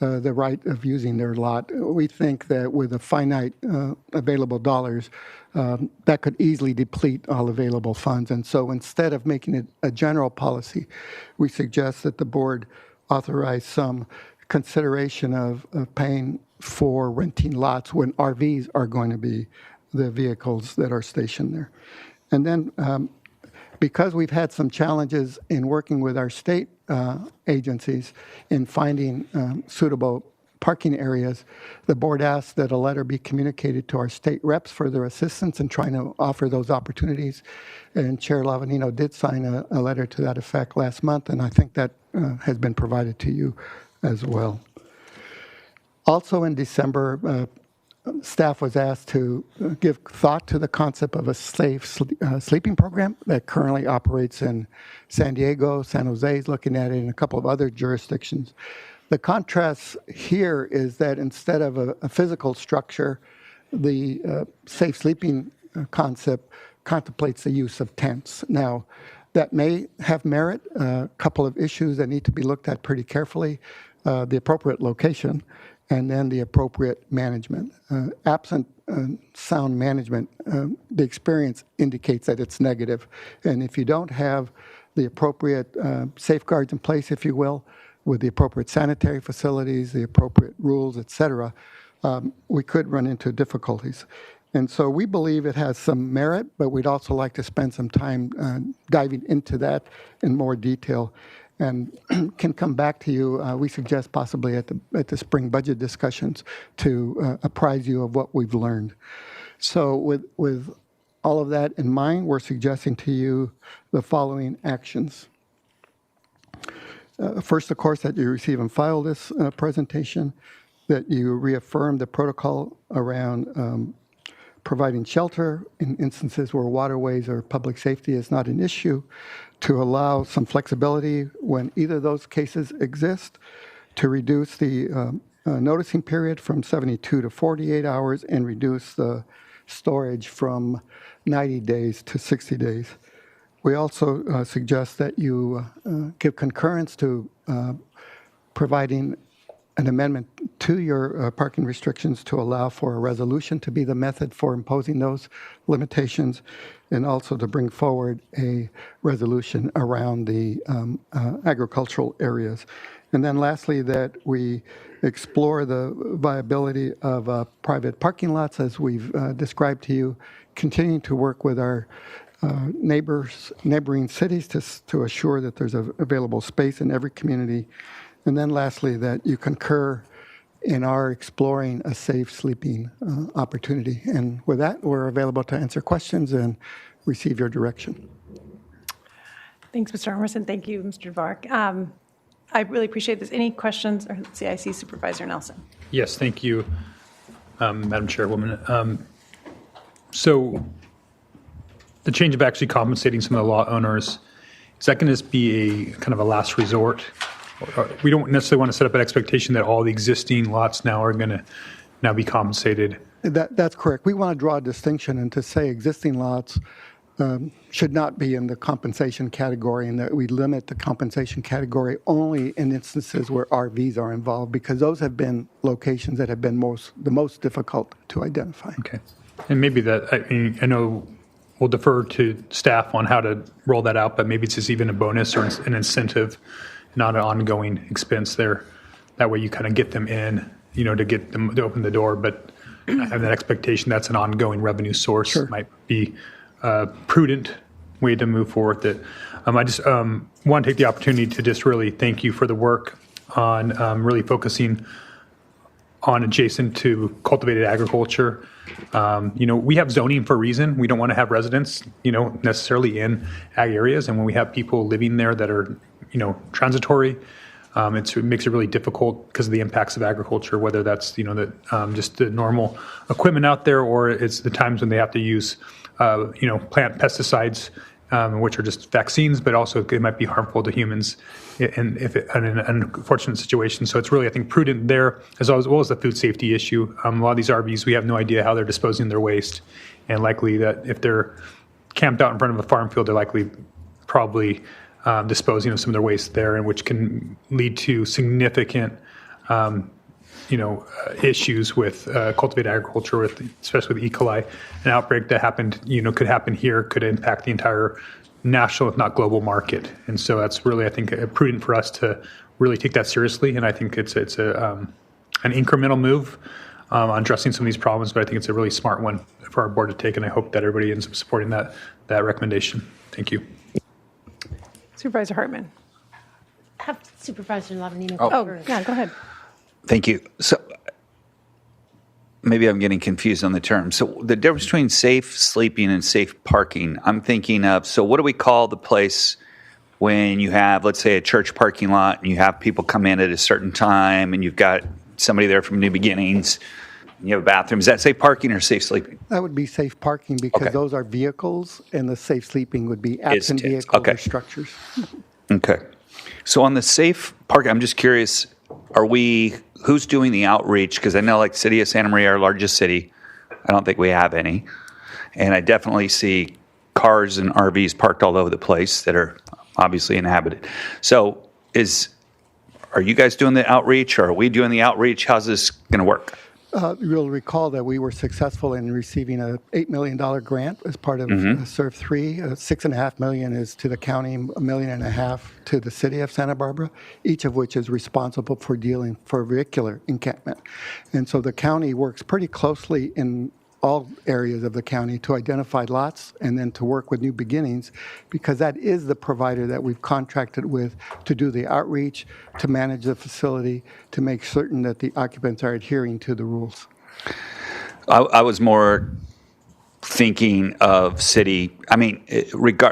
the right of using their lot. We think that with a finite available dollars, that could easily deplete all available funds. And so instead of making it a general policy, we suggest that the board authorize some consideration of paying for renting lots when RVs are going to be the vehicles that are stationed there. And then because we've had some challenges in working with our state agencies in finding suitable parking areas, the board asked that a letter be communicated to our state reps for their assistance in trying to offer those opportunities. And Chair Lavanino did sign a letter to that effect last month, and I think that has been provided to you as well. Also in December, staff was asked to give thought to the concept of a safe sleeping program that currently operates in San Diego. San Jose is looking at it in a couple of other jurisdictions. The contrast here is that instead of a physical structure, the safe sleeping concept contemplates the use of tents. Now, that may have merit, a couple of issues that need to be looked at pretty carefully, the appropriate location, and then the appropriate management. Absent sound management, the experience indicates that it's negative. And if you don't have the appropriate safeguards in place, if you will, with the appropriate sanitary facilities, the appropriate rules, et cetera, we could run into difficulties. And so we believe it has some merit, but we'd also like to spend some time diving into that in more detail, and can come back to you. We suggest possibly at the spring budget discussions to apprise you of what we've learned. So with all of that in mind, we're suggesting to you the following actions. First, of course, that you receive and file this presentation, that you reaffirm the protocol around providing shelter in instances where waterways or public safety is not an issue, to allow some flexibility when either of those cases exist, to reduce the noticing period from 72 to 48 hours, and reduce the storage from 90 days to 60 days. We also suggest that you give concurrence to providing an amendment to your parking restrictions to allow for a resolution to be the method for imposing those limitations, and also to bring forward a resolution around the agricultural areas. And then lastly, that we explore the viability of private parking lots as we've described to you, continuing to work with our neighboring cities to assure that there's available space in every community. And then lastly, that you concur in our exploring a safe sleeping opportunity. And with that, we're available to answer questions and receive your direction. Thanks, Mr. Emerson. Thank you, Mr. Vark. I really appreciate this. Any questions? Or CIC Supervisor Nelson. Yes, thank you, Madam Chairwoman. So the change of actually compensating some of the lot owners, is that going to be a kind of a last resort? We don't necessarily want to set up an expectation that all the existing lots now are going to now be compensated. That's correct. We want to draw a distinction and to say existing lots should not be in the compensation category, and that we limit the compensation category only in instances where RVs are involved, because those have been locations that have been the most difficult to identify. Okay. And maybe that, I mean, I know we'll defer to staff on how to roll that out, but maybe it's just even a bonus or an incentive, not an ongoing expense there. That way you kind of get them in, to get them to open the door, but I have that expectation that's an ongoing revenue source. Sure. Might be a prudent way to move forward. That I just want to take the opportunity to just really thank you for the work on really focusing on adjacent to cultivated agriculture. We have zoning for a reason. We don't want to have residents, necessarily in ag areas. And when we have people living there that are, transitory, it makes it really difficult because of the impacts of agriculture, whether that's, just the normal equipment out there, or it's the times when they have to use, plant pesticides, which are just vaccines, but also it might be harmful to humans in an unfortunate situation. So it's really, I think, prudent there, as well as the food safety issue. A lot of these RVs, we have no idea how they're disposing of their waste, and likely that if they're camped out in front of a farm field, they're probably disposing of some of their waste there, and which can lead to significant issues with cultivated agriculture, especially with E. coli. An outbreak that happened, could happen here, could impact the entire national, if not global, market. And so that's really, I think, prudent for us to really take that seriously. And I think it's an incremental move on addressing some of these problems, but I think it's a really smart one for our board to take, and I hope that everybody ends up supporting that recommendation. Thank you. Supervisor Hartman. Have Supervisor Lavanino. Yeah, go ahead. Thank you. So maybe I'm getting confused on the term. So the difference between safe sleeping and safe parking, I'm thinking of, so what do we call the place when you have, let's say, a church parking lot and you have people come in at a certain time and you've got somebody there from New Beginnings, and you have a bathroom. Is that safe parking or safe sleeping? That would be safe parking because those are vehicles, and the safe sleeping would be absent vehicles or structures. Okay. So on the safe parking, I'm just curious, who's doing the outreach? Because I know, like, City of Santa Maria, our largest city, I don't think we have any. And I definitely see cars and RVs parked all over the place that are obviously inhabited. So are you guys doing the outreach, or are we doing the outreach? How's this going to work? You'll recall that we were successful in receiving an $8 million grant as part of SERV 3. $6.5 million is to the county, $1.5 million to the city of Santa Barbara, each of which is responsible for dealing for vehicular encampment. And so the county works pretty closely in all areas of the county to identify lots and then to work with New Beginnings, because that is the provider that we've contracted with to do the outreach, to manage the facility, to make certain that the occupants are adhering to the rules. I was more thinking of city. I mean,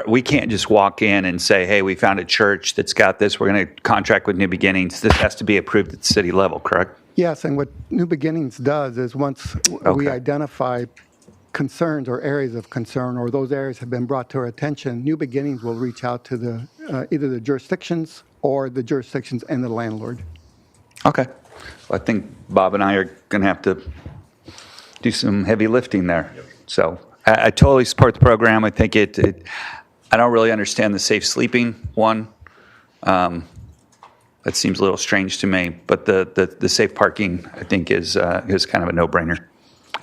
we can't just walk in and say, hey, we found a church that's got this. We're going to contract with New Beginnings. This has to be approved at the city level, correct? Yes, and what New Beginnings does is once we identify concerns or areas of concern, or those areas have been brought to our attention, New Beginnings will reach out to either the jurisdictions or the jurisdictions and the landlord. Okay. Well, I think Bob and I are going to have to do some heavy lifting there. Yep. So I totally support the program. I think I don't really understand the safe sleeping one. That seems a little strange to me, but the safe parking, I think, is kind of a no-brainer.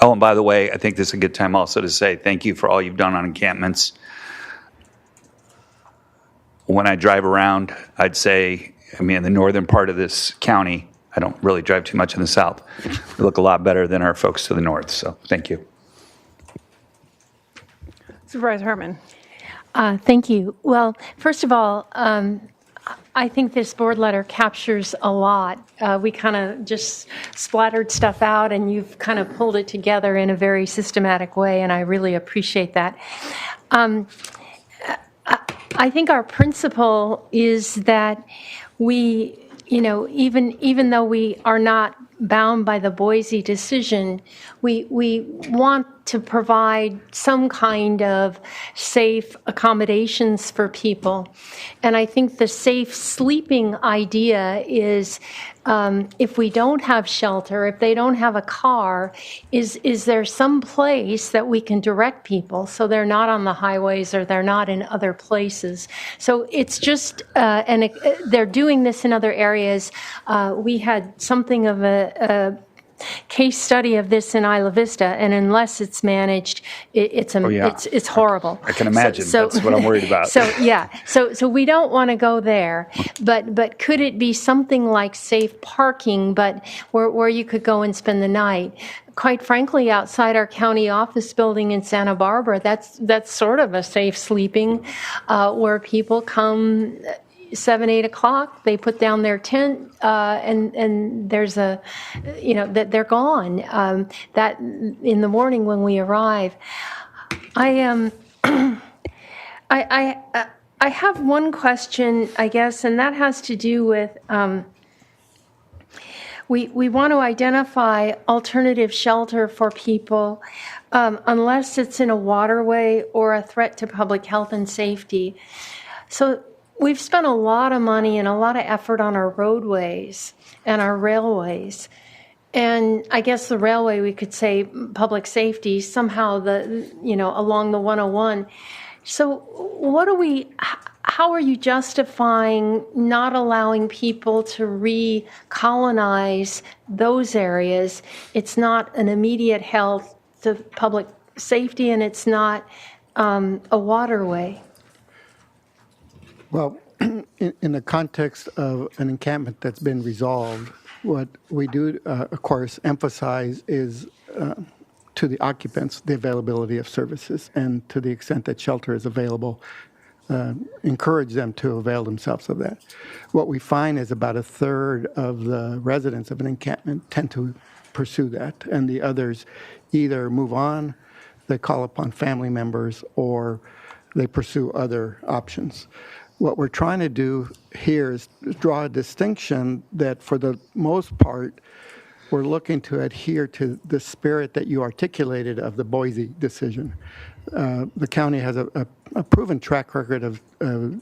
Oh, and by the way, I think this is a good time also to say thank you for all you've done on encampments. When I drive around, I'd say, in the northern part of this county, I don't really drive too much in the south. We look a lot better than our folks to the north, so thank you. Supervisor Hartman. Thank you. Well, first of all, I think this board letter captures a lot. We kind of just splattered stuff out, and you've kind of pulled it together in a very systematic way, and I really appreciate that. I think our principle is that we, even though we are not bound by the Boise decision, we want to provide some kind of safe accommodations for people. And I think the safe sleeping idea is if we don't have shelter, if they don't have a car, is there some place that we can direct people so they're not on the highways or they're not in other places? So it's just, and they're doing this in other areas. We had something of case study of this in Isla Vista, and unless it's managed, it's horrible. I can imagine. That's what I'm worried about. So we don't want to go there. But could it be something like safe parking, but where you could go and spend the night? Quite frankly, outside our county office building in Santa Barbara, that's sort of a safe sleeping, where people come 7, 8 o'clock, they put down their tent, and there's that they're gone. That in the morning when we arrive, I have one question, I guess, and that has to do with. We want to identify alternative shelter for people unless it's in a waterway or a threat to public health and safety. So we've spent a lot of money and a lot of effort on our roadways and our railways. And I guess the railway, we could say public safety, somehow along the 101. So how are you justifying not allowing people to recolonize those areas? It's not an immediate health to public safety, and it's not a waterway. Well, in the context of an encampment that's been resolved, what we do, of course, emphasize is to the occupants the availability of services, and to the extent that shelter is available, encourage them to avail themselves of that. What we find is about a third of the residents of an encampment tend to pursue that, and the others either move on, they call upon family members, or they pursue other options. What we're trying to do here is draw a distinction that for the most part, we're looking to adhere to the spirit that you articulated of the Boise decision. The county has a proven track record of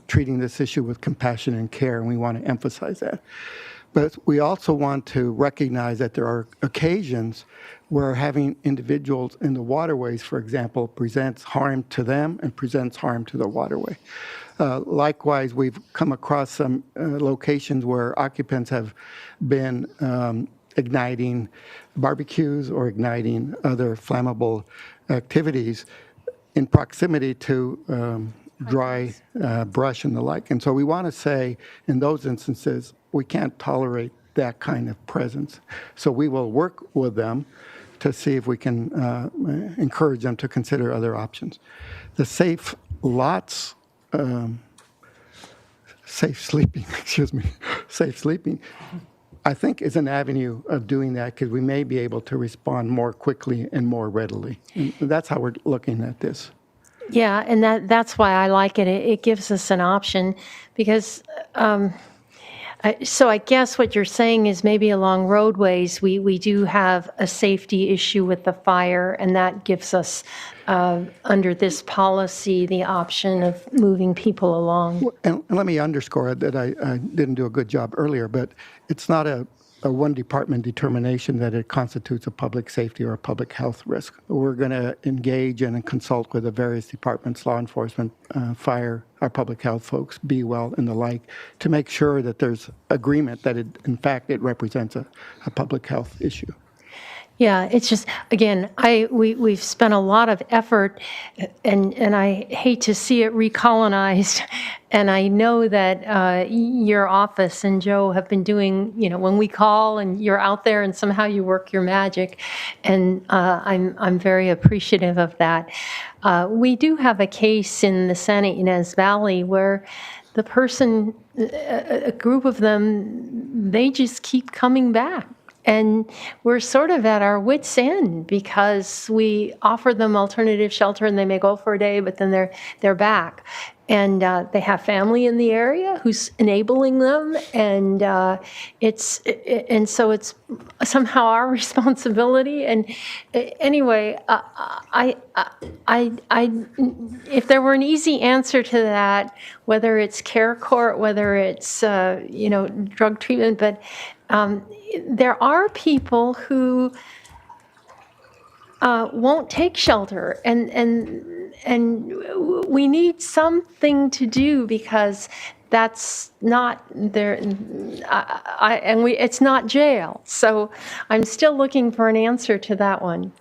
treating this issue with compassion and care, and we want to emphasize that. But we also want to recognize that there are occasions where having individuals in the waterways, for example, presents harm to them and presents harm to the waterway. Likewise, we've come across some locations where occupants have been igniting barbecues or igniting other flammable activities in proximity to dry brush and the like. And so we want to say, in those instances, we can't tolerate that kind of presence. So we will work with them to see if we can encourage them to consider other options. The safe lots, safe sleeping, safe sleeping, I think is an avenue of doing that, because we may be able to respond more quickly and more readily. And that's how we're looking at this. Yeah, and that's why I like it. It gives us an option, because so I guess what you're saying is maybe along roadways we do have a safety issue with the fire, and that gives us under this policy the option of moving people along. And let me underscore that I didn't do a good job earlier, but it's not a one department determination that it constitutes a public safety or a public health risk. We're going to engage and consult with the various departments, law enforcement, fire, our public health folks, Be Well, and the like, to make sure that there's agreement that in fact it represents a public health issue. Yeah, it's just, again, we've spent a lot of effort, and I hate to see it recolonized. And I know that your office and Joe have been doing, when we call and you're out there and somehow you work your magic, and I'm very appreciative of that. We do have a case in the Santa Ynez Valley where the person, a group of them, they just keep coming back. And we're sort of at our wits' end, because we offer them alternative shelter and they may go for a day, but then they're back. And they have family in the area who's enabling them, and so it's somehow our responsibility. And anyway, if there were an easy answer to that, whether it's care court, whether it's drug treatment, but there are people who won't take shelter, and we need something to do, because that's not there. It's not jail. So I'm still looking for an answer to that one.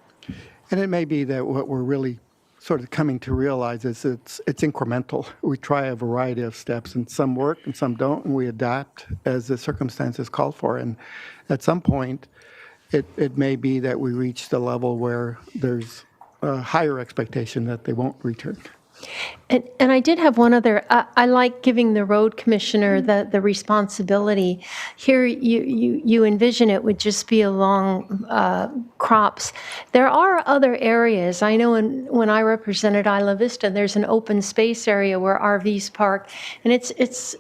And it may be that what we're really sort of coming to realize is it's incremental. We try a variety of steps, and some work and some don't, and we adapt as the circumstances call for. And at some point, it may be that we reach the level where there's a higher expectation that they won't return. And I did have one other. I like giving the road commissioner the responsibility. Here, you envision it would just be along crops. There are other areas. I know when I represented Isla Vista, there's an open space area where RVs park, and it's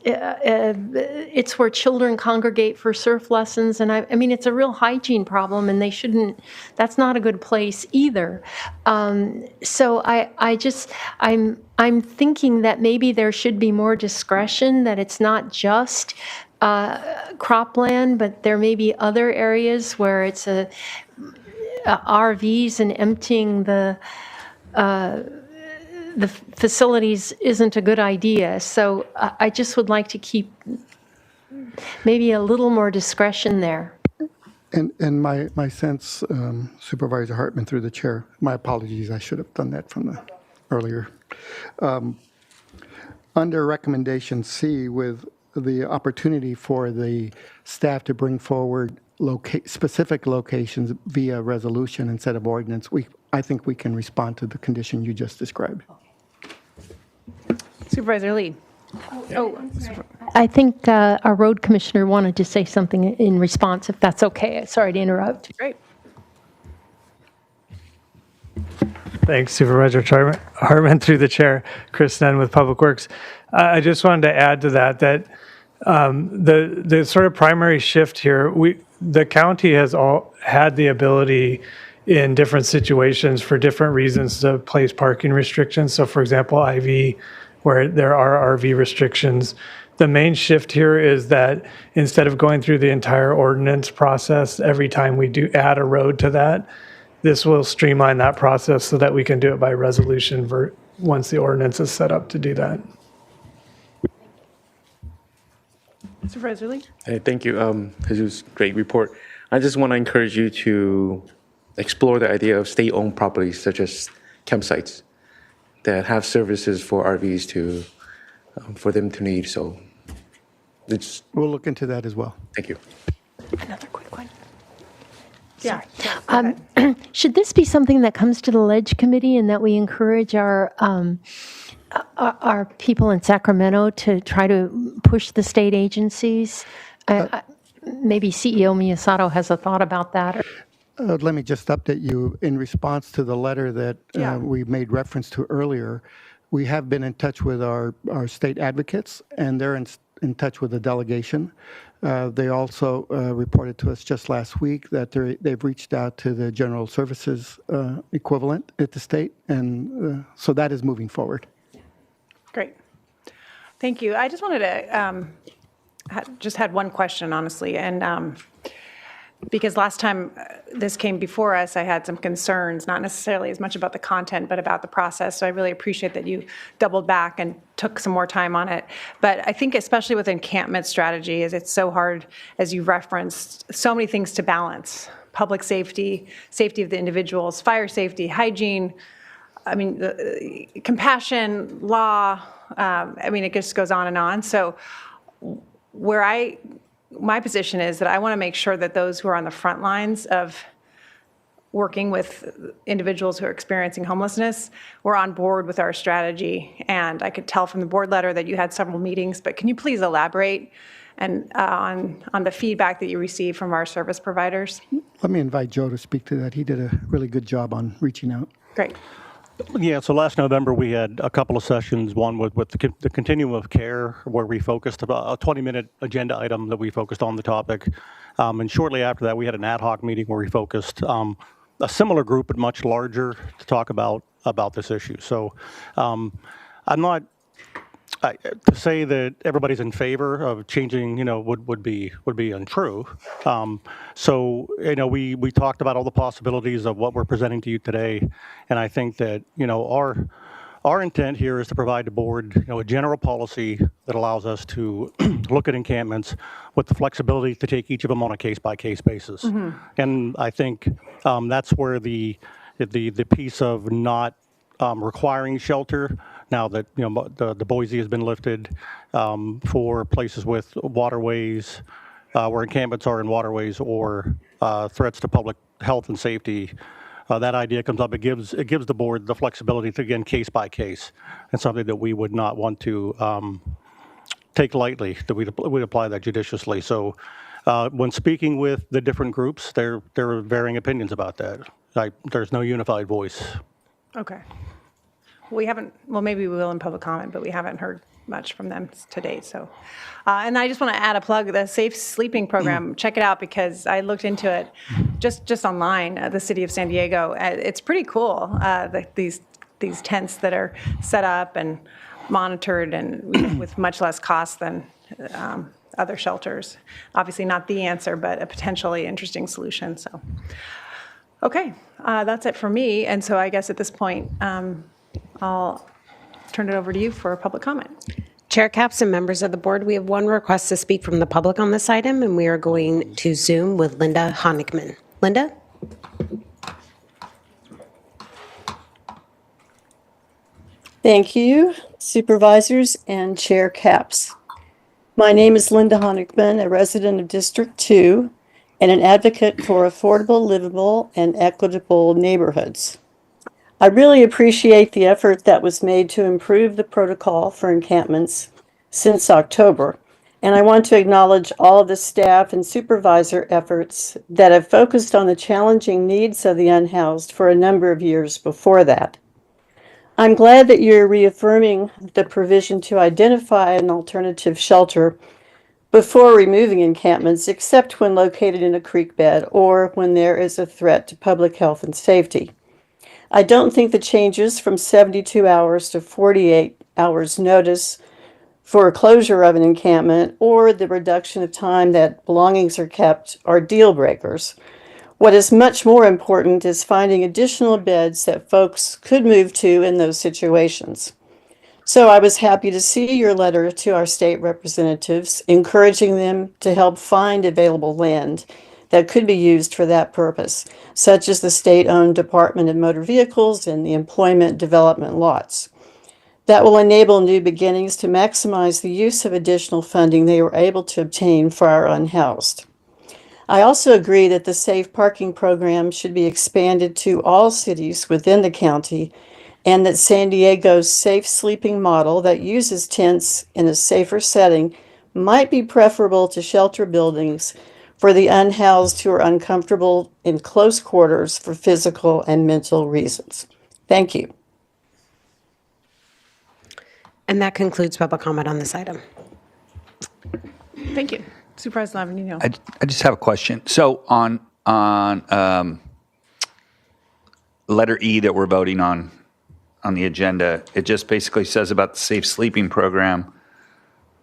where children congregate for surf lessons. And I mean, it's a real hygiene problem, and they shouldn't. That's not a good place either. So I'm thinking that maybe there should be more discretion, that it's not just cropland, but there may be other areas where it's RVs and emptying the facilities isn't a good idea. So I just would like to keep maybe a little more discretion there. And my sense, Supervisor Hartman through the chair, my apologies, I should have done that from the earlier. Under recommendation C, with the opportunity for the staff to bring forward specific locations via resolution instead of ordinance, I think we can respond to the condition you just described. Supervisor Lee. I think our road commissioner wanted to say something in response, if that's okay. Sorry to interrupt. Great. Thanks, Supervisor Hartman through the chair. Chris Nunn with Public Works. I just wanted to add to that the sort of primary shift here, the county has all had the ability in different situations for different reasons to place parking restrictions. So for example, IV, where there are RV restrictions. The main shift here is that instead of going through the entire ordinance process every time we do add a road to that, this will streamline that process so that we can do it by resolution once the ordinance is set up to do that. Supervisor Lee. Hey, thank you. Jesus, great report. I just want to encourage you to explore the idea of state-owned properties such as campsites that have services for RVs for them to need. So we'll look into that as well. Thank you. Another quick one. Yeah. Should this be something that comes to the Ledge Committee and that we encourage our people in Sacramento to try to push the state agencies? Maybe CEO Miyasato has a thought about that. Let me just update you. In response to the letter that we made reference to earlier, we have been in touch with our state advocates, and they're in touch with the delegation. They also reported to us just last week that they've reached out to the general services equivalent at the state, and so that is moving forward. Great. Thank you. I just wanted to, just had one question, honestly, and because last time this came before us, I had some concerns, not necessarily as much about the content, but about the process. So I really appreciate that you doubled back and took some more time on it. But I think especially with encampment strategy, is it's so hard, as you referenced, so many things to balance. Public safety, safety of the individuals, fire safety, hygiene, I mean, compassion, law, I mean, it just goes on and on. So my position is that I want to make sure that those who are on the front lines of working with individuals who are experiencing homelessness, we're on board with our strategy. And I could tell from the board letter that you had several meetings, but can you please elaborate on the feedback that you received from our service providers? Let me invite Joe to speak to that. He did a really good job on reaching out. Great. Yeah, so last November we had a couple of sessions, one with the continuum of care, where we focused about a 20-minute agenda item that we focused on the topic. And shortly after that, we had an ad hoc meeting where we focused a similar group, but much larger, to talk about this issue. So I'm not to say that everybody's in favor of changing, would be untrue. So, we talked about all the possibilities of what we're presenting to you today, and I think that, our intent here is to provide the board, a general policy that allows us to look at encampments with the flexibility to take each of them on a case-by-case basis. And I think that's where the piece of not requiring shelter, now that the Boise has been lifted, for places with waterways, where encampments are in waterways or threats to public health and safety. That idea comes up. It gives the board the flexibility to, again, case by case, and something that we would not want to take lightly. That we'd apply that judiciously. So, when speaking with the different groups, there are varying opinions about that. There's no unified voice. Okay. We haven't, well, maybe we will in public comment, but we haven't heard much from them to date, so. And I just want to add a plug, the Safe Sleeping Program, check it out because I looked into it just online, the city of San Diego. It's pretty cool, these tents that are set up and monitored and with much less cost than other shelters. Obviously not the answer, but a potentially interesting solution, so. Okay, that's it for me, and so I guess at this point, I'll turn it over to you for public comment. Chair Capps and members of the board, we have one request to speak from the public on this item, and we are going to Zoom with Linda Honigman. Linda? Thank you, supervisors and Chair Capps. My name is Linda Honigman, a resident of District 2 and an advocate for affordable, livable, and equitable neighborhoods. I really appreciate the effort that was made to improve the protocol for encampments since October, and I want to acknowledge all of the staff and supervisor efforts that have focused on the challenging needs of the unhoused for a number of years before that. I'm glad that you're reaffirming the provision to identify an alternative shelter before removing encampments, except when located in a creek bed or when there is a threat to public health and safety. I don't think the changes from 72 hours to 48 hours notice for a closure of an encampment or the reduction of time that belongings are kept are deal breakers. What is much more important is finding additional beds that folks could move to in those situations. So I was happy to see your letter to our state representatives, encouraging them to help find available land that could be used for that purpose, such as the state-owned Department of Motor Vehicles and the employment development lots. That will enable New Beginnings to maximize the use of additional funding they were able to obtain for our unhoused. I also agree that the safe parking program should be expanded to all cities within the county, and that San Diego's safe sleeping model that uses tents in a safer setting might be preferable to shelter buildings for the unhoused who are uncomfortable in close quarters for physical and mental reasons. Thank you. And that concludes public comment on this item. Thank you. Supervisor Lavanino. I just have a question. So on letter E that we're voting on the agenda, it just basically says about the safe sleeping program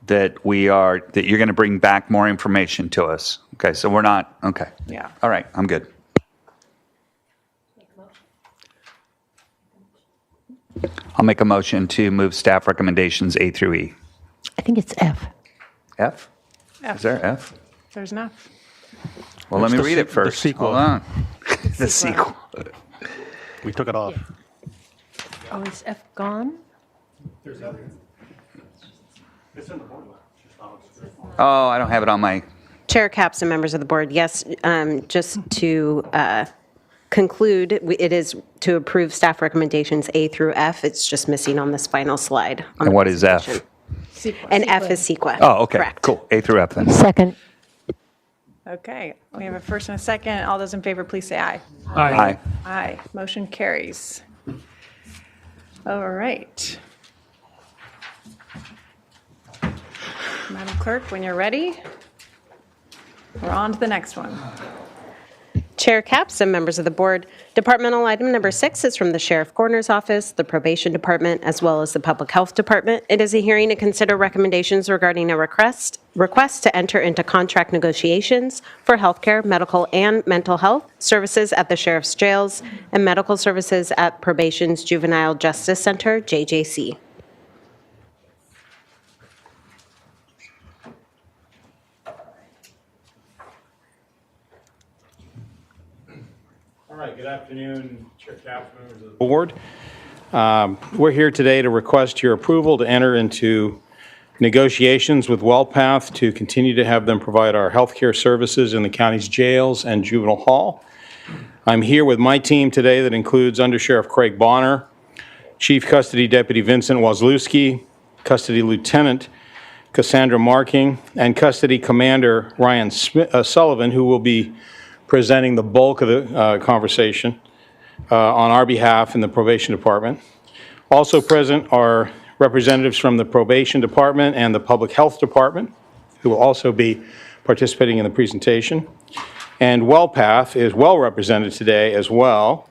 that you're going to bring back more information to us. Okay, so we're not, okay. Yeah. All right, I'm good. I'll make a motion to move staff recommendations A through E. I think it's F. F? F. Is there F? There's an F. Well, let me read it first. The sequel. Hold on. The sequel. We took it off. Oh, is F gone? There's other. It's in the board. Oh, I don't have it on my... Chair Capps and members of the board, yes, just to conclude, it is to approve staff recommendations A through F. It's just missing on this final slide. And what is F? And F is CEQA. Oh, okay. Correct. Cool. A through F then. Second. Okay, we have a first and a second. All those in favor, please say aye. Aye. Aye. Motion carries. All right. Madam Clerk, when you're ready, we're on to the next one. Chair Capps and members of the board, departmental item number 6 is from the Sheriff Coroner's Office, the Probation Department, as well as the Public Health Department. It is a hearing to consider recommendations regarding a request to enter into contract negotiations for healthcare, medical, and mental health services at the Sheriff's Jails and medical services at Probation's Juvenile Justice Center, JJC. All right, good afternoon, Chair Capps, members of the board. We're here today to request your approval to enter into negotiations with WellPath to continue to have them provide our healthcare services in the county's jails and juvenile hall. I'm here with my team today that includes Under Sheriff Craig Bonner, Chief Custody Deputy Vincent Wazlewski, Custody Lieutenant Cassandra Marking, and Custody Commander Ryan Sullivan, who will be presenting the bulk of the conversation on our behalf in the Probation Department. Also present are representatives from the Probation Department and the Public Health Department, who will also be participating in the presentation. And WellPath is well represented today as well.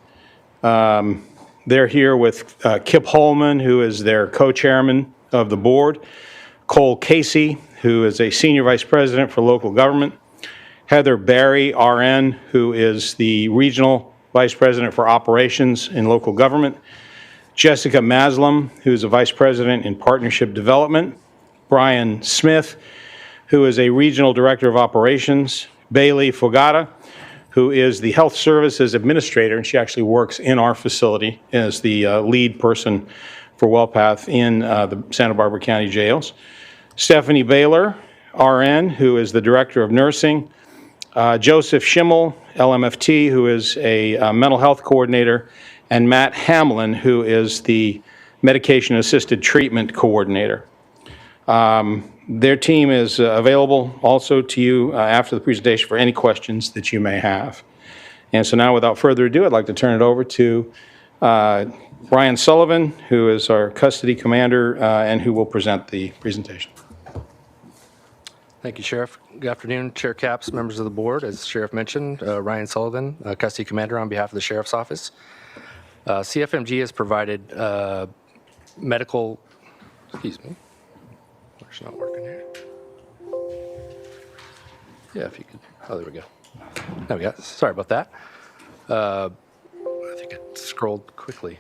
They're here with Kip Holman, who is their co-chairman of the board, Cole Casey, who is a senior vice president for local government, Heather Barry, RN, who is the Regional Vice President for Operations in Local Government, Jessica Maslam, who is a Vice President in Partnership Development, Brian Smith, who is a Regional Director of Operations, Bailey Fogata, who is the Health Services Administrator, and she actually works in our facility as the lead person for WellPath in the Santa Barbara County Jails, Stephanie Baylor, RN, who is the Director of Nursing, Joseph Schimmel, LMFT, who is a mental health coordinator, and Matt Hamlin, who is the medication-assisted treatment coordinator. Their team is available also to you after the presentation for any questions that you may have. And so now, without further ado, I'd like to turn it over to Ryan Sullivan, who is our custody commander and who will present the presentation. Thank you, Sheriff. Good afternoon, Chair Capps, members of the board. As Sheriff mentioned, Ryan Sullivan, Custody Commander on behalf of the Sheriff's Office. CFMG has provided medical, excuse me, it's not working here. Yeah, if you could, oh, there we go. There we go, sorry about that. I think it scrolled quickly.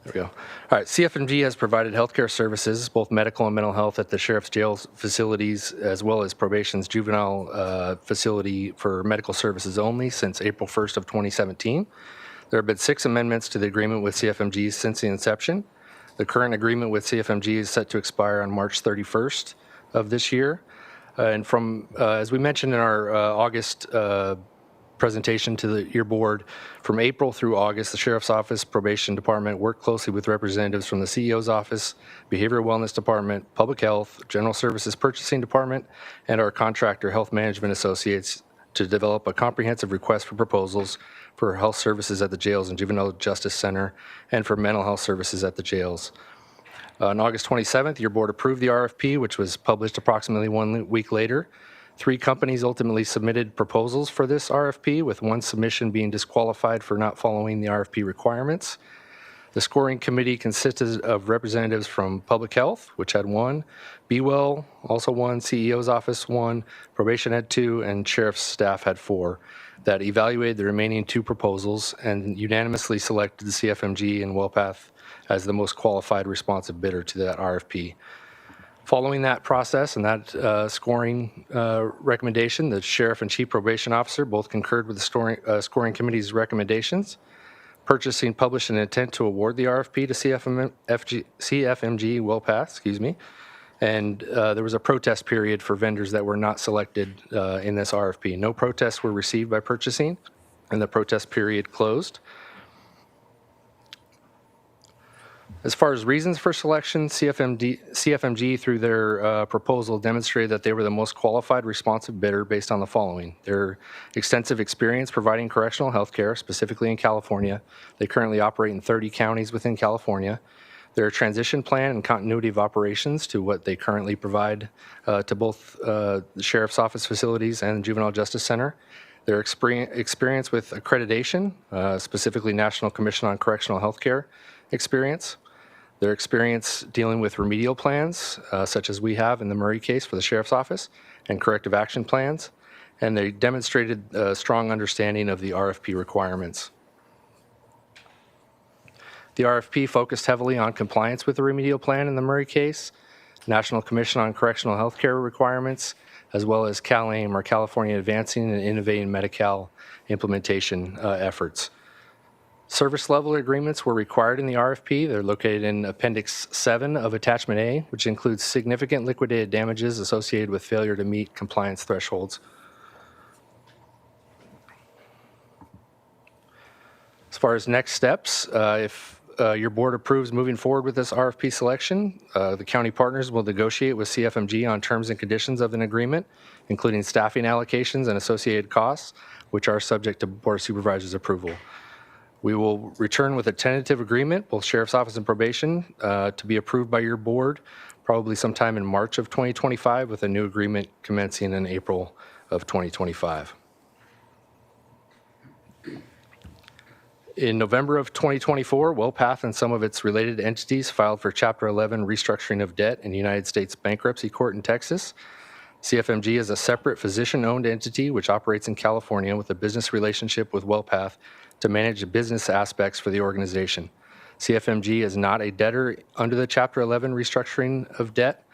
There we go. All right, CFMG has provided healthcare services, both medical and mental health, at the Sheriff's Jails facilities, as well as Probation's juvenile facility for medical services only since April 1st of 2017. There have been 6 amendments to the agreement with CFMG since the inception. The current agreement with CFMG is set to expire on March 31st of this year. And from, as we mentioned in our August presentation to your board, from April through August, the Sheriff's Office Probation Department worked closely with representatives from the CEO's Office, Behavioral Wellness Department, Public Health, General Services Purchasing Department, and our contractor Health Management Associates to develop a comprehensive request for proposals for health services at the jails and Juvenile Justice Center and for mental health services at the jails. On August 27th, your board approved the RFP, which was published approximately 1 week later. 3 companies ultimately submitted proposals for this RFP, with 1 submission being disqualified for not following the RFP requirements. The scoring committee consisted of representatives from Public Health, which had 1, BeWell also 1, CEO's Office 1, Probation had 2, and Sheriff's staff had 4, that evaluated the remaining 2 proposals and unanimously selected the CFMG and WellPath as the most qualified responsive bidder to that RFP. Following that process and that scoring recommendation, the Sheriff and Chief Probation Officer both concurred with the scoring committee's recommendations. Purchasing published an intent to award the RFP to CFMG WellPath, and there was a protest period for vendors that were not selected in this RFP. No protests were received by purchasing, and the protest period closed. As far as reasons for selection, CFMG, through their proposal, demonstrated that they were the most qualified responsive bidder based on the following: their extensive experience providing correctional health care, specifically in California. They currently operate in 30 counties within California. Their transition plan and continuity of operations to what they currently provide to both the Sheriff's Office facilities and Juvenile Justice Center. their experience with accreditation, specifically National Commission on Correctional Healthcare experience, their experience dealing with remedial plans, such as we have in the Murray case for the Sheriff's Office, and corrective action plans, and they demonstrated a strong understanding of the RFP requirements. The RFP focused heavily on compliance with the remedial plan in the Murray case, National Commission on Correctional Healthcare requirements, as well as CalAIM, or California Advancing and Innovating Medi-Cal implementation efforts. Service level agreements were required in the RFP. They're located in Appendix 7 of Attachment A, which includes significant liquidated damages associated with failure to meet compliance thresholds. As far as next steps, if your board approves moving forward with this RFP selection, the county partners will negotiate with CFMG on terms and conditions of an agreement, including staffing allocations and associated costs, which are subject to Board of Supervisors approval. We will return with a tentative agreement, both Sheriff's Office and Probation, to be approved by your board probably sometime in March of 2025, with a new agreement commencing in April of 2025. In November of 2024, WellPath and some of its related entities filed for Chapter 11 restructuring of debt in the United States Bankruptcy Court in Texas. CFMG is a separate physician-owned entity which operates in California with a business relationship with WellPath to manage the business aspects for the organization. CFMG is not a debtor under the Chapter 11 restructuring of debt.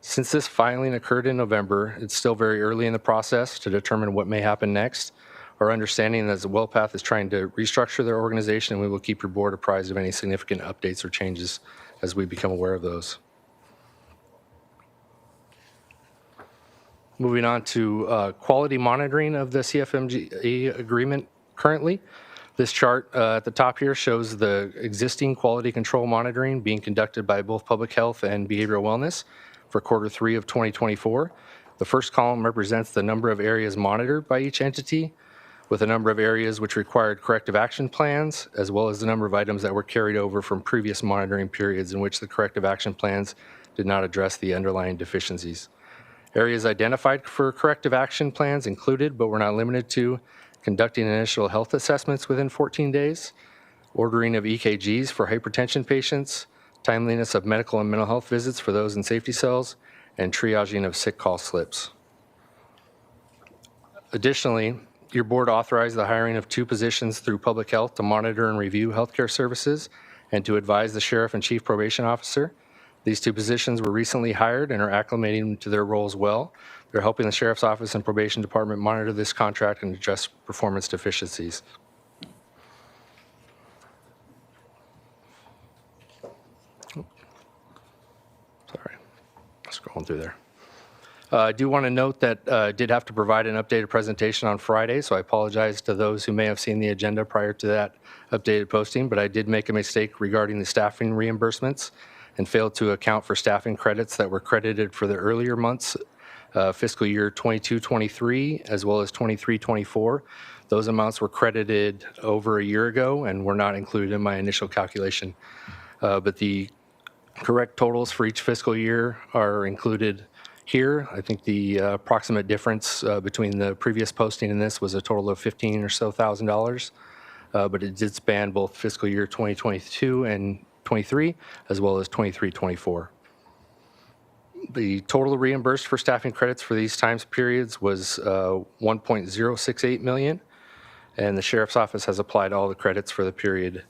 Since this filing occurred in November, it's still very early in the process to determine what may happen next. Our understanding is that WellPath is trying to restructure their organization, and we will keep your board apprised of any significant updates or changes as we become aware of those. Moving on to quality monitoring of the CFMG agreement currently. This chart at the top here shows the existing quality control monitoring being conducted by both public health and behavioral wellness for Q3 of 2024. The first column represents the number of areas monitored by each entity, with a number of areas which required corrective action plans, as well as the number of items that were carried over from previous monitoring periods in which the corrective action plans did not address the underlying deficiencies. Areas identified for corrective action plans included, but were not limited to, conducting initial health assessments within 14 days, ordering of EKGs for hypertension patients, timeliness of medical and mental health visits for those in safety cells, and triaging of sick call slips. Additionally, your board authorized the hiring of 2 positions through public health to monitor and review healthcare services and to advise the sheriff and chief probation officer. These 2 positions were recently hired and are acclimating to their roles well. They're helping the sheriff's office and probation department monitor this contract and address performance deficiencies. Sorry, scrolling through there. I do want to note that I did have to provide an updated presentation on Friday, so I apologize to those who may have seen the agenda prior to that updated posting, but I did make a mistake regarding the staffing reimbursements and failed to account for staffing credits that were credited for the earlier months, fiscal year 22-23, as well as 23-24. Those amounts were credited over a year ago and were not included in my initial calculation. But the correct totals for each fiscal year are included here. I think the approximate difference between the previous posting and this was a total of $15,000 or so, but it did span both fiscal year 2022 and 23, as well as 23-24. The total reimbursed for staffing credits for these times periods was $1.068 million, and the Sheriff's Office has applied all the credits for the period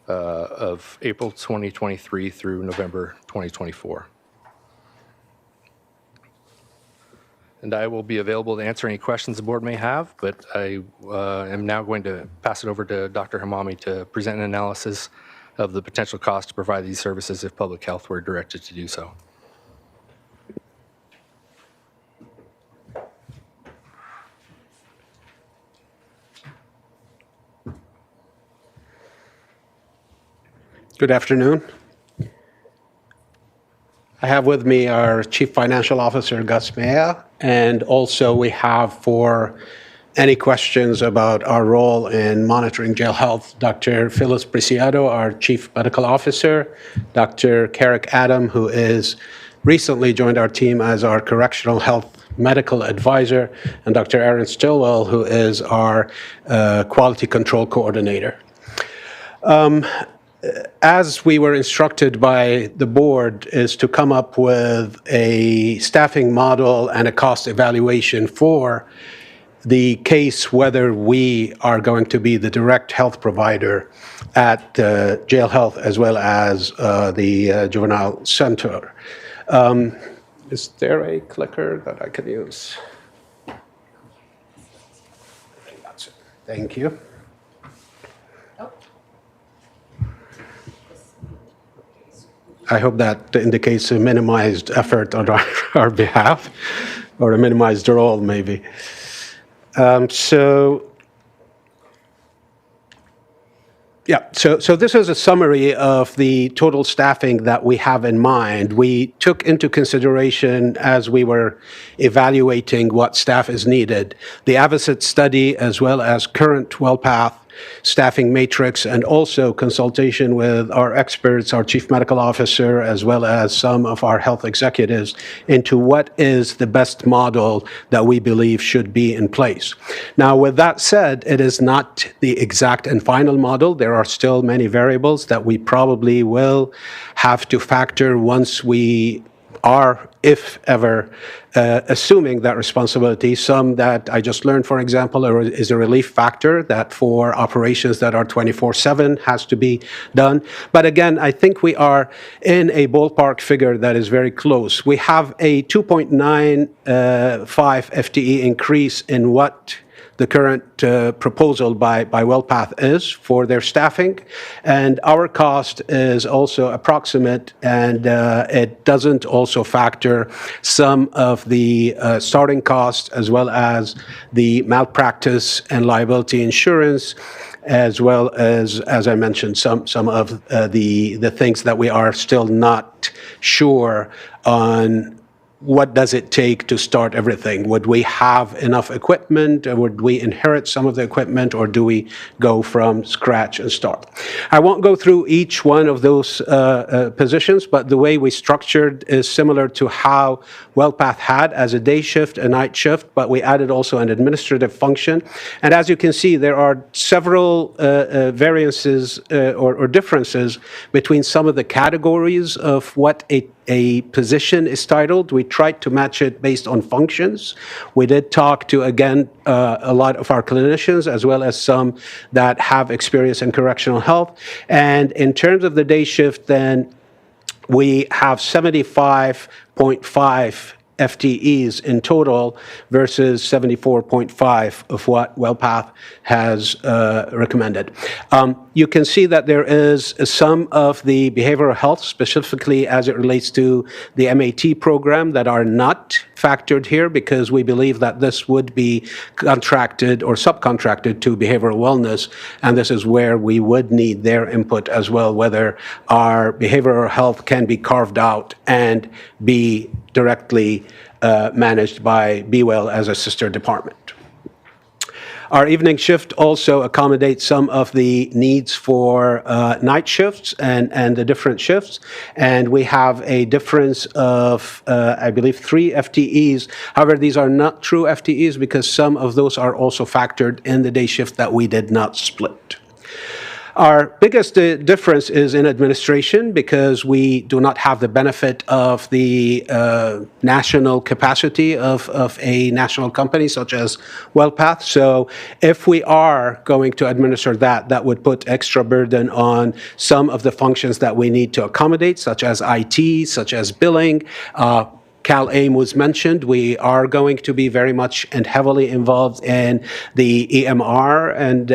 of April 2023 through November 2024. And I will be available to answer any questions the board may have, but I am now going to pass it over to Dr. Hamami to present an analysis of the potential cost to provide these services if public health were directed to do so. Good afternoon. I have with me our Chief Financial Officer, Gus Mea, and also we have, for any questions about our role in monitoring jail health, Dr. Phyllis Preciado, our Chief Medical Officer, Dr. Carrick Adam, who is recently joined our team as our Correctional Health medical advisor, and Dr. Aaron Stillwell, who is our quality control coordinator. As we were instructed by the board, is to come up with a staffing model and a cost evaluation for the case whether we are going to be the direct health provider at jail health as well as the juvenile center. Is there a clicker that I can use? That's it. Thank you. I hope that indicates a minimized effort on our behalf, or a minimized role, maybe. So this is a summary of the total staffing that we have in mind. We took into consideration, as we were evaluating what staff is needed, the AVICIT study as well as current WellPath staffing matrix, and also consultation with our experts, our chief medical officer, as well as some of our health executives, into what is the best model that we believe should be in place. Now, with that said, it is not the exact and final model. There are still many variables that we probably will have to factor once we are, if ever, assuming that responsibility. Some that I just learned, for example, is a relief factor that for operations that are 24/7 has to be done. But again, I think we are in a ballpark figure that is very close. We have a 2.95 FTE increase in what the current proposal by WellPath is for their staffing, and our cost is also approximate, and it doesn't also factor some of the starting costs as well as the malpractice and liability insurance, as well as I mentioned, some of the things that we are still not sure on. What does it take to start everything? Would we have enough equipment? Or would we inherit some of the equipment, or do we go from scratch and start? I won't go through each one of those positions, but the way we structured is similar to how WellPath had as a day shift, a night shift, but we added also an administrative function. And as you can see, there are several variances or differences between some of the categories of what a position is titled. We tried to match it based on functions. We did talk to, again, a lot of our clinicians, as well as some that have experience in correctional health. And in terms of the day shift, then we have 75.5 FTEs in total versus 74.5 of what WellPath has recommended. You can see that there is some of the behavioral health, specifically as it relates to the MAT program, that are not factored here because we believe that this would be contracted or subcontracted to behavioral wellness, and this is where we would need their input as well, whether our behavioral health can be carved out and be directly managed by BeWell as a sister department. Our evening shift also accommodates some of the needs for night shifts and the different shifts. And we have a difference of, I believe, 3 FTEs. However, these are not true FTEs because some of those are also factored in the day shift that we did not split. Our biggest difference is in administration because we do not have the benefit of the national capacity of a national company such as WellPath. So if we are going to administer that, that would put extra burden on some of the functions that we need to accommodate, such as IT, such as billing. CalAIM was mentioned. We are going to be very much and heavily involved in the EMR and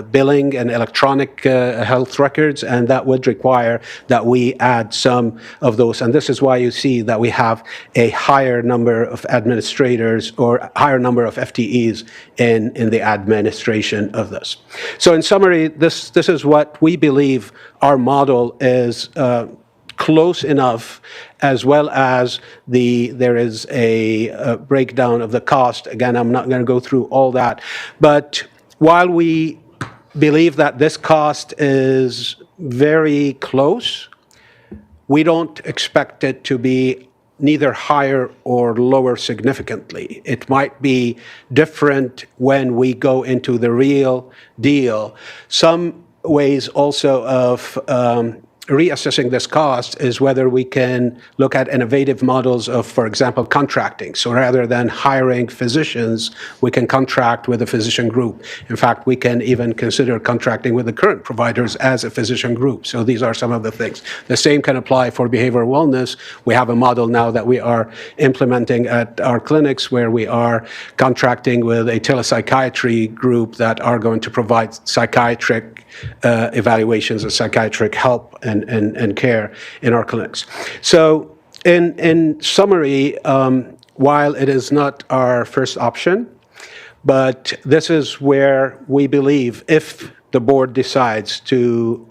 billing and electronic health records, and that would require that we add some of those. And this is why you see that we have a higher number of administrators or higher number of FTEs in the administration of this. So in summary, this is what we believe our model is close enough, as well as there is a breakdown of the cost. Again, I'm not going to go through all that. But while we believe that this cost is very close, we don't expect it to be neither higher or lower significantly. It might be different when we go into the real deal. Some ways also of reassessing this cost is whether we can look at innovative models of, for example, contracting. So rather than hiring physicians, we can contract with a physician group. In fact, we can even consider contracting with the current providers as a physician group. So these are some of the things. The same can apply for behavioral wellness. We have a model now that we are implementing at our clinics where we are contracting with a telepsychiatry group that are going to provide psychiatric evaluations and psychiatric help and care in our clinics. So in summary, while it is not our first option, but this is where we believe if the board decides to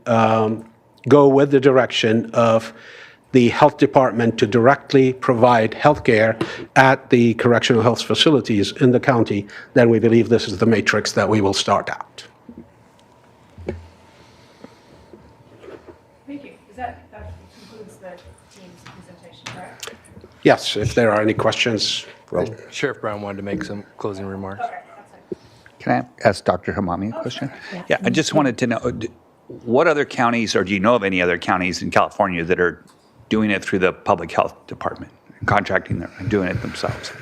go with the direction of the health department to directly provide health care at the correctional health facilities in the county, then we believe this is the matrix that we will start out. Thank you. That concludes the team's presentation, correct? Yes, if there are any questions. Well, Sheriff Brown wanted to make some closing remarks. Can I ask Dr. Hamami a question? Yeah, I just wanted to know, what other counties, or do you know of any other counties in California that are doing it through the public health department, contracting them and doing it themselves?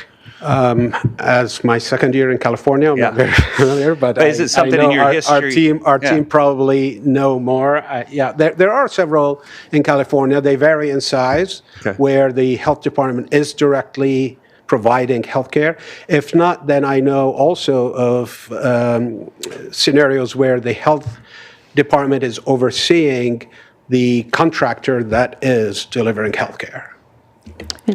As my second year in California, I'm not very familiar, but is it something in your history? Our team probably know more. There are several in California. They vary in size, where the health department is directly providing healthcare. If not, then I know also of scenarios where the health department is overseeing the contractor that is delivering healthcare.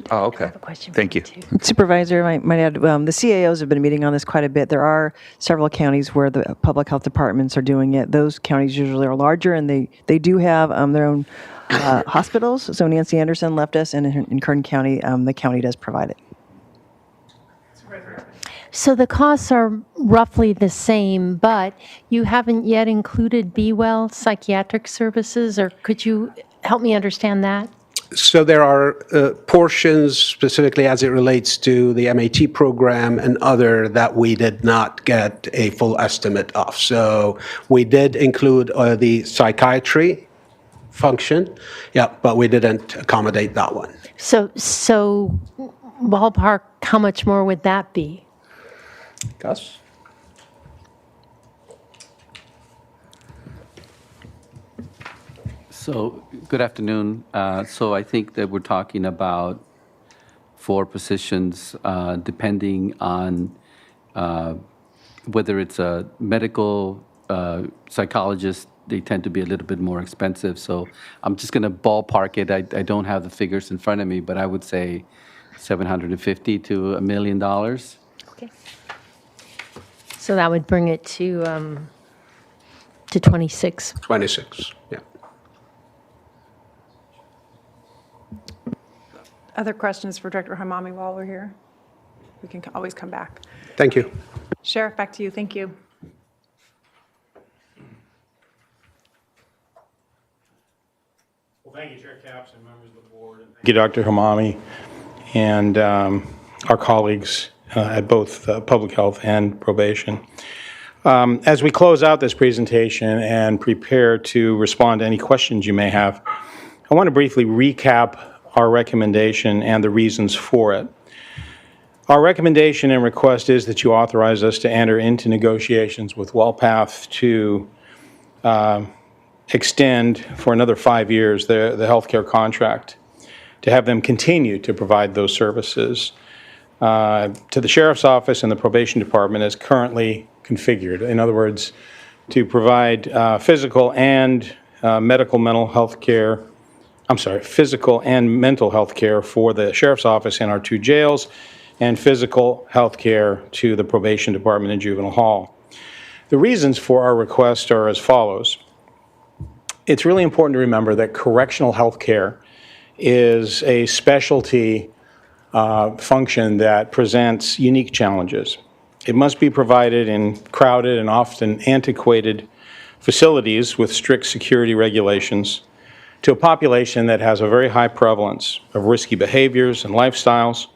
Oh, okay. Thank you. Supervisor, I might add, the CAOs have been meeting on this quite a bit. There are several counties where the public health departments are doing it. Those counties usually are larger, and they do have their own hospitals. So Nancy Anderson left us, and in Kern County, the county does provide it. So the costs are roughly the same, but you haven't yet included Be Well psychiatric services, or could you help me understand that? So there are portions specifically as it relates to the MAT program and other that we did not get a full estimate of. So we did include the psychiatry function, but we didn't accommodate that one. So ballpark, how much more would that be? Gus? So, good afternoon. So I think that we're talking about 4 positions, depending on whether it's a medical psychologist, they tend to be a little bit more expensive. So I'm just going to ballpark it. I don't have the figures in front of me, but I would say $750,000 to $1 million. Okay. So that would bring it to 26. 26, yeah. Other questions for Director Hamami while we're here? We can always come back. Thank you. Sheriff, back to you. Thank you. Well, thank you, Chair Capps and members of the board. And thank you, Dr. Hamami, and our colleagues at both public health and probation. As we close out this presentation and prepare to respond to any questions you may have, I want to briefly recap our recommendation and the reasons for it. Our recommendation and request is that you authorize us to enter into negotiations with WellPath to extend for another 5 years the healthcare contract, to have them continue to provide those services to the Sheriff's Office and the Probation Department as currently configured. In other words, to provide physical and mental health care for the Sheriff's Office and our 2 jails, and physical health care to the Probation Department and Juvenile Hall. The reasons for our request are as follows. It's really important to remember that correctional health care is a specialty function that presents unique challenges. It must be provided in crowded and often antiquated facilities with strict security regulations. to a population that has a very high prevalence of risky behaviors and lifestyles,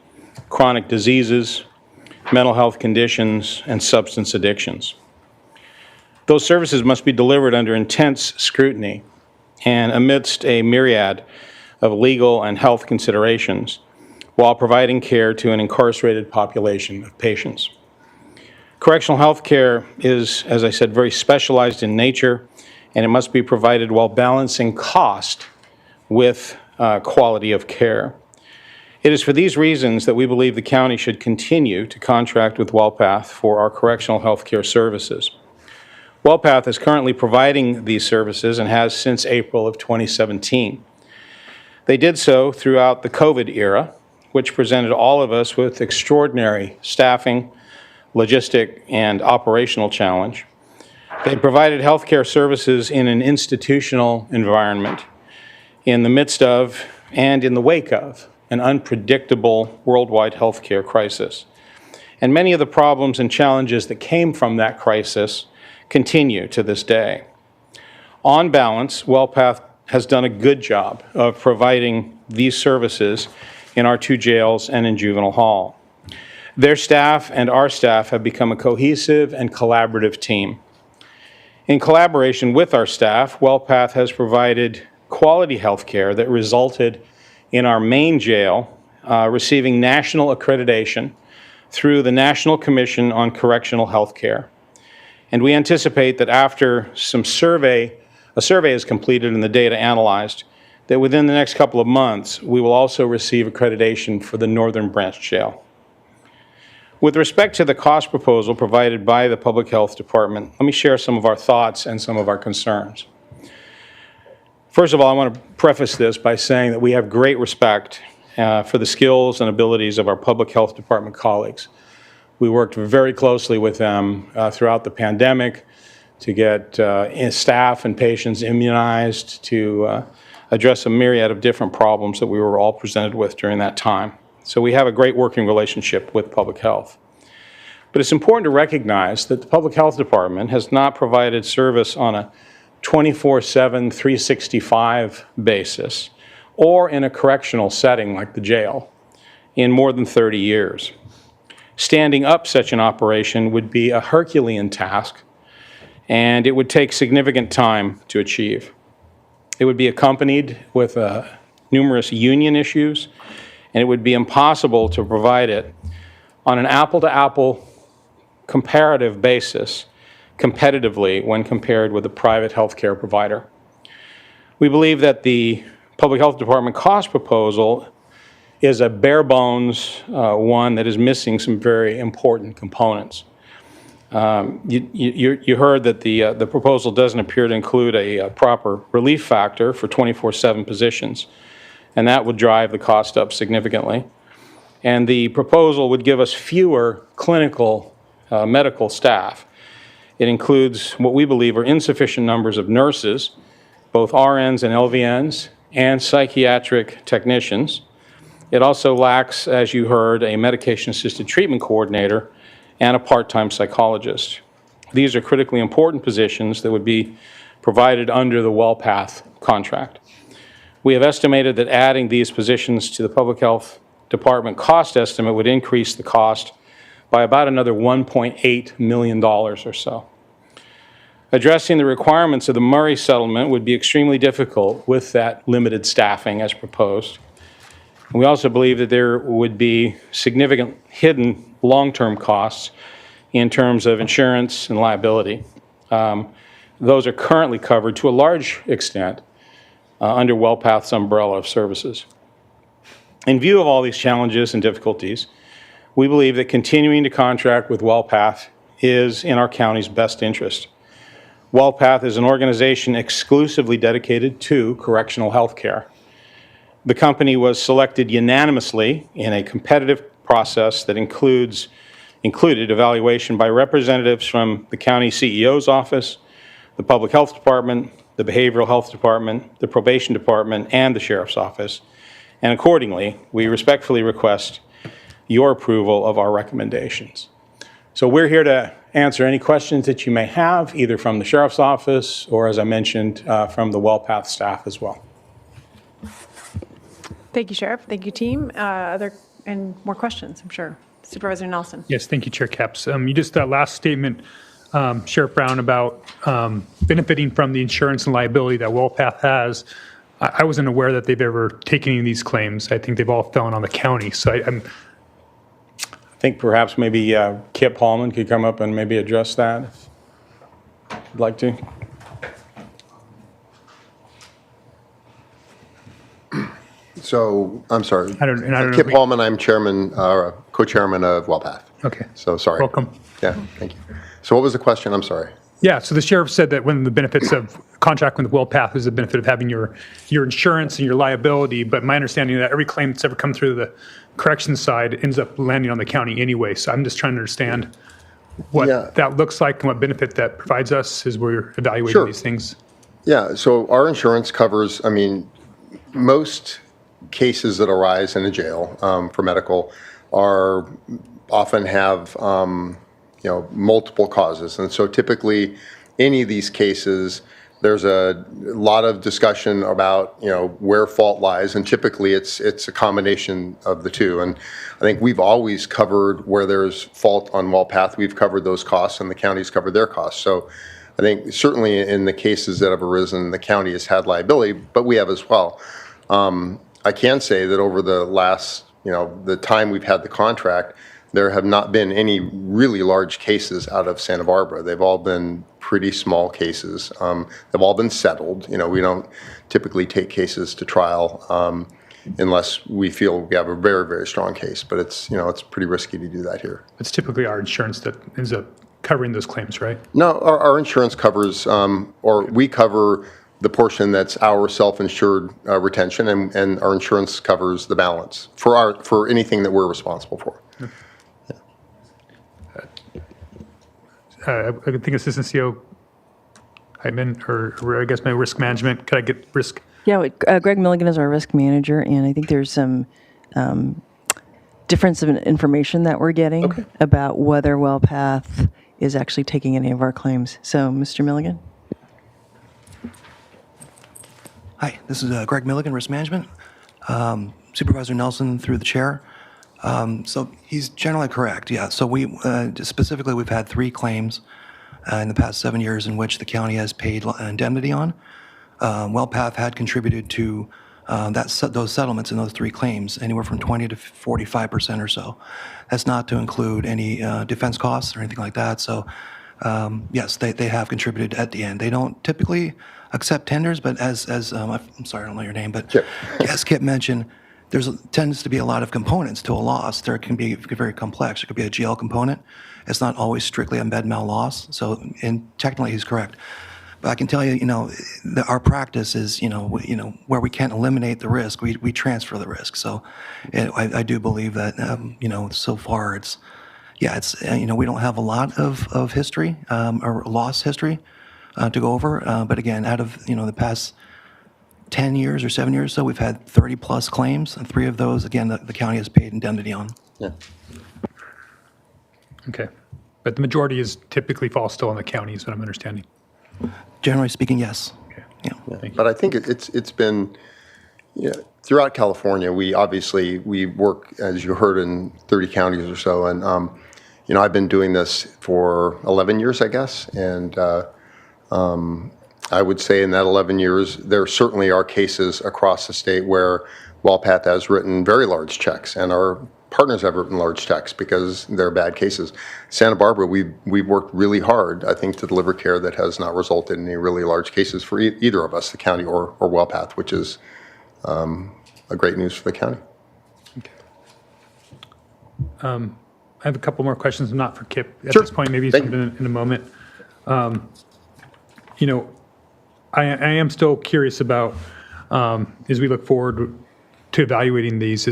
chronic diseases, mental health conditions, and substance addictions. Those services must be delivered under intense scrutiny and amidst a myriad of legal and health considerations while providing care to an incarcerated population of patients. Correctional health care is, as I said, very specialized in nature, and it must be provided while balancing cost with quality of care. It is for these reasons that we believe the county should continue to contract with WellPath for our correctional health care services. WellPath is currently providing these services and has since April of 2017. They did so throughout the COVID era, which presented all of us with extraordinary staffing, logistic, and operational challenge. They provided healthcare services in an institutional environment in the midst of and in the wake of an unpredictable worldwide healthcare crisis. And many of the problems and challenges that came from that crisis continue to this day. On balance, WellPath has done a good job of providing these services in our 2 jails and in juvenile hall. Their staff and our staff have become a cohesive and collaborative team. In collaboration with our staff, WellPath has provided quality health care that resulted in our main jail receiving national accreditation through the National Commission on Correctional Health Care. And we anticipate that after a survey is completed and the data analyzed, that within the next couple of months, we will also receive accreditation for the Northern Branch Jail. With respect to the cost proposal provided by the Public Health Department, let me share some of our thoughts and some of our concerns. First of all, I want to preface this by saying that we have great respect for the skills and abilities of our Public Health Department colleagues. We worked very closely with them throughout the pandemic to get staff and patients immunized, to address a myriad of different problems that we were all presented with during that time. So we have a great working relationship with public health. But it's important to recognize that the Public Health Department has not provided service on a 24/7, 365 basis or in a correctional setting like the jail in more than 30 years. Standing up such an operation would be a Herculean task, and it would take significant time to achieve. It would be accompanied with numerous union issues, and it would be impossible to provide it on an apple-to-apple comparative basis competitively when compared with a private healthcare provider. We believe that the Public Health Department cost proposal is a bare bones one that is missing some very important components. You heard that the proposal doesn't appear to include a proper relief factor for 24/7 positions, and that would drive the cost up significantly. And the proposal would give us fewer clinical medical staff. It includes what we believe are insufficient numbers of nurses, both RNs and LVNs, and psychiatric technicians. It also lacks, as you heard, a medication-assisted treatment coordinator and a part-time psychologist. These are critically important positions that would be provided under the WellPath contract. We have estimated that adding these positions to the Public Health Department cost estimate would increase the cost by about another $1.8 million or so. Addressing the requirements of the Murray settlement would be extremely difficult with that limited staffing as proposed. We also believe that there would be significant hidden long-term costs in terms of insurance and liability. Those are currently covered to a large extent under WellPath's umbrella of services. In view of all these challenges and difficulties, we believe that continuing to contract with WellPath is in our county's best interest. WellPath is an organization exclusively dedicated to correctional health care. The company was selected unanimously in a competitive process that included evaluation by representatives from the county CEO's office, the Public Health Department, the Behavioral Health Department, the Probation Department, and the Sheriff's Office. And accordingly, we respectfully request your approval of our recommendations. So we're here to answer any questions that you may have, either from the Sheriff's Office or, as I mentioned, from the WellPath staff as well. Thank you, Sheriff. Thank you, team. And more questions, I'm sure. Supervisor Nelson. Yes, thank you, Chair Capps. You just, that last statement, Sheriff Brown, about benefiting from the insurance and liability that WellPath has, I wasn't aware that they've ever taken any of these claims. I think they've all fallen on the county. So I think perhaps maybe Kip Hallman could come up and maybe address that if you'd like to. So, I'm sorry. I don't know Kip Hallman, I'm chairman, co-chairman of WellPath. Okay. So, sorry. Welcome. Yeah, thank you. So what was the question? I'm sorry. Yeah, so the sheriff said that one of the benefits of contracting with WellPath is the benefit of having your insurance and your liability, but my understanding is that every claim that's ever come through the corrections side ends up landing on the county anyway. So I'm just trying to understand what that looks like and what benefit that provides us as we're evaluating these things. Yeah, so our insurance covers, I mean, most cases that arise in a jail for medical are often have multiple causes. And so typically any of these cases, there's a lot of discussion about, where fault lies. And typically it's a combination of the two. And I think we've always covered where there's fault on WellPath, we've covered those costs and the county's covered their costs. So I think certainly in the cases that have arisen, the county has had liability, but we have as well. I can say that over the last, the time we've had the contract, there have not been any really large cases out of Santa Barbara. They've all been pretty small cases. They've all been settled. We don't typically take cases to trial unless we feel we have a very, very strong case. But it's, it's pretty risky to do that here. It's typically our insurance that ends up covering those claims, right? No, our insurance covers, or we cover the portion that's our self-insured retention, and our insurance covers the balance for anything that we're responsible for. I think Assistant CEO Heitman, or I guess my risk management. Could I get risk? Yeah, Greg Milligan is our risk manager, and I think there's some difference of information that we're getting about whether WellPath is actually taking any of our claims. So, Mr. Milligan? Hi, this is Greg Milligan, Risk Management. Supervisor Nelson through the chair. So he's generally correct, yeah. So we, specifically, we've had 3 claims in the past 7 years in which the county has paid indemnity on. WellPath had contributed to those settlements in those 3 claims, anywhere from 20 to 45% or so. That's not to include any defense costs or anything like that. So yes, they have contributed at the end. They don't typically accept tenders, but as I'm sorry, I don't know your name, but as Kip mentioned, tends to be a lot of components to a loss. There can be very complex. It could be a GL component. It's not always strictly a med mal loss. So, and technically he's correct. But I can tell you, our practice is, where we can't eliminate the risk, we transfer the risk. So, I do believe that, so far it's, we don't have a lot of history or loss history to go over. But again, out of, the past 10 years or 7 years or so, we've had 30 plus claims, and 3 of those, again, the county has paid indemnity on. Yeah. Okay. But the majority is typically falls still on the county, is what I'm understanding. Generally speaking, yes. Okay. Yeah. But I think it's been, throughout California, we work, as you heard, in 30 counties or so. And, I've been doing this for 11 years, I guess. And I would say in that 11 years, there certainly are cases across the state where WellPath has written very large checks, and our partners have written large checks because they're bad cases. Santa Barbara, we've worked really hard, I think, to deliver care that has not resulted in any really large cases for either of us, the county or WellPath, which is a great news for the county. Okay. I have a couple more questions, not for Kip at this point, maybe something in a moment. I am still curious about, as we look forward to evaluating these,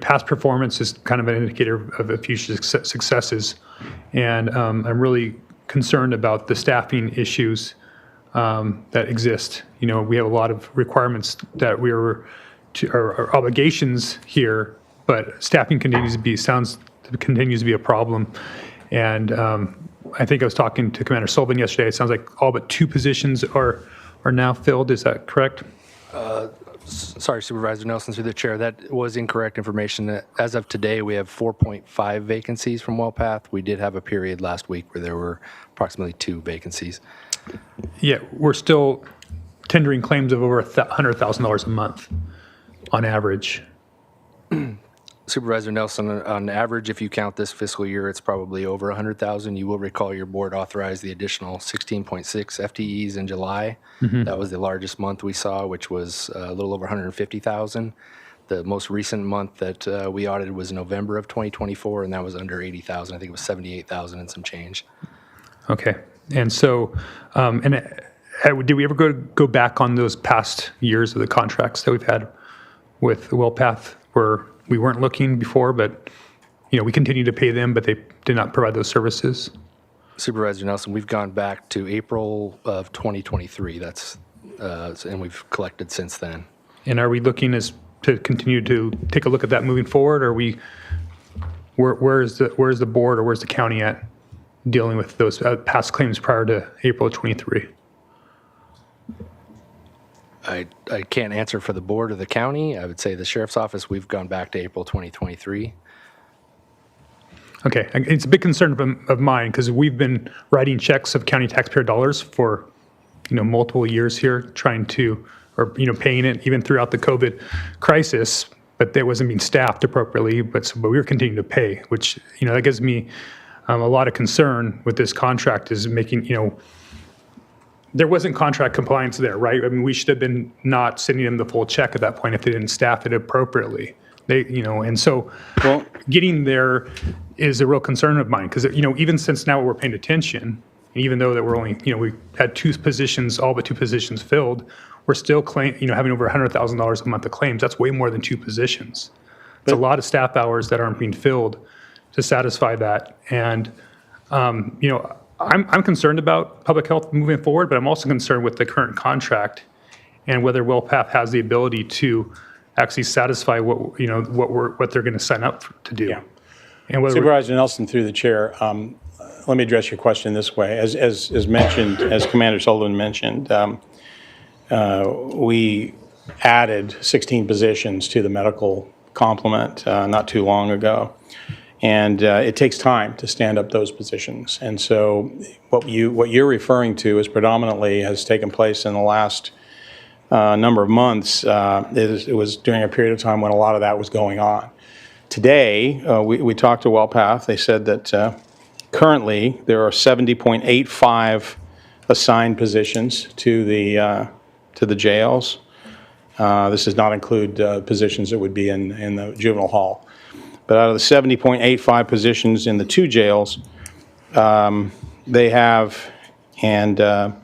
past performance is kind of an indicator of future successes. And I'm really concerned about the staffing issues that exist. We have a lot of requirements that our obligations here, but staffing continues to be a problem. And I think I was talking to Commander Sullivan yesterday. It sounds like all but 2 positions are now filled. Is that correct? Sorry, Supervisor Nelson, through the chair, that was incorrect information. As of today, we have 4.5 vacancies from WellPath. We did have a period last week where there were approximately 2 vacancies. Yeah, we're still tendering claims of over $100,000 a month on average. Supervisor Nelson, on average, if you count this fiscal year, it's probably over 100,000. You will recall your board authorized the additional 16.6 FTEs in July. Mhm. That was the largest month we saw, which was a little over 150,000. The most recent month that we audited was November of 2024, and that was under 80,000. I think it was 78,000 and some change. Okay. And so, did we ever go back on those past years of the contracts that we've had with WellPath where we weren't looking before, but we continue to pay them, but they did not provide those services? Supervisor Nelson, we've gone back to April of 2023. That's and we've collected since then. And are we looking to continue to take a look at that moving forward? Or where's the board or where's the county at dealing with those past claims prior to April 23? I can't answer for the board or the county. I would say the sheriff's office, we've gone back to April 2023. Okay, it's a big concern of mine because we've been writing checks of county taxpayer dollars for, multiple years here, trying to, or paying it even throughout the COVID crisis, but that wasn't being staffed appropriately. But we were continuing to pay, which that gives me a lot of concern with this contract. Is making there wasn't contract compliance there, right? I mean, we should have been not sending them the full check at that point if they didn't staff it appropriately. And so getting there is a real concern of mine because, even since now we're paying attention, and even though that we're only, we had 2 positions, all but 2 positions filled, we're still having over $100,000 a month of claims. That's way more than 2 positions. It's a lot of staff hours that aren't being filled to satisfy that. And, I'm concerned about public health moving forward, but I'm also concerned with the current contract and whether WellPath has the ability to actually satisfy what they're going to sign up to do. Yeah. And whether Supervisor Nelson, through the chair, let me address your question this way. As mentioned, as Commander Sullivan mentioned, we added 16 positions to the medical complement not too long ago. And it takes time to stand up those positions. And so what you're referring to is predominantly has taken place in the last number of months. It was during a period of time when a lot of that was going on. Today, we talked to WellPath. They said that currently there are 70.85 assigned positions to the jails. This does not include positions that would be in the juvenile hall. But out of the 70.85 positions in the 2 jails, they have, and I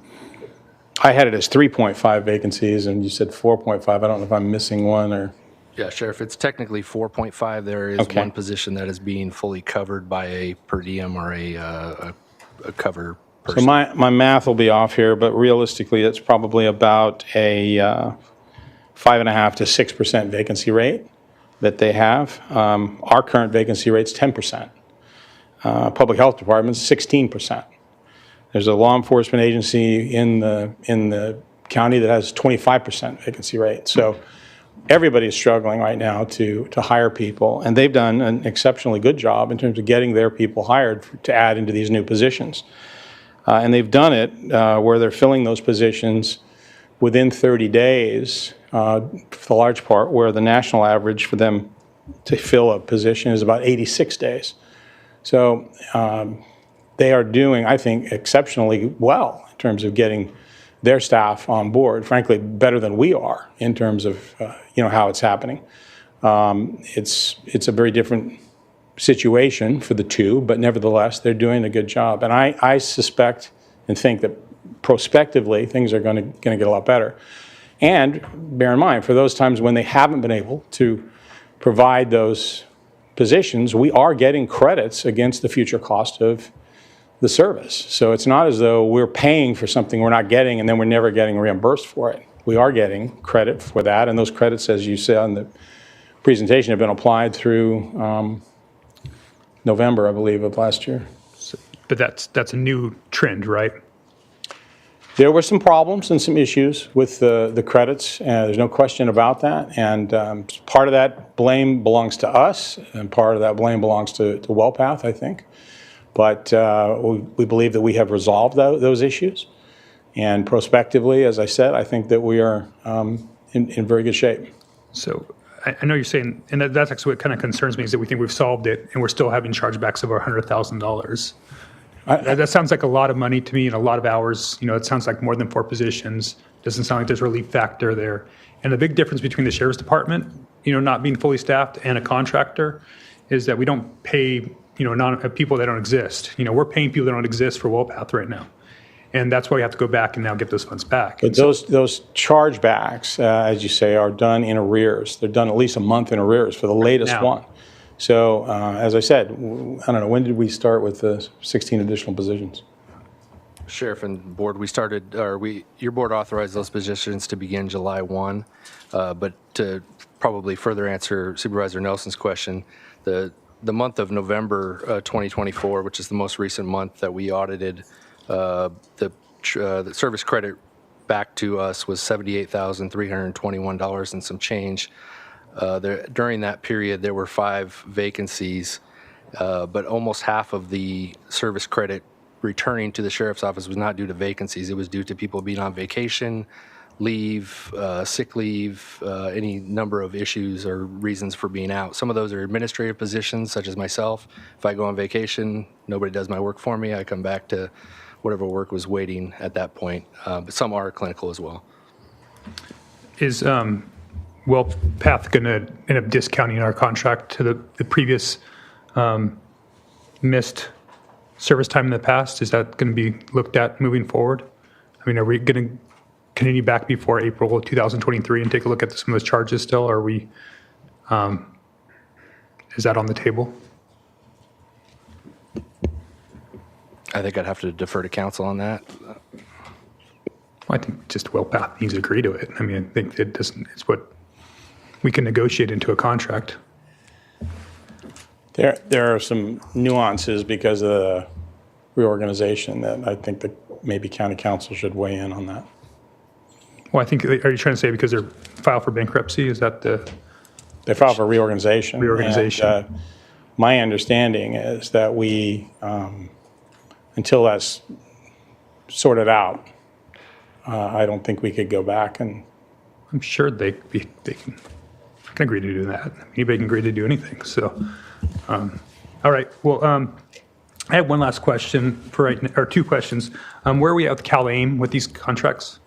had it as 3.5 vacancies, and you said 4.5. I don't know if I'm missing one or. Yeah, Sheriff, it's technically 4.5. There is one position that is being fully covered by a per diem or a cover person. So my math will be off here, but realistically, it's probably about a 5.5% to 6% vacancy rate that they have. Our current vacancy rate's 10%. Public Health Department's 16%. There's a law enforcement agency in the county that has 25% vacancy rate. So everybody is struggling right now to hire people, and they've done an exceptionally good job in terms of getting their people hired to add into these new positions. And they've done it where they're filling those positions within 30 days, for the large part, where the national average for them to fill a position is about 86 days. So they are doing, I think, exceptionally well in terms of getting their staff on board, frankly, better than we are in terms of how it's happening. It's a very different situation for the 2, but nevertheless, they're doing a good job. And I suspect and think that prospectively, things are going to get a lot better. And bear in mind, for those times when they haven't been able to provide those positions, we are getting credits against the future cost of the service. So it's not as though we're paying for something we're not getting and then we're never getting reimbursed for it. We are getting credit for that, and those credits, as you said in the presentation, have been applied through November, I believe, of last year. But that's a new trend, right? There were some problems and some issues with the credits. There's no question about that. And part of that blame belongs to us, and part of that blame belongs to WellPath, I think. But we believe that we have resolved those issues. And prospectively, as I said, I think that we are in very good shape. So I know you're saying, and that's actually what kind of concerns me, is that we think we've solved it, and we're still having chargebacks of $100,000. That sounds like a lot of money to me and a lot of hours. It sounds like more than 4 positions. Doesn't sound like there's a relief factor there. And the big difference between the sheriff's department, not being fully staffed, and a contractor is that we don't pay, people that don't exist. We're paying people that don't exist for WellPath right now. And that's why we have to go back and now get those funds back. But those chargebacks, as you say, are done in arrears. They're done at least a month in arrears for the latest one. So, as I said, I don't know, when did we start with the 16 additional positions? Sheriff and board, your board authorized those positions to begin July 1. But to probably further answer Supervisor Nelson's question, the month of November 2024, which is the most recent month that we audited, the service credit back to us was $78,321 and some change. During that period, there were 5 vacancies, but almost half of the service credit returning to the sheriff's office was not due to vacancies. It was due to people being on vacation, leave, sick leave, any number of issues or reasons for being out. Some of those are administrative positions, such as myself. If I go on vacation, nobody does my work for me. I come back to whatever work was waiting at that point. But some are clinical as well. Is WellPath going to end up discounting our contract to the previous missed service time in the past? Is that going to be looked at moving forward? I mean, are we going to continue back before April 2023 and take a look at some of those charges still? Or are we, is that on the table? I think I'd have to defer to council on that. Well, I think just WellPath needs to agree to it. I mean, I think it's what we can negotiate into a contract. There are some nuances because of the reorganization that I think that maybe county council should weigh in on that. Well, I think, are you trying to say because they're filed for bankruptcy? Is that They filed for reorganization. Reorganization. And, my understanding is that we, until that's sorted out, I don't think we could go back and. I'm sure they can agree to do that. Anybody can agree to do anything. So, all right. Well, I have one last question for or 2 questions. Where are we at with CalAIM with these contracts?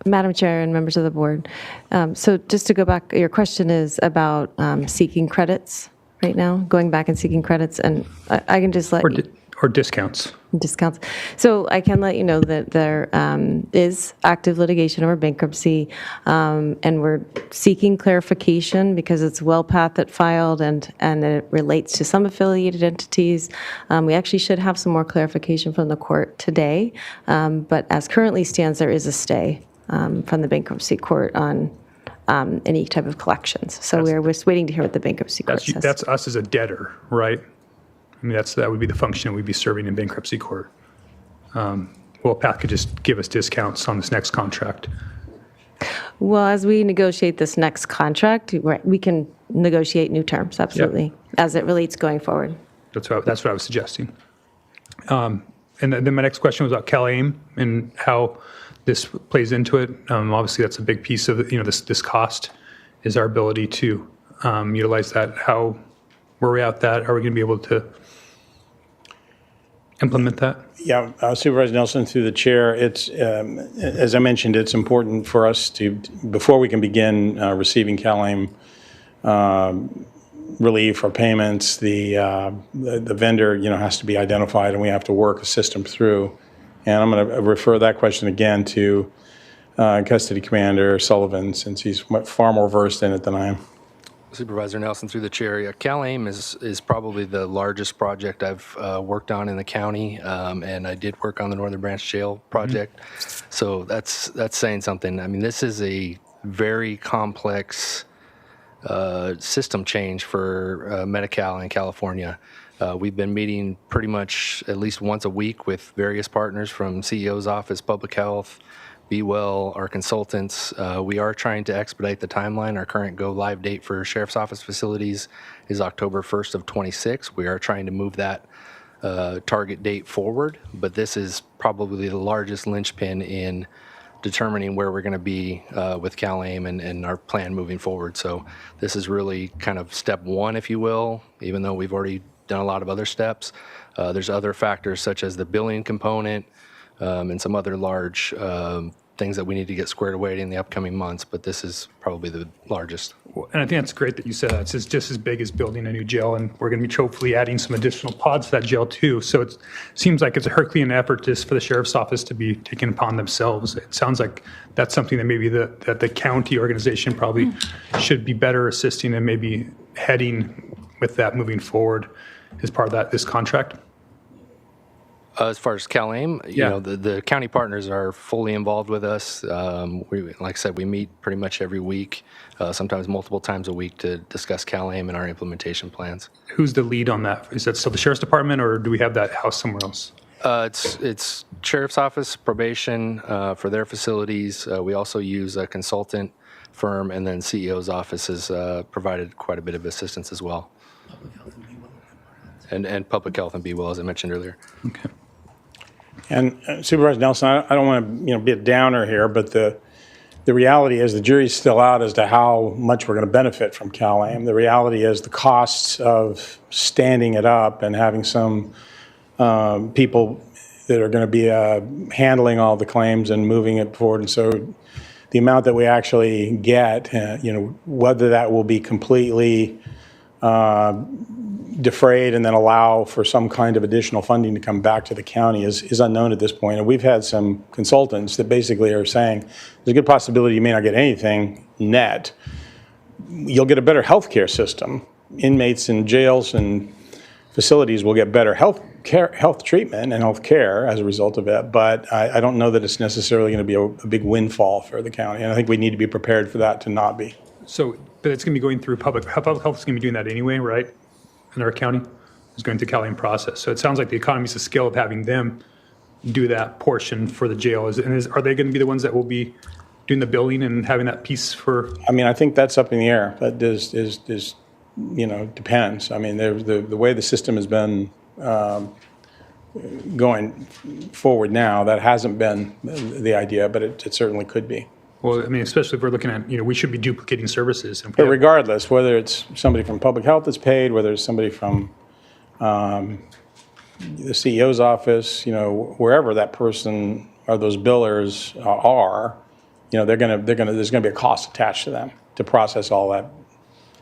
Madam Chair and members of the board. So just to go back, your question is about seeking credits right now, going back and seeking credits, and I can just let you. Or discounts. Discounts. So I can let you know that there is active litigation over bankruptcy, and we're seeking clarification because it's WellPath that filed and it relates to some affiliated entities. We actually should have some more clarification from the court today, but as currently stands, there is a stay from the bankruptcy court on any type of collections. So we're just waiting to hear what the bankruptcy court says. That's us as a debtor, right? I mean, that would be the function we'd be serving in bankruptcy court. WellPath could just give us discounts on this next contract. Well, as we negotiate this next contract, we can negotiate new terms, absolutely, as it relates going forward. That's what I was suggesting. And then my next question was about CalAIM and how this plays into it. Obviously, that's a big piece of this cost is our ability to utilize that. Where are we at that? Are we going to be able to implement that? Yeah, Supervisor Nelson, through the chair, it's as I mentioned, it's important for us to, before we can begin receiving CalAIM relief or payments, the vendor has to be identified, and we have to work a system through. And I'm going to refer that question again to Custody Commander Sullivan, since he's far more versed in it than I am. Supervisor Nelson, through the chair, CalAIM is probably the largest project I've worked on in the county, and I did work on the Northern Branch Jail project. Mm-hmm. So that's saying something. I mean, this is a very complex system change for Medi-Cal in California. We've been meeting pretty much at least once a week with various partners from CEO's office, public health, Be Well, our consultants. We are trying to expedite the timeline. Our current go-live date for Sheriff's Office facilities is October 1st of 26. We are trying to move that target date forward, but this is probably the largest linchpin in determining where we're going to be with CalAIM and our plan moving forward. So this is really kind of step one, if you will, even though we've already done a lot of other steps. There's other factors such as the billing component and some other large things that we need to get squared away in the upcoming months, but this is probably the largest. And I think that's great that you said that. It's just as big as building a new jail, and we're going to be hopefully adding some additional pods to that jail too. So it seems like it's a Herculean effort just for the sheriff's office to be taken upon themselves. It sounds like that's something that maybe that the county organization probably should be better assisting and maybe heading with that moving forward as part of this contract. As far as CalAIM, you know, the county partners are fully involved with us. Like I said, we meet pretty much every week, sometimes multiple times a week to discuss CalAIM and our implementation plans. Who's the lead on that? Is that still the sheriff's department, or do we have that house somewhere else? It's Sheriff's Office, probation for their facilities. We also use a consultant firm, and then CEO's office has provided quite a bit of assistance as well. And public health and Be Well, as I mentioned earlier. Okay. And Supervisor Nelson, I don't want to be a downer here, but the reality is the jury's still out as to how much we're going to benefit from CalAIM. The reality is the costs of standing it up and having some people that are going to be handling all the claims and moving it forward. And so the amount that we actually get, whether that will be completely defrayed and then allow for some kind of additional funding to come back to the county is unknown at this point. And we've had some consultants that basically are saying there's a good possibility you may not get anything net. You'll get a better healthcare system. Inmates in jails and facilities will get better health treatment and health care as a result of it. But I don't know that it's necessarily going to be a big windfall for the county. And I think we need to be prepared for that to not be. So, but it's going to be going through public health is going to be doing that anyway, right? In our county, it's going through CalAIM process. So it sounds like the economies of scale of having them do that portion for the jail. Are they going to be the ones that will be doing the billing and having that piece for? I mean, I think that's up in the air. That depends. I mean, the way the system has been going forward now, that hasn't been the idea, but it certainly could be. Well, I mean, especially if we're looking at, we should be duplicating services. But regardless, whether it's somebody from public health that's paid, whether it's somebody from the CEO's office, wherever that person or those billers are, there's going to be a cost attached to them to process all that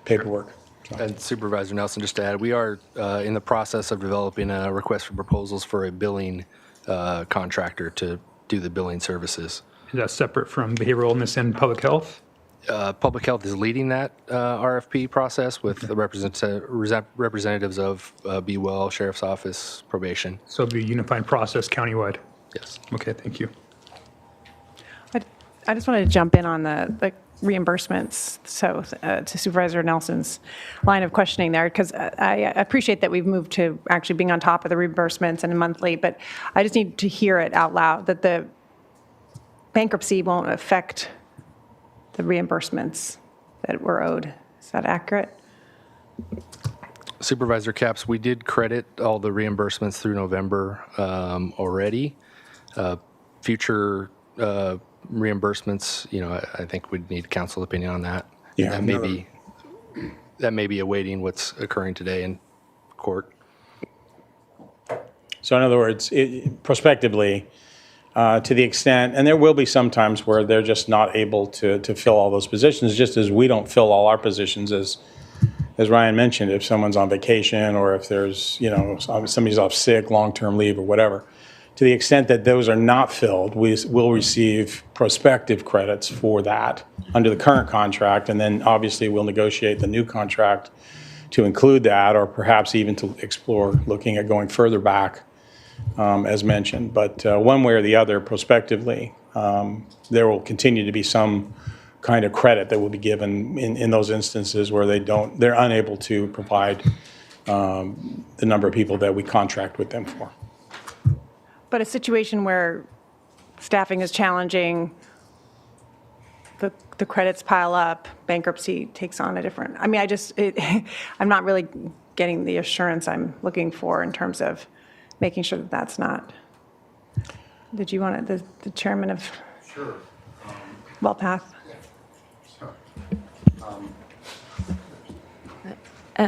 paperwork. So. And Supervisor Nelson, just to add, we are in the process of developing a request for proposals for a billing contractor to do the billing services. Is that separate from behavioral illness and public health? Public health is leading that RFP process with the representatives of Be Well, Sheriff's Office, probation. So it'll be a unified process countywide? Yes. Okay, thank you. I just wanted to jump in on the reimbursements. So to Supervisor Nelson's line of questioning there, because I appreciate that we've moved to actually being on top of the reimbursements and monthly, but I just need to hear it out loud that the bankruptcy won't affect the reimbursements that were owed. Is that accurate? Supervisor Capps, we did credit all the reimbursements through November already. Future reimbursements, I think we'd need council opinion on that. Yeah, that may be awaiting what's occurring today in court. So in other words, prospectively, to the extent, and there will be some times where they're just not able to fill all those positions, just as we don't fill all our positions, as Ryan mentioned, if someone's on vacation or if there's, somebody's off sick, long-term leave or whatever. To the extent that those are not filled, we will receive prospective credits for that under the current contract, and then obviously we'll negotiate the new contract to include that, or perhaps even to explore looking at going further back, as mentioned. But one way or the other, prospectively, there will continue to be some kind of credit that will be given in those instances where they're unable to provide the number of people that we contract with them for. But a situation where staffing is challenging, the credits pile up, bankruptcy takes on a different, I mean, I'm not really getting the assurance I'm looking for in terms of making sure that that's not. Did you want the chairman of? Sure. WellPath?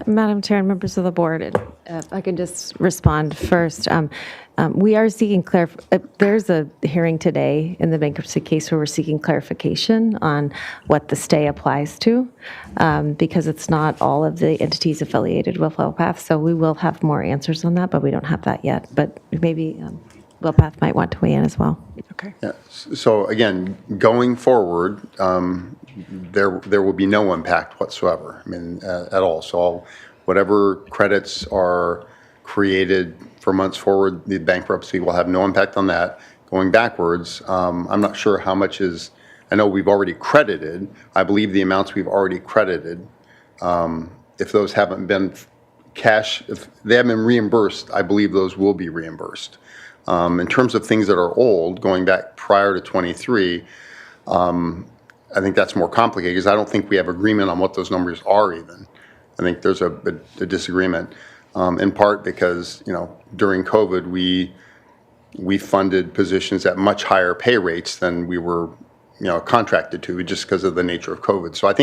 Madam Chair and members of the board, if I can just respond first. We are seeking there's a hearing today in the bankruptcy case where we're seeking clarification on what the stay applies to, because it's not all of the entities affiliated with WellPath. So we will have more answers on that, but we don't have that yet. But maybe WellPath might want to weigh in as well. Okay. Yeah. So again, going forward, there will be no impact whatsoever. I mean, at all. So whatever credits are created for months forward, the bankruptcy will have no impact on that. Going backwards, I'm not sure how much is. I know we've already credited. I believe the amounts we've already credited. If those haven't been cash, if they haven't been reimbursed, I believe those will be reimbursed. In terms of things that are old, going back prior to 23, I think that's more complicated because I don't think we have agreement on what those numbers are even. I think there's a disagreement, in part because, during COVID, we funded positions at much higher pay rates than we were, contracted to just because of the nature of COVID. So I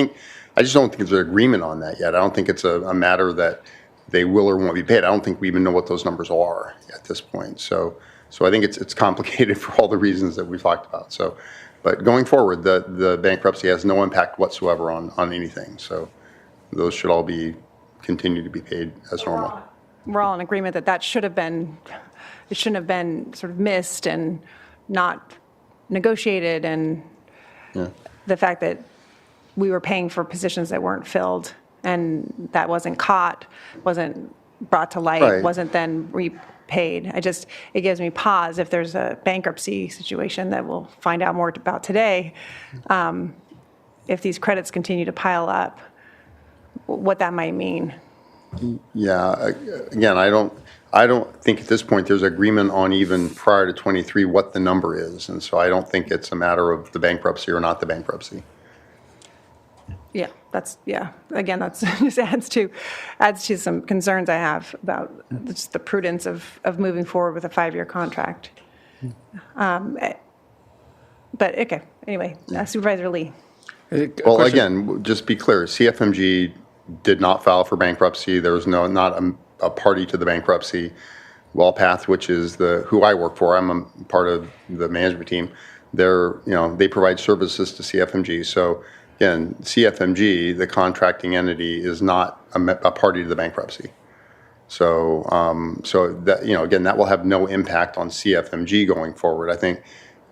just don't think there's an agreement on that yet. I don't think it's a matter that they will or won't be paid. I don't think we even know what those numbers are at this point. So I think it's complicated for all the reasons that we've talked about. But going forward, the bankruptcy has no impact whatsoever on anything. So those should all continue to be paid as normal. We're all in agreement that should have been, it shouldn't have been sort of missed and not negotiated, and the fact that we were paying for positions that weren't filled and that wasn't caught, wasn't brought to light, Right. wasn't then repaid. It gives me pause if there's a bankruptcy situation that we'll find out more about today. If these credits continue to pile up, what that might mean. Yeah, again, I don't think at this point there's agreement on even prior to 23 what the number is. And so I don't think it's a matter of the bankruptcy or not the bankruptcy. Again, that's just adds to some concerns I have about just the prudence of moving forward with a 5-year contract. But okay, anyway, Supervisor Lee. Well, again, just be clear, CFMG did not file for bankruptcy. There was not a party to the bankruptcy. WellPath, which is who I work for, I'm a part of the management team. They provide services to CFMG. So again, CFMG, the contracting entity, is not a party to the bankruptcy. So that, again, that will have no impact on CFMG going forward. I think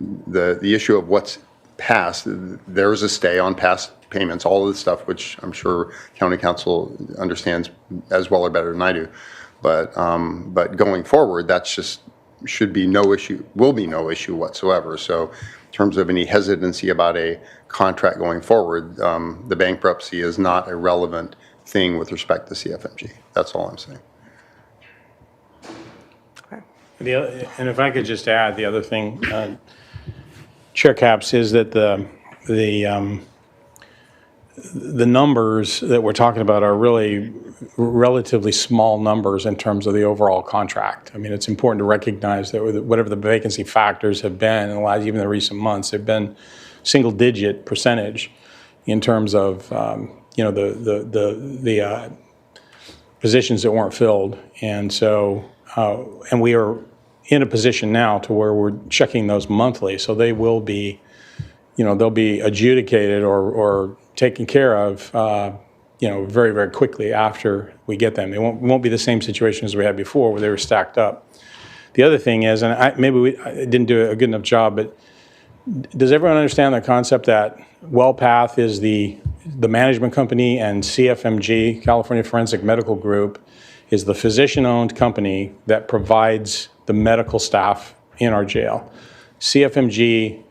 the issue of what's past, there is a stay on past payments, all of the stuff, which I'm sure County Council understands as well or better than I do. But going forward, that's just will be no issue whatsoever. So in terms of any hesitancy about a contract going forward, the bankruptcy is not a relevant thing with respect to CFMG. That's all I'm saying. Okay. And if I could just add, the other thing, Chair Capps, is that the numbers that we're talking about are really relatively small numbers in terms of the overall contract. I mean, it's important to recognize that whatever the vacancy factors have been in the last, even the recent months, they've been single-digit percentage in terms of the positions that weren't filled, and so and we are in a position now to where we're checking those monthly, so they will be, they'll be adjudicated or taken care of, very, very quickly after we get them. It won't be the same situation as we had before where they were stacked up. The other thing is, and I didn't do a good enough job, but does everyone understand the concept that WellPath is the management company and CFMG, California Forensic Medical Group, is the physician-owned company that provides the medical staff in our jail. CFMG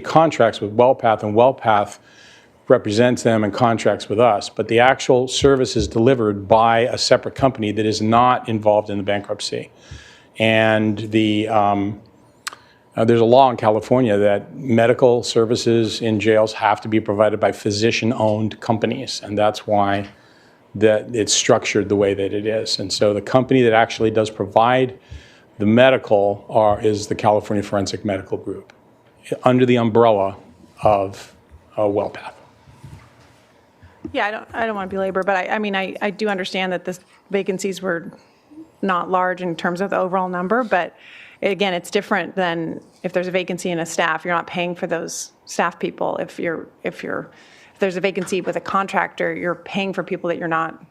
contracts with WellPath, and WellPath represents them and contracts with us, but the actual service is delivered by a separate company that is not involved in the bankruptcy. And there's a law in California that medical services in jails have to be provided by physician-owned companies, and that's why that it's structured the way that it is. And so the company that actually does provide the medical is the California Forensic Medical Group, under the umbrella of WellPath. Yeah, I don't want to belabor, but I mean, I do understand that the vacancies were not large in terms of the overall number, but again, it's different than if there's a vacancy in a staff, you're not paying for those staff people. If there's a vacancy with a contractor, you're paying for people that you're not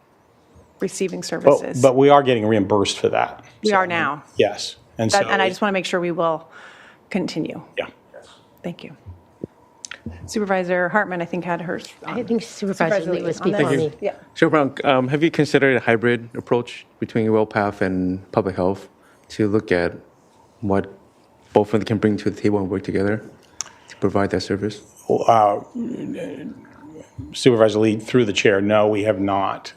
receiving services. But we are getting reimbursed for that. We are now. Yes. And I just want to make sure we will continue. Yeah. Thank you. Supervisor Hartman, I think, had hers. I think Supervisor Lee was before me. Yeah. Supervisor Brown, have you considered a hybrid approach between WellPath and public health to look at what both of them can bring to the table and work together to provide that service? Supervisor Lee, through the chair, no, we have not.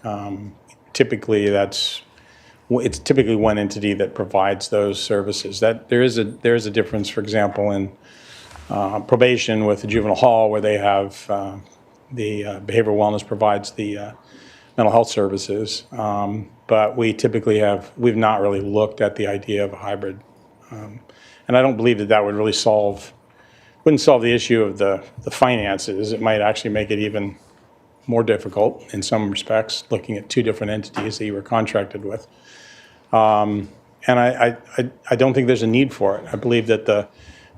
Typically, it's typically one entity that provides those services. That there is a difference, for example, in probation with the juvenile hall, where they have the behavioral wellness provides the mental health services. But we've not really looked at the idea of a hybrid. And I don't believe that would really wouldn't solve the issue of the finances. It might actually make it even more difficult in some respects, looking at two different entities that you were contracted with. And I don't think there's a need for it. I believe that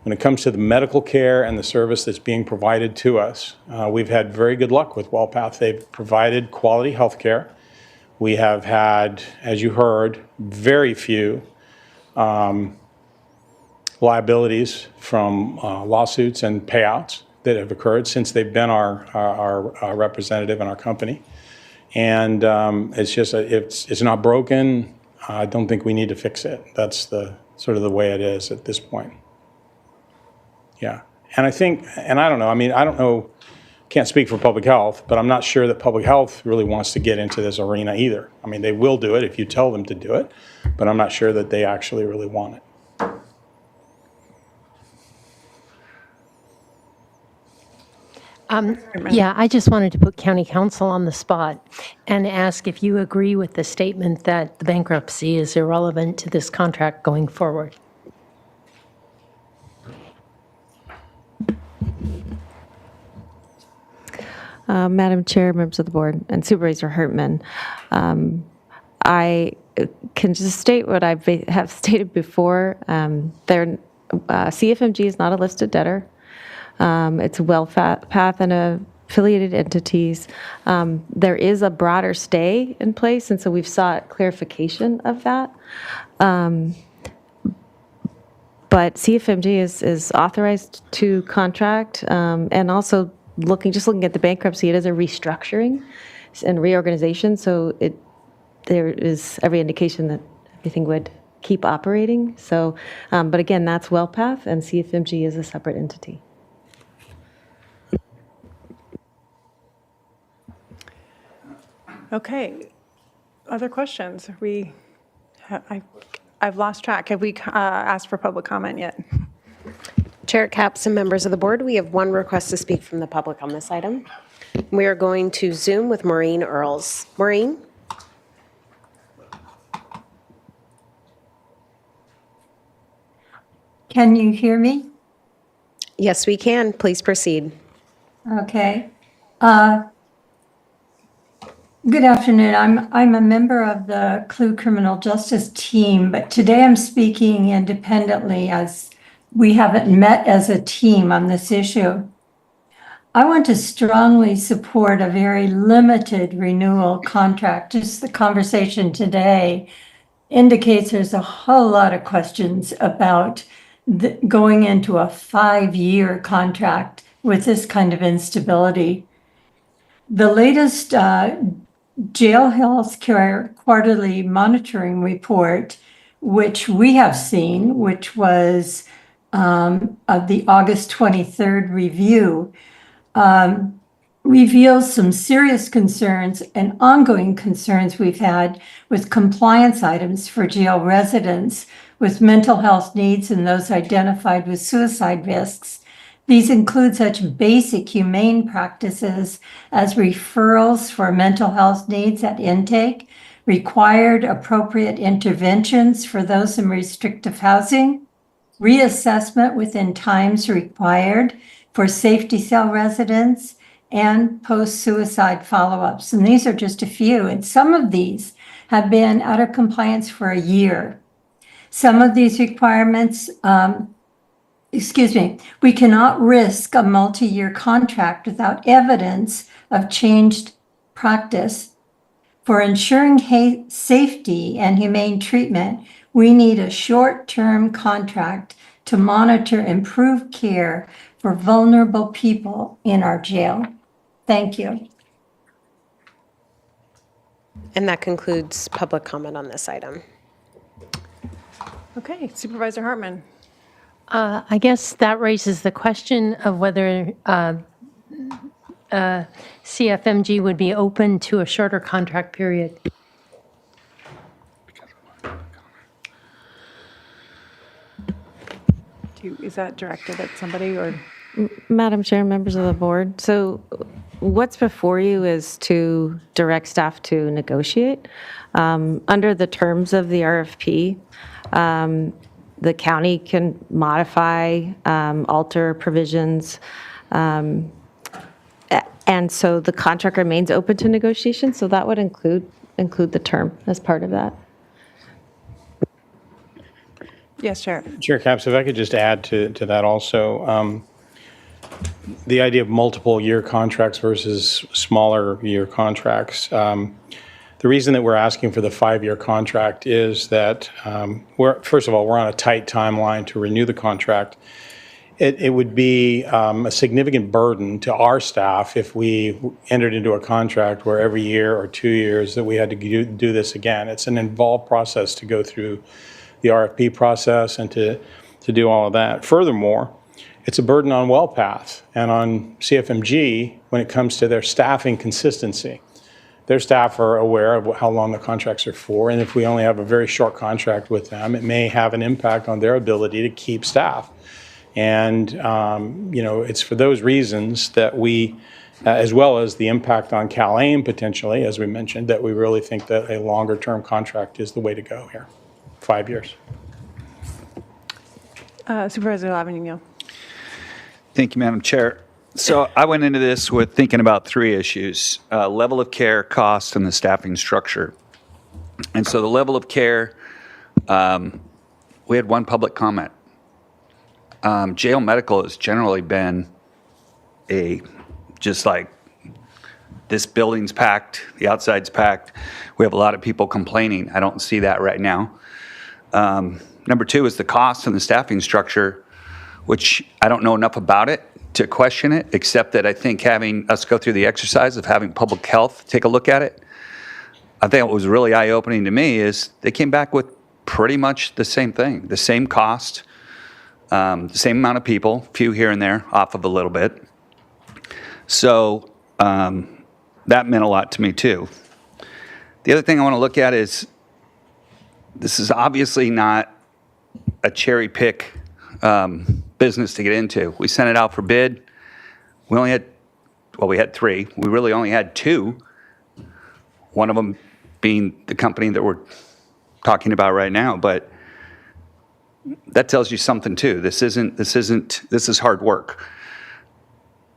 when it comes to the medical care and the service that's being provided to us, we've had very good luck with WellPath. They've provided quality health care. We have had, as you heard, very few liabilities from lawsuits and payouts that have occurred since they've been our representative in our company. And it's just, it's not broken. I don't think we need to fix it. That's sort of the way it is at this point. Yeah. And I think, and I don't know, I mean, I don't know, can't speak for public health, but I'm not sure that public health really wants to get into this arena either. I mean, they will do it if you tell them to do it, but I'm not sure that they actually really want it. Yeah, I just wanted to put county council on the spot and ask if you agree with the statement that the bankruptcy is irrelevant to this contract going forward. Madam Chair, members of the board, and Supervisor Hartman, I can just state what I have stated before. CFMG is not a listed debtor. It's WellPath and affiliated entities. There is a broader stay in place, and so we've sought clarification of that. But CFMG is authorized to contract, and also looking at the bankruptcy, it is a restructuring and reorganization, so there is every indication that everything would keep operating. So, but again, that's WellPath, and CFMG is a separate entity. Okay. Other questions? I've lost track. Have we asked for public comment yet? Chair Capps and members of the board, we have one request to speak from the public on this item. We are going to Zoom with Maureen Earls. Maureen? Can you hear me? Yes, we can. Please proceed. Okay. Good afternoon. I'm a member of the CLUE Criminal Justice team, but today I'm speaking independently as we haven't met as a team on this issue. I want to strongly support a very limited renewal contract. Just the conversation today indicates there's a whole lot of questions about going into a 5-year contract with this kind of instability. The latest Jail Health Care Quarterly Monitoring Report, which we have seen, which was of the August 23rd review, reveals some serious concerns and ongoing concerns we've had with compliance items for jail residents with mental health needs and those identified with suicide risks. These include such basic humane practices as referrals for mental health needs at intake, required appropriate interventions for those in restrictive housing, reassessment within times required for safety cell residents, and post-suicide follow-ups. And these are just a few. And some of these have been out of compliance for a year. Some of these requirements, we cannot risk a multi-year contract without evidence of changed practice. For ensuring safety and humane treatment, we need a short-term contract to monitor improved care for vulnerable people in our jail. Thank you. And that concludes public comment on this item. Okay, Supervisor Hartman. I guess that raises the question of whether CFMG would be open to a shorter contract period. Is that directed at somebody or? Madam Chair, members of the board, so what's before you is to direct staff to negotiate. Under the terms of the RFP, the county can modify, alter provisions, and so the contract remains open to negotiation, so that would include the term as part of that. Yes, Chair. Chair Capps, if I could just add to that also, the idea of multiple year contracts versus smaller year contracts. The reason that we're asking for the 5-year contract is that first of all, we're on a tight timeline to renew the contract. It would be a significant burden to our staff if we entered into a contract where every year or 2 years that we had to do this again. It's an involved process to go through the RFP process and to do all of that. Furthermore, it's a burden on WellPath and on CFMG when it comes to their staffing consistency. Their staff are aware of how long the contracts are for, and if we only have a very short contract with them, it may have an impact on their ability to keep staff. And it's for those reasons that we, as well as the impact on Cal-AIM potentially, as we mentioned, that we really think that a longer-term contract is the way to go here. 5 years. Supervisor Lavigno. Thank you, Madam Chair. So I went into this with thinking about 3 issues: level of care, cost, and the staffing structure. And so the level of care, we had 1 public comment. Jail medical has generally been just like, this building's packed, the outside's packed. We have a lot of people complaining. I don't see that right now. Number 2 is the cost and the staffing structure, which I don't know enough about it to question it, except that I think having us go through the exercise of having public health take a look at it, I think what was really eye-opening to me is they came back with pretty much the same thing, the same cost, the same amount of people, few here and there, off of a little bit. So that meant a lot to me too. The other thing I want to look at is, this is obviously not a cherry pick business to get into. We sent it out for bid. We only had, we had 3. We really only had 2. One of them being the company that we're talking about right now, but that tells you something too. This is hard work.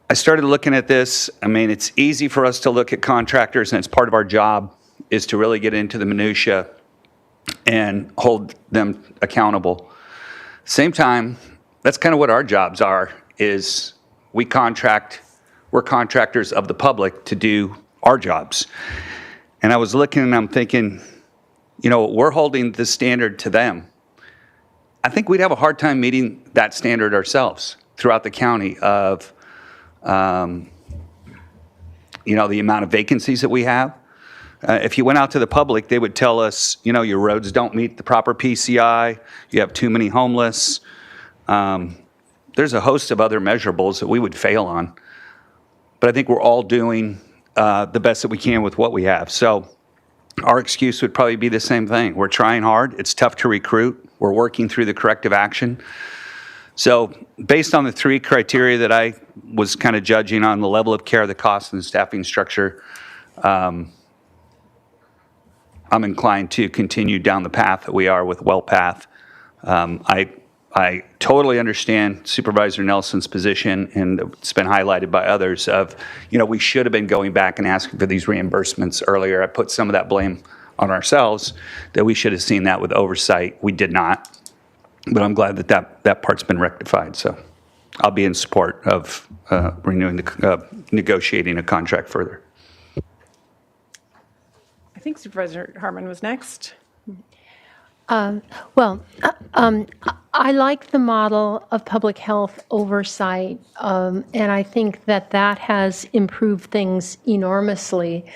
I started looking at this. I mean, it's easy for us to look at contractors, and it's part of our job is to really get into the minutia and hold them accountable. Same time, that's kind of what our jobs are, is we're contractors of the public to do our jobs. And I was looking and I'm thinking, we're holding the standard to them. I think we'd have a hard time meeting that standard ourselves throughout the county of, the amount of vacancies that we have. If you went out to the public, they would tell us, your roads don't meet the proper PCI, you have too many homeless. There's a host of other measurables that we would fail on. but I think we're all doing the best that we can with what we have. So our excuse would probably be the same thing. We're trying hard. It's tough to recruit. We're working through the corrective action. So based on the 3 criteria that I was kind of judging on, the level of care, the cost, and the staffing structure, I'm inclined to continue down the path that we are with WellPath. I totally understand Supervisor Nelson's position, and it's been highlighted by others, of, we should have been going back and asking for these reimbursements earlier. I put some of that blame on ourselves, that we should have seen that with oversight. We did not. But I'm glad that part's been rectified. So I'll be in support of negotiating a contract further. I think Supervisor Hartman was next. I like the model of public health oversight, and I think that has improved things enormously.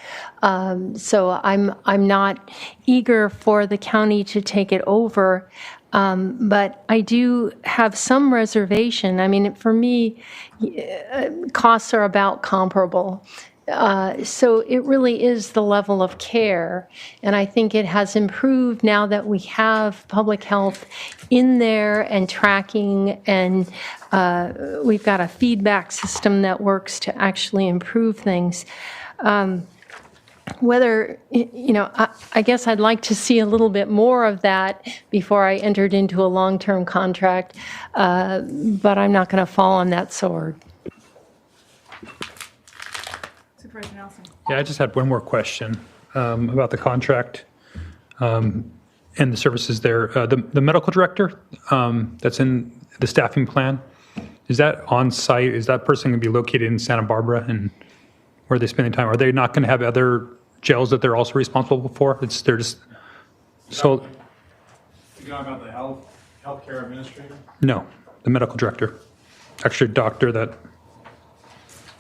So I'm not eager for the county to take it over, but I do have some reservation. I mean, for me, costs are about comparable. So it really is the level of care, and I think it has improved now that we have public health in there and tracking, and we've got a feedback system that works to actually improve things. Whether, I guess I'd like to see a little bit more of that before I entered into a long-term contract, but I'm not going to fall on that sword. Supervisor Nelson. Yeah, I just had one more question about the contract and the services there. The medical director that's in the staffing plan, is that on site? Is that person going to be located in Santa Barbara, and where are they spending time? Are they not going to have other jails that they're also responsible for? They're just so. You talking about the healthcare administrator? No, the medical director, actually doctor that.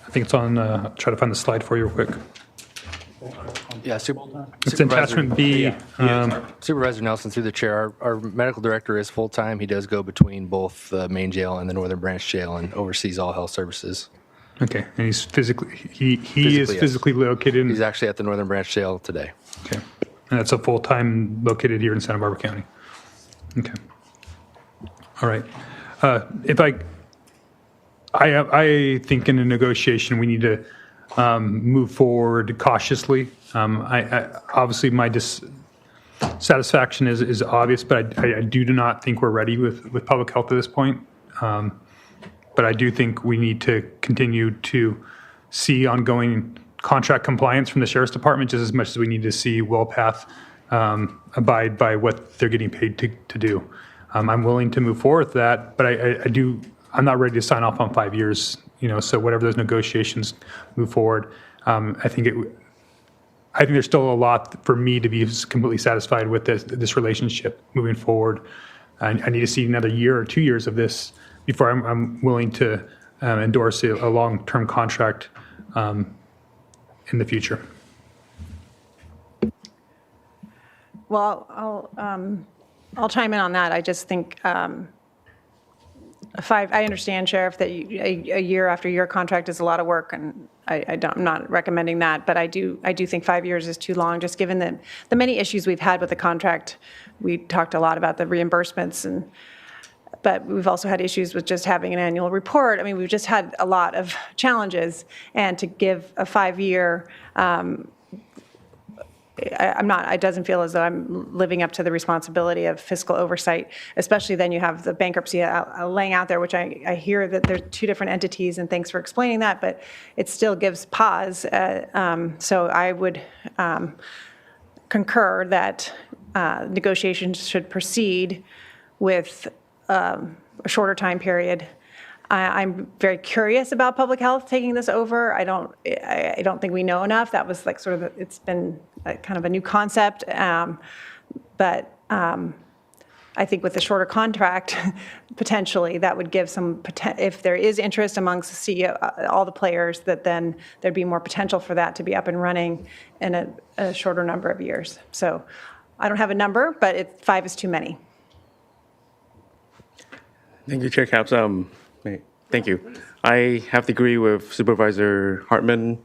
I think it's on, try to find the slide for you real quick. Yeah, It's attachment B. Supervisor Nelson, through the chair, our medical director is full-time. He does go between both the main jail and the Northern Branch jail and oversees all health services. Okay, and he's physically, he is physically located in. He's actually at the Northern Branch jail today. Okay, and that's a full-time located here in Santa Barbara County. Okay. All right. I think in a negotiation, we need to move forward cautiously. Obviously, my dissatisfaction is obvious, but I do not think we're ready with public health at this point. But I do think we need to continue to see ongoing contract compliance from the Sheriff's Department just as much as we need to see WellPath abide by what they're getting paid to do. I'm willing to move forward with that, but I'm not ready to sign off on 5 years, so whatever those negotiations move forward, I think there's still a lot for me to be completely satisfied with this relationship moving forward. I need to see another year or 2 years of this before I'm willing to endorse a long-term contract in the future. Well, I'll chime in on that. I just think I understand, Sheriff, that a year after year contract is a lot of work, and I'm not recommending that. But I do think 5 years is too long, just given the many issues we've had with the contract. We talked a lot about the reimbursements, but we've also had issues with just having an annual report. I mean, we've just had a lot of challenges, and to give a 5-year. It doesn't feel as though I'm living up to the responsibility of fiscal oversight, especially then you have the bankruptcy laying out there, which I hear that there's 2 different entities, and thanks for explaining that, but it still gives pause. So I would concur that negotiations should proceed with a shorter time period. I'm very curious about public health taking this over. I don't think we know enough. That was like sort of it's been kind of a new concept, but I think with the shorter contract, potentially that would give some if there is interest amongst the CEO, all the players, that then there'd be more potential for that to be up and running in a shorter number of years. So I don't have a number, but 5 is too many. Thank you, Chair Capps. Thank you. I have to agree with Supervisor Hartman,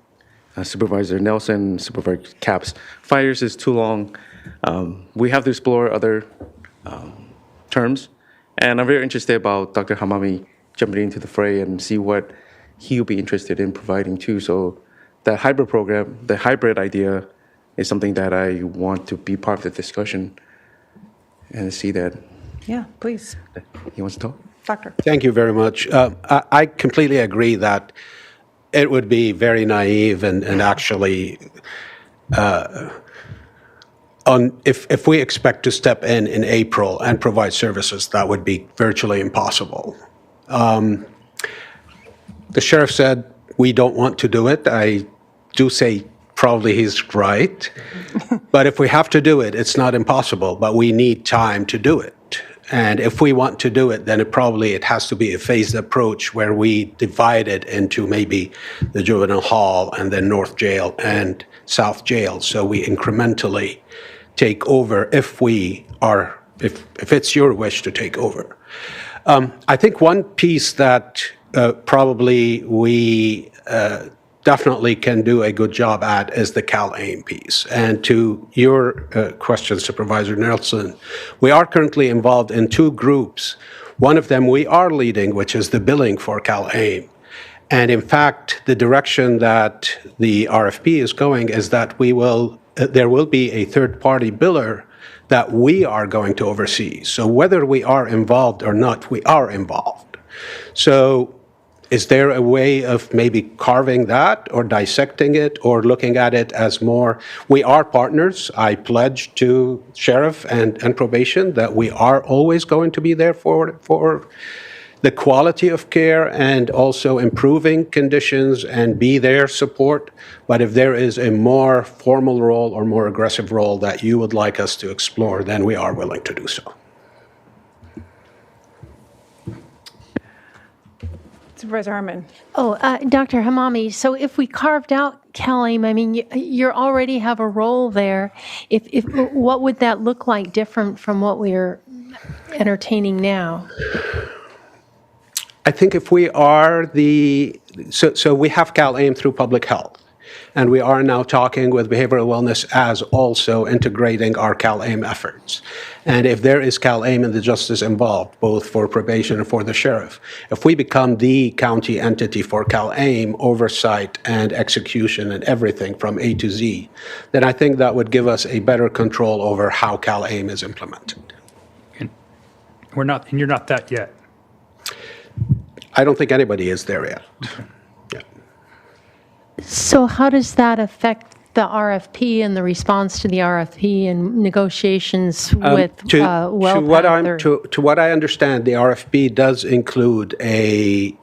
Supervisor Nelson, Supervisor Capps. 5 years is too long. We have to explore other terms. And I'm very interested about Dr. Hamami jumping into the fray and see what he'll be interested in providing too. So that hybrid program, the hybrid idea is something that I want to be part of the discussion and see that. Yeah, please. He wants to talk? Doctor. Thank you very much. I completely agree that it would be very naive and actually, if we expect to step in April and provide services, that would be virtually impossible. The sheriff said we don't want to do it. I do say probably he's right. But if we have to do it, it's not impossible, but we need time to do it. And if we want to do it, then it has to be a phased approach where we divide it into maybe the juvenile hall and then North Jail and South Jail. So we incrementally take over if it's your wish to take over. I think one piece that probably we definitely can do a good job at is the CalAIM piece. And to your question, Supervisor Nelson, we are currently involved in 2 groups. One of them we are leading, which is the billing for CalAIM. And in fact, the direction that the RFP is going is that there will be a third-party biller that we are going to oversee. So whether we are involved or not, we are involved. So is there a way of maybe carving that or dissecting it or looking at it as more, we are partners. I pledge to Sheriff and Probation that we are always going to be there for the quality of care and also improving conditions and be their support. But if there is a more formal role or more aggressive role that you would like us to explore, then we are willing to do so. Supervisor Harmon. Oh, Dr. Hamami, so if we carved out CalAIM, I mean, you already have a role there. If what would that look like different from what we're entertaining now? I think if we are so we have CalAIM through public health. And we are now talking with behavioral wellness as also integrating our CalAIM efforts. And if there is CalAIM and the justice involved, both for probation and for the sheriff, if we become the county entity for CalAIM, oversight and execution and everything from A to Z, then I think that would give us a better control over how CalAIM is implemented. And you're not that yet. I don't think anybody is there yet. So how does that affect the RFP and the response to the RFP and negotiations with WellPath? To what I understand, the RFP does include a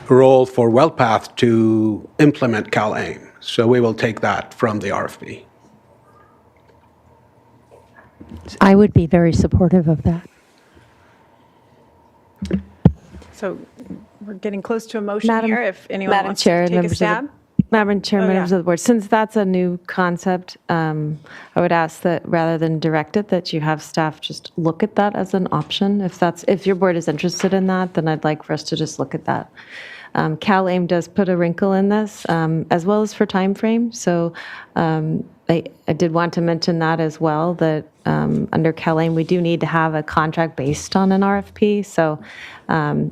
role for WellPath to implement CalAIM. So we will take that from the RFP. I would be very supportive of that. So we're getting close to a motion here. If anyone Madam wants Chair, to take a members of the- stab. Madam Chair, Oh, members yeah. of the board, since that's a new concept, I would ask that rather than direct it, that you have staff just look at that as an option. If your board is interested in that, then I'd like for us to just look at that. CalAIM does put a wrinkle in this, as well as for time frame. So I did want to mention that as well, that under CalAIM, we do need to have a contract based on an RFP. So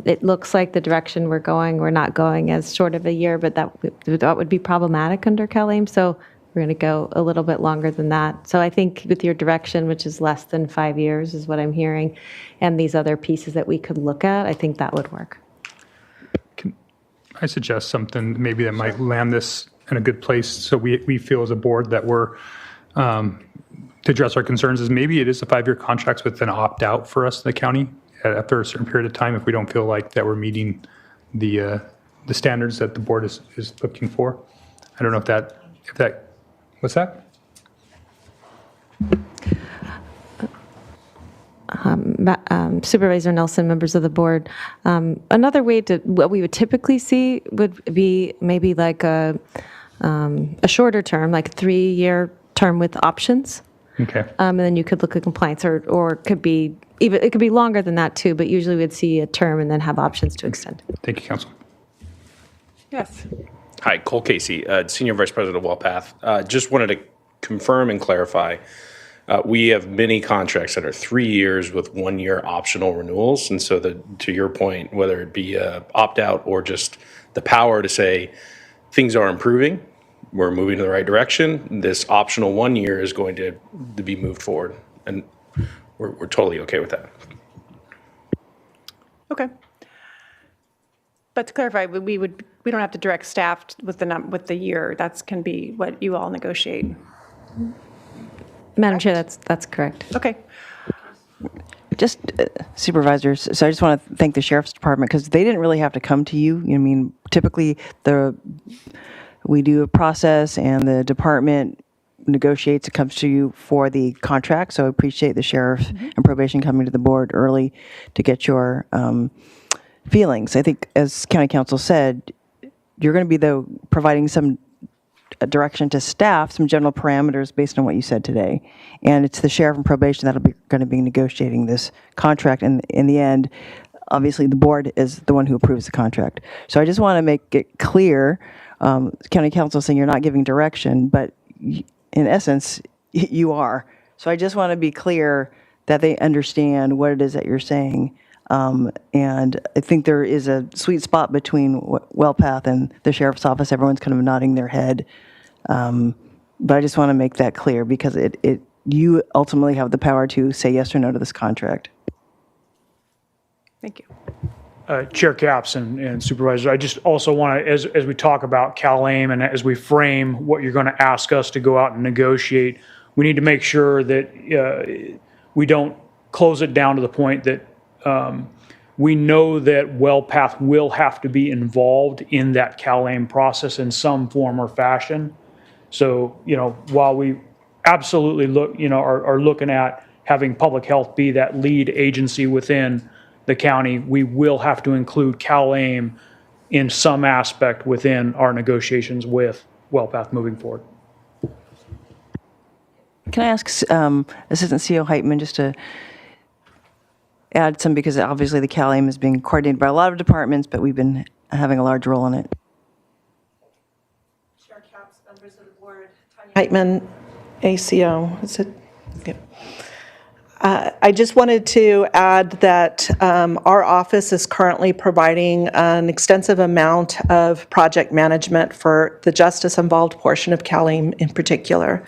it looks like the direction we're not going as short of a year, but that would be problematic under CalAIM. So we're going to go a little bit longer than that. So I think with your direction, which is less than 5 years is what I'm hearing, and these other pieces that we could look at, I think that would work. I suggest something maybe that might land this in a good place so we feel as a board that we're, to address our concerns is maybe it is a 5-year contracts with an opt-out for us, the county, after a certain period of time if we don't feel like that we're meeting the standards that the board is looking for. I don't know if that, what's that? Supervisor Nelson, members of the board, another way what we would typically see would be maybe like a shorter term, like a 3-year term with options. Okay. And then you could look at compliance, or it could be even, it could be longer than that too, but usually we'd see a term and then have options to extend. Thank you, Council. Yes. Hi, Cole Casey, Senior Vice President of WellPath. Just wanted to confirm and clarify. We have many contracts that are 3 years with 1 year optional renewals. And so to your point, whether it be opt-out or just the power to say things are improving, we're moving in the right direction, this optional 1 year is going to be moved forward. And we're totally okay with that. Okay. But to clarify, we don't have to direct staff with the year. That's can be what you all negotiate. Madam Chair, that's correct. Okay. Just supervisors, so I just want to thank the Sheriff's Department because they didn't really have to come to you. I mean, typically we do a process and the department negotiates, it comes to you for the contract. So I appreciate the Sheriff and probation coming to the board early to get your feelings. I think as County Council said, you're going to be providing some direction to staff, some general parameters based on what you said today. And it's the Sheriff and probation that'll be going to be negotiating this contract. And in the end, obviously the board is the one who approves the contract. So I just want to make it clear, County Council saying you're not giving direction, but in essence, you are. So I just want to be clear that they understand what it is that you're saying. And I think there is a sweet spot between WellPath and the Sheriff's Office. Everyone's kind of nodding their head. But I just want to make that clear because you ultimately have the power to say yes or no to this contract. Thank you. Chair Capps and Supervisors, I just also want to, as we talk about CalAIM and as we frame what you're going to ask us to go out and negotiate, we need to make sure that we don't close it down to the point that we know that WellPath will have to be involved in that CalAIM process in some form or fashion. So, while we absolutely are looking at having public health be that lead agency within the county, we will have to include CalAIM in some aspect within our negotiations with WellPath moving forward. Can I ask Assistant CEO Heitman just to add some, because obviously the CalAIM is being coordinated by a lot of departments, but we've been having a large role in it. Chair Capps, members of the board, Heitman, ACO, is it? Yeah. I just wanted to add that our office is currently providing an extensive amount of project management for the justice-involved portion of CalAIM in particular.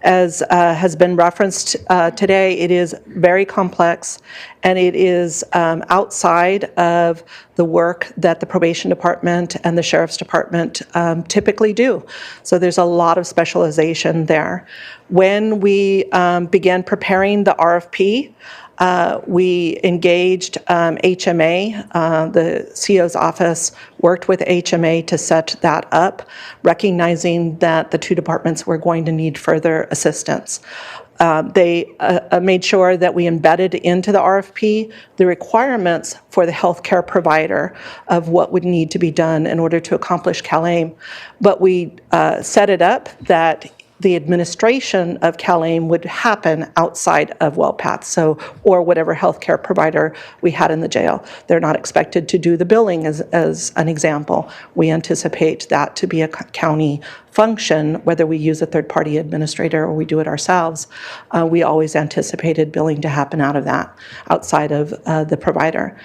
As has been referenced today, it is very complex and it is outside of the work that the probation department and the sheriff's department typically do. So there's a lot of specialization there. When we began preparing the RFP, we engaged HMA. The CO's office worked with HMA to set that up, recognizing that the two departments were going to need further assistance. They made sure that we embedded into the RFP the requirements for the healthcare provider of what would need to be done in order to accomplish CalAIM. But we set it up that the administration of CalAIM would happen outside of WellPath, or whatever healthcare provider we had in the jail. They're not expected to do the billing as an example. We anticipate that to be a county function, whether we use a third-party administrator or we do it ourselves. We always anticipated billing to happen outside of the provider.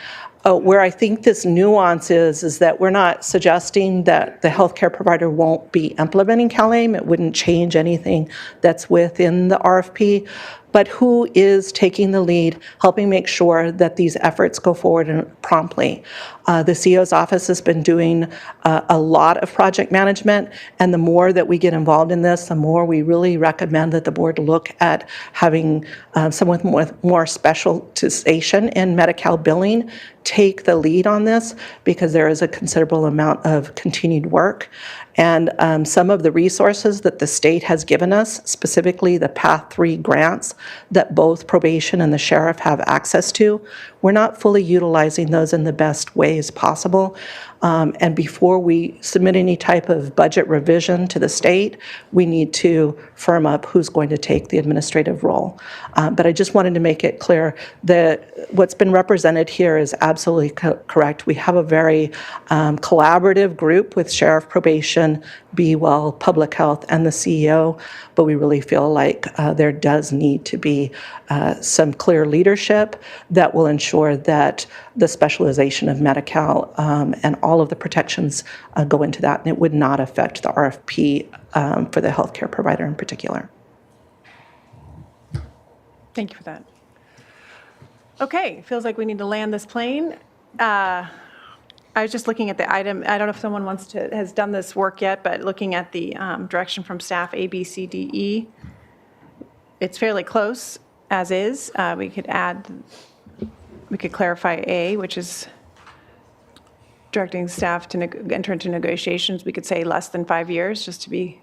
Where I think this nuance is that we're not suggesting that the healthcare provider won't be implementing CalAIM. It wouldn't change anything that's within the RFP. But who is taking the lead, helping make sure that these efforts go forward and promptly? The CO's office has been doing a lot of project management, and the more that we get involved in this, the more we really recommend that the board look at having someone with more specialization in Medi-Cal billing take the lead on this, because there is a considerable amount of continued work. And some of the resources that the state has given us, specifically the Path 3 grants that both probation and the sheriff have access to, we're not fully utilizing those in the best ways possible. And before we submit any type of budget revision to the state, we need to firm up who's going to take the administrative role. But I just wanted to make it clear that what's been represented here is absolutely correct. We have a very collaborative group with Sheriff, Probation, Be Well, Public Health, and the CEO, but we really feel like there does need to be some clear leadership that will ensure that the specialization of Medi-Cal and all of the protections go into that, and it would not affect the RFP for the healthcare provider in particular. Thank you for that. Okay, feels like we need to land this plane. I was just looking at the item. I don't know if someone has done this work yet, but looking at the direction from staff A, B, C, D, E, it's fairly close as is. We could clarify A, which is directing staff to enter into negotiations. We could say less than 5 years, just to be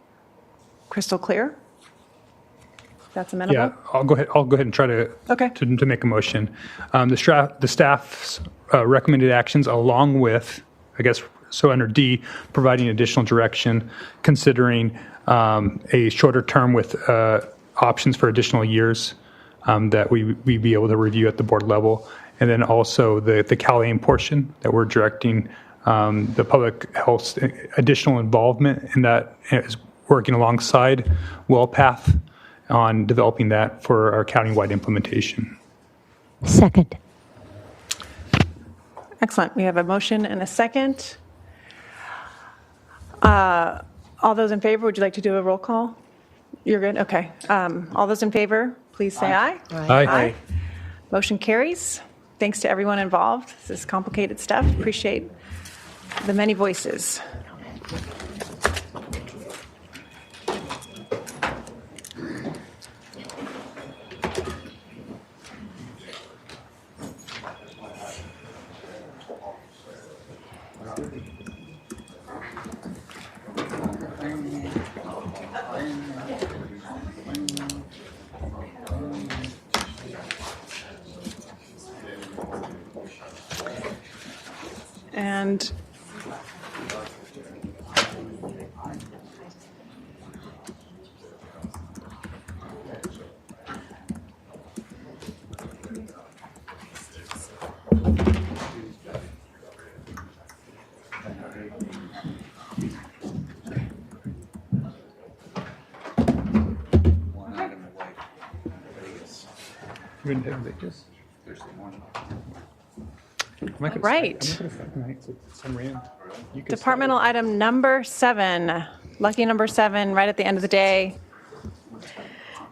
crystal clear. That's amenable? Yeah, I'll go ahead and try to to make a motion. The staff's recommended actions, along with, I guess, so under D, providing additional direction, considering a shorter term with options for additional years that we be able to review at the board level, and then also the CalAIM portion that we're directing the public health additional involvement in that is working alongside WellPath on developing that for our county-wide implementation. Second. Excellent. We have a motion and a second. All those in favor, would you like to do a roll call? You're good? Okay. All those in favor, please say aye. Aye. Aye. Motion carries. Thanks to everyone involved. This is complicated stuff. Appreciate the many voices. And right. Departmental item number 7. Lucky number 7, right at the end of the day.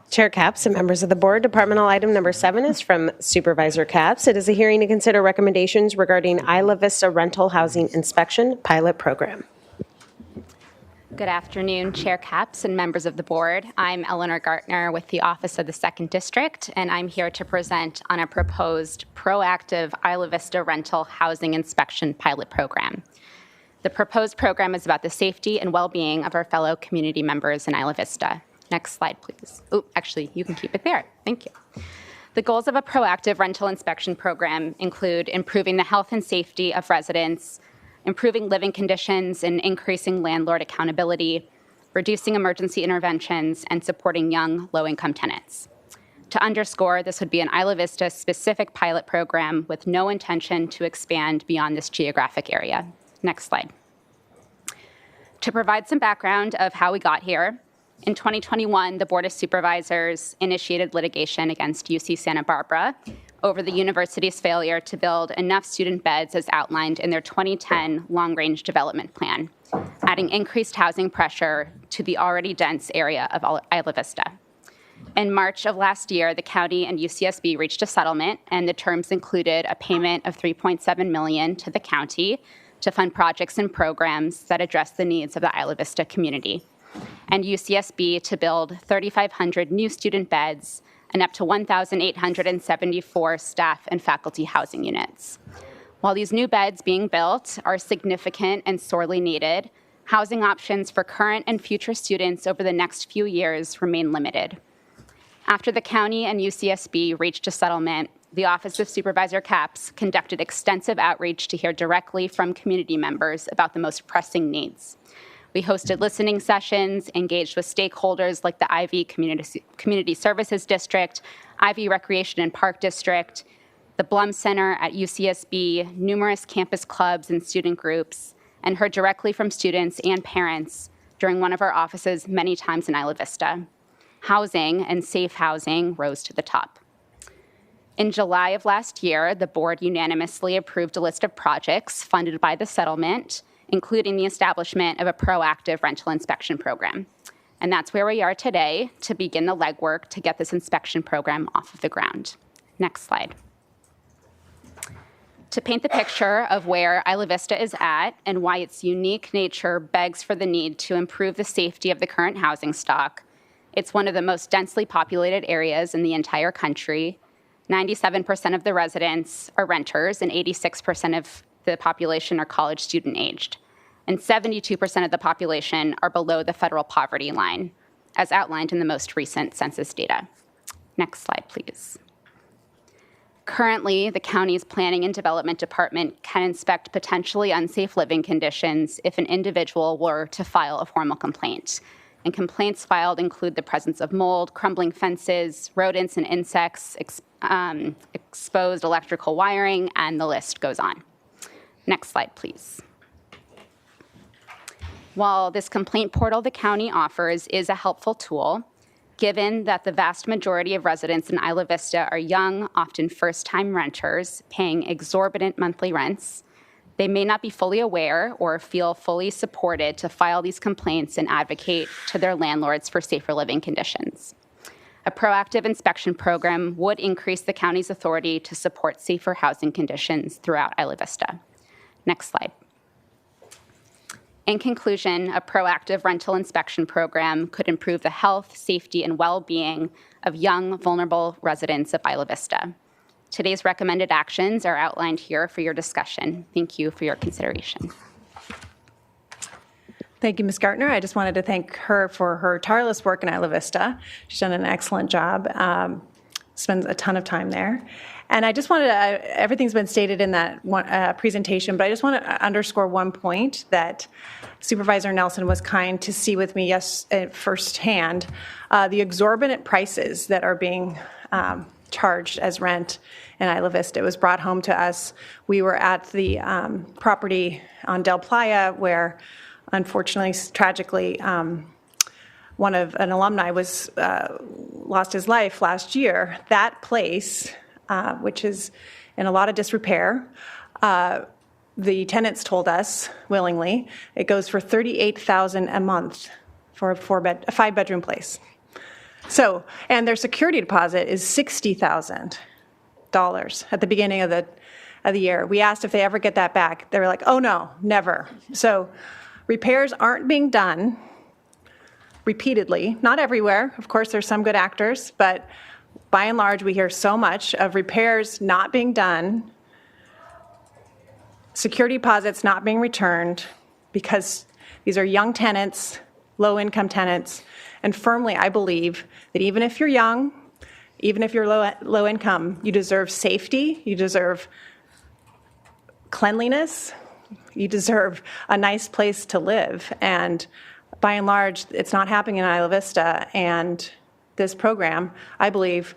Chair Capps and members of the board, departmental item number 7 is from Supervisor Capps. It is a hearing to consider recommendations regarding Isla Vista rental housing inspection pilot program. Good afternoon, Chair Capps and members of the board. I'm Eleanor Gartner with the Office of the 2nd District, and I'm here to present on a proposed proactive Isla Vista rental housing inspection pilot program. The proposed program is about the safety and well-being of our fellow community members in Isla Vista. Next slide, please. Oh, actually, you can keep it there. Thank you. The goals of a proactive rental inspection program include improving the health and safety of residents, improving living conditions and increasing landlord accountability, reducing emergency interventions, and supporting young, low-income tenants. To underscore, this would be an Isla Vista specific pilot program with no intention to expand beyond this geographic area. Next slide. To provide some background of how we got here, in 2021, the Board of Supervisors initiated litigation against UC Santa Barbara over the university's failure to build enough student beds as outlined in their 2010 long-range development plan, adding increased housing pressure to the already dense area of Isla Vista. In March of last year, the county and UCSB reached a settlement, and the terms included a payment of $3.7 million to the county to fund projects and programs that address the needs of the Isla Vista community, and UCSB to build 3,500 new student beds and up to 1,874 staff and faculty housing units. While these new beds being built are significant and sorely needed, housing options for current and future students over the next few years remain limited. After the county and UCSB reached a settlement, the Office of Supervisor Capps conducted extensive outreach to hear directly from community members about the most pressing needs. We hosted listening sessions, engaged with stakeholders like the Ivy Community Services District, Ivy Recreation and Park District, the Blum Center at UCSB, numerous campus clubs and student groups, and heard directly from students and parents during one of our offices many times in Isla Vista. Housing and safe housing rose to the top. In July of last year, the board unanimously approved a list of projects funded by the settlement, including the establishment of a proactive rental inspection program. And that's where we are today to begin the legwork to get this inspection program off of the ground. Next slide. To paint the picture of where Isla Vista is at and why its unique nature begs for the need to improve the safety of the current housing stock, it's one of the most densely populated areas in the entire country. 97% of the residents are renters, and 86% of the population are college student aged. And 72% of the population are below the federal poverty line, as outlined in the most recent census data. Next slide, please. Currently, the county's Planning and Development Department can inspect potentially unsafe living conditions if an individual were to file a formal complaint. And complaints filed include the presence of mold, crumbling fences, rodents and insects, exposed electrical wiring, and the list goes on. Next slide, please. While this complaint portal the county offers is a helpful tool, given that the vast majority of residents in Isla Vista are young, often first-time renters paying exorbitant monthly rents, they may not be fully aware or feel fully supported to file these complaints and advocate to their landlords for safer living conditions. A proactive inspection program would increase the county's authority to support safer housing conditions throughout Isla Vista. Next slide. In conclusion, a proactive rental inspection program could improve the health, safety, and well-being of young, vulnerable residents of Isla Vista. Today's recommended actions are outlined here for your discussion. Thank you for your consideration. Thank you, Ms. Gartner. I just wanted to thank her for her tireless work in Isla Vista. She's done an excellent job, spends a ton of time there. And I just wanted to, everything's been stated in that one, presentation, but I just want to underscore one point that Supervisor Nelson was kind to see with me firsthand, the exorbitant prices that are being charged as rent in Isla Vista. It was brought home to us. We were at the property on Del Playa where, unfortunately, tragically, one of an alumni was lost his life last year. That place, which is in a lot of disrepair, the tenants told us willingly it goes for $38,000 a month for a 5-bedroom place. So, and their security deposit is $60,000 at the beginning of the year. We asked if they ever get that back. They were like, "Oh no, never." So, repairs aren't being done repeatedly, not everywhere. Of course, there's some good actors, but by and large, we hear so much of repairs not being done, security deposits not being returned, because these are young tenants, low-income tenants, and firmly, I believe that even if you're young, even if you're low income, you deserve safety, you deserve cleanliness, you deserve a nice place to live. And by and large, it's not happening in Isla Vista. And this program, I believe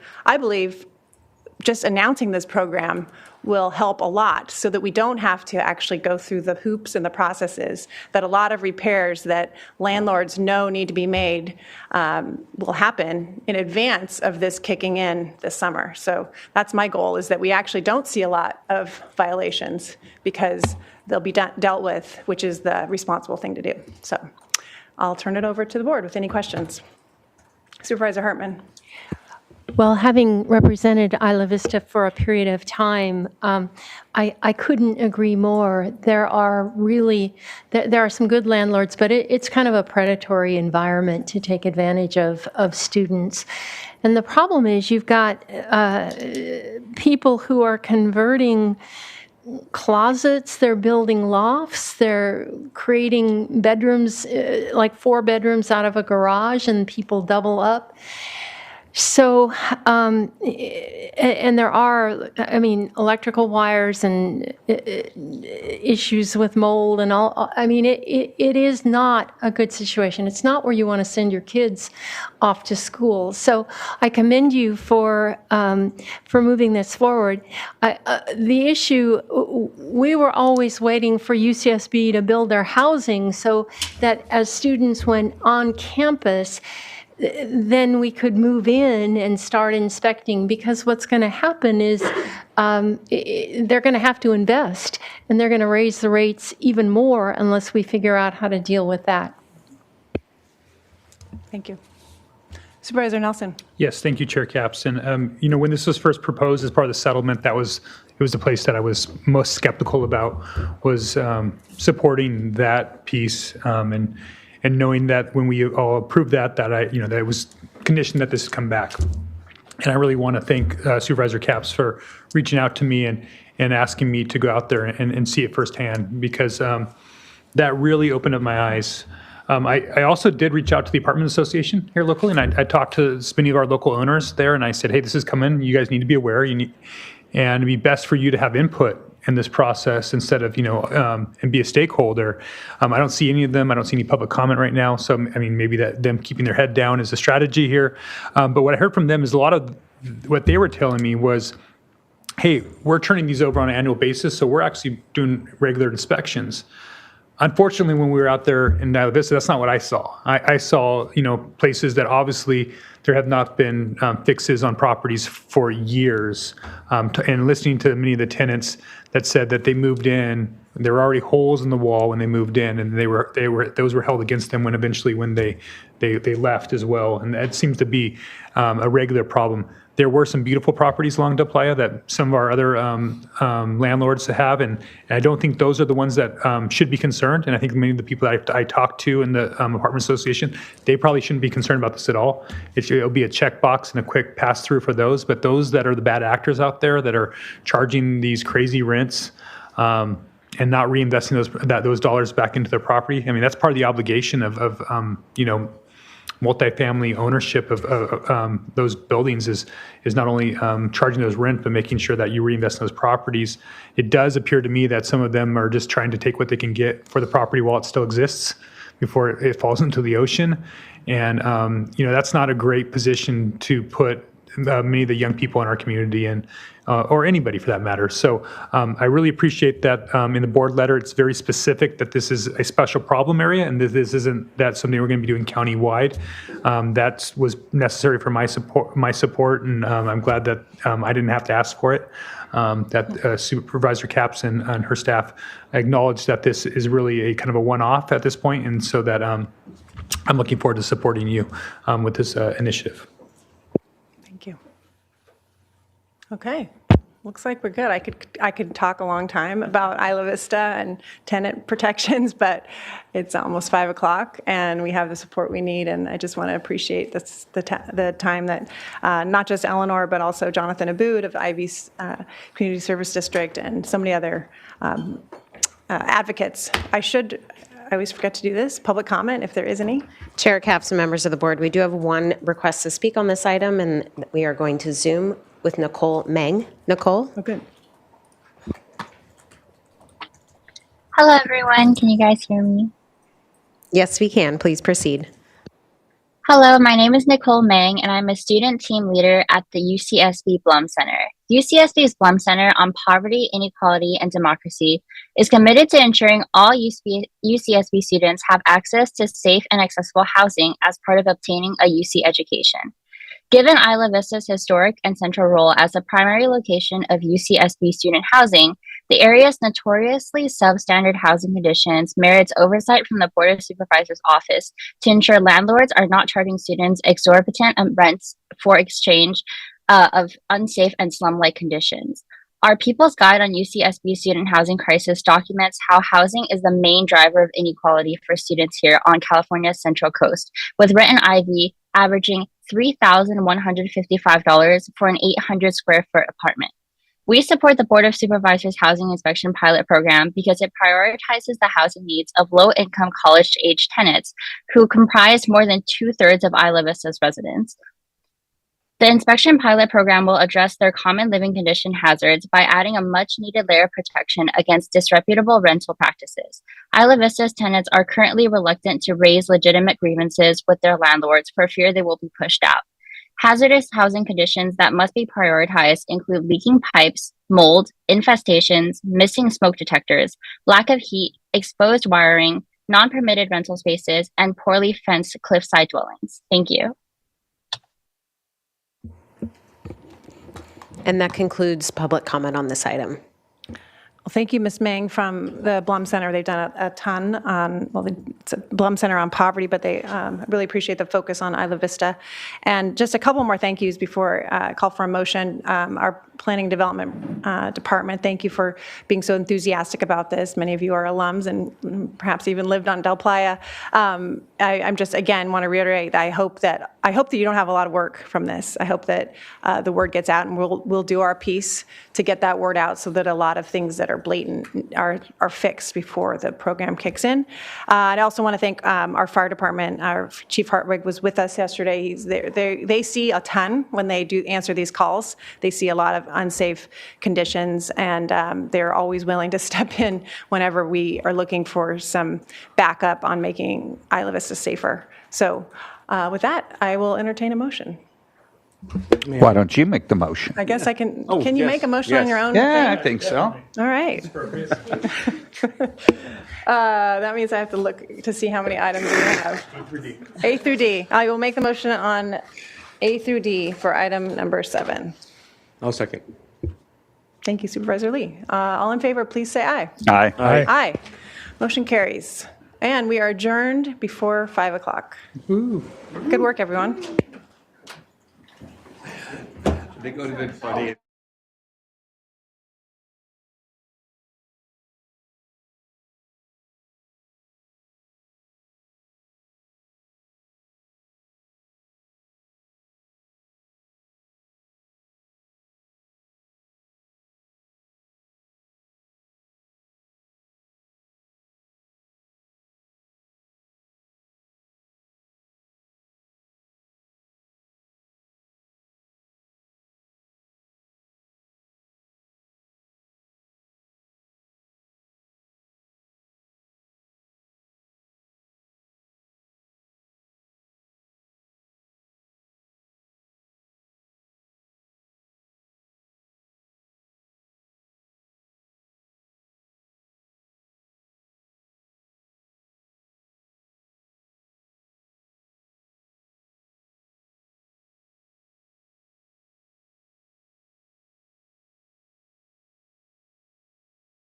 just announcing this program will help a lot so that we don't have to actually go through the hoops and the processes that a lot of repairs that landlords know need to be made will happen in advance of this kicking in this summer. So that's my goal, is that we actually don't see a lot of violations because they'll be dealt with, which is the responsible thing to do. So I'll turn it over to the board with any questions. Supervisor Hartman. Well, having represented Isla Vista for a period of time, I couldn't agree more. There are some good landlords, but it's kind of a predatory environment to take advantage of students. And the problem is you've got people who are converting closets, they're building lofts, they're creating bedrooms, like 4 bedrooms out of a garage, and people double up. So, and there are, I mean, electrical wires and issues with mold and all. I mean, it is not a good situation. It's not where you want to send your kids off to school. So I commend you for moving this forward. The issue, we were always waiting for UCSB to build their housing so that as students went on campus, then we could move in and start inspecting, because what's going to happen is they're going to have to invest, and they're going to raise the rates even more unless we figure out how to deal with that. Thank you. Supervisor Nelson. Yes, thank you, Chair Capps. And when this was first proposed as part of the settlement, it was the place that I was most skeptical about, was supporting that piece, and knowing that when we all approved that it was conditioned that this come back. And I really want to thank Supervisor Capps for reaching out to me and asking me to go out there and see it firsthand, because that really opened up my eyes. I also did reach out to the apartment association here locally, and I talked to many of our local owners there, and I said, hey, this is coming. You guys need to be aware. And it'd be best for you to have input in this process instead of, and be a stakeholder. I don't see any of them. I don't see any public comment right now. So, I mean, maybe that them keeping their head down is a strategy here. But what I heard from them is a lot of what they were telling me was, hey, we're turning these over on an annual basis, so we're actually doing regular inspections. Unfortunately, when we were out there in Isla Vista, that's not what I saw. I saw, places that obviously there have not been fixes on properties for years. And listening to many of the tenants that said that they moved in, there were already holes in the wall when they moved in, and those were held against them when they left as well. And that seems to be a regular problem. There were some beautiful properties along Del Playa that some of our other landlords have, and I don't think those are the ones that should be concerned. And I think many of the people that I talked to in the apartment association, they probably shouldn't be concerned about this at all. It'll be a checkbox and a quick pass-through for those, but those that are the bad actors out there that are charging these crazy rents and not reinvesting those dollars back into their property, I mean, that's part of the obligation of multifamily ownership of those buildings is not only charging those rent, but making sure that you reinvest in those properties. It does appear to me that some of them are just trying to take what they can get for the property while it still exists before it falls into the ocean. And, that's not a great position to put many of the young people in our community in, or anybody for that matter. So I really appreciate that in the board letter, it's very specific that this is a special problem area, and this isn't that something we're going to be doing countywide. That was necessary for my support, and I'm glad that I didn't have to ask for it. That Supervisor Capps and her staff acknowledged that this is really a kind of a one-off at this point, and so that I'm looking forward to supporting you with this initiative. Thank you. Okay, looks like we're good. I could talk a long time about Isla Vista and tenant protections, but it's almost 5 o'clock and we have the support we need. And I just want to appreciate the time that not just Eleanor, but also Jonathan Abood of Ivy's Community Service District and so many other advocates. I always forget to do this, public comment, if there is any. Chair Capps and members of the board, we do have one request to speak on this item, and we are going to Zoom with Nicole Meng. Nicole? Oh, good. Hello, everyone. Can you guys hear me? Yes, we can. Please proceed. Hello, my name is Nicole Meng, and I'm a student team leader at the UCSB Blum Center. UCSB's Blum Center on Poverty, Inequality, and Democracy is committed to ensuring all UCSB students have access to safe and accessible housing as part of obtaining a UC education. Given Isla Vista's historic and central role as the primary location of UCSB student housing, the area's notoriously substandard housing conditions merits oversight from the Board of Supervisors office to ensure landlords are not charging students exorbitant rents for exchange of unsafe and slum-like conditions. Our People's Guide on UCSB Student Housing Crisis documents how housing is the main driver of inequality for students here on California's Central Coast, with rent and IV averaging $3,155 for an 800 square foot apartment. We support the Board of Supervisors Housing Inspection Pilot Program because it prioritizes the housing needs of low-income college-age tenants who comprise more than 2/3 of Isla Vista's residents. The inspection pilot program will address their common living condition hazards by adding a much needed layer of protection against disreputable rental practices. Isla Vista's tenants are currently reluctant to raise legitimate grievances with their landlords for fear they will be pushed out. Hazardous housing conditions that must be prioritized include leaking pipes, mold, infestations, missing smoke detectors, lack of heat, exposed wiring, non-permitted rental spaces, and poorly fenced cliffside dwellings. Thank you. And that concludes public comment on this item. Well, thank you, Ms. Meng from the Blum Center. They've done a ton on, well, it's a Blum Center on poverty, but they really appreciate the focus on Isla Vista. And just a couple more thank yous before I call for a motion. Our Planning Development Department, thank you for being so enthusiastic about this. Many of you are alums and perhaps even lived on Del Playa. I'm just, again, want to reiterate, I hope that you don't have a lot of work from this. I hope that the word gets out, and we'll do our piece to get that word out so that a lot of things that are blatant are fixed before the program kicks in. I also want to thank our fire department. Our Chief Hartwig was with us yesterday. They see a ton when they do answer these calls. They see a lot of unsafe conditions, and they're always willing to step in whenever we are looking for some backup on making Isla Vista safer. So with that, I will entertain a motion. Why don't you make the motion? I guess I can. Can you make a motion on your own? Yeah, thing? I think so. All right. That means I have to look to see how many items we have. A through D. I will make the motion on A through D for item number 7. I'll second. Thank you, Supervisor Lee. All in favor, please say aye. Aye. Aye. Aye. Motion carries. And we are adjourned before 5 o'clock. Good work, everyone. They go to good Friday.